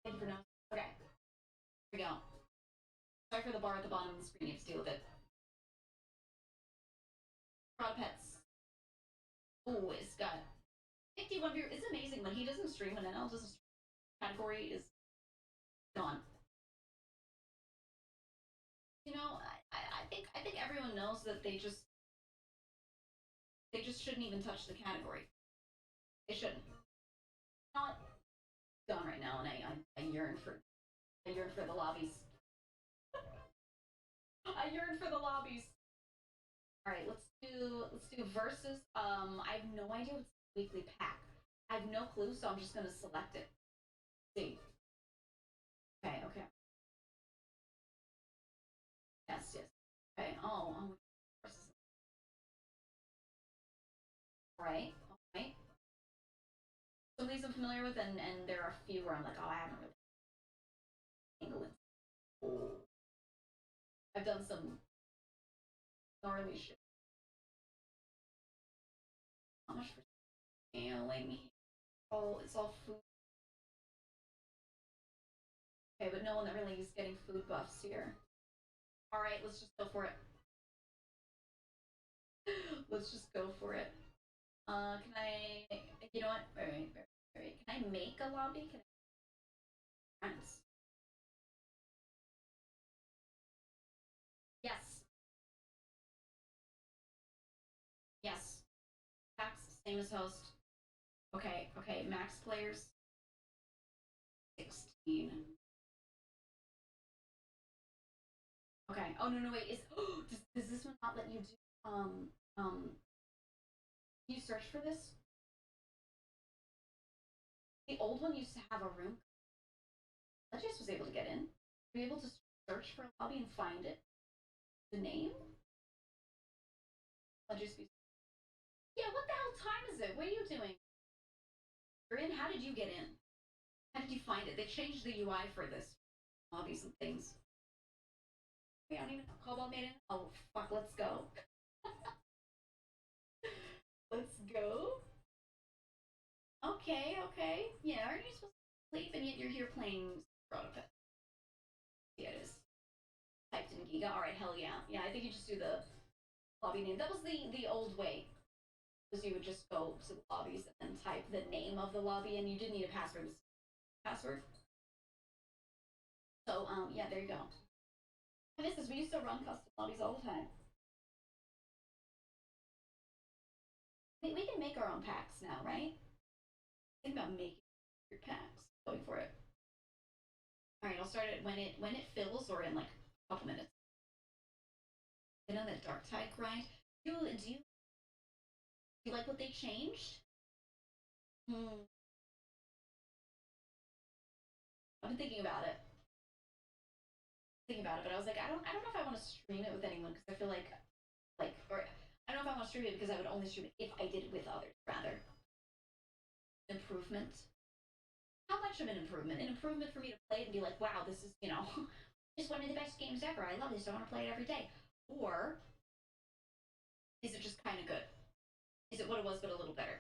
Thank you for knowing. Okay. Here we go. Sorry for the bar at the bottom of the screen. You have to deal with it. Prod Pets. Ooh, it's got 51 viewers. It's amazing when he doesn't stream and NL doesn't stream. Category is gone. You know, I think everyone knows that they just shouldn't even touch the category. They shouldn't. Not gone right now, and I yearn for the lobbies. I yearn for the lobbies. All right, let's do versus. I have no idea what's the weekly pack. I have no clue, so I'm just gonna select it. See. Okay. Yes. Okay. Oh. Versus. All right. Some of these I'm familiar with, and there are a few where I'm like, oh, I haven't really. Oh. I've done some gnarly shit. How much for scaling? Oh, it's all food. Okay, but no one that really is getting food buffs here. Alright, let's just go for it. Let's just go for it. Can I... You know what? Wait. Can I make a lobby? Can I... Friends. Yes. Max, same as host. Okay, max players. 16. Okay. Oh no, wait. Does this one not let you do can you search for this? The old one used to have a room. I just was able to get in. Were you able to search for a lobby and find it? The name? I'll just be. Yeah, what the hell time is it? What are you doing? You're in? How did you get in? How did you find it? They changed the UI for this. Lobbies and things. Wait, I don't even Cobalt made it. Oh fuck, let's go. Let's go. Okay. Yeah, aren't you supposed to sleep and yet you're here playing Prototype? Yeah, it is. Typed in Giga. Alright, hell yeah. Yeah, I think you just do the lobby name. That was the old way. Because you would just go to the lobbies and then type the name of the lobby and you didn't need a password. So, yeah, there you go. I miss this. We used to run custom lobbies all the time. We can make our own packs now, right? Think about making your packs. Going for it. Alright, I'll start it when it fills or in like a couple minutes. You know that dark tide grind? Do you like what they changed? I've been thinking about it. But I was like, I don't know if I want to stream it with anyone because I feel like, or I don't know if I want to stream it because I would only stream it if I did it with others, rather. Improvement. How much of an improvement? An improvement for me to play it and be like, wow, this is, just one of the best games ever. I love this. I want to play it every day. Or is it just kind of good? Is it what it was but a little better?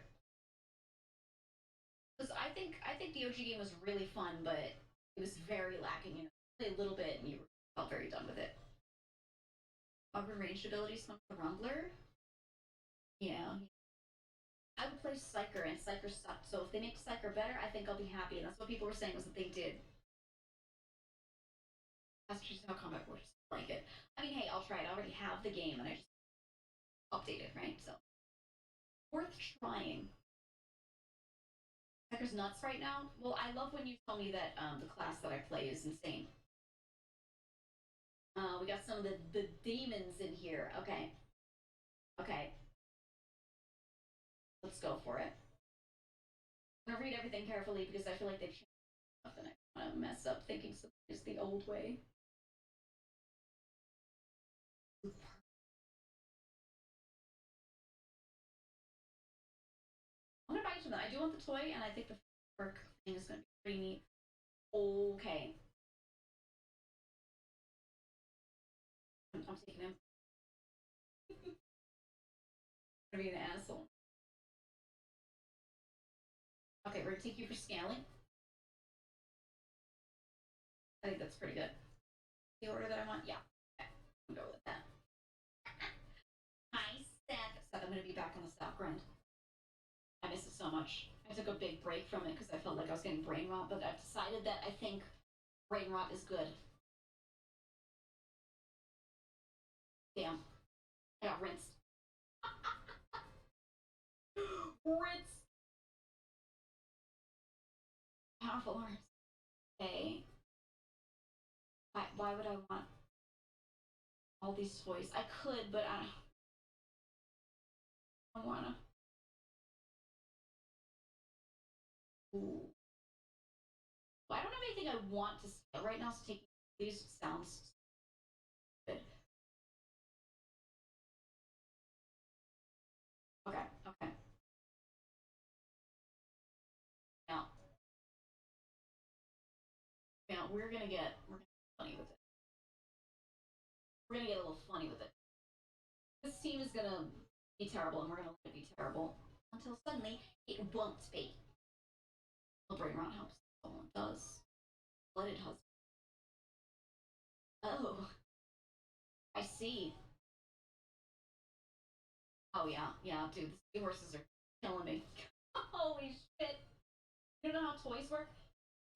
Because I think the OG game was really fun, but it was very lacking. Play a little bit and you felt very done with it. Other ranged abilities from the Rumbler. Yeah. I would play Psyker, and Psyker sucked. So if they make Psyker better, I think I'll be happy. And that's what people were saying was that they did. That's just how combat works. Like it. I mean, hey, I'll try it. I already have the game, and I just update it, right? So worth trying. Psyker's nuts right now. Well, I love when you tell me that the class that I play is insane. We got some of the demons in here. Okay. Let's go for it. I'm gonna read everything carefully because I feel like they've changed stuff and I want to mess up thinking something is the old way. I'm gonna buy each of them. I do want the toy, and I think the work thing is gonna be pretty neat. Okay. I'm taking him. I'm gonna be an asshole. Okay, we're gonna take you for scaling. I think that's pretty good. The order that I want? Yeah. Okay. I'll go with that. Hi, Seth. Seth, I'm gonna be back on the stock grind. I miss it so much. I took a big break from it because I felt like I was getting brain rot, but I've decided that I think brain rot is good. Damn. I got rinsed. Rinsed. Powerful arms. Okay. Why would I want all these toys? I could, but I don't wanna. Ooh. Well, I don't have anything I want to scale right now, so taking these sounds good. Okay, okay. Now, we're gonna get funny with it. We're gonna get a little funny with it. This team is gonna be terrible, and we're gonna let it be terrible until suddenly it won't be. The brain rot helps. Someone does. Blooded husband. Oh, I see. Oh yeah, dude. The seahorses are killing me. Holy shit! You know how toys work?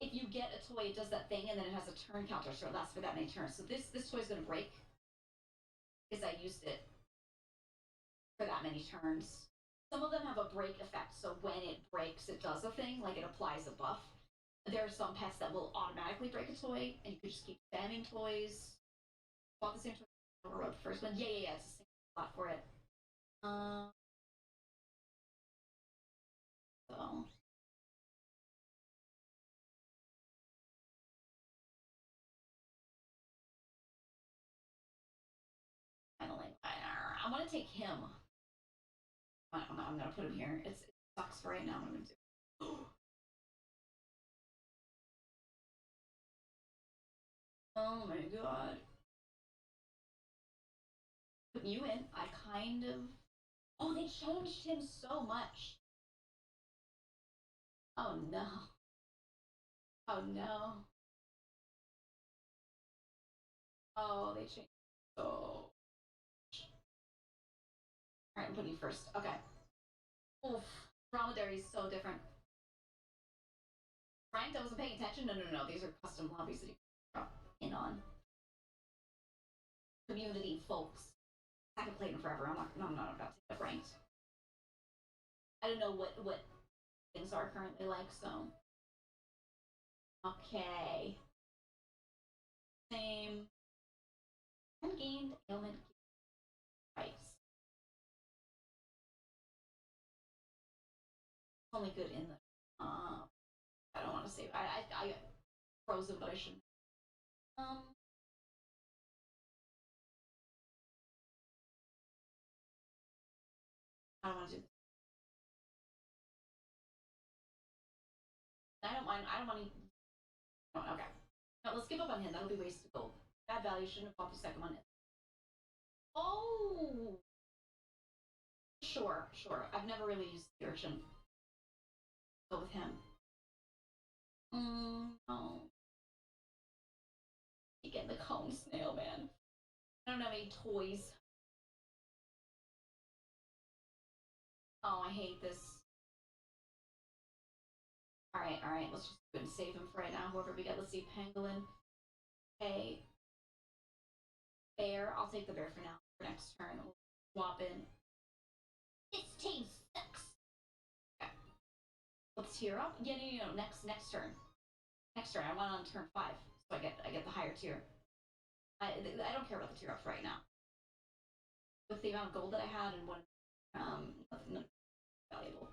If you get a toy, it does that thing, and then it has a turn counter, so it lasts for that many turns. So this toy's gonna break because I used it for that many turns. Some of them have a break effect, so when it breaks, it does a thing, like it applies a buff. There are some pets that will automatically break a toy, and you could just keep spamming toys. Bought the same toy over the first one. Yeah, it's the same spot for it. So. Finally, I want to take him. I'm gonna put him here. It sucks for right now. What I'm gonna do. Oh my god. Put you in. I kind of. Oh, they changed him so much. Oh no. Oh no. Oh, they changed so. Alright, I'm putting you first. Okay. Oof. Dromedary is so different. Ranked, I wasn't paying attention. No. These are custom lobbies that you can drop in on. Community, folks. I haven't played them forever. I'm not about to get ranked. I don't know what things are currently like, so. Okay. Same. Ungained ailment price. Only good in the. I don't want to say. I frozen, but I shouldn't. I don't want to do. I don't mind. I don't want to. Oh, okay. No, let's give up on him. That'll be wasted gold. Bad value. Shouldn't have bought the second one. Oh. Sure. I've never really used the Archon. Go with him. No. You get the cone snail, man. I don't have any toys. Oh, I hate this. Alright, let's just go and save him for right now. Whoever we get, let's see, Pangolin. Okay. Bear, I'll take the bear for now. For next turn, we'll swap in. This team sucks. Okay. Let's tear up. Yeah, no. Next turn. Next turn. I want on turn 5, so I get the higher tier. I don't care about the tier ups right now. With the amount of gold that I had and what nothing valuable.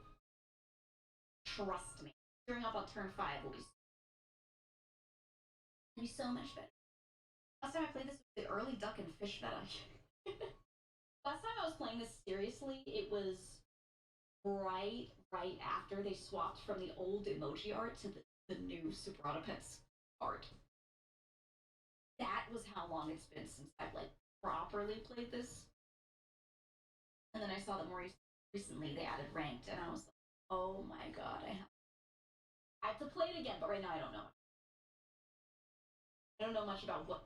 Trust me. Gearing up on turn 5 will be so much better. Last time I played this was the early duck and fish meta. Last time I was playing this seriously, it was right after they swapped from the old emoji art to the new Super Autopets art. That was how long it's been since I've like properly played this. And then I saw that more recently they added ranked, and I was like, oh my god, I have to play it again, but right now I don't know. I don't know much about what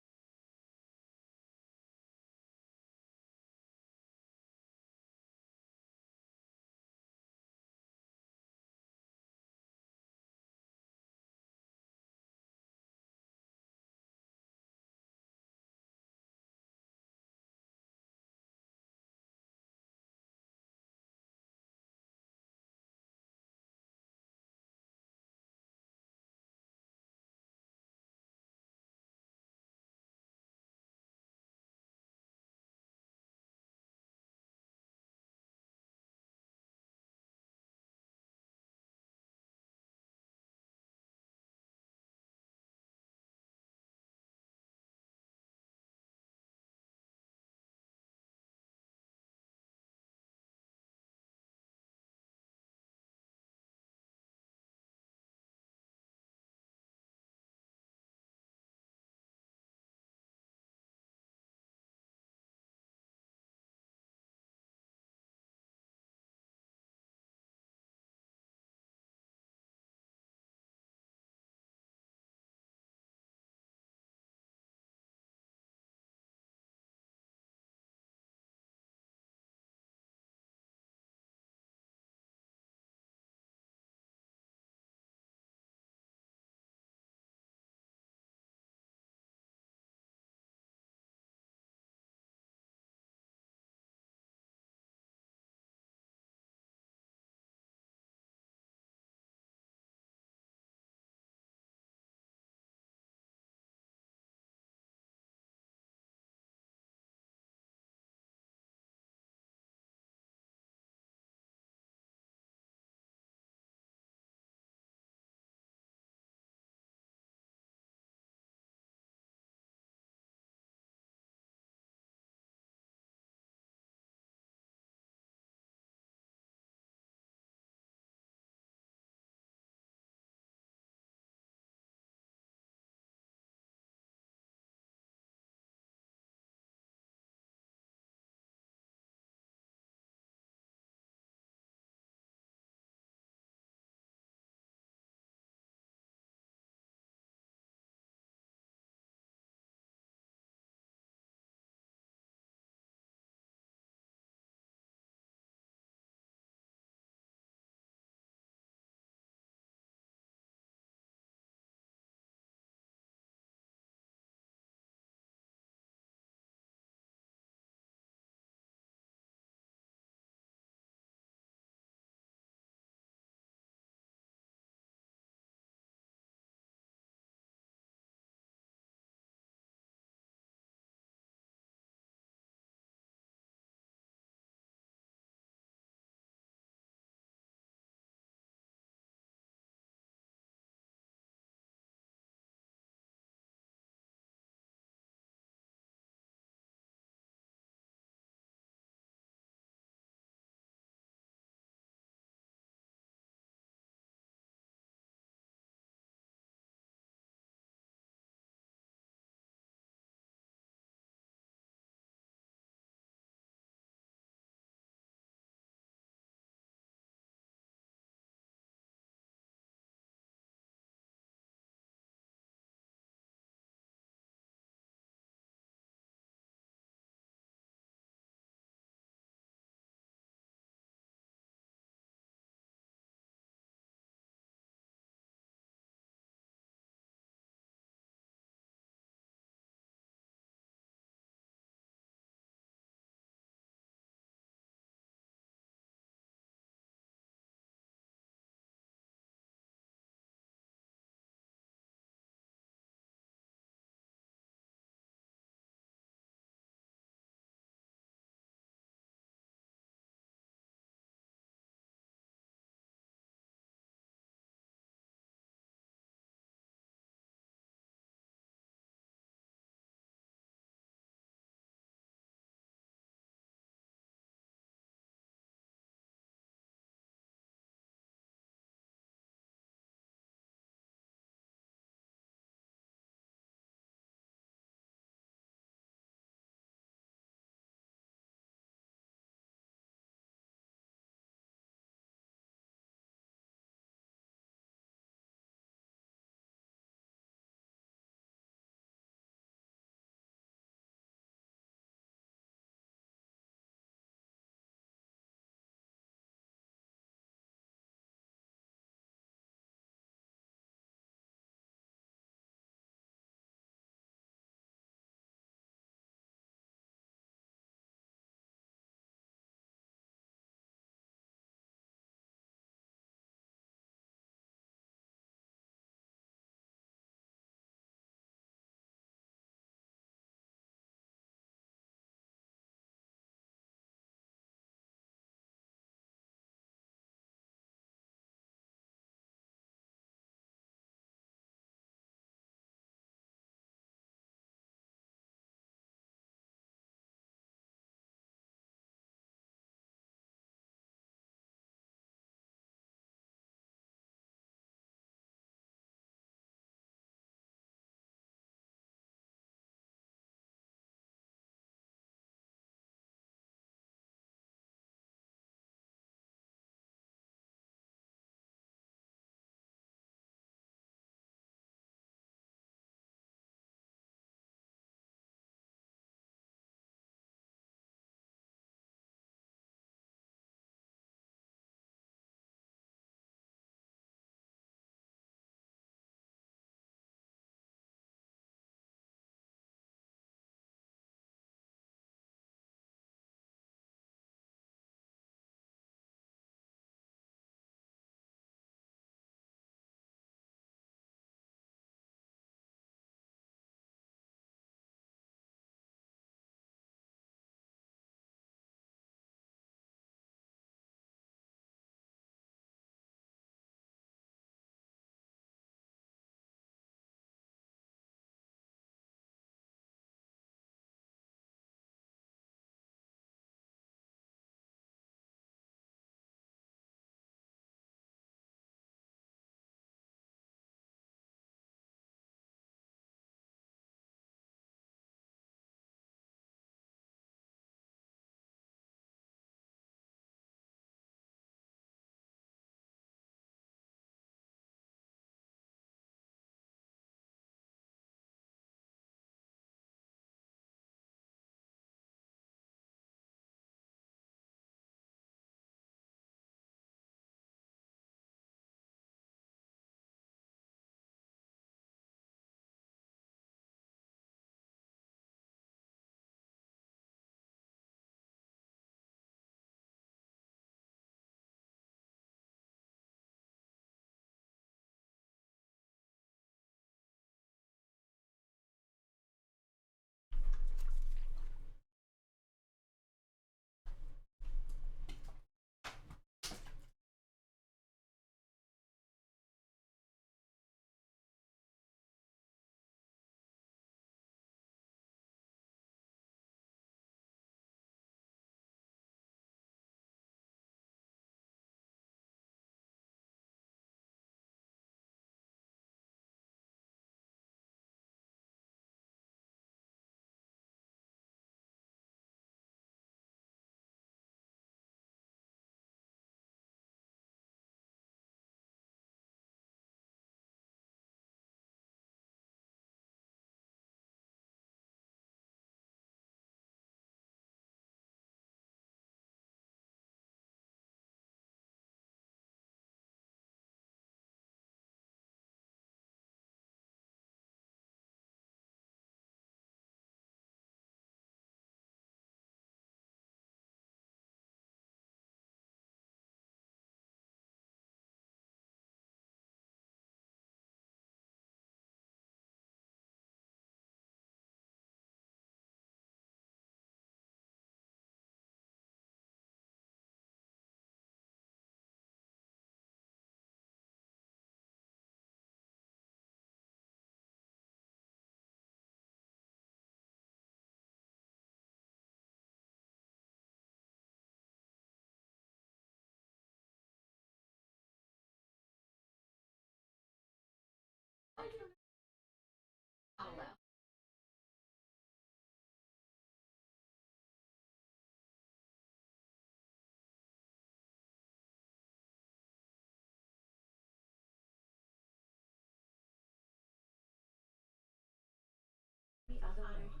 I don't know.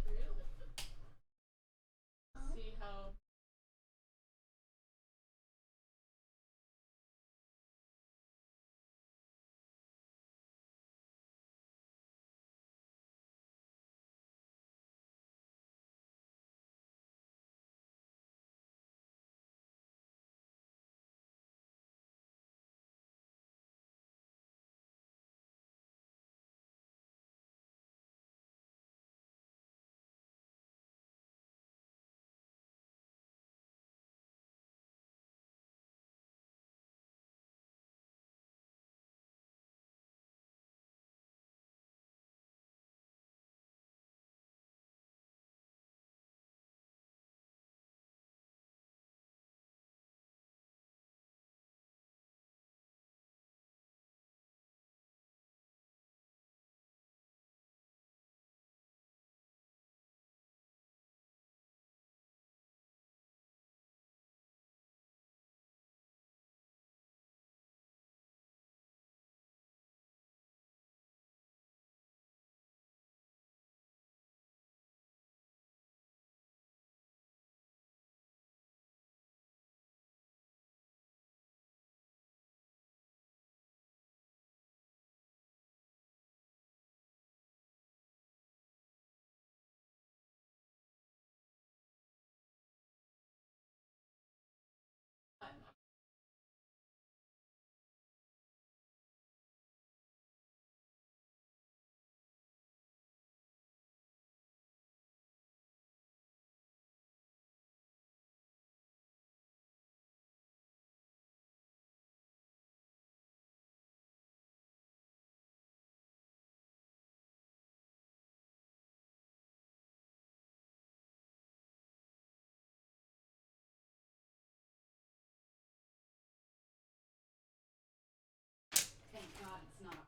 The other way. See how Thank God it's not a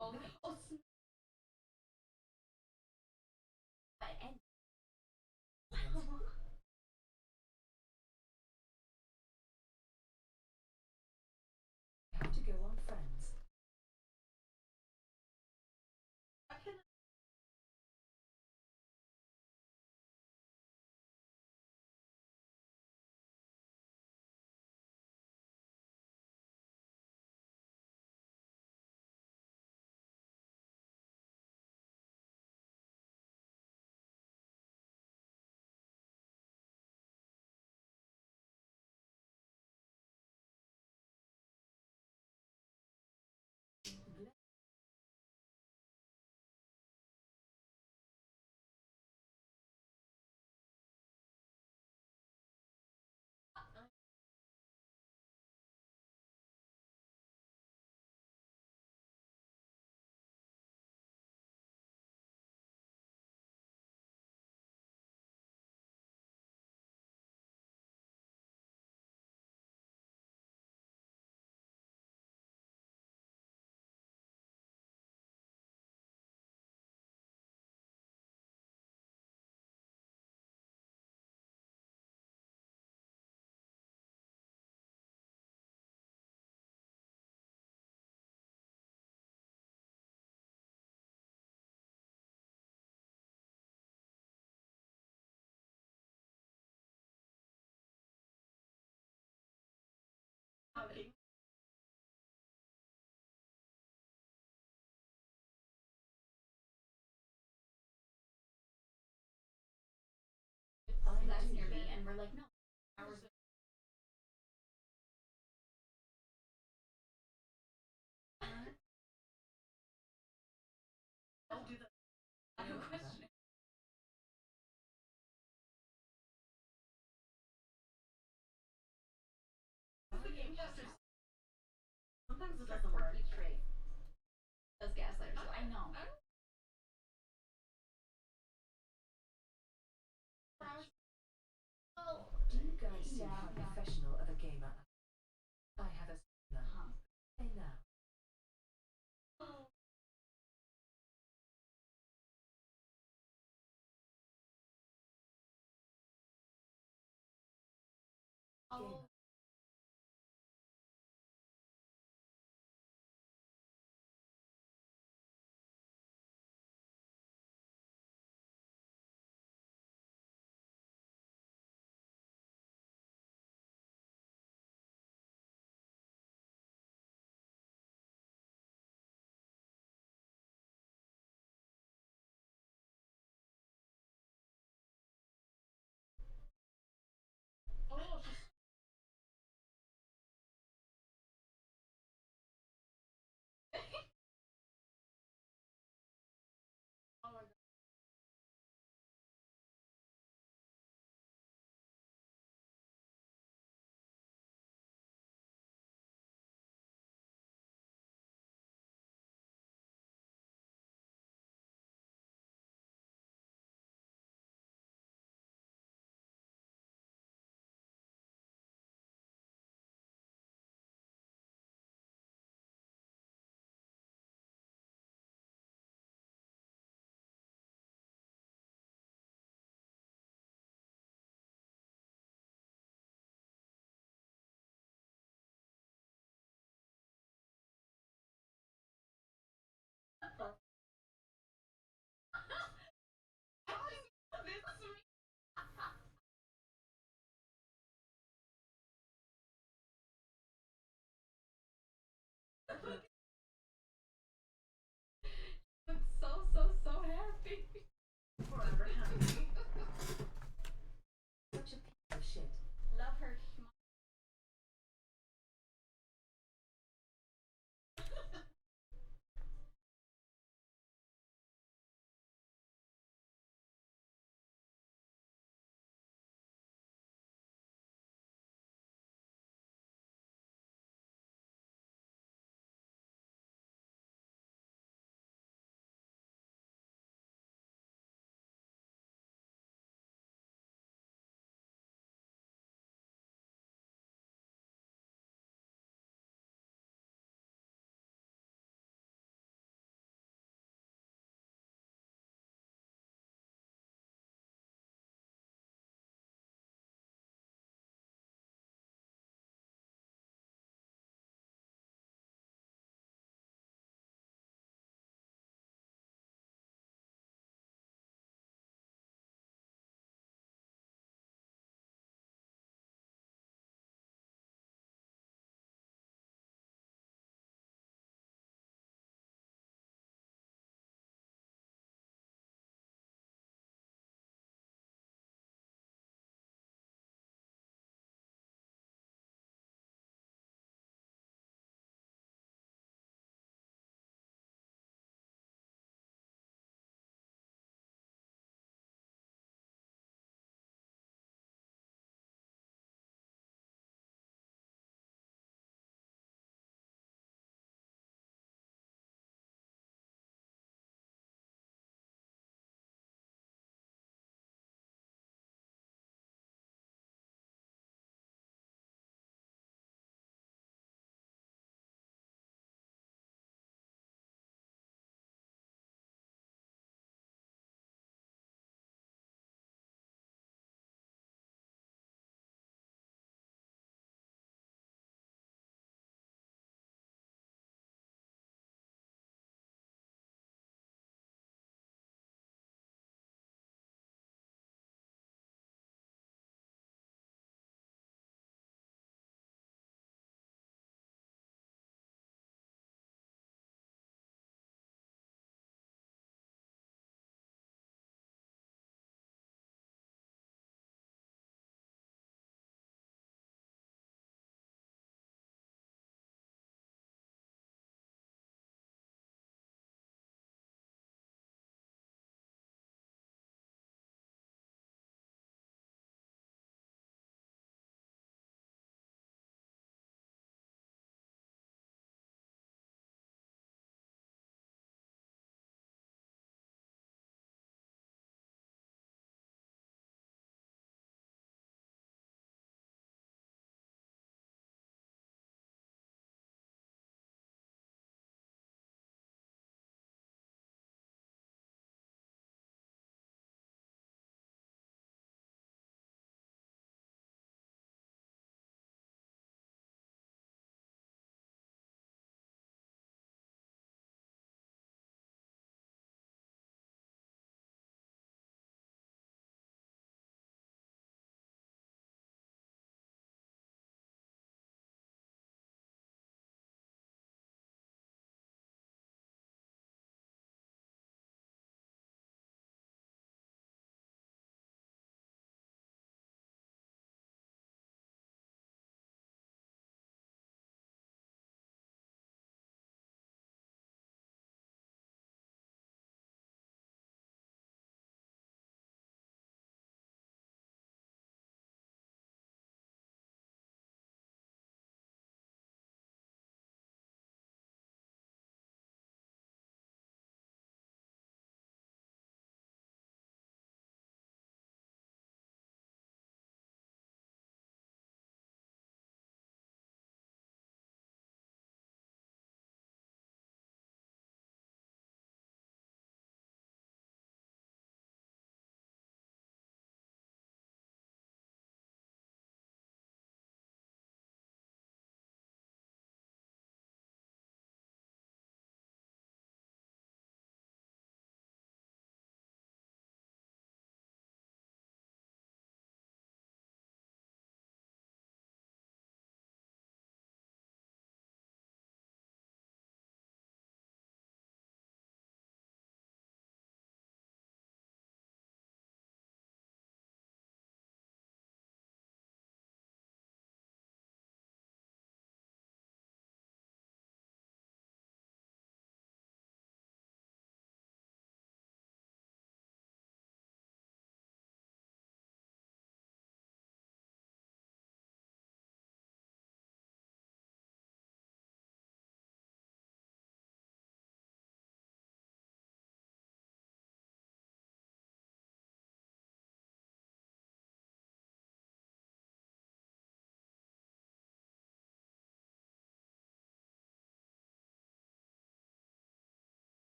Oh, and to go on friends. Okay. That's near me, and we're like, no. Hours of I'll do the see how professional of a gamer I have a now. Play now. Oh. Oh, she's oh my god. I'm so happy. Forever happy. Such a piece of shit. Love her.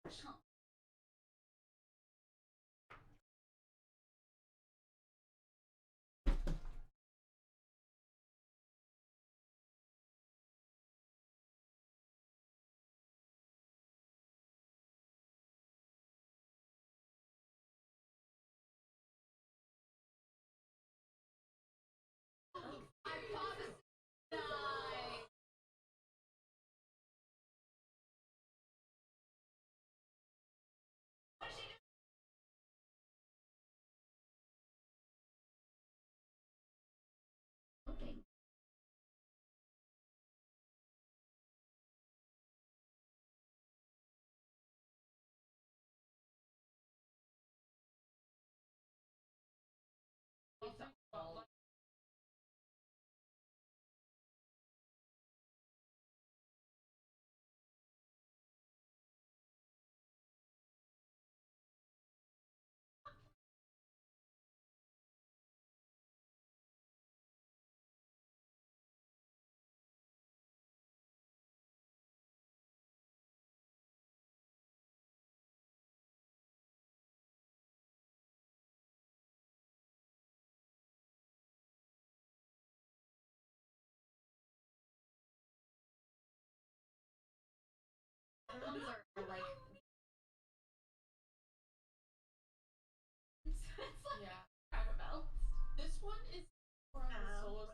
Archon. My father died. What is she doing? Okay. Ones are like it's like Yeah. caramel. This one is more on the solo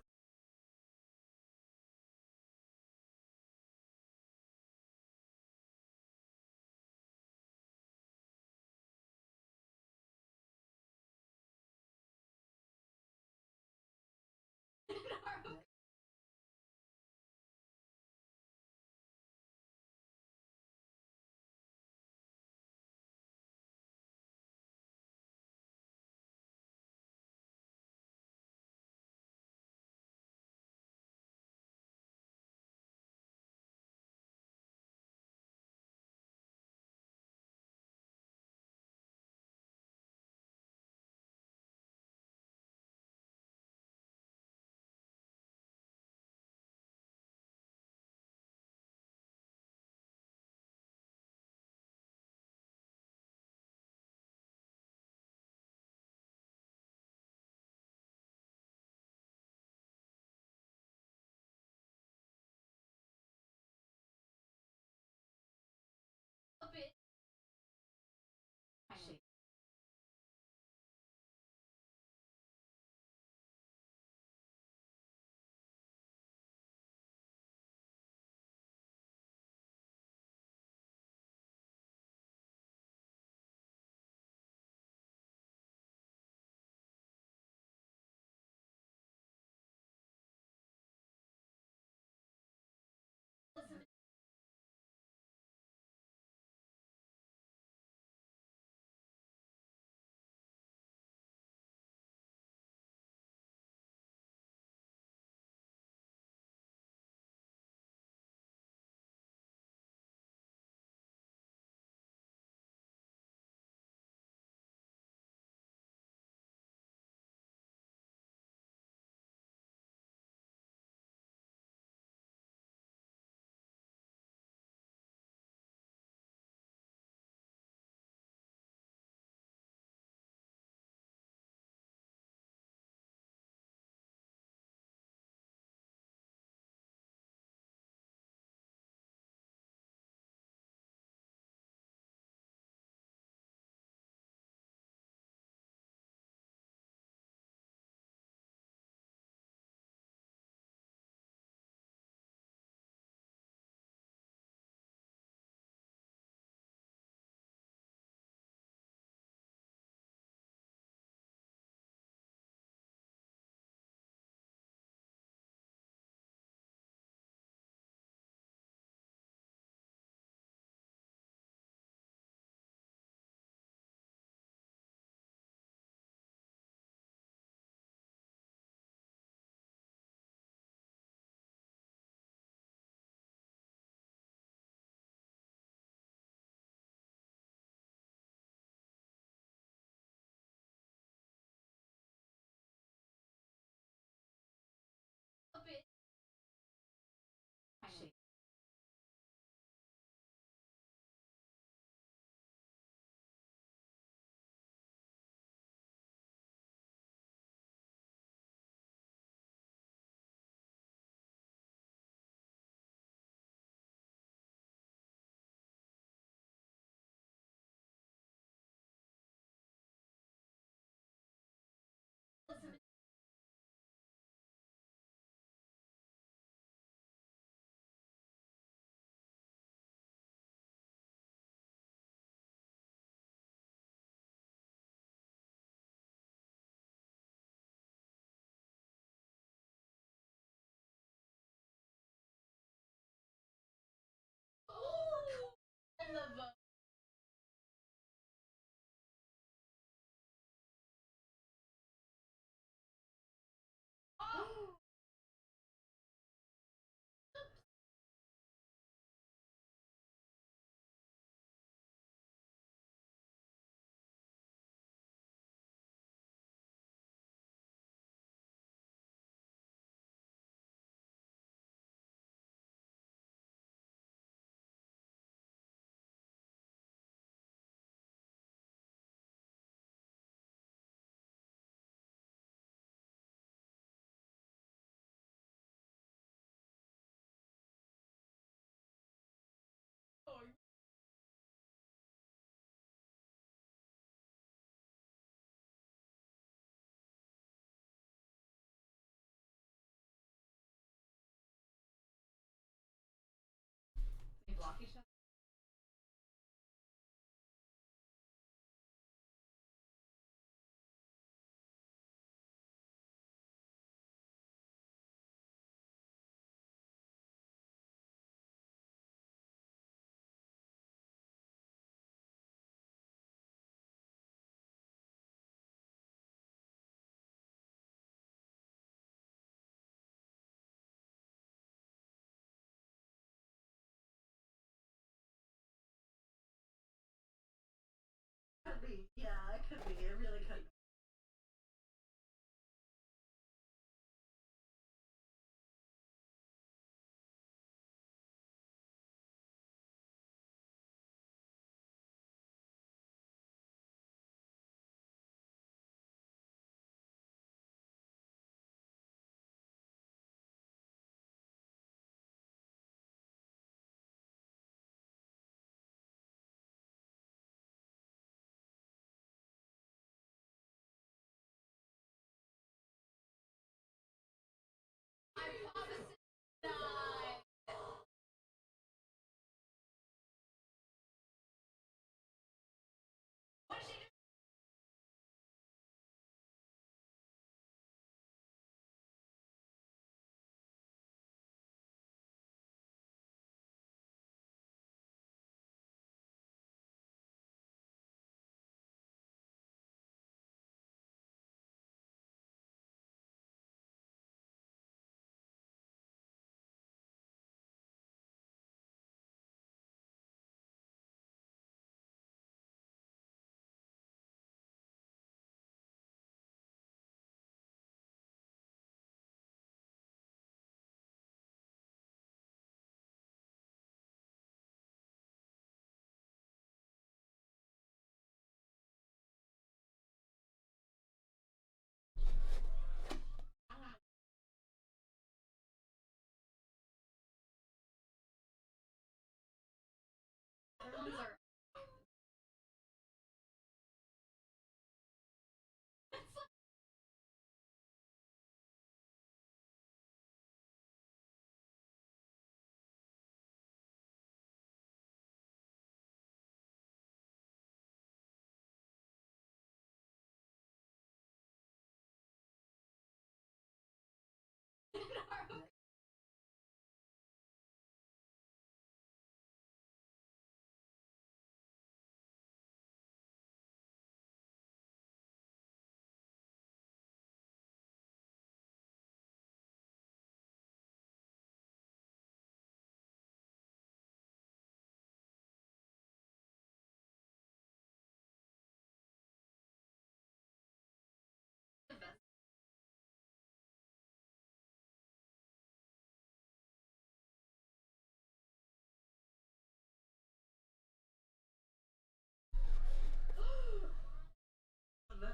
Sounds are.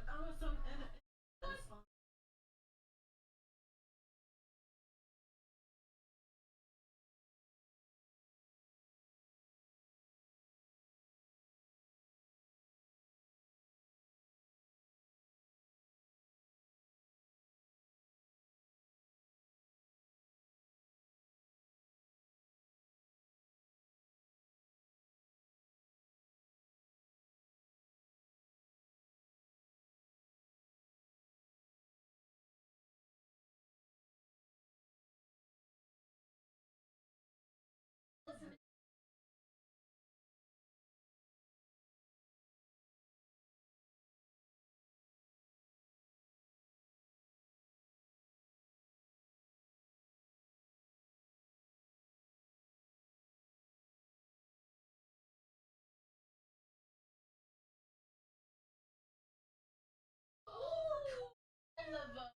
I was so in it. I love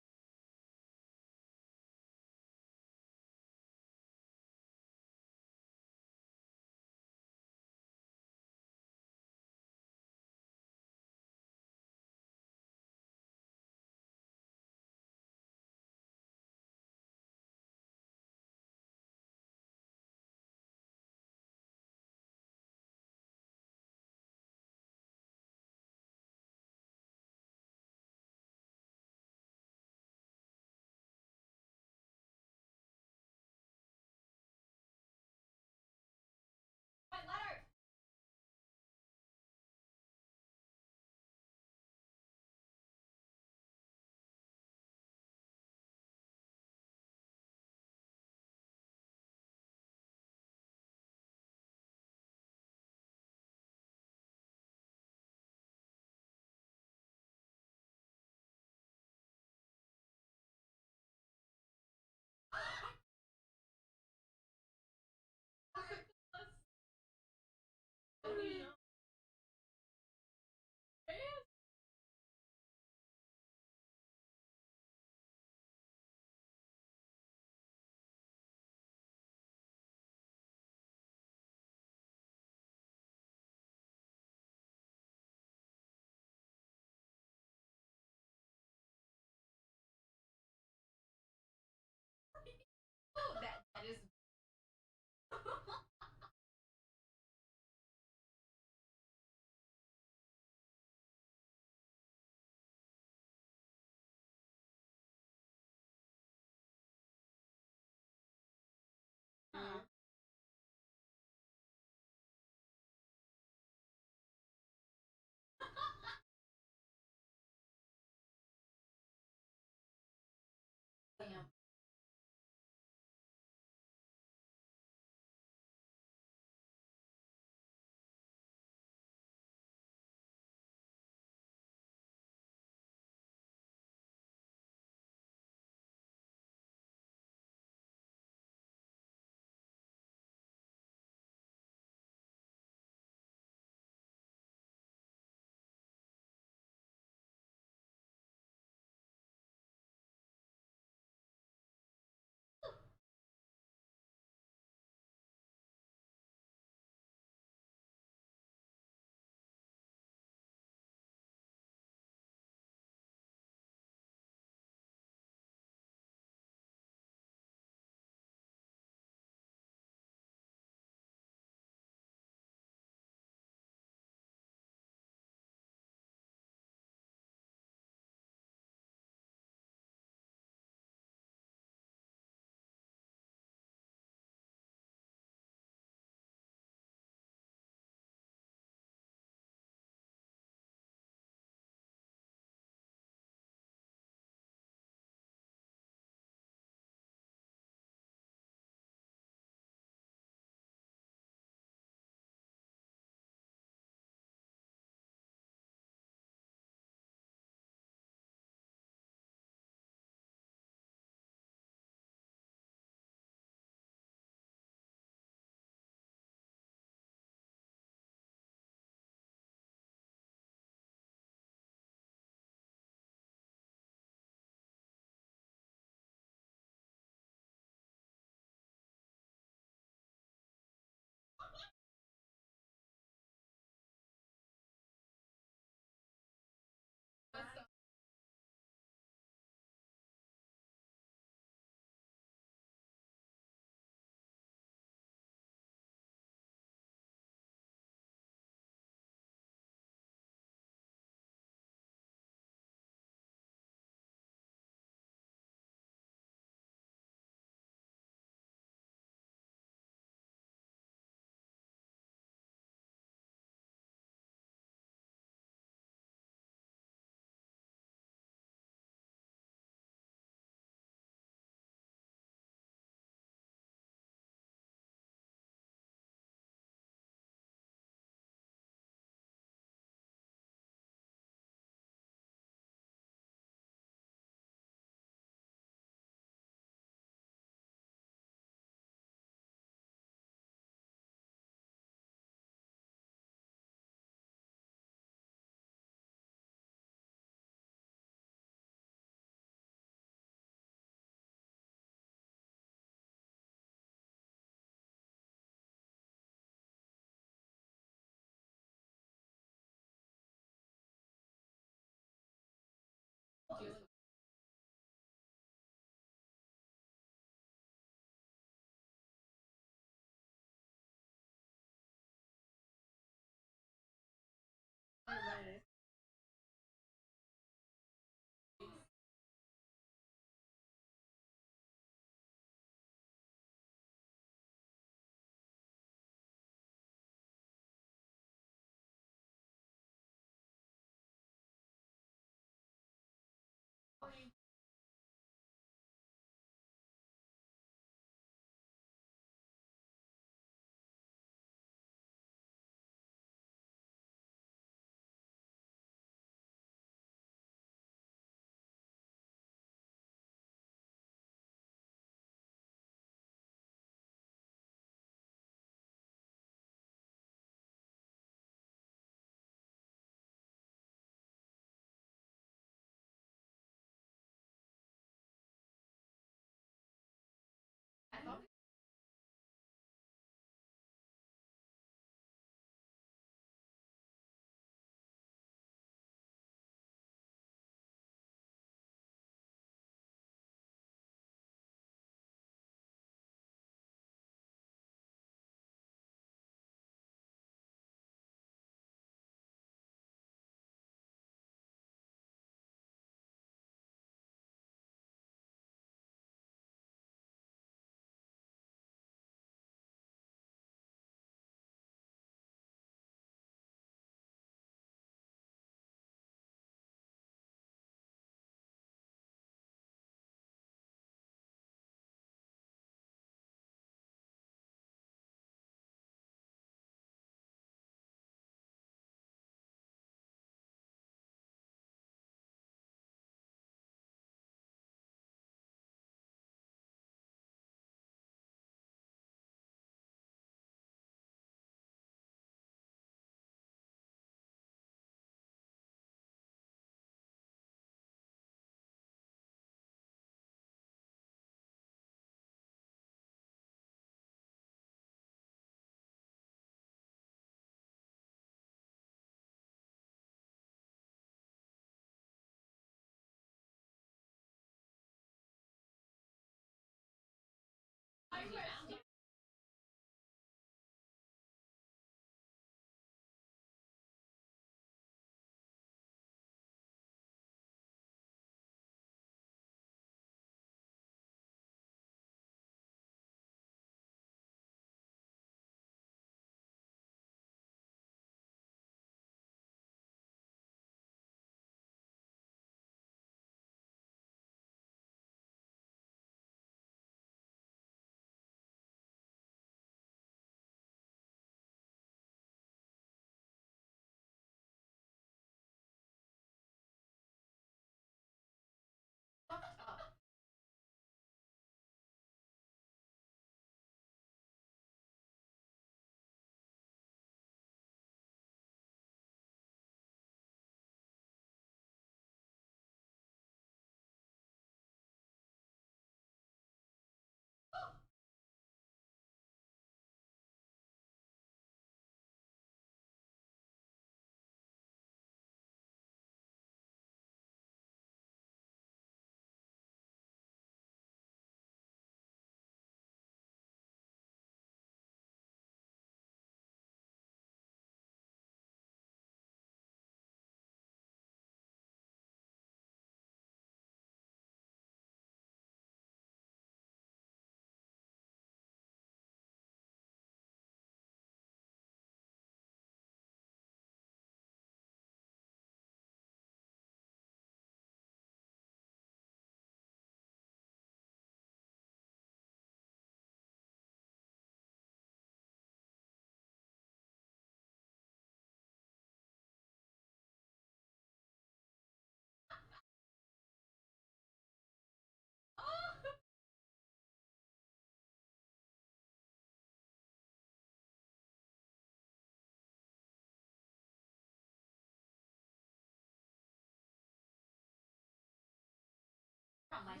From my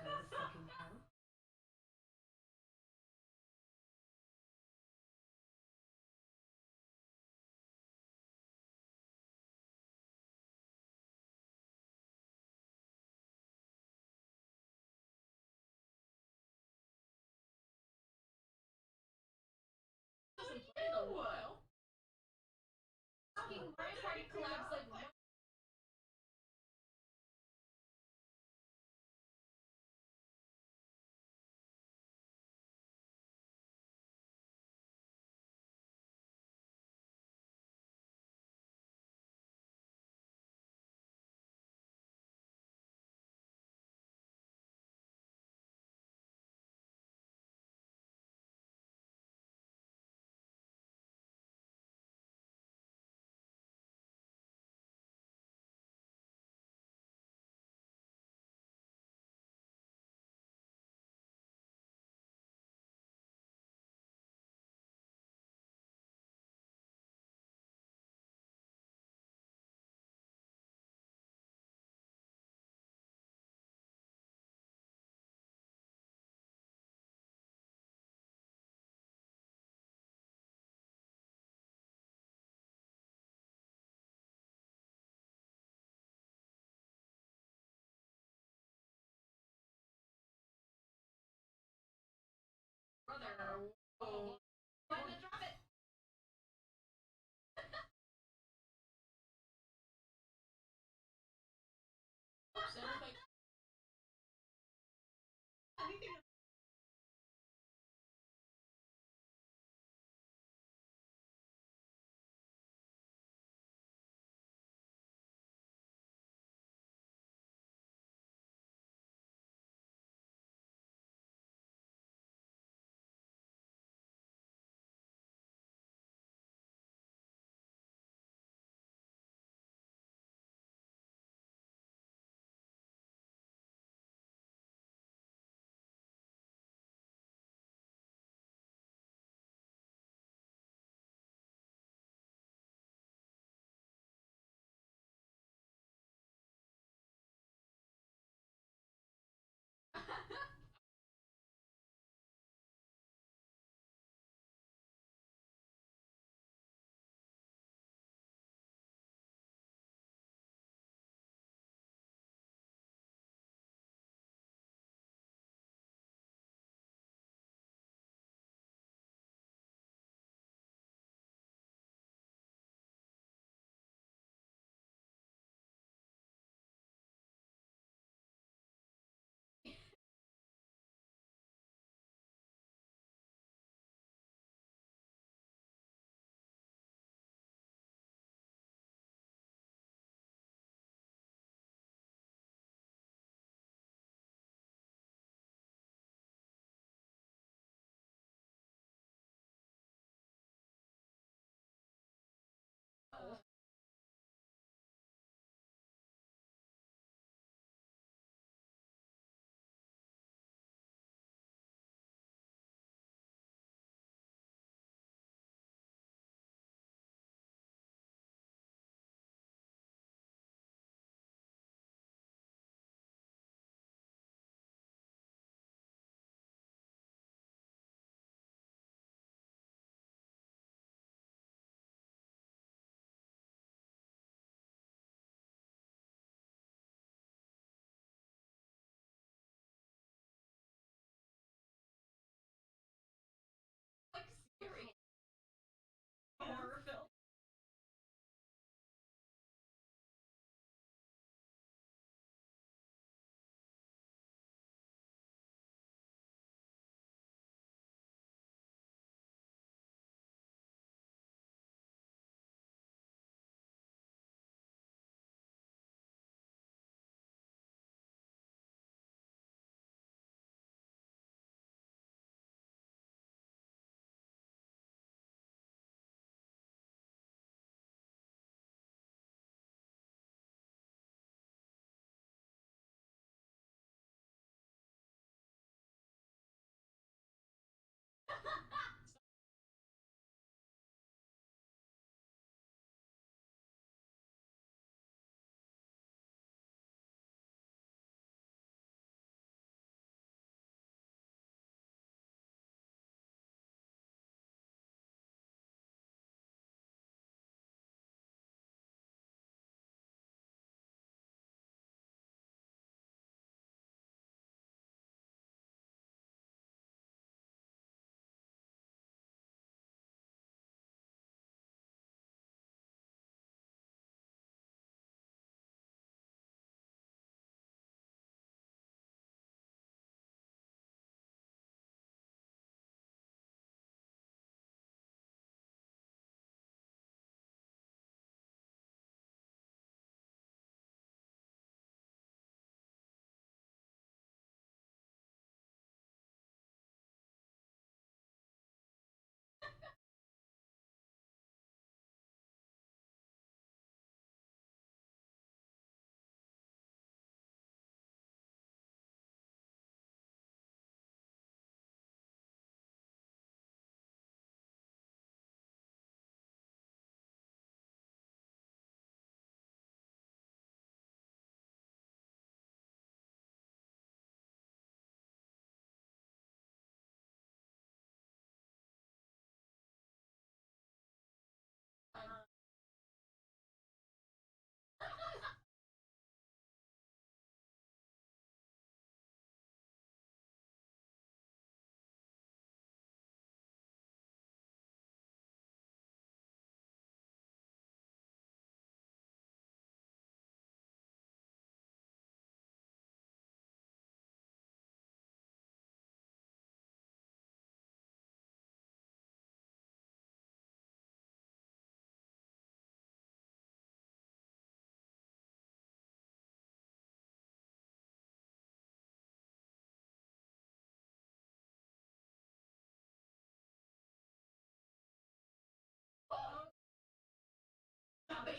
the fucking hell? Hasn't played in a while. Fucking Mario Party collabs like brother. Oh, why did I drop it? Sounds like anything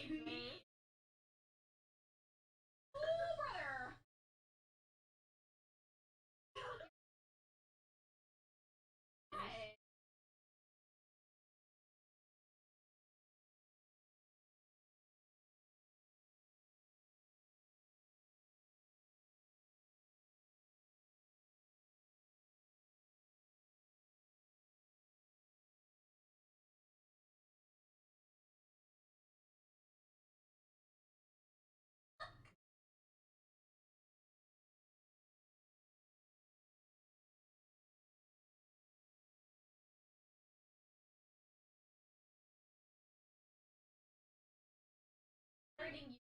baby. Ooh, brother. Hey. Hurting you.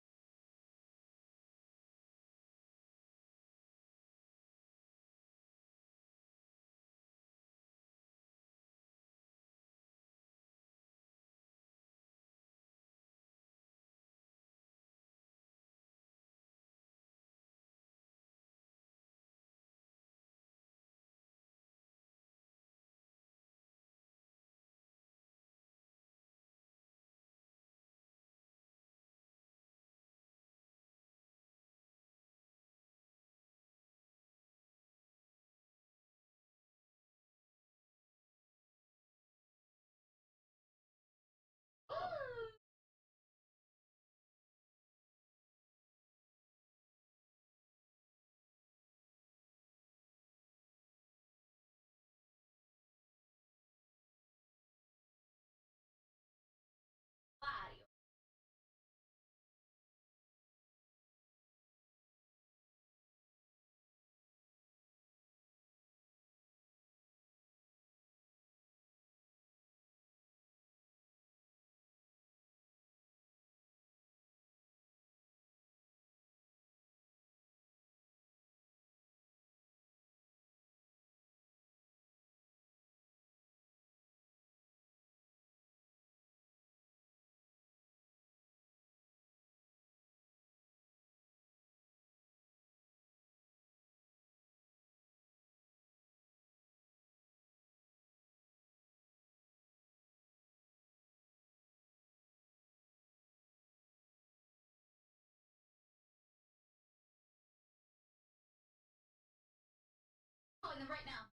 Body. Calling them right now.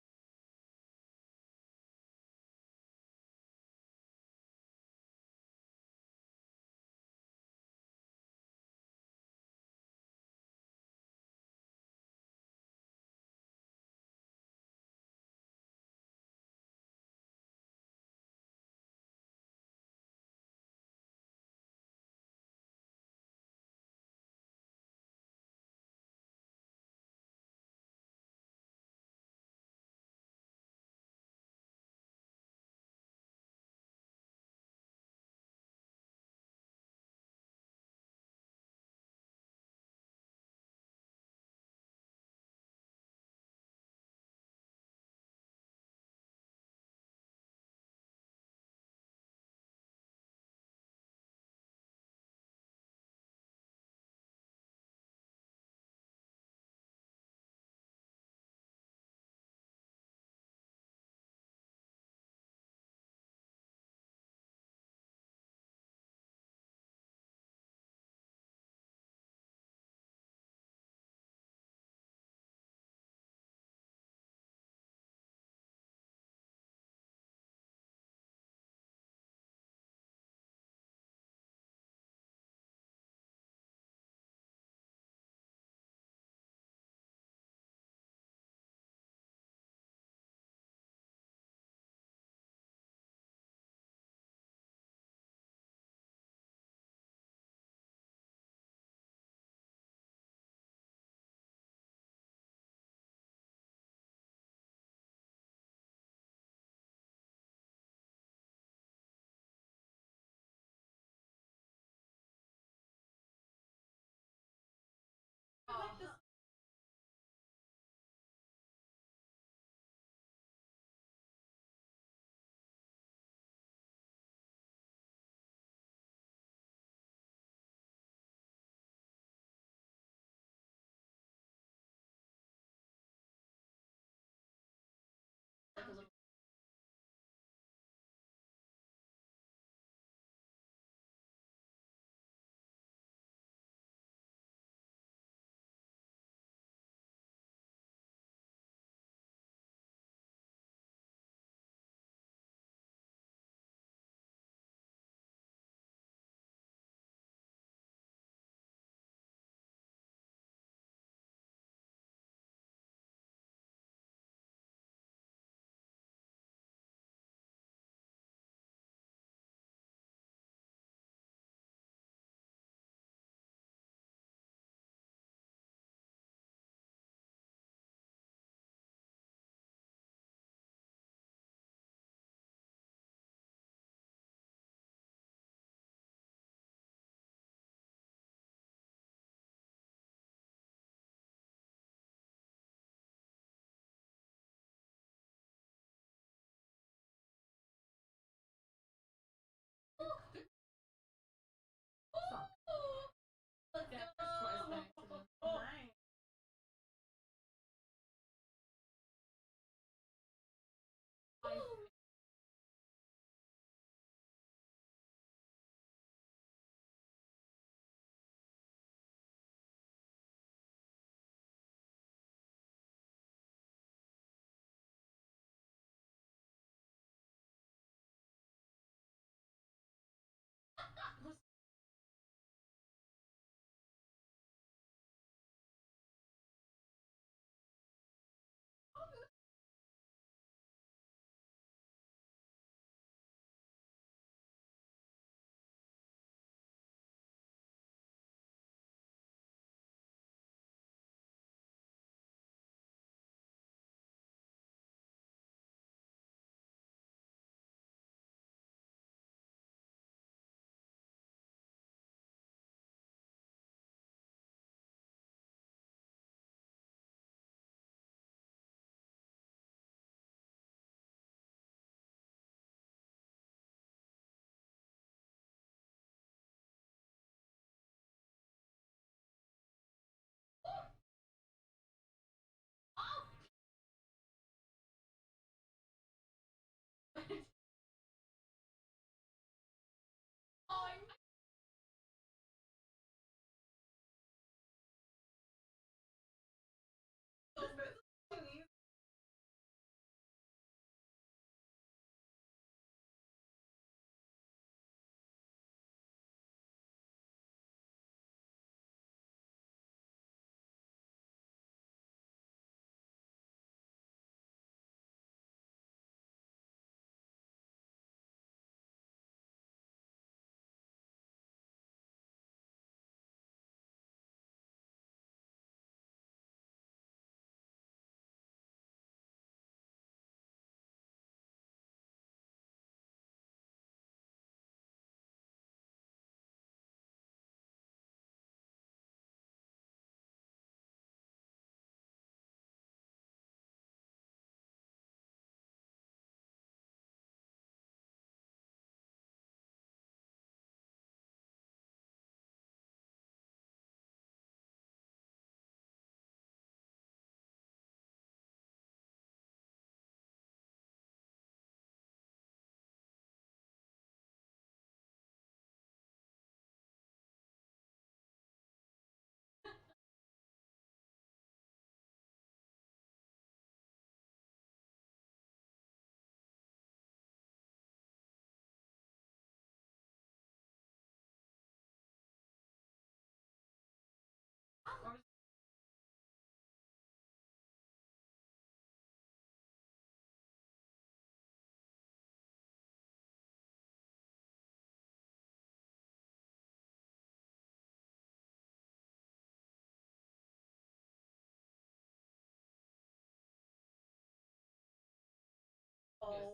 Oh.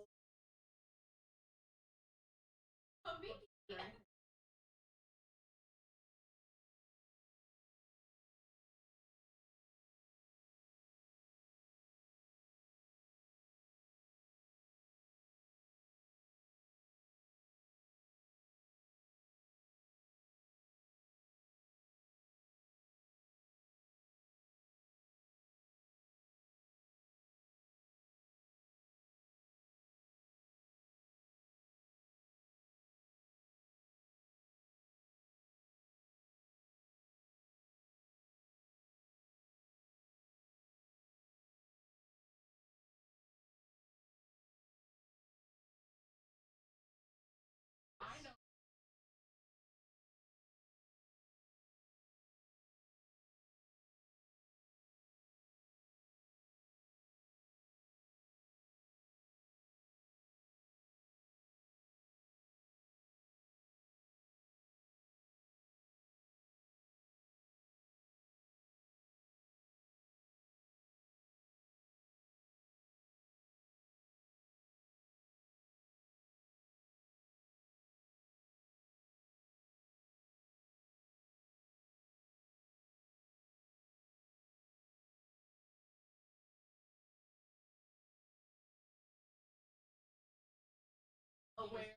Oh, maybe. I know. Aware.